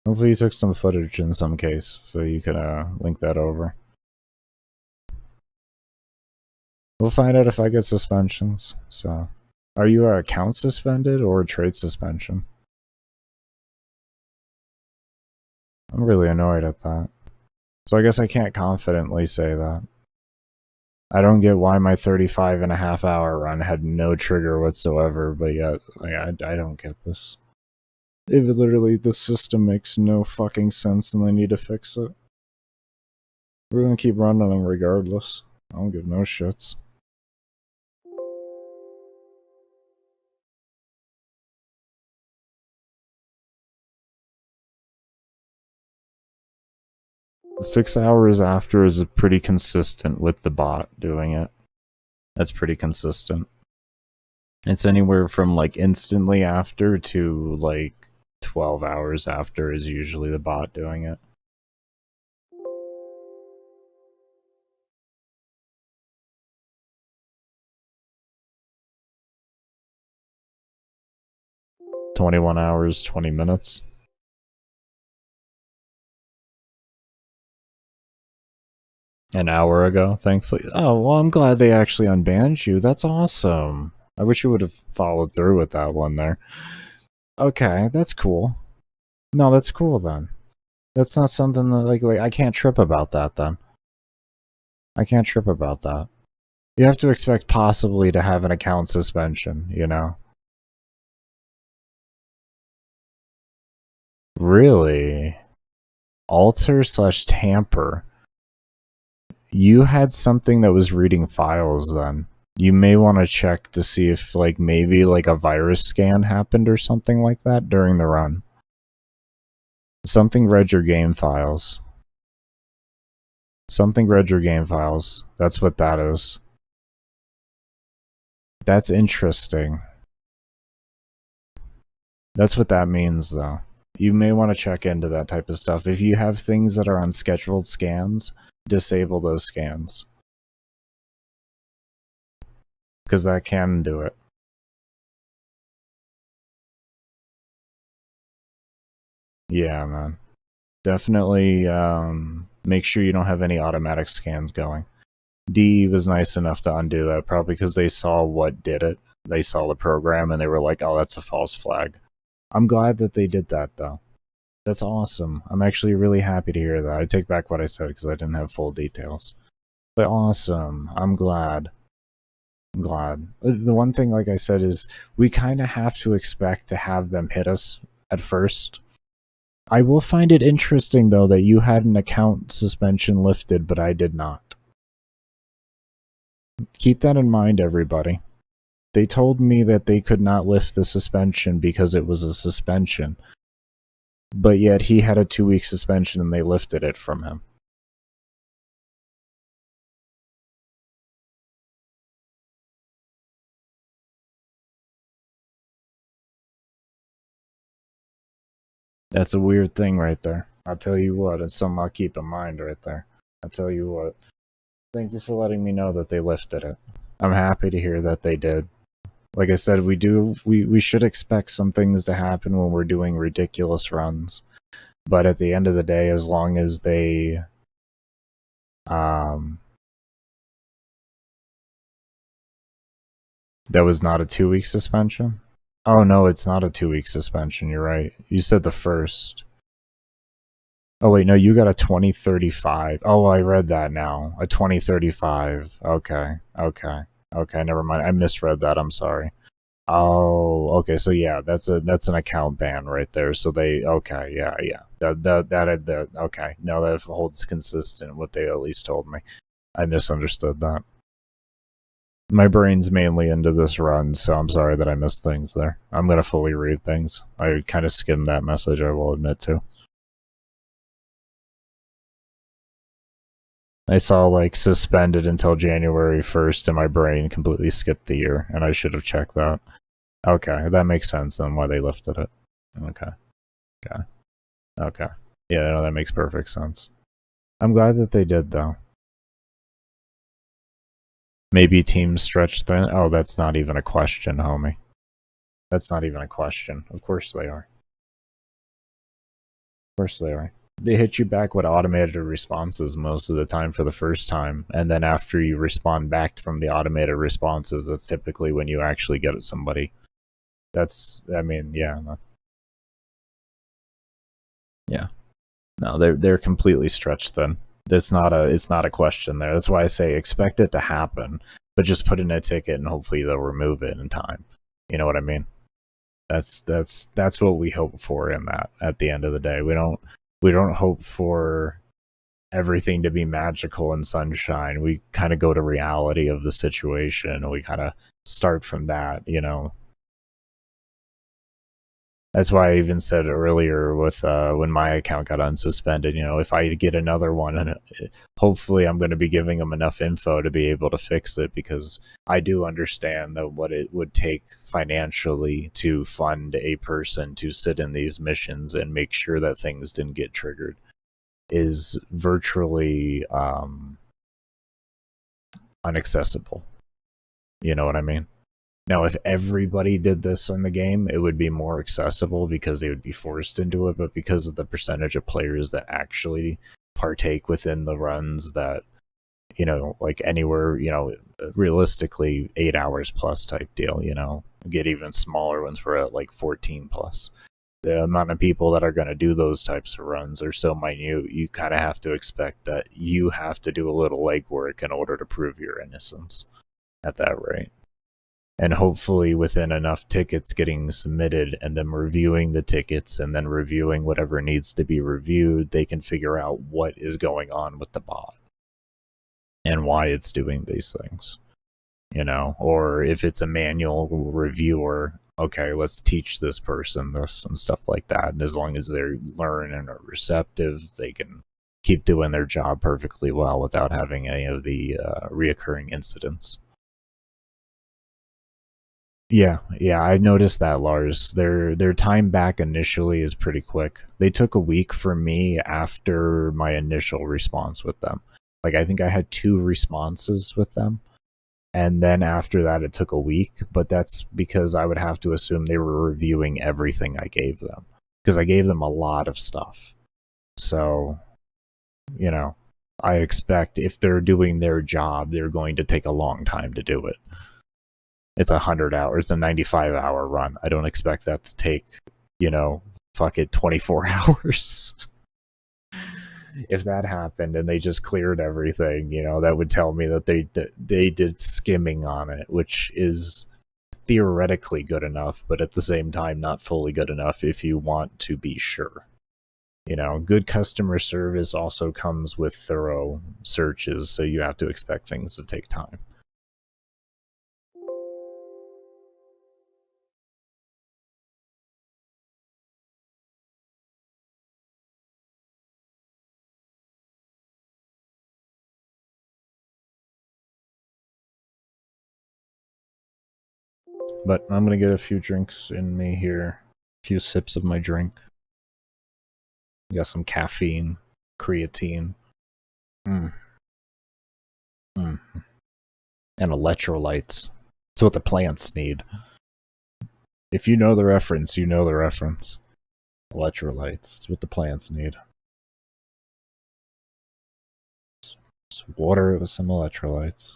A: Hopefully you took some footage in some case, so you can link that over. We'll find out if I get suspensions. So, are you account suspended or trade suspension? I'm really annoyed at that. So I guess I can't confidently say that. I don't get why my 35.5-hour run had no trigger whatsoever, but yet, like, I don't get this. If literally the system makes no fucking sense and they need to fix it. We're gonna keep running them regardless. I don't give no shits. The 6 hours after is pretty consistent with the bot doing it. That's pretty consistent. It's anywhere from like instantly after to like 12 hours after is usually the bot doing it. "21 hours, 20 minutes. An hour ago, thankfully. Oh, well, I'm glad they actually unbanned you. That's awesome. I wish you would have followed through with that one there. Okay, that's cool. No, that's cool then. That's not something that, like, I can't trip about that then. I can't trip about that. You have to expect possibly to have an account suspension, you know? Really? Alter/tamper. You had something that was reading files then. You may want to check to see if, like, maybe, like, a virus scan happened or something like that during the run. Something read your game files. Something read your game files. That's what that is. That's interesting. That's what that means, though. You may want to check into that type of stuff. If you have things that are on scheduled scans, disable those scans. Because that can do it. Yeah, man. Definitely make sure you don't have any automatic scans going. D was nice enough to undo that, probably because they saw what did it. They saw the program and they were like, oh, that's a false flag. I'm glad that they did that, though. That's awesome. I'm actually really happy to hear that. I take back what I said because I didn't have full details. But awesome. I'm glad. I'm glad. The one thing, like I said, is we kind of have to expect to have them hit us at first. I will find it interesting, though, that you had an account suspension lifted, but I did not. Keep that in mind, everybody. They told me that they could not lift the suspension because it was a suspension. But yet he had a 2-week suspension and they lifted it from him. That's a weird thing right there. I'll tell you what, it's something I'll keep in mind right there. I'll tell you what. Thank you for letting me know that they lifted it. I'm happy to hear that they did. Like I said, we should expect some things to happen when we're doing ridiculous runs. But at the end of the day, as long as they that was not a 2-week suspension? Oh no, it's not a 2-week suspension, you're right. You said the first. Oh wait, no, you got a 2035. Oh, I read that now. A 2035. Okay, okay, okay. Never mind. I misread that. I'm sorry. Oh, okay. So yeah, that's an account ban right there. So they okay, yeah. That okay. No, that holds consistent. What they at least told me. I misunderstood that. My brain's mainly into this run, so I'm sorry that I missed things there. I'm gonna fully read things. I kind of skimmed that message. I will admit to. I saw like suspended until January 1st and my brain completely skipped the year and I should have checked that. Okay, that makes sense then why they lifted it. Okay. Okay. Okay. Yeah, no, that makes perfect sense. I'm glad that they did though. Maybe teams stretch thin. Oh, that's not even a question, homie. That's not even a question. Of course they are. Of course they are. They hit you back with automated responses most of the time for the first time, and then after you respond back from the automated responses, that's typically when you actually get at somebody. That's, I mean, yeah. Yeah. No, they're completely stretched thin. It's not a question there. That's why I say expect it to happen, but just put in a ticket and hopefully they'll remove it in time. You know what I mean? That's what we hope for in that at the end of the day. We don't hope for everything to be magical and sunshine. We kind of go to reality of the situation and we kind of start from that, you know. That's why I even said earlier with when my account got unsuspended, you know, if I get another one, and hopefully I'm going to be giving them enough info to be able to fix it, because I do understand that what it would take financially to fund a person to sit in these missions and make sure that things didn't get triggered is virtually unaccessible. You know what I mean? Now, if everybody did this in the game, it would be more accessible because they would be forced into it, but because of the percentage of players that actually partake within the runs that, you know, like anywhere, you know, realistically 8 hours plus type deal, you know, get even smaller ones we're at like 14 plus. The amount of people that are going to do those types of runs are so minute, you kind of have to expect that you have to do a little legwork in order to prove your innocence at that rate. And hopefully within enough tickets getting submitted and then reviewing the tickets and then reviewing whatever needs to be reviewed, they can figure out what is going on with the bot and why it's doing these things, you know. Or if it's a manual reviewer, okay, let's teach this person this and stuff like that. And as long as they learn and are receptive, they can keep doing their job perfectly well without having any of the reoccurring incidents. Yeah, I noticed that, Lars. Their time back initially is pretty quick. They took a week for me after my initial response with them. Like, I think I had 2 responses with them, and then after that it took a week, but that's because I would have to assume they were reviewing everything I gave them, because I gave them a lot of stuff. So, you know, I expect if they're doing their job, they're going to take a long time to do it. It's 100 hours, it's a 95-hour run. I don't expect that to take, fuck it, 24 hours. If that happened and they just cleared everything, that would tell me that they did skimming on it, which is theoretically good enough, but at the same time not fully good enough if you want to be sure. Good customer service also comes with thorough searches, so you have to expect things to take time. But I'm gonna get a few drinks in me here. A few sips of my drink. Got some caffeine, creatine. Mm. And electrolytes. That's what the plants need. If you know the reference, you know the reference. Electrolytes. It's what the plants need. Some water with some electrolytes.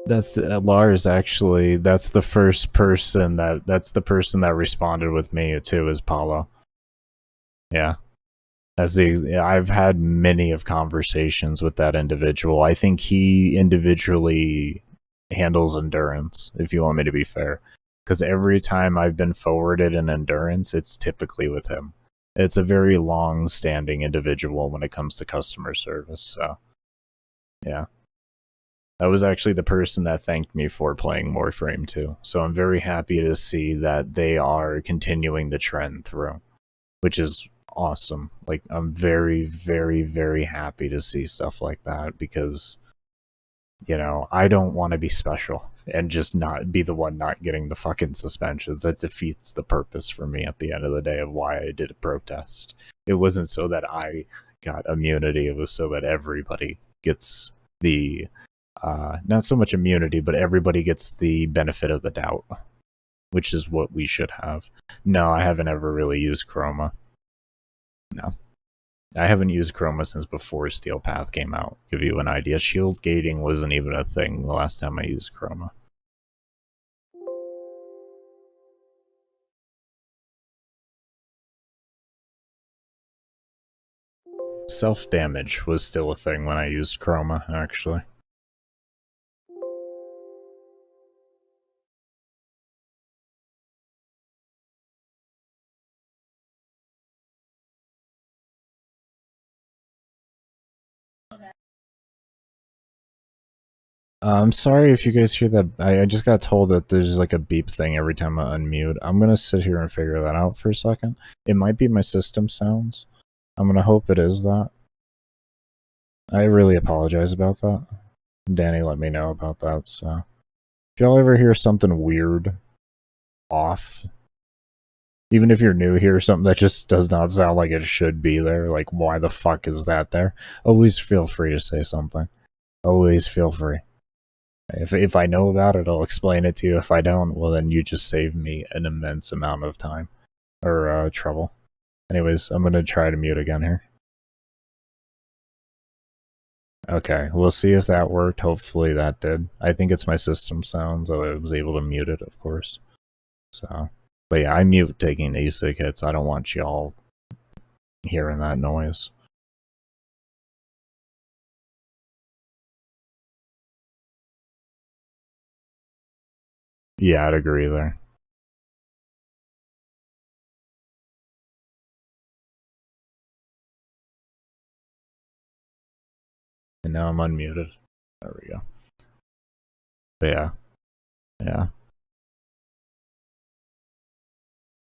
A: That's Lars. Actually, that's the first person that's the person that responded with me too. Is Paulo? Yeah, I've had many of conversations with that individual. I think he individually handles endurance. If you want me to be fair, because every time I've been forwarded an endurance, it's typically with him. It's a very long-standing individual when it comes to customer service. So, yeah. That was actually the person that thanked me for playing Warframe 2. So I'm very happy to see that they are continuing the trend through, which is awesome. Like, I'm very, very, very happy to see stuff like that because, I don't want to be special and just not be the one not getting the fucking suspensions. That defeats the purpose for me at the end of the day of why I did a protest. It wasn't so that I got immunity, it was so that everybody gets the not so much immunity, but everybody gets the benefit of the doubt, which is what we should have. No, I haven't ever really used Chroma. No. I haven't used Chroma since before Steel Path came out. Give you an idea, shield gating wasn't even a thing the last time I used Chroma. Self-damage was still a thing when I used Chroma, actually. I'm sorry if you guys hear that. I just got told that there's like a beep thing every time I unmute. I'm gonna sit here and figure that out for a second. It might be my system sounds. I'm gonna hope it is that. I really apologize about that. Danny let me know about that, so. If y'all ever hear something weird, off, even if you're new here, something that just does not sound like it should be there, like why the fuck is that there? Always feel free to say something. Always feel free. If I know about it, I'll explain it to you. If I don't, well then you just save me an immense amount of time. Or trouble. Anyways, I'm gonna try to mute again here. Okay, we'll see if that worked. Hopefully that did. I think it's my system sound, so I was able to mute it, of course. So, but yeah, I mute taking ASIC hits. I don't want y'all hearing that noise. Yeah, I'd agree there. And now I'm unmuted. There we go. But yeah. Yeah.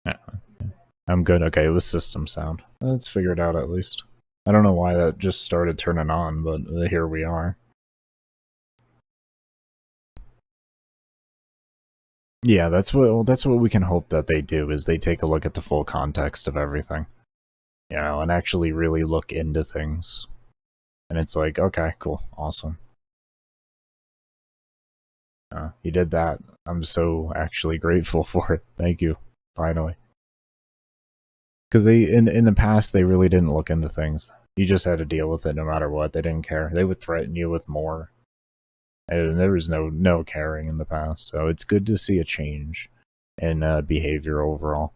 A: Yeah. I'm good. Okay, it was system sound. Let's figure it out at least. I don't know why that just started turning on, but here we are. Yeah, that's what we can hope that they do, is they take a look at the full context of everything. And actually really look into things. And it's like, okay, cool, awesome. He did that. I'm so actually grateful for it. Thank you. Finally. Because they in the past they really didn't look into things. You just had to deal with it no matter what. They didn't care. They would threaten you with more. And there was no caring in the past. So it's good to see a change in behavior overall.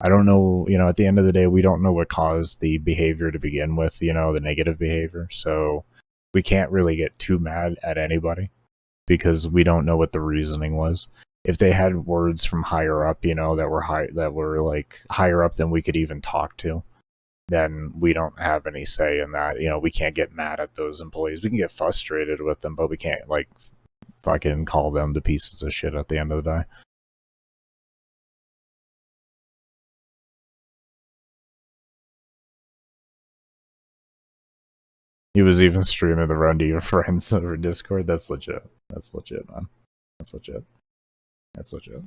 A: I don't know, at the end of the day, we don't know what caused the behavior to begin with, the negative behavior. So we can't really get too mad at anybody because we don't know what the reasoning was. If they had words from higher up, that were like higher up than we could even talk to, then we don't have any say in that. We can't get mad at those employees. We can get frustrated with them, but we can't like fucking call them the pieces of shit at the end of the day. He was even streaming the run to your friends over Discord. That's legit. That's legit, man. That's legit. That's legit.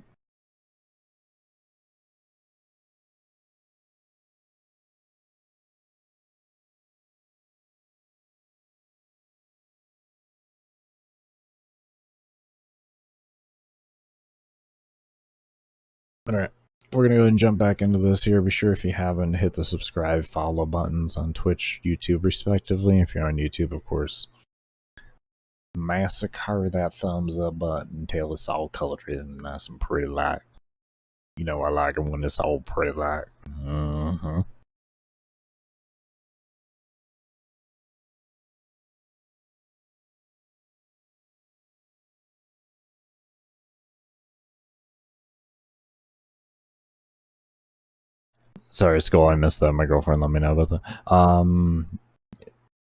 A: Alright, we're gonna go ahead and jump back into this here. Be sure if you haven't, hit the subscribe, follow buttons on Twitch, YouTube, respectively. If you're on YouTube, of course, massacre that thumbs up button until it's all colored in nice and pretty like. I like it when it's all pretty like. Sorry, Skull, I missed that. My girlfriend let me know about that.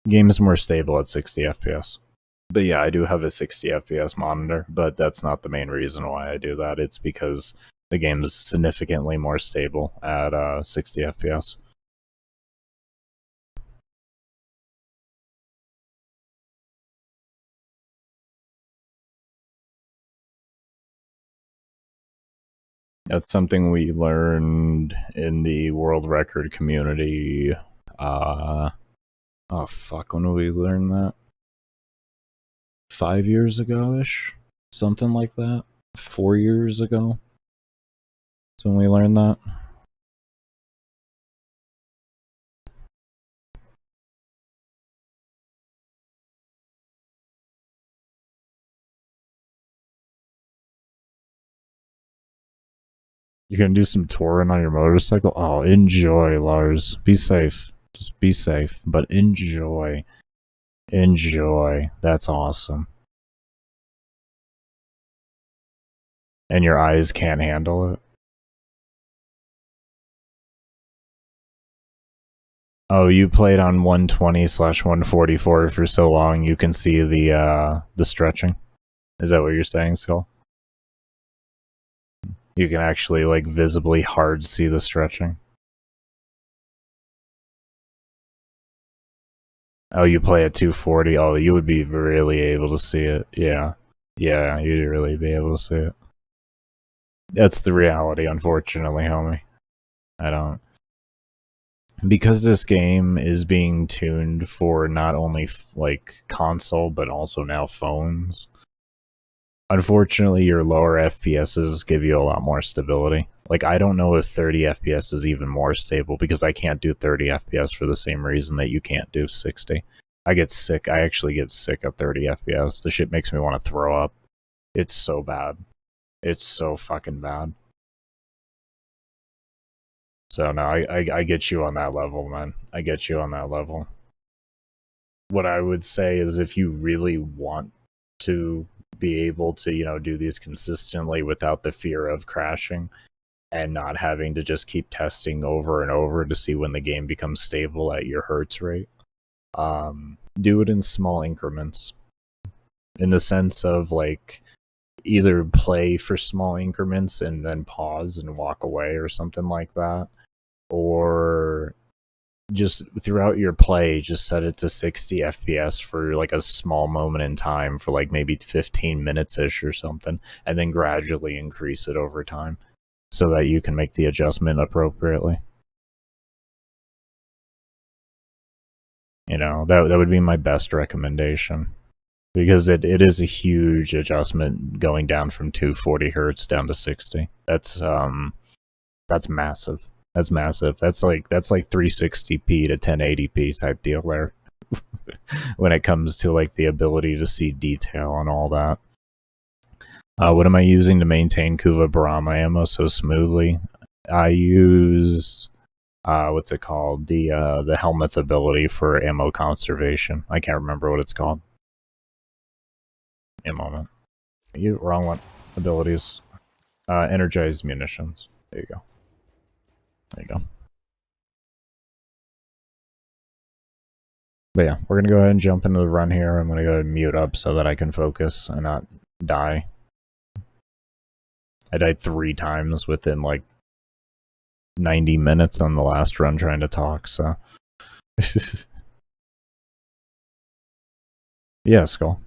A: Game is more stable at 60 FPS. But yeah, I do have a 60 FPS monitor, but that's not the main reason why I do that. It's because the game is significantly more stable at 60 FPS. That's something we learned in the world record community. Oh fuck, when did we learn that? 5 years ago-ish? Something like that? 4 years ago? That's when we learned that. You gonna do some touring on your motorcycle? Oh, enjoy, Lars. Be safe. Just be safe, but enjoy. Enjoy. That's awesome. And your eyes can't handle it? Oh, you played on 120/144 for so long you can see the stretching? Is that what you're saying, Skull? You can actually, like, visibly hard see the stretching? Oh, you play at 240? Oh, you would be really able to see it. Yeah. Yeah, you'd really be able to see it. That's the reality, unfortunately, homie. I don't. Because this game is being tuned for not only, like, console, but also now phones, unfortunately, your lower FPSs give you a lot more stability. Like, I don't know if 30 FPS is even more stable, because I can't do 30 FPS for the same reason that you can't do 60. I get sick. I actually get sick of 30 FPS. The shit makes me want to throw up. It's so bad. It's so fucking bad. So, no, I get you on that level, man. I get you on that level. What I would say is if you really want to be able to, do these consistently without the fear of crashing and not having to just keep testing over and over to see when the game becomes stable at your hertz rate, do it in small increments. In the sense of, like, either play for small increments and then pause and walk away or something like that, or just throughout your play, just set it to 60 FPS for like a small moment in time for like maybe 15 minutes-ish or something, and then gradually increase it over time so that you can make the adjustment appropriately. That would be my best recommendation. because it is a huge adjustment going down from 240 hertz down to 60. That's massive. That's massive. That's like 360p to 1080p type deal there. When it comes to like the ability to see detail and all that. What am I using to maintain Kuva Brahma ammo so smoothly? I use what's it called? The helmet ability for ammo conservation. I can't remember what it's called. A moment. You wrong one. Abilities. Energized munitions. There you go. There you go. But yeah, we're gonna go ahead and jump into the run here. I'm gonna go ahead and mute up so that I can focus and not die. I died 3 times within like 90 minutes on the last run trying to talk, so. Yeah, Skull.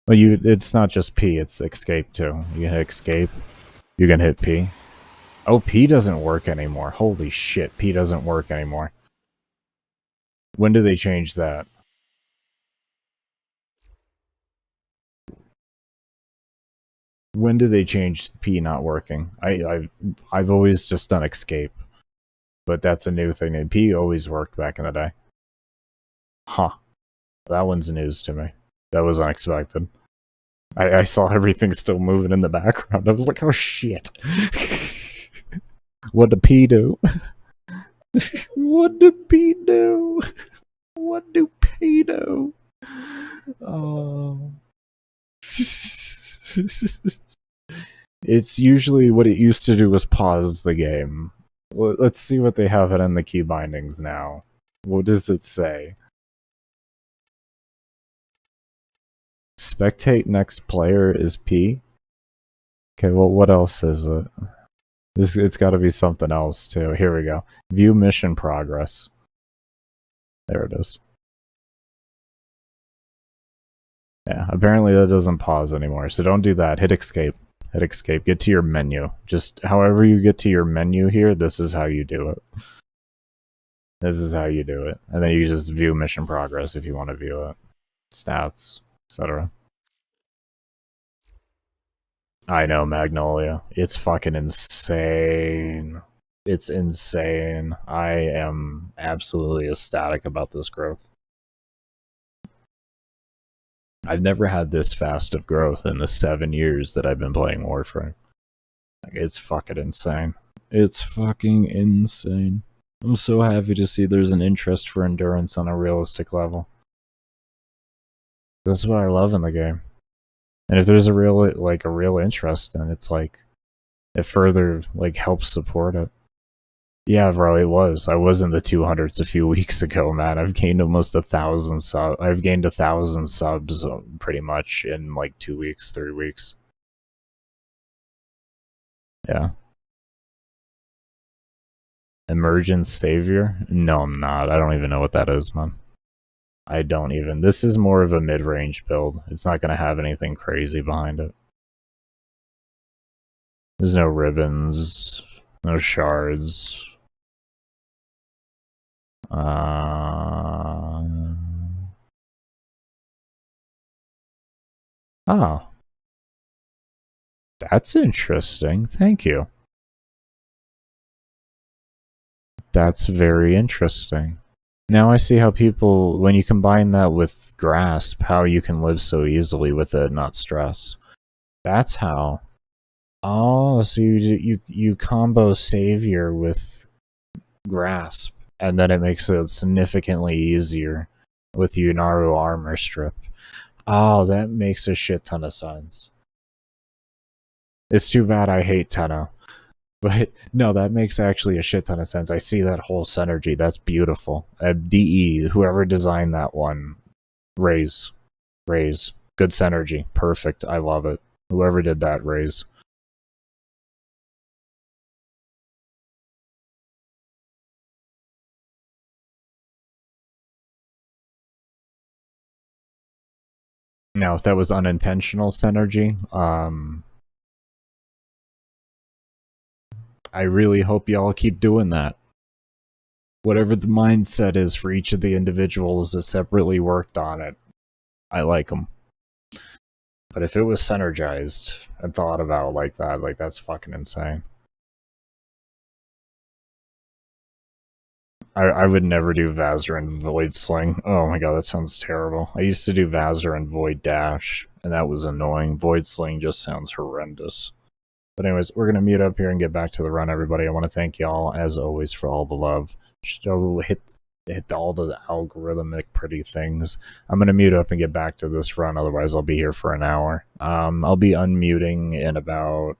A: Well, it's not just P, it's escape too. You can hit escape, you can hit P. Oh, P doesn't work anymore. Holy shit, P doesn't work anymore. When did they change that? When did they change P not working? I've always just done escape. But that's a new thing. And P always worked back in the day. Huh. That one's news to me. That was unexpected. I saw everything still moving in the background. I was like, oh shit. What did P do? What did P do? What do P do? Oh. It's usually what it used to do was pause the game. Let's see what they have it in the key bindings now. What does it say? Spectate next player is P? Okay, well, what else is it? It's got to be something else, too. Here we go. View mission progress. There it is. Yeah, apparently that doesn't pause anymore, so don't do that. Hit escape. Hit escape. Get to your menu. Just however you get to your menu here, this is how you do it. This is how you do it. And then you just view mission progress if you want to view it. Stats, etc. I know, Magnolia. It's fucking insane. It's insane. I am absolutely ecstatic about this growth. I've never had this fast of growth in the 7 years that I've been playing Warframe. Like, it's fucking insane. It's fucking insane. I'm so happy to see there's an interest for endurance on a realistic level. This is what I love in the game. And if there's a real interest, then it's like, it further like helps support it. Yeah, bro, it was. I was in the 200s a few weeks ago, man. I've gained almost 1,000 subs. I've gained 1,000 subs pretty much in like 2 weeks, 3 weeks. Yeah. Emergent Savior? No, I'm not. I don't even know what that is, man. I don't even. This is more of a mid-range build. It's not going to have anything crazy behind it. There's no ribbons, no shards. Oh. That's interesting. Thank you. That's very interesting. Now I see how people, when you combine that with Grasp, how you can live so easily with it and not stress. That's how. Oh, so you combo Savior with Grasp, and then it makes it significantly easier with Yunaru Armor Strip. Oh, that makes a shit ton of sense. It's too bad I hate Tenno. But no, that makes actually a shit ton of sense. I see that whole synergy. That's beautiful. DE, whoever designed that one, raise. Good synergy. Perfect. I love it. Whoever did that, raise. Now, if that was unintentional synergy, I really hope y'all keep doing that. Whatever the mindset is for each of the individuals that separately worked on it, I like them. But if it was synergized and thought about like that, like that's fucking insane. I would never do Vazir and Void Sling. Oh my god, that sounds terrible. I used to do Vazir and Void Dash, and that was annoying. Void Sling just sounds horrendous. But anyways, we're going to mute up here and get back to the run, everybody. I want to thank y'all, as always, for all the love. Hit all the algorithmic pretty things. I'm going to mute up and get back to this run, otherwise I'll be here for an hour. I'll be unmuting in about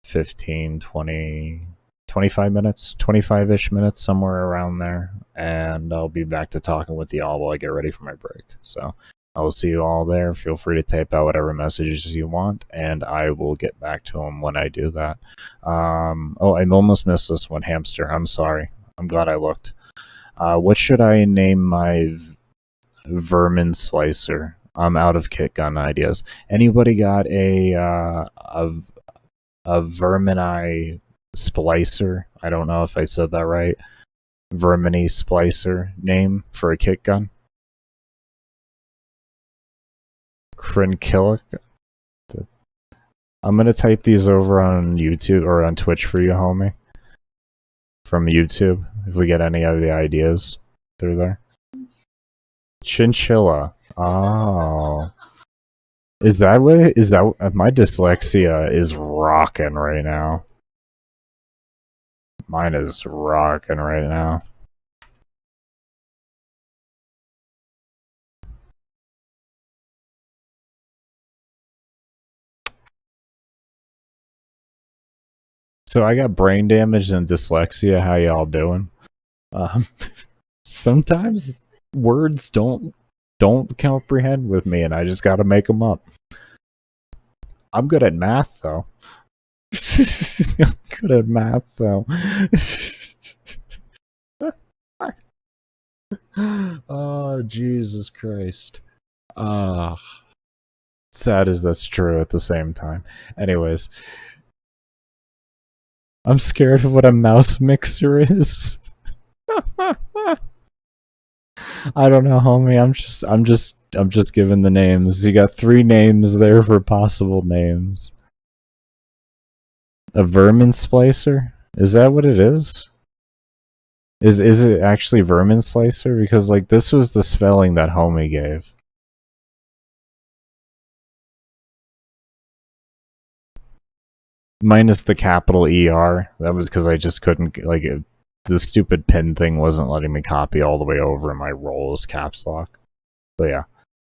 A: 15, 20... 25 minutes, 25-ish minutes, somewhere around there, and I'll be back to talking with y'all while I get ready for my break. So I will see you all there. Feel free to type out whatever messages you want, and I will get back to them when I do that. Oh, I almost missed this one, Hamster. I'm sorry. I'm glad I looked. What should I name my vermin slicer? I'm out of kit gun ideas. Anybody got a vermini splicer? I don't know if I said that right. Vermini splicer name for a kit gun. Crinkillic. I'm gonna type these over on YouTube or on Twitch for you, homie. From YouTube, if we get any of the ideas through there. Chinchilla. Oh. Is that what? Is that my dyslexia is rocking right now? Mine is rocking right now. So I got brain damage and dyslexia. How y'all doing? Sometimes words don't comprehend with me, and I just gotta make them up. I'm good at math, though. I'm good at math, though. Oh, Jesus Christ. Sad as that's true at the same time. Anyways. I'm scared of what a mouse mixer is. I don't know, homie. I'm just giving the names. You got 3 names there for possible names. A vermin splicer? Is that what it is? Is it actually vermin slicer? Because like this was the spelling that homie gave. Minus the capital ER. That was because I just couldn't, like, the stupid pin thing wasn't letting me copy all the way over, and my roll is caps lock. But yeah,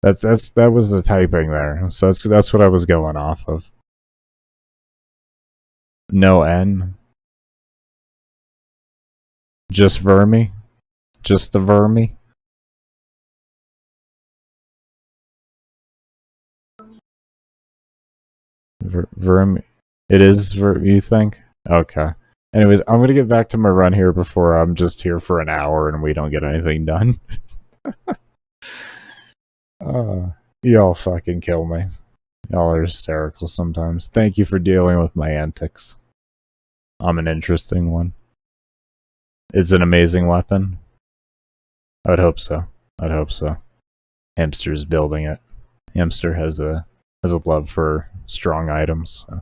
A: that was the typing there. So that's what I was going off of. No N. Just Vermi. Just the Vermi. Vermi. It is, you think? Okay. Anyways, I'm gonna get back to my run here before I'm just here for an hour and we don't get anything done. Y'all fucking kill me. Y'all are hysterical sometimes. Thank you for dealing with my antics. I'm an interesting one. It's an amazing weapon. I would hope so. I'd hope so. Hamster's building it. Hamster has a love for strong items. So.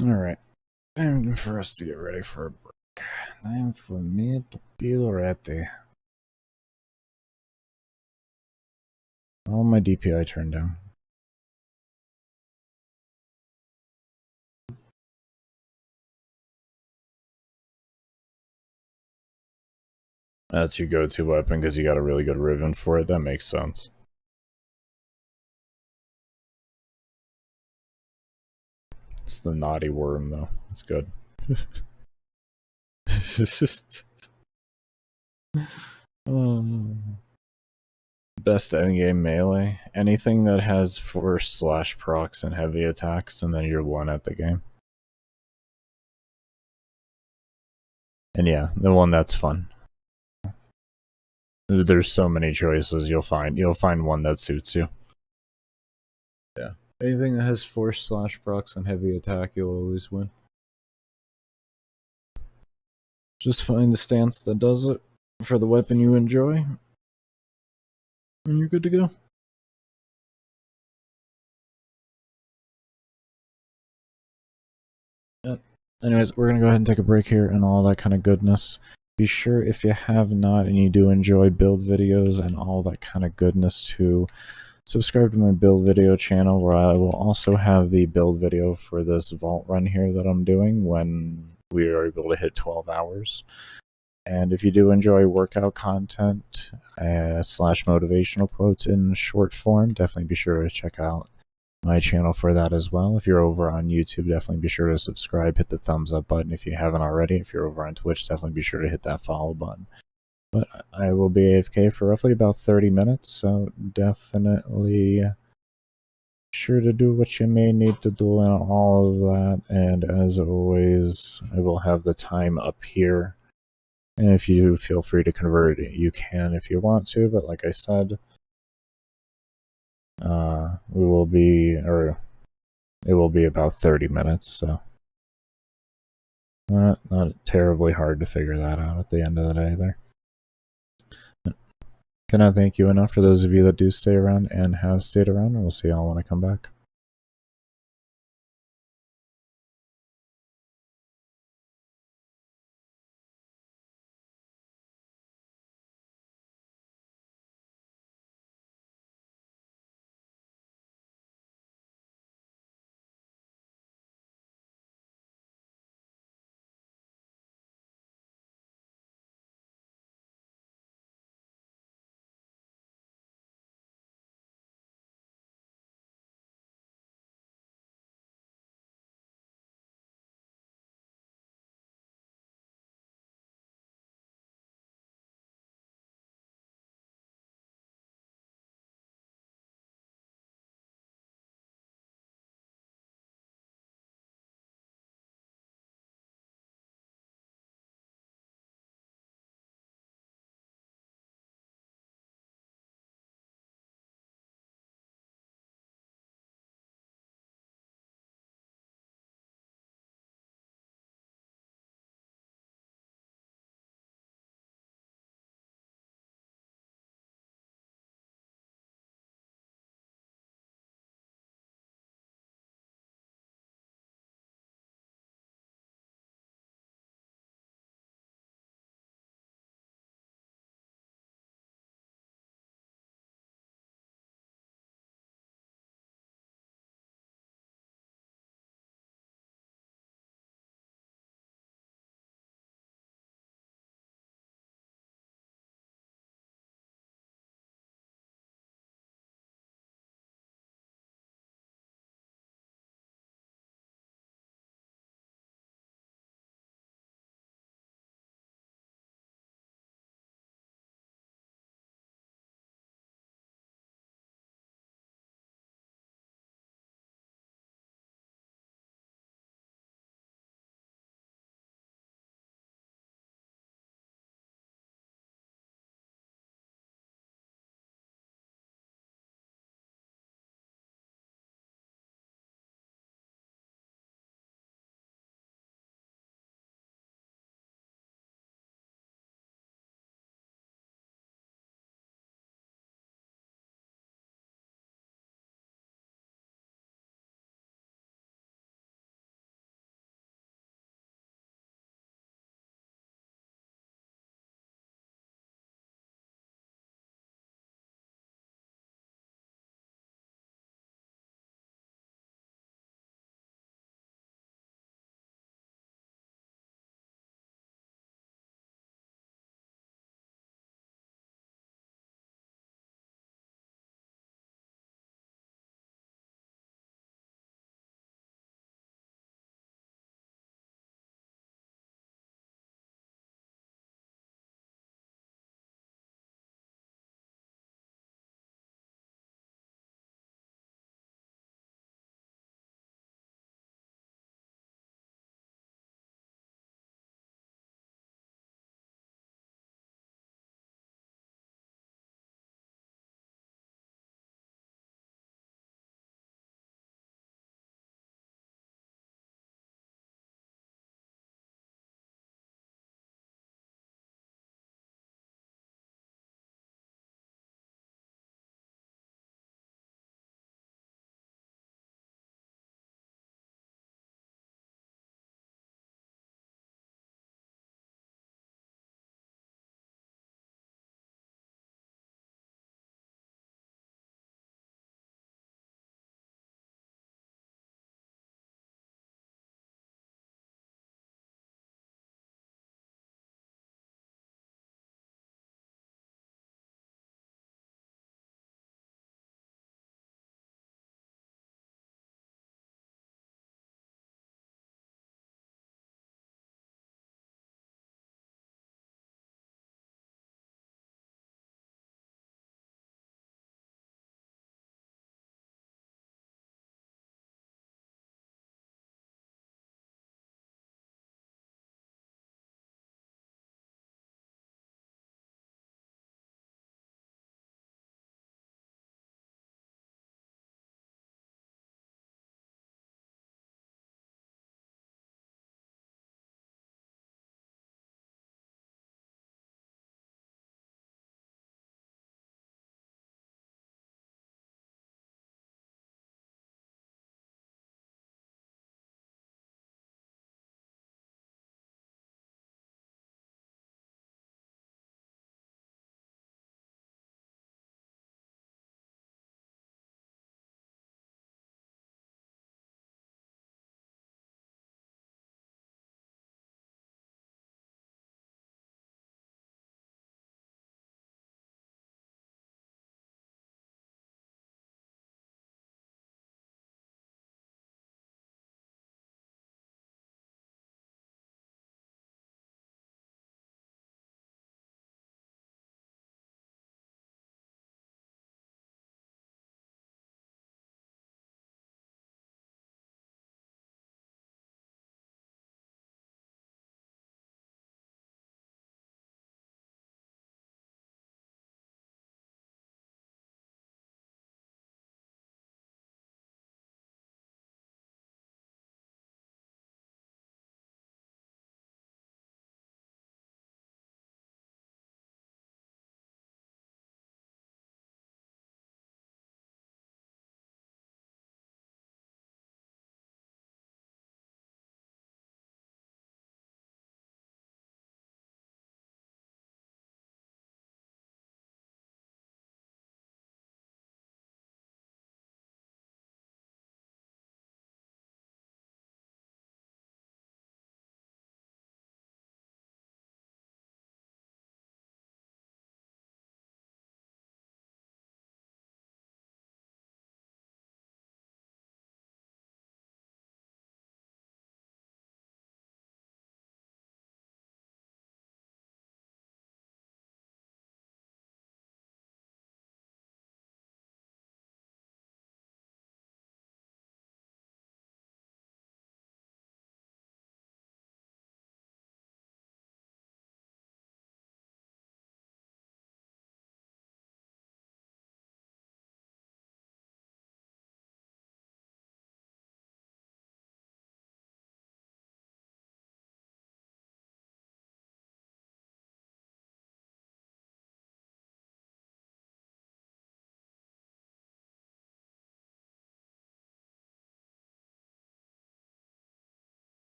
A: Alright. Time for us to get ready for a break. Time for me to be ready. All my DPI turned down. That's your go-to weapon because you got a really good Riven for it. That makes sense. It's the naughty worm, though. It's good. Best endgame melee. Anything that has force / procs and heavy attacks, and then you're one at the game. And yeah, the one that's fun. There's so many choices. You'll find one that suits you. Yeah. Anything that has force / procs and heavy attack, you'll always win. Just find the stance that does it for the weapon you enjoy, and you're good to go. Yeah. Anyways, we're gonna go ahead and take a break here and all that kind of goodness. Be sure, if you have not and you do enjoy build videos and all that kind of goodness, to subscribe to my build video channel, where I will also have the build video for this vault run here that I'm doing when we are able to hit 12 hours. And if you do enjoy workout content / motivational quotes in short form, definitely be sure to check out my channel for that as well. If you're over on YouTube, definitely be sure to subscribe, hit the thumbs up button if you haven't already. If you're over on Twitch, definitely be sure to hit that follow button. But I will be AFK for roughly about 30 minutes, so definitely sure to do what you may need to do and all of that. And as always, I will have the time up here. And if you feel free to convert it, you can if you want to. But like I said, we will be, or it will be about 30 minutes, so not terribly hard to figure that out at the end of the day there. Cannot thank you enough for those of you that do stay around and have stayed around, and we'll see y'all when I come back.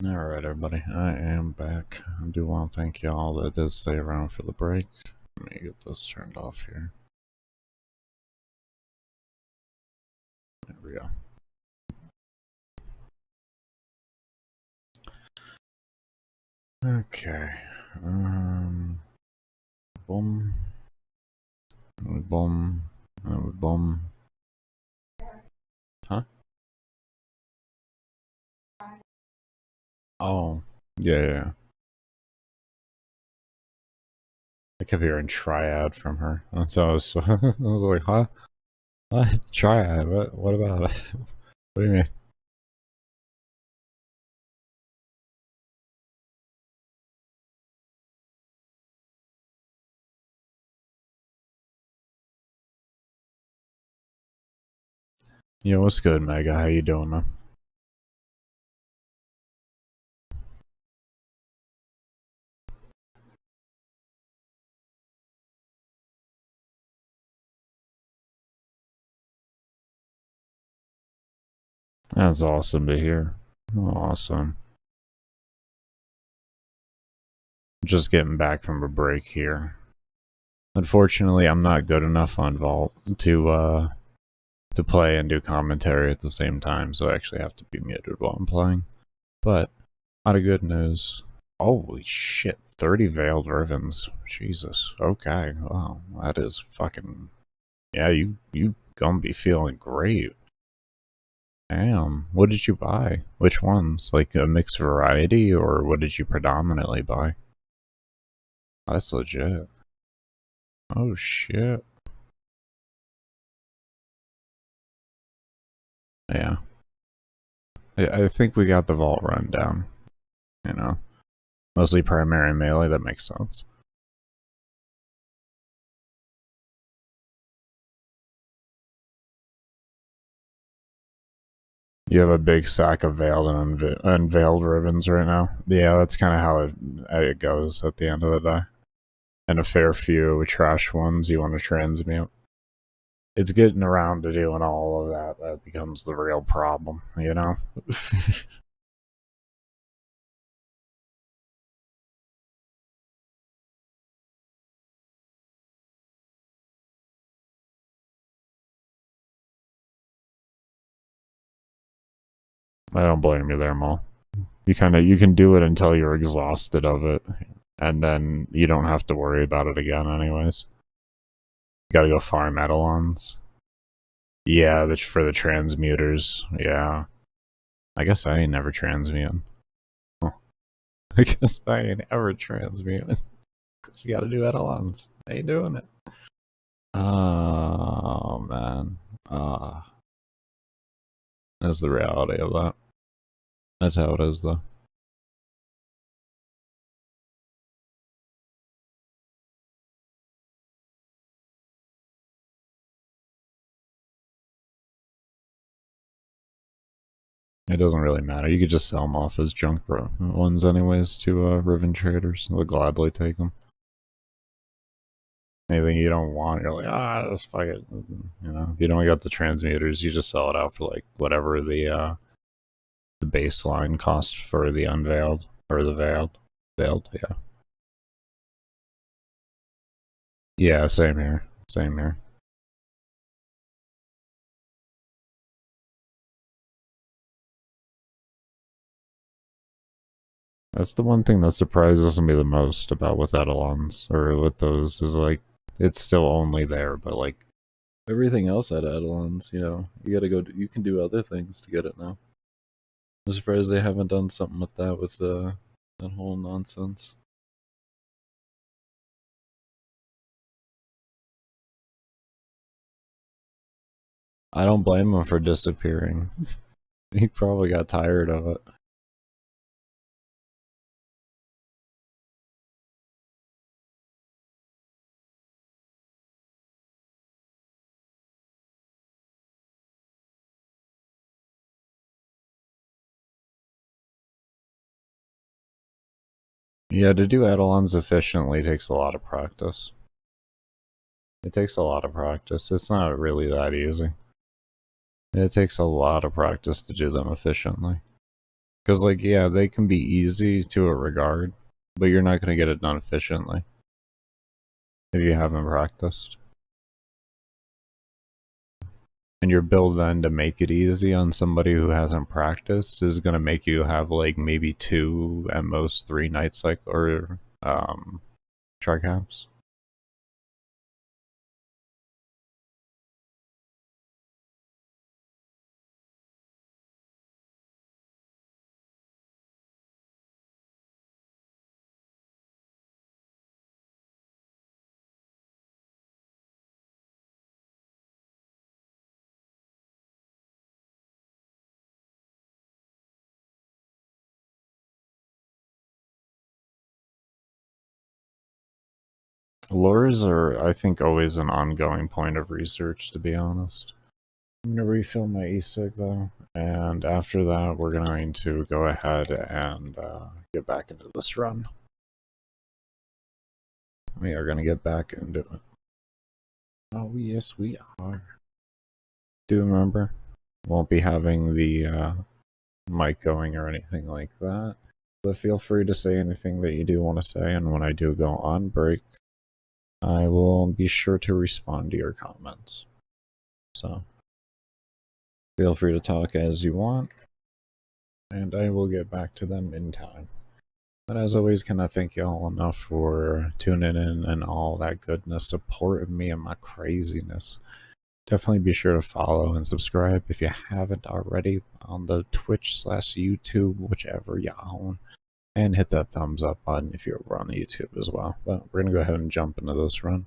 A: Alright, everybody, I am back. I do want to thank y'all that did stay around for the break. Let me get this turned off here. There we go. Okay. Boom. Boom. Boom. Huh? Oh. Yeah. I kept hearing triad from her. So I was like, huh? What? Triad? What about it? What do you mean? Yo, what's good, Mega? How you doing, man? That's awesome to hear. Awesome. Just getting back from a break here. Unfortunately, I'm not good enough on Vault to play and do commentary at the same time, so I actually have to be muted while I'm playing. But a lot of good news. Holy shit, 30 veiled ravens. Jesus. Okay. Wow. That is fucking... Yeah, you gonna be feeling great. Damn. What did you buy? Which ones? Like a mixed variety, or what did you predominantly buy? That's legit. Oh shit. Yeah. I think we got the vault run down. You know? Mostly primary melee, that makes sense. You have a big sack of veiled and unveiled ravens right now. Yeah, that's kind of how it goes at the end of the day. And a fair few trash ones you want to transmute. It's getting around to doing all of that that becomes the real problem, you know? I don't blame you there, Mo. You can do it until you're exhausted of it, and then you don't have to worry about it again anyways. You gotta go farm etalons. Yeah, for the transmuters, yeah. I guess I ain't never transmuting. Huh. I guess I ain't ever transmuting. Cause you gotta do etalons. I ain't doing it. Oh, man. That's the reality of that. That's how it is, though. It doesn't really matter. You could just sell them off as junk ones anyways to Riven traders. They'll gladly take them. Anything you don't want, you're like, just fuck it. You know, if you don't got the transmuters, you just sell it out for like whatever the baseline cost for the unveiled or the veiled. Veiled, yeah. Yeah, same here. Same here. That's the one thing that surprises me the most about with etalons or with those is like it's still only there, but like everything else at etalons, you know, you gotta go. You can do other things to get it now. I'm surprised they haven't done something with that that whole nonsense. I don't blame him for disappearing. He probably got tired of it. Yeah, to do etalons efficiently takes a lot of practice. It takes a lot of practice. It's not really that easy. It takes a lot of practice to do them efficiently. Because, like, yeah, they can be easy to a regard, but you're not going to get it done efficiently if you haven't practiced. And your build then to make it easy on somebody who hasn't practiced is going to make you have, like, maybe 2, at most 3 night cycle or tricaps. Lures are, I think, always an ongoing point of research, to be honest. I'm going to refill my e-cig, though, and after that, we're going to go ahead and get back into this run. We are going to get back into it. Oh, yes, we are. Do remember, won't be having the mic going or anything like that, but feel free to say anything that you do want to say, and when I do go on break, I will be sure to respond to your comments. So, feel free to talk as you want, and I will get back to them in time. But as always, can I thank you all enough for tuning in and all that goodness, supporting me and my craziness. Definitely be sure to follow and subscribe if you haven't already on the Twitch/YouTube, whichever you own. And hit that thumbs up button if you're over on YouTube as well. But we're going to go ahead and jump into this run.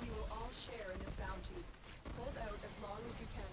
D: We will all share in this bounty. Hold out as long as you can.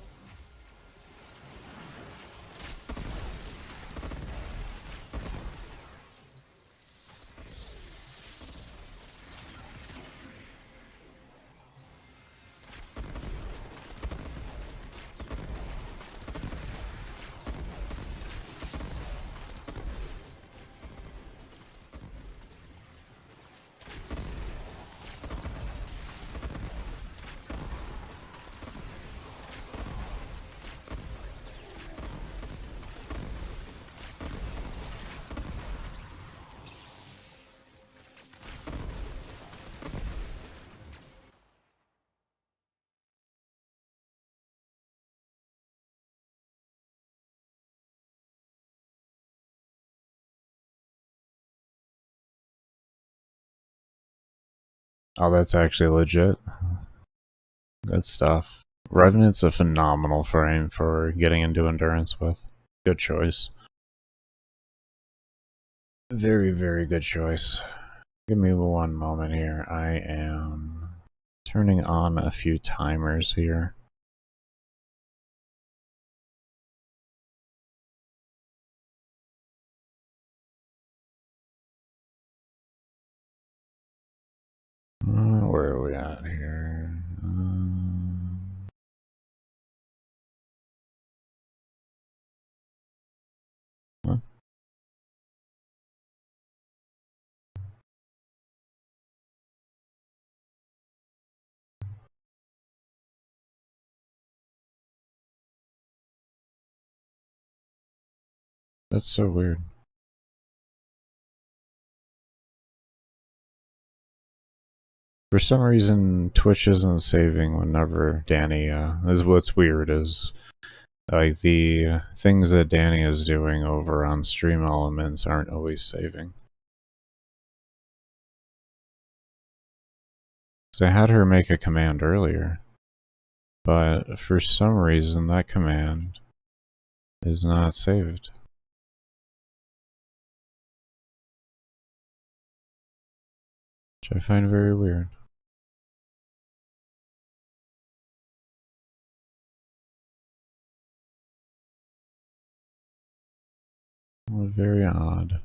A: Oh, that's actually legit. Good stuff. Revenant's a phenomenal frame for getting into endurance with. Good choice. Very, very good choice. Give me one moment here. I am turning on a few timers here. Where are we at here? Huh? That's so weird. For some reason, Twitch isn't saving whenever Danny, is what's weird is, like, the things that Danny is doing over on Stream Elements aren't always saving. So I had her make a command earlier, but for some reason that command is not saved. Which I find very weird. Well, very odd.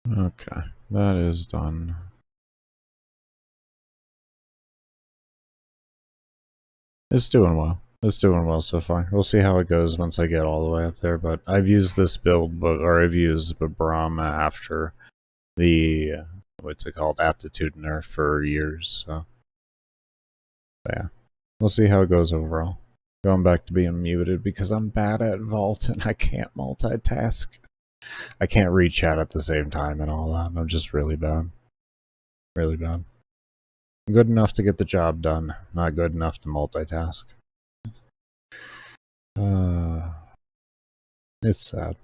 A: Okay, that is done. It's doing well. It's doing well so far. We'll see how it goes once I get all the way up there, but I've used this build, or I've used Brahma after the, what's it called, aptitude nerf for years, so. But yeah, we'll see how it goes overall. Going back to being muted because I'm bad at Vault and I can't multitask. I can't read chat at the same time and all that. I'm just really bad. Really bad. I'm good enough to get the job done, not good enough to multitask. It's sad.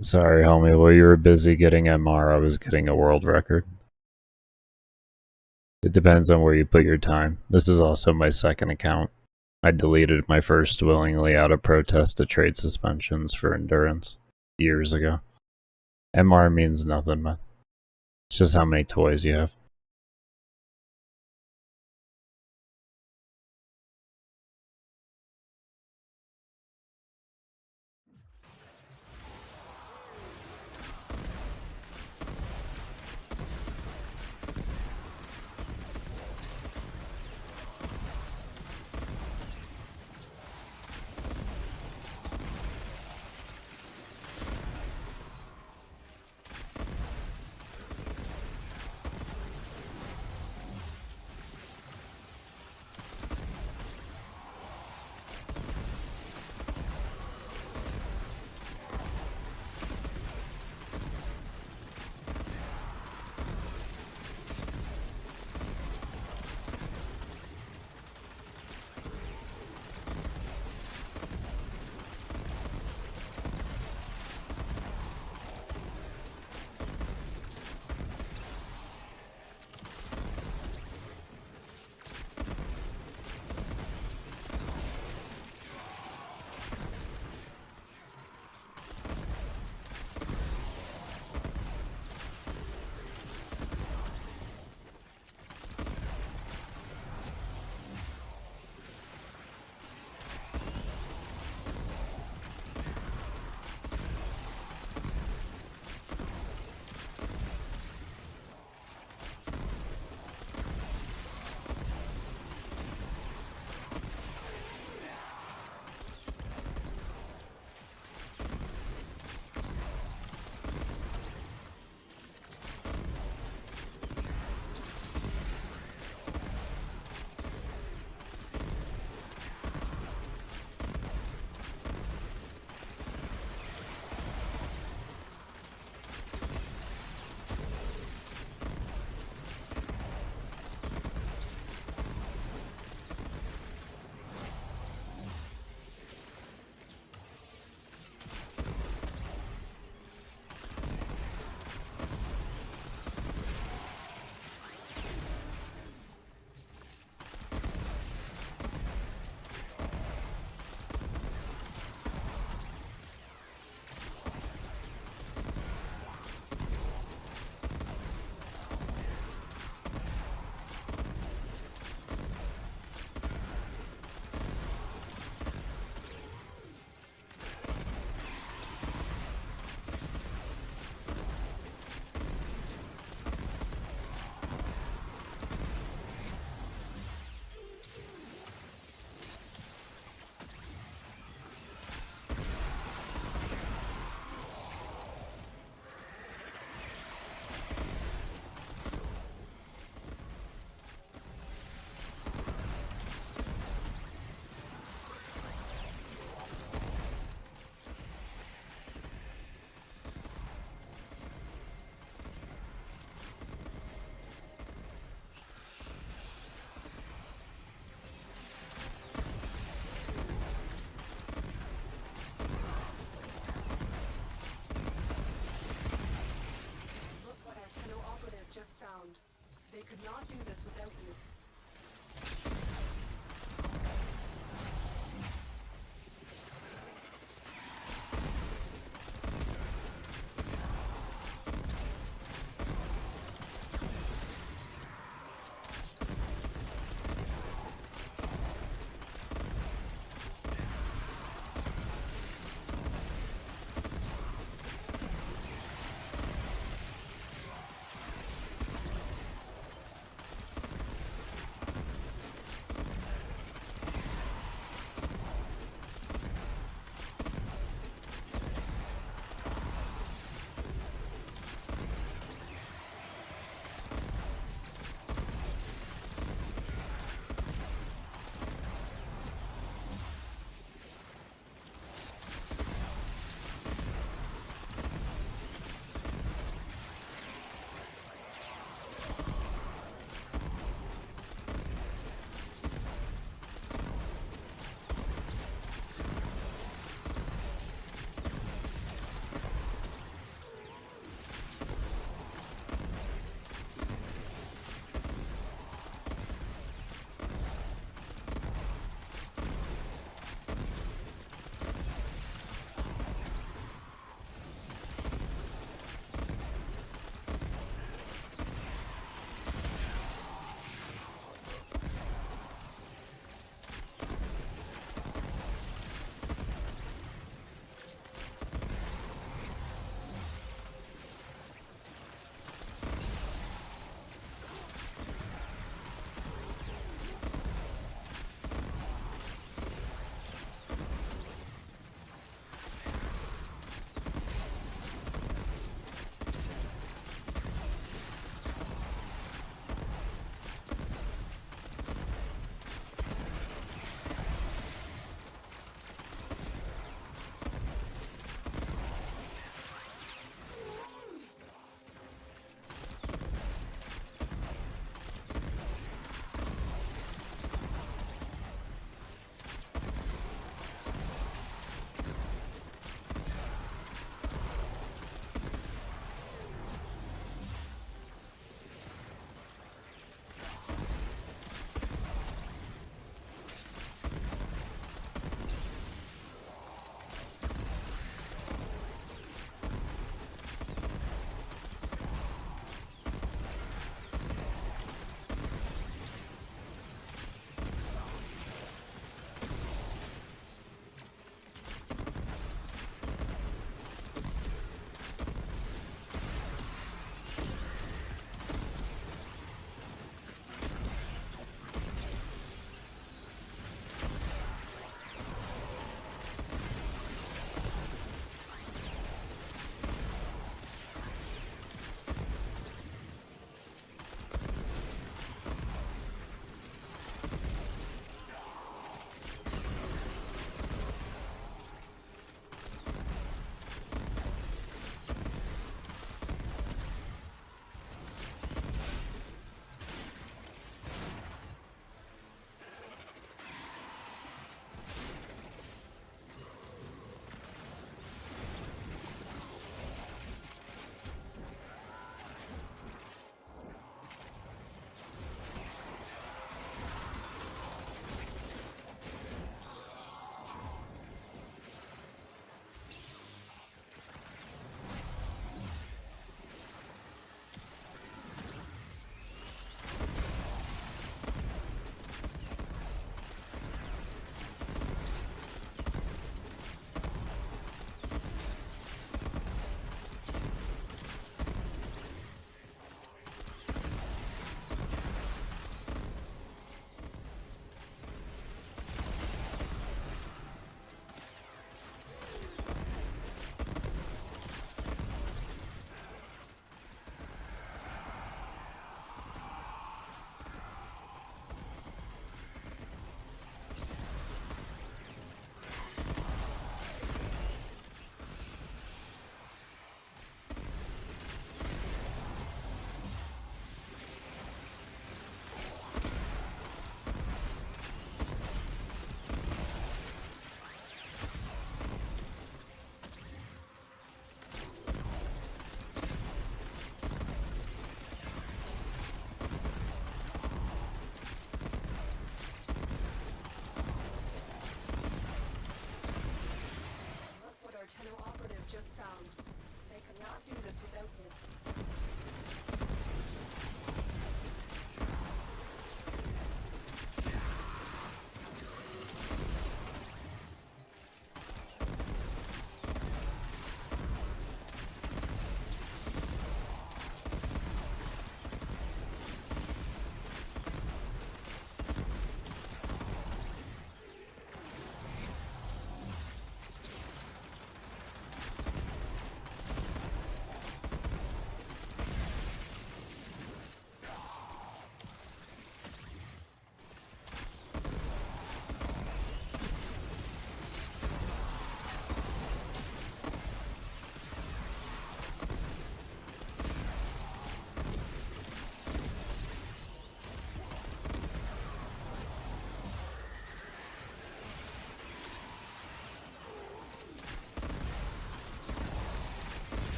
A: Sorry, homie. While you were busy getting MR, I was getting a world record. It depends on where you put your time. This is also my second account. I deleted my first willingly out of protest to trade suspensions for endurance years ago. MR means nothing, man. It's just how many toys you have.
D: this without you.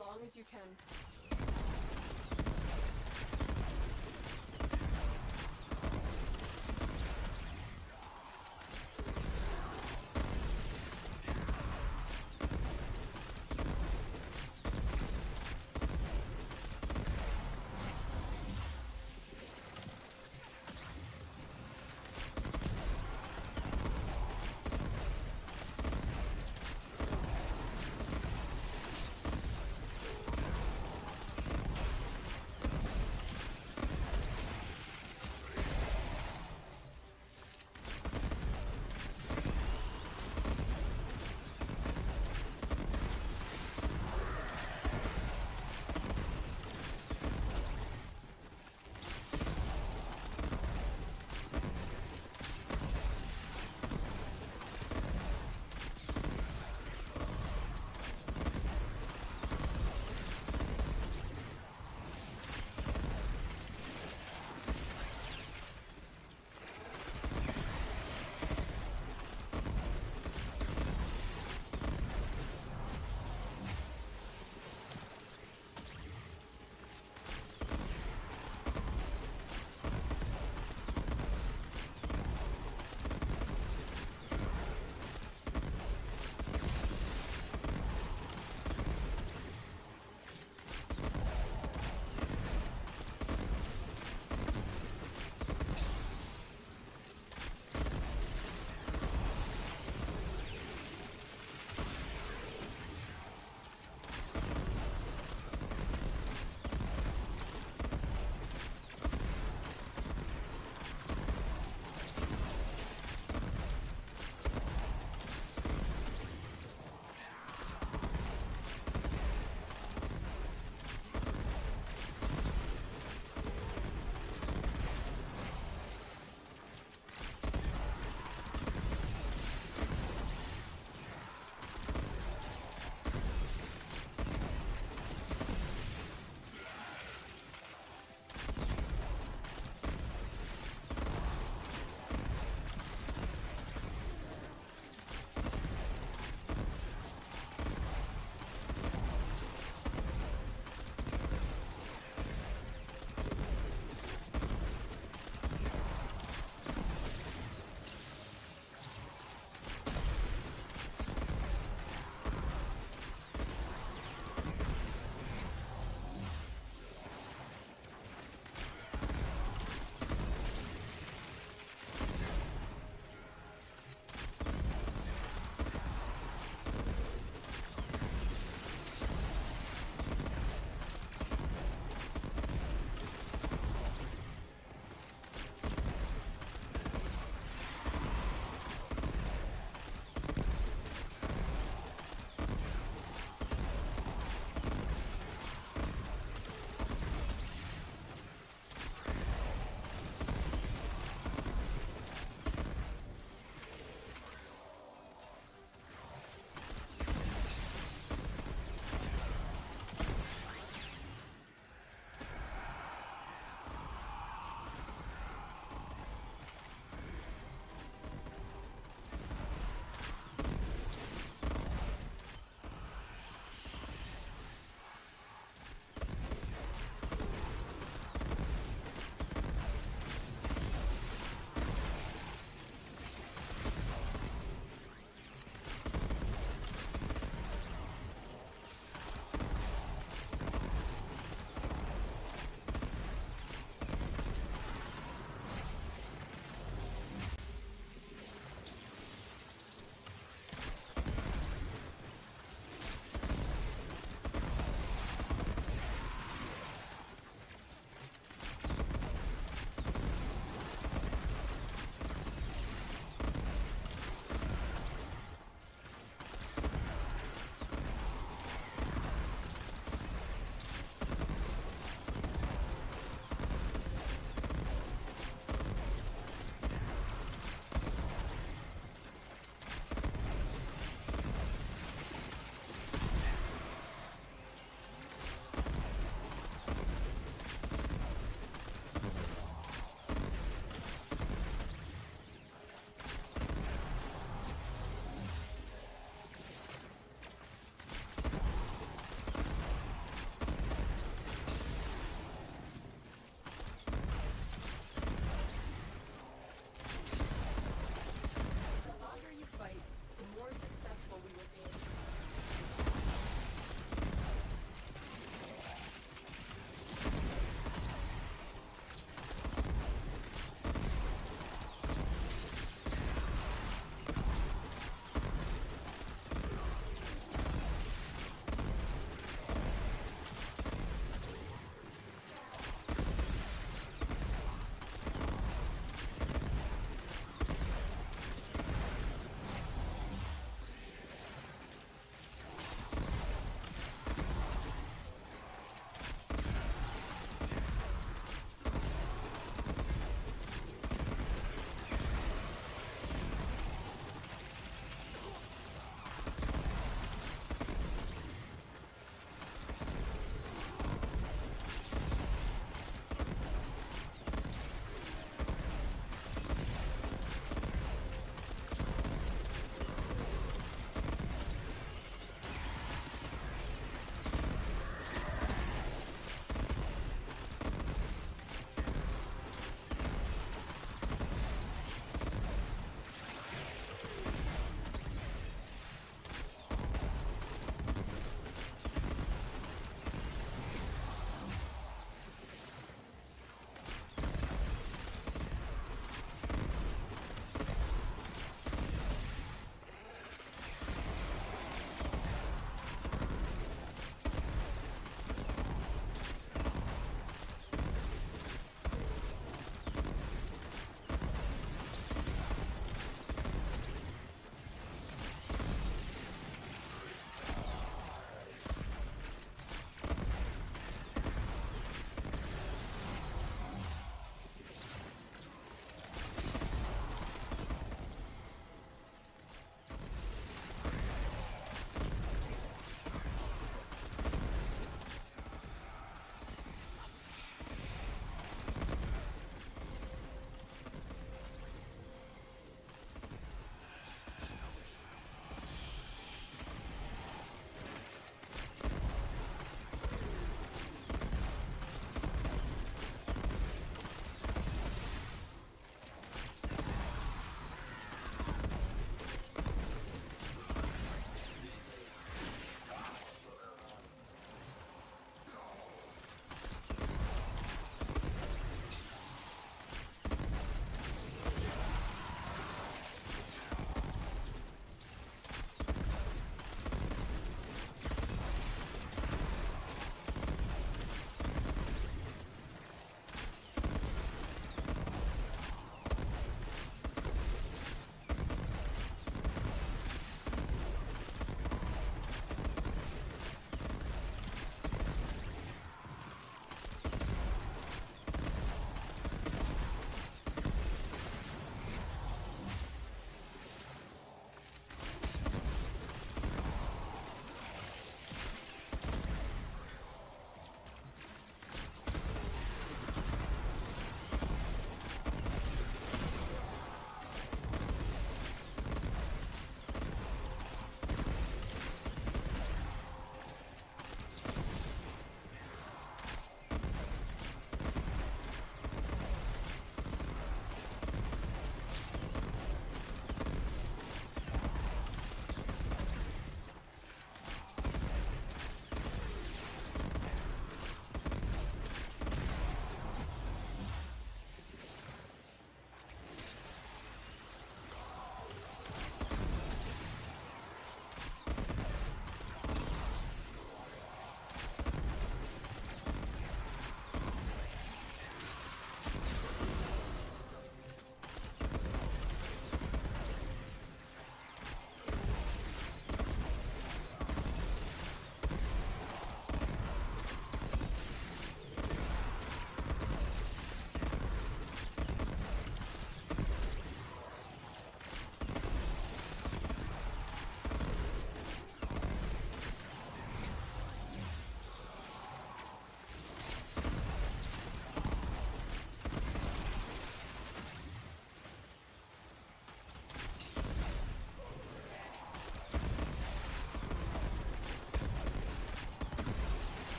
D: long as you can.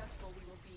D: successful we will be.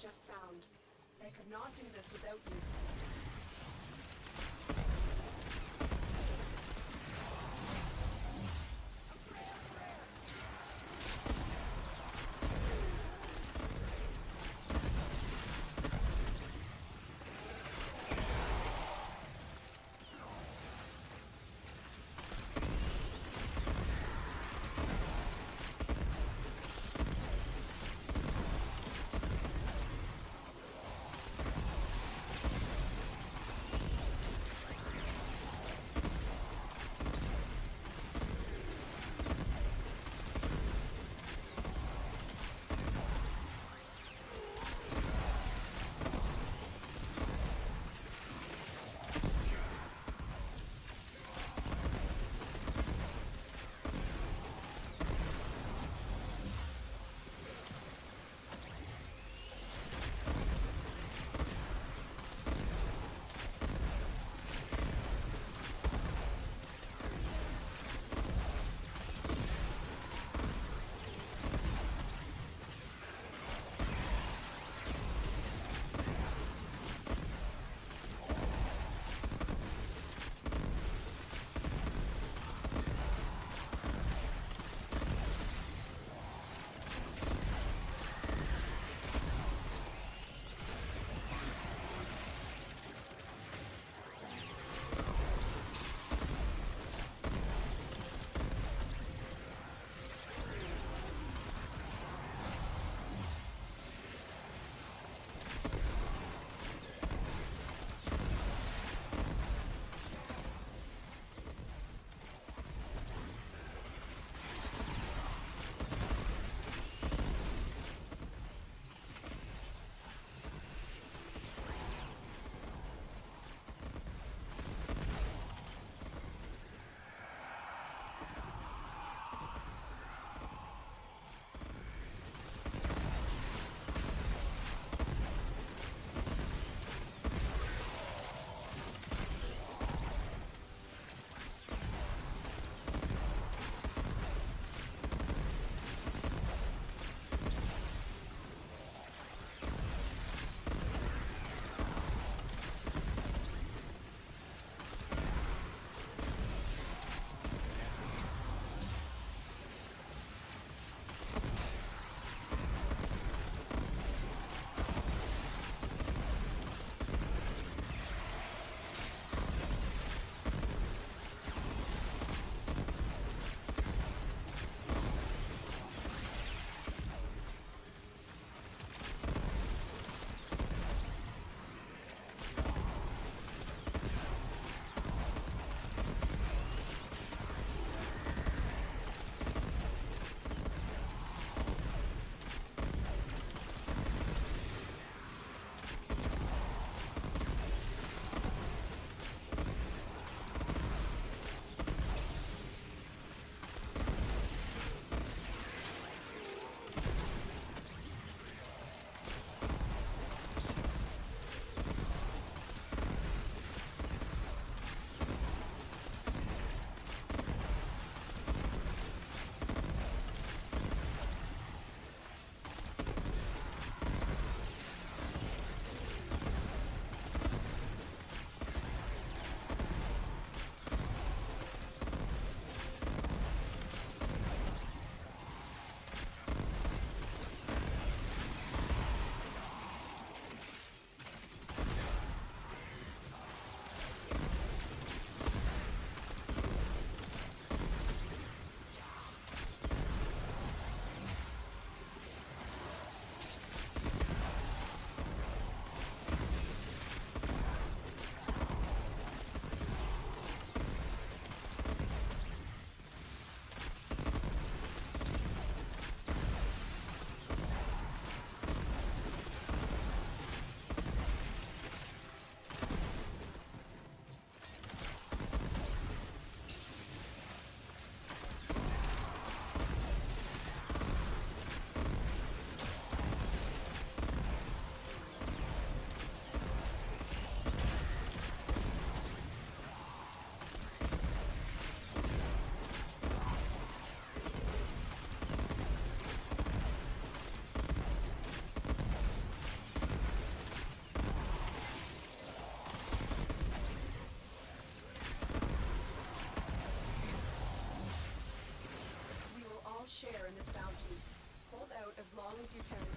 D: just found. I could not do this without you. as you can.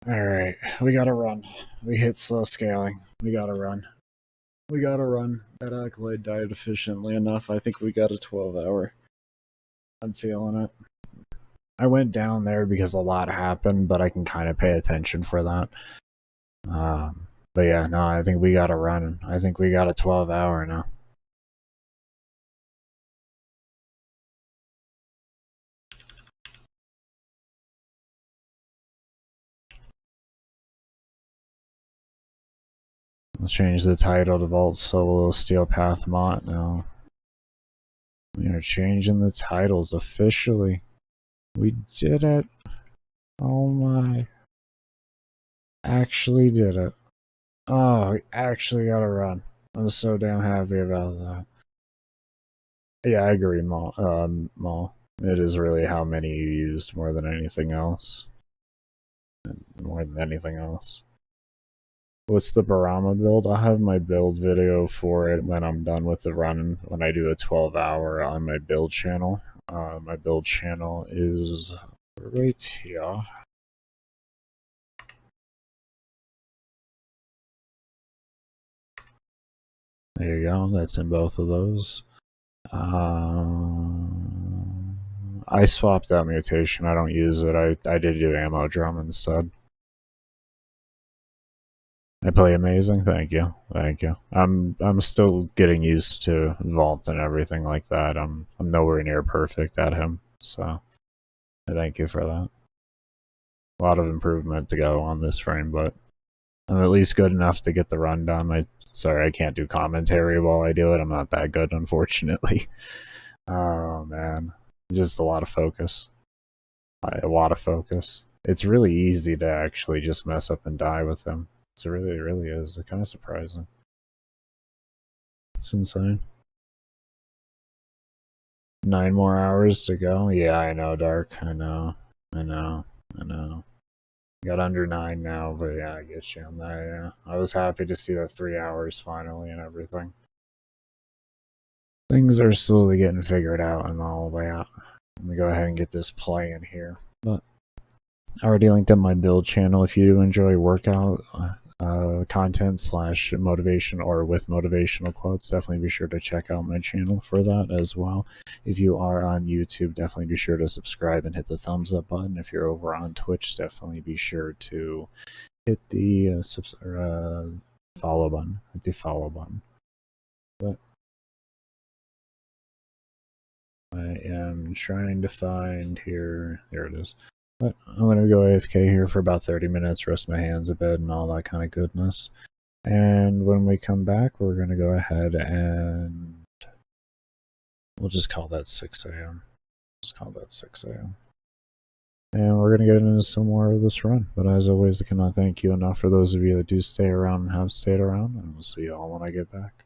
A: Alright, we gotta run. We hit slow scaling. We gotta run. We gotta run. That accolade died efficiently enough. I think we got a 12-hour. I'm feeling it. I went down there because a lot happened, but I can kind of pay attention for that. But yeah, no, I think we gotta run. I think we got a 12-hour now. Let's change the title to Vault Solo Steel Path Mott now. We are changing the titles officially. We did it. Oh my. Actually did it. Oh, we actually gotta run. I'm so damn happy about that. Yeah, I agree, Maul. It is really how many you used more than anything else. More than anything else. What's the Barama build? I'll have my build video for it when I'm done with the run, when I do a 12-hour on my build channel. My build channel is right here. There you go, that's in both of those. I swapped out mutation, I don't use it. I did do ammo drum instead. I play amazing. Thank you, thank you. I'm still getting used to Vault and everything like that. I'm nowhere near perfect at him, so I thank you for that. A lot of improvement to go on this frame, but I'm at least good enough to get the run done. Sorry, I can't do commentary while I do it. I'm not that good, unfortunately. Oh man, just a lot of focus. A lot of focus. It's really easy to actually just mess up and die with them. It really is. It's kind of surprising. It's insane. 9 more hours to go? Yeah, I know, Dark. I know. Got under 9 now, but yeah, I get you on that, yeah. I was happy to see that 3 hours finally and everything. Things are slowly getting figured out and all the way out. Let me go ahead and get this play in here. But I already linked up my build channel. If you do enjoy workout content slash motivation or with motivational quotes, definitely be sure to check out my channel for that as well. If you are on YouTube, definitely be sure to subscribe and hit the thumbs up button. If you're over on Twitch, definitely be sure to hit the follow button. Hit the follow button. But I am trying to find here. There it is. But I'm going to go AFK here for about 30 minutes, rest my hands a bit, and all that kind of goodness. And when we come back, we're going to go ahead and we'll just call that 6 a.m. Just call that 6 a.m. And we're going to get into some more of this run. But as always, I cannot thank you enough for those of you that do stay around and have stayed around. And we'll see you all when I get back.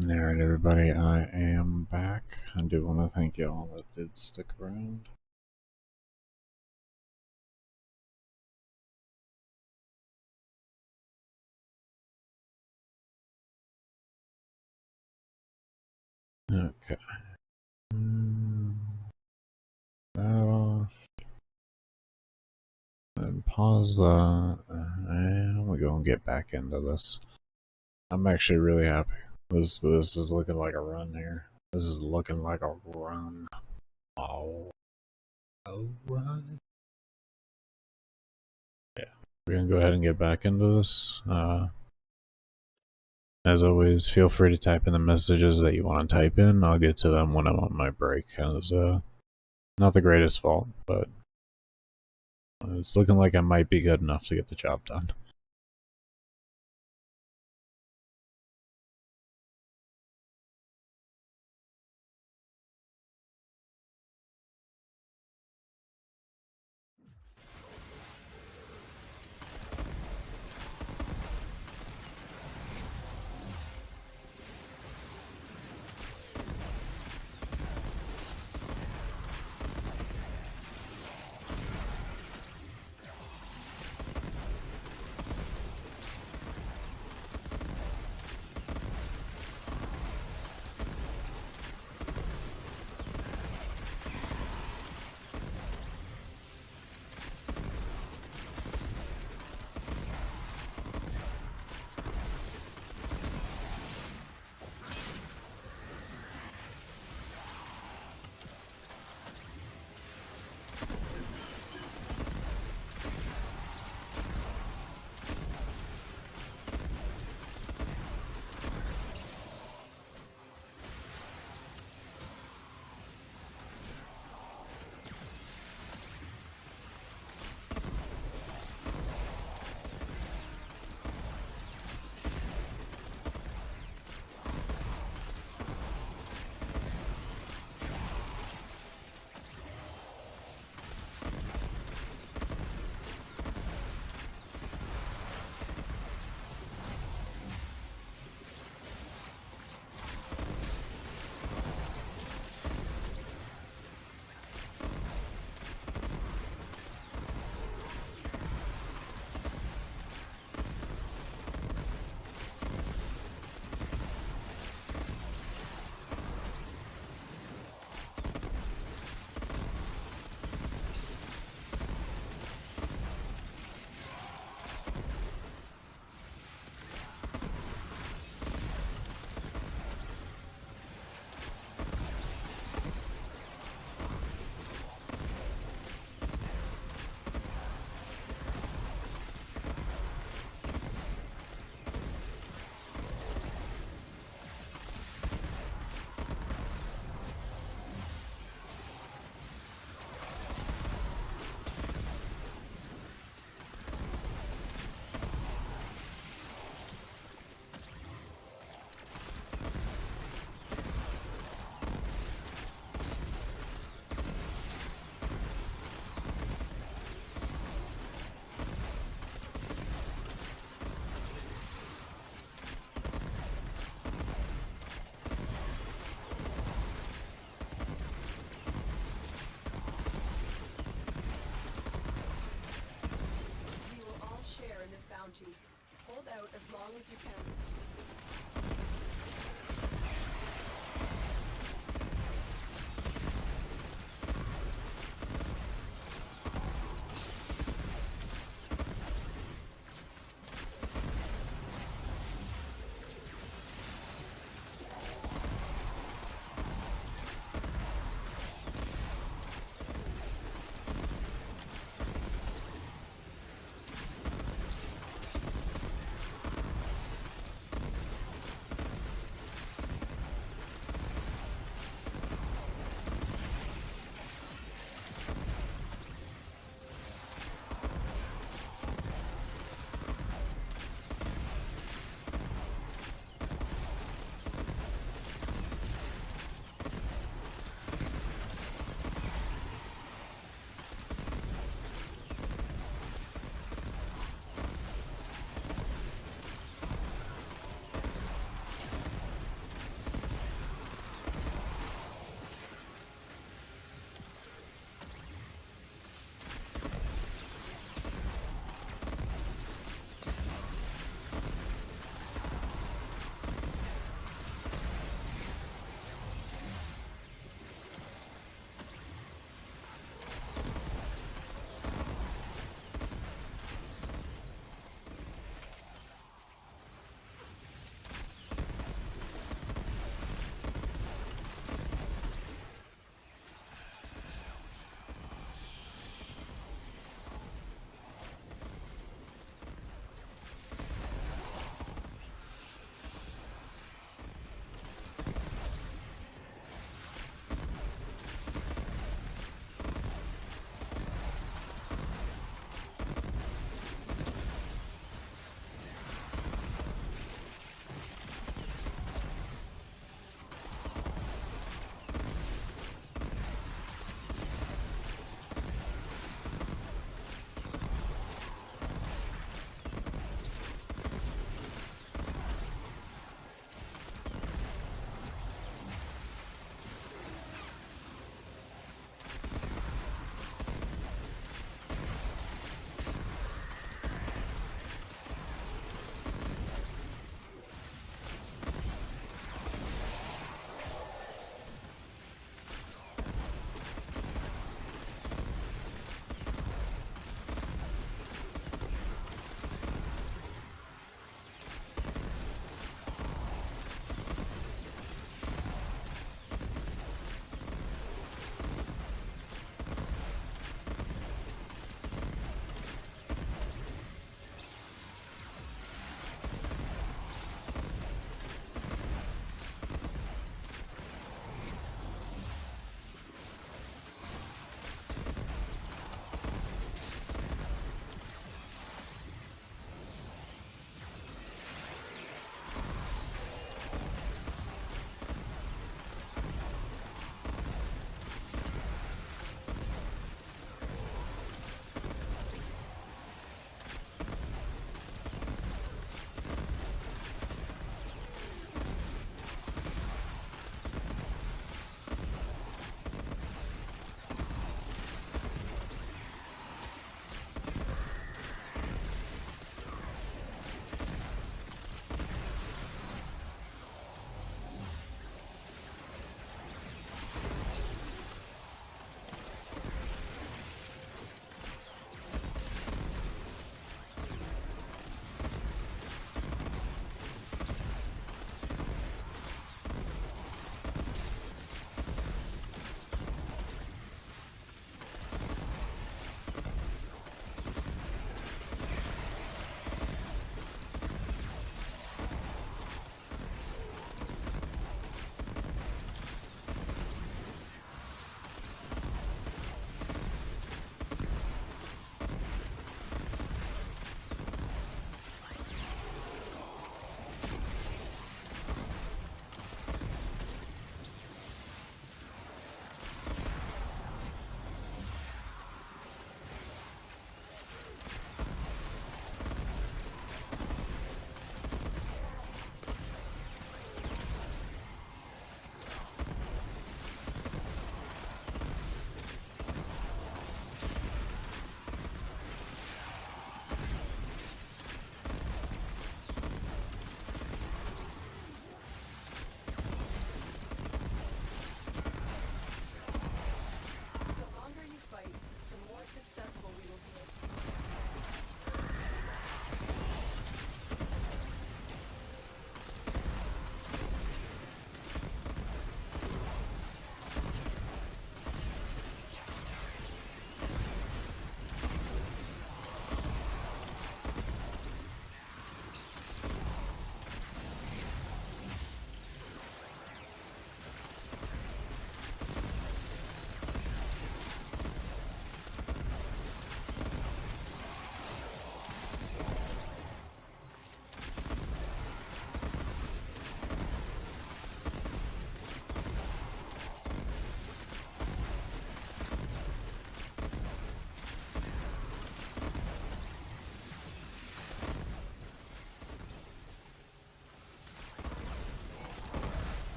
A: Alright, everybody, I am back. I do want to thank you all that did stick around. Okay. That off. And pause that. And we're going to get back into this. I'm actually really happy. This is looking like a run here. This is looking like a run. Oh. Alright. Yeah. We're going to go ahead and get back into this. As always, feel free to type in the messages that you want to type in. I'll get to them when I'm on my break. As, not the greatest fault, but it's looking like I might be good enough to get the job done.
D: We will all share in this bounty. Hold out as long as you can.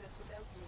D: this without you.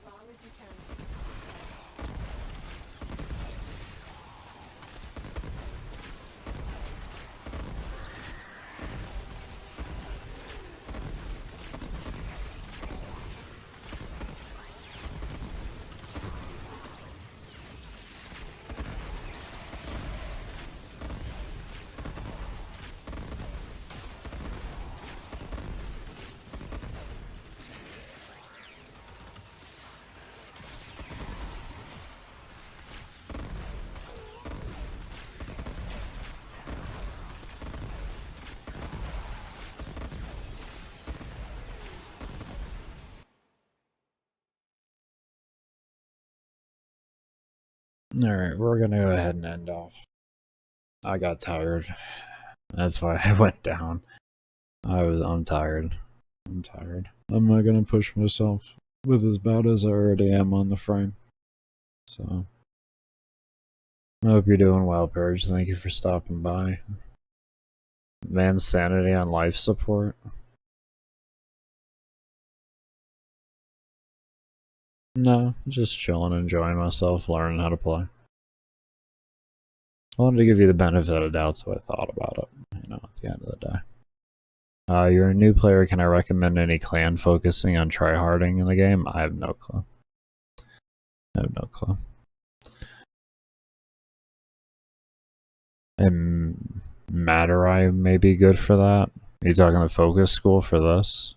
D: as long as you can.
A: Alright, we're gonna go ahead and end off. I got tired. That's why I went down. I'm tired. I'm tired. I'm not gonna push myself with as bad as I already am on the frame. So I hope you're doing well, Purge. Thank you for stopping by. Man's sanity on life support. No, just chilling, enjoying myself, learning how to play. I wanted to give you the benefit of the doubt, so I thought about it, at the end of the day. You're a new player. Can I recommend any clan focusing on tryharding in the game? I have no clue. And Matarai may be good for that. Are you talking the focus school for this?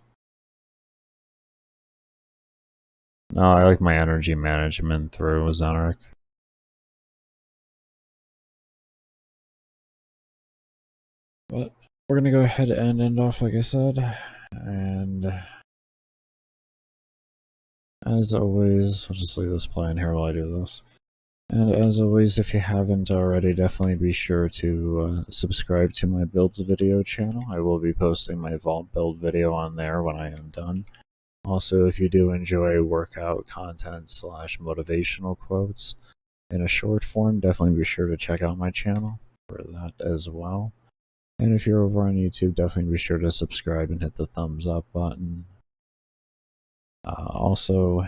A: No, I like my energy management through Zenric. But we're gonna go ahead and end off, like I said. And as always, I'll just leave this playing here while I do this. And as always, if you haven't already, definitely be sure to subscribe to my builds video channel. I will be posting my vault build video on there when I am done. Also, if you do enjoy workout content / motivational quotes in a short form, definitely be sure to check out my channel for that as well. And if you're over on YouTube, definitely be sure to subscribe and hit the thumbs up button. Also,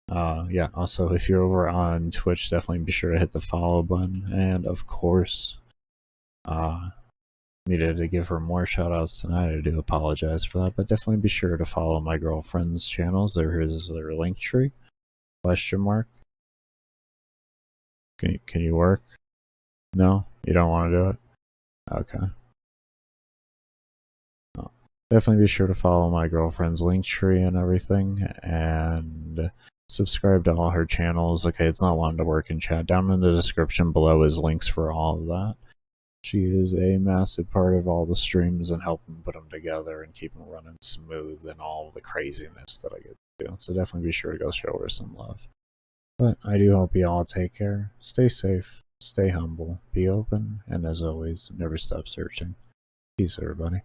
A: if you're over on Twitch, definitely be sure to hit the follow button. And of course, needed to give her more shoutouts tonight. I do apologize for that, but definitely be sure to follow my girlfriend's channels. There is their link tree. Question mark. Can you work? No? You don't want to do it? Okay. Oh. Definitely be sure to follow my girlfriend's link tree and everything, and subscribe to all her channels. Okay, it's not wanting to work in chat. Down in the description below is links for all of that. She is a massive part of all the streams and helping put them together and keep them running smooth and all the craziness that I get to do. So definitely be sure to go show her some love. But I do hope you all take care. Stay safe, stay humble, be open, and as always, never stop searching. Peace, everybody.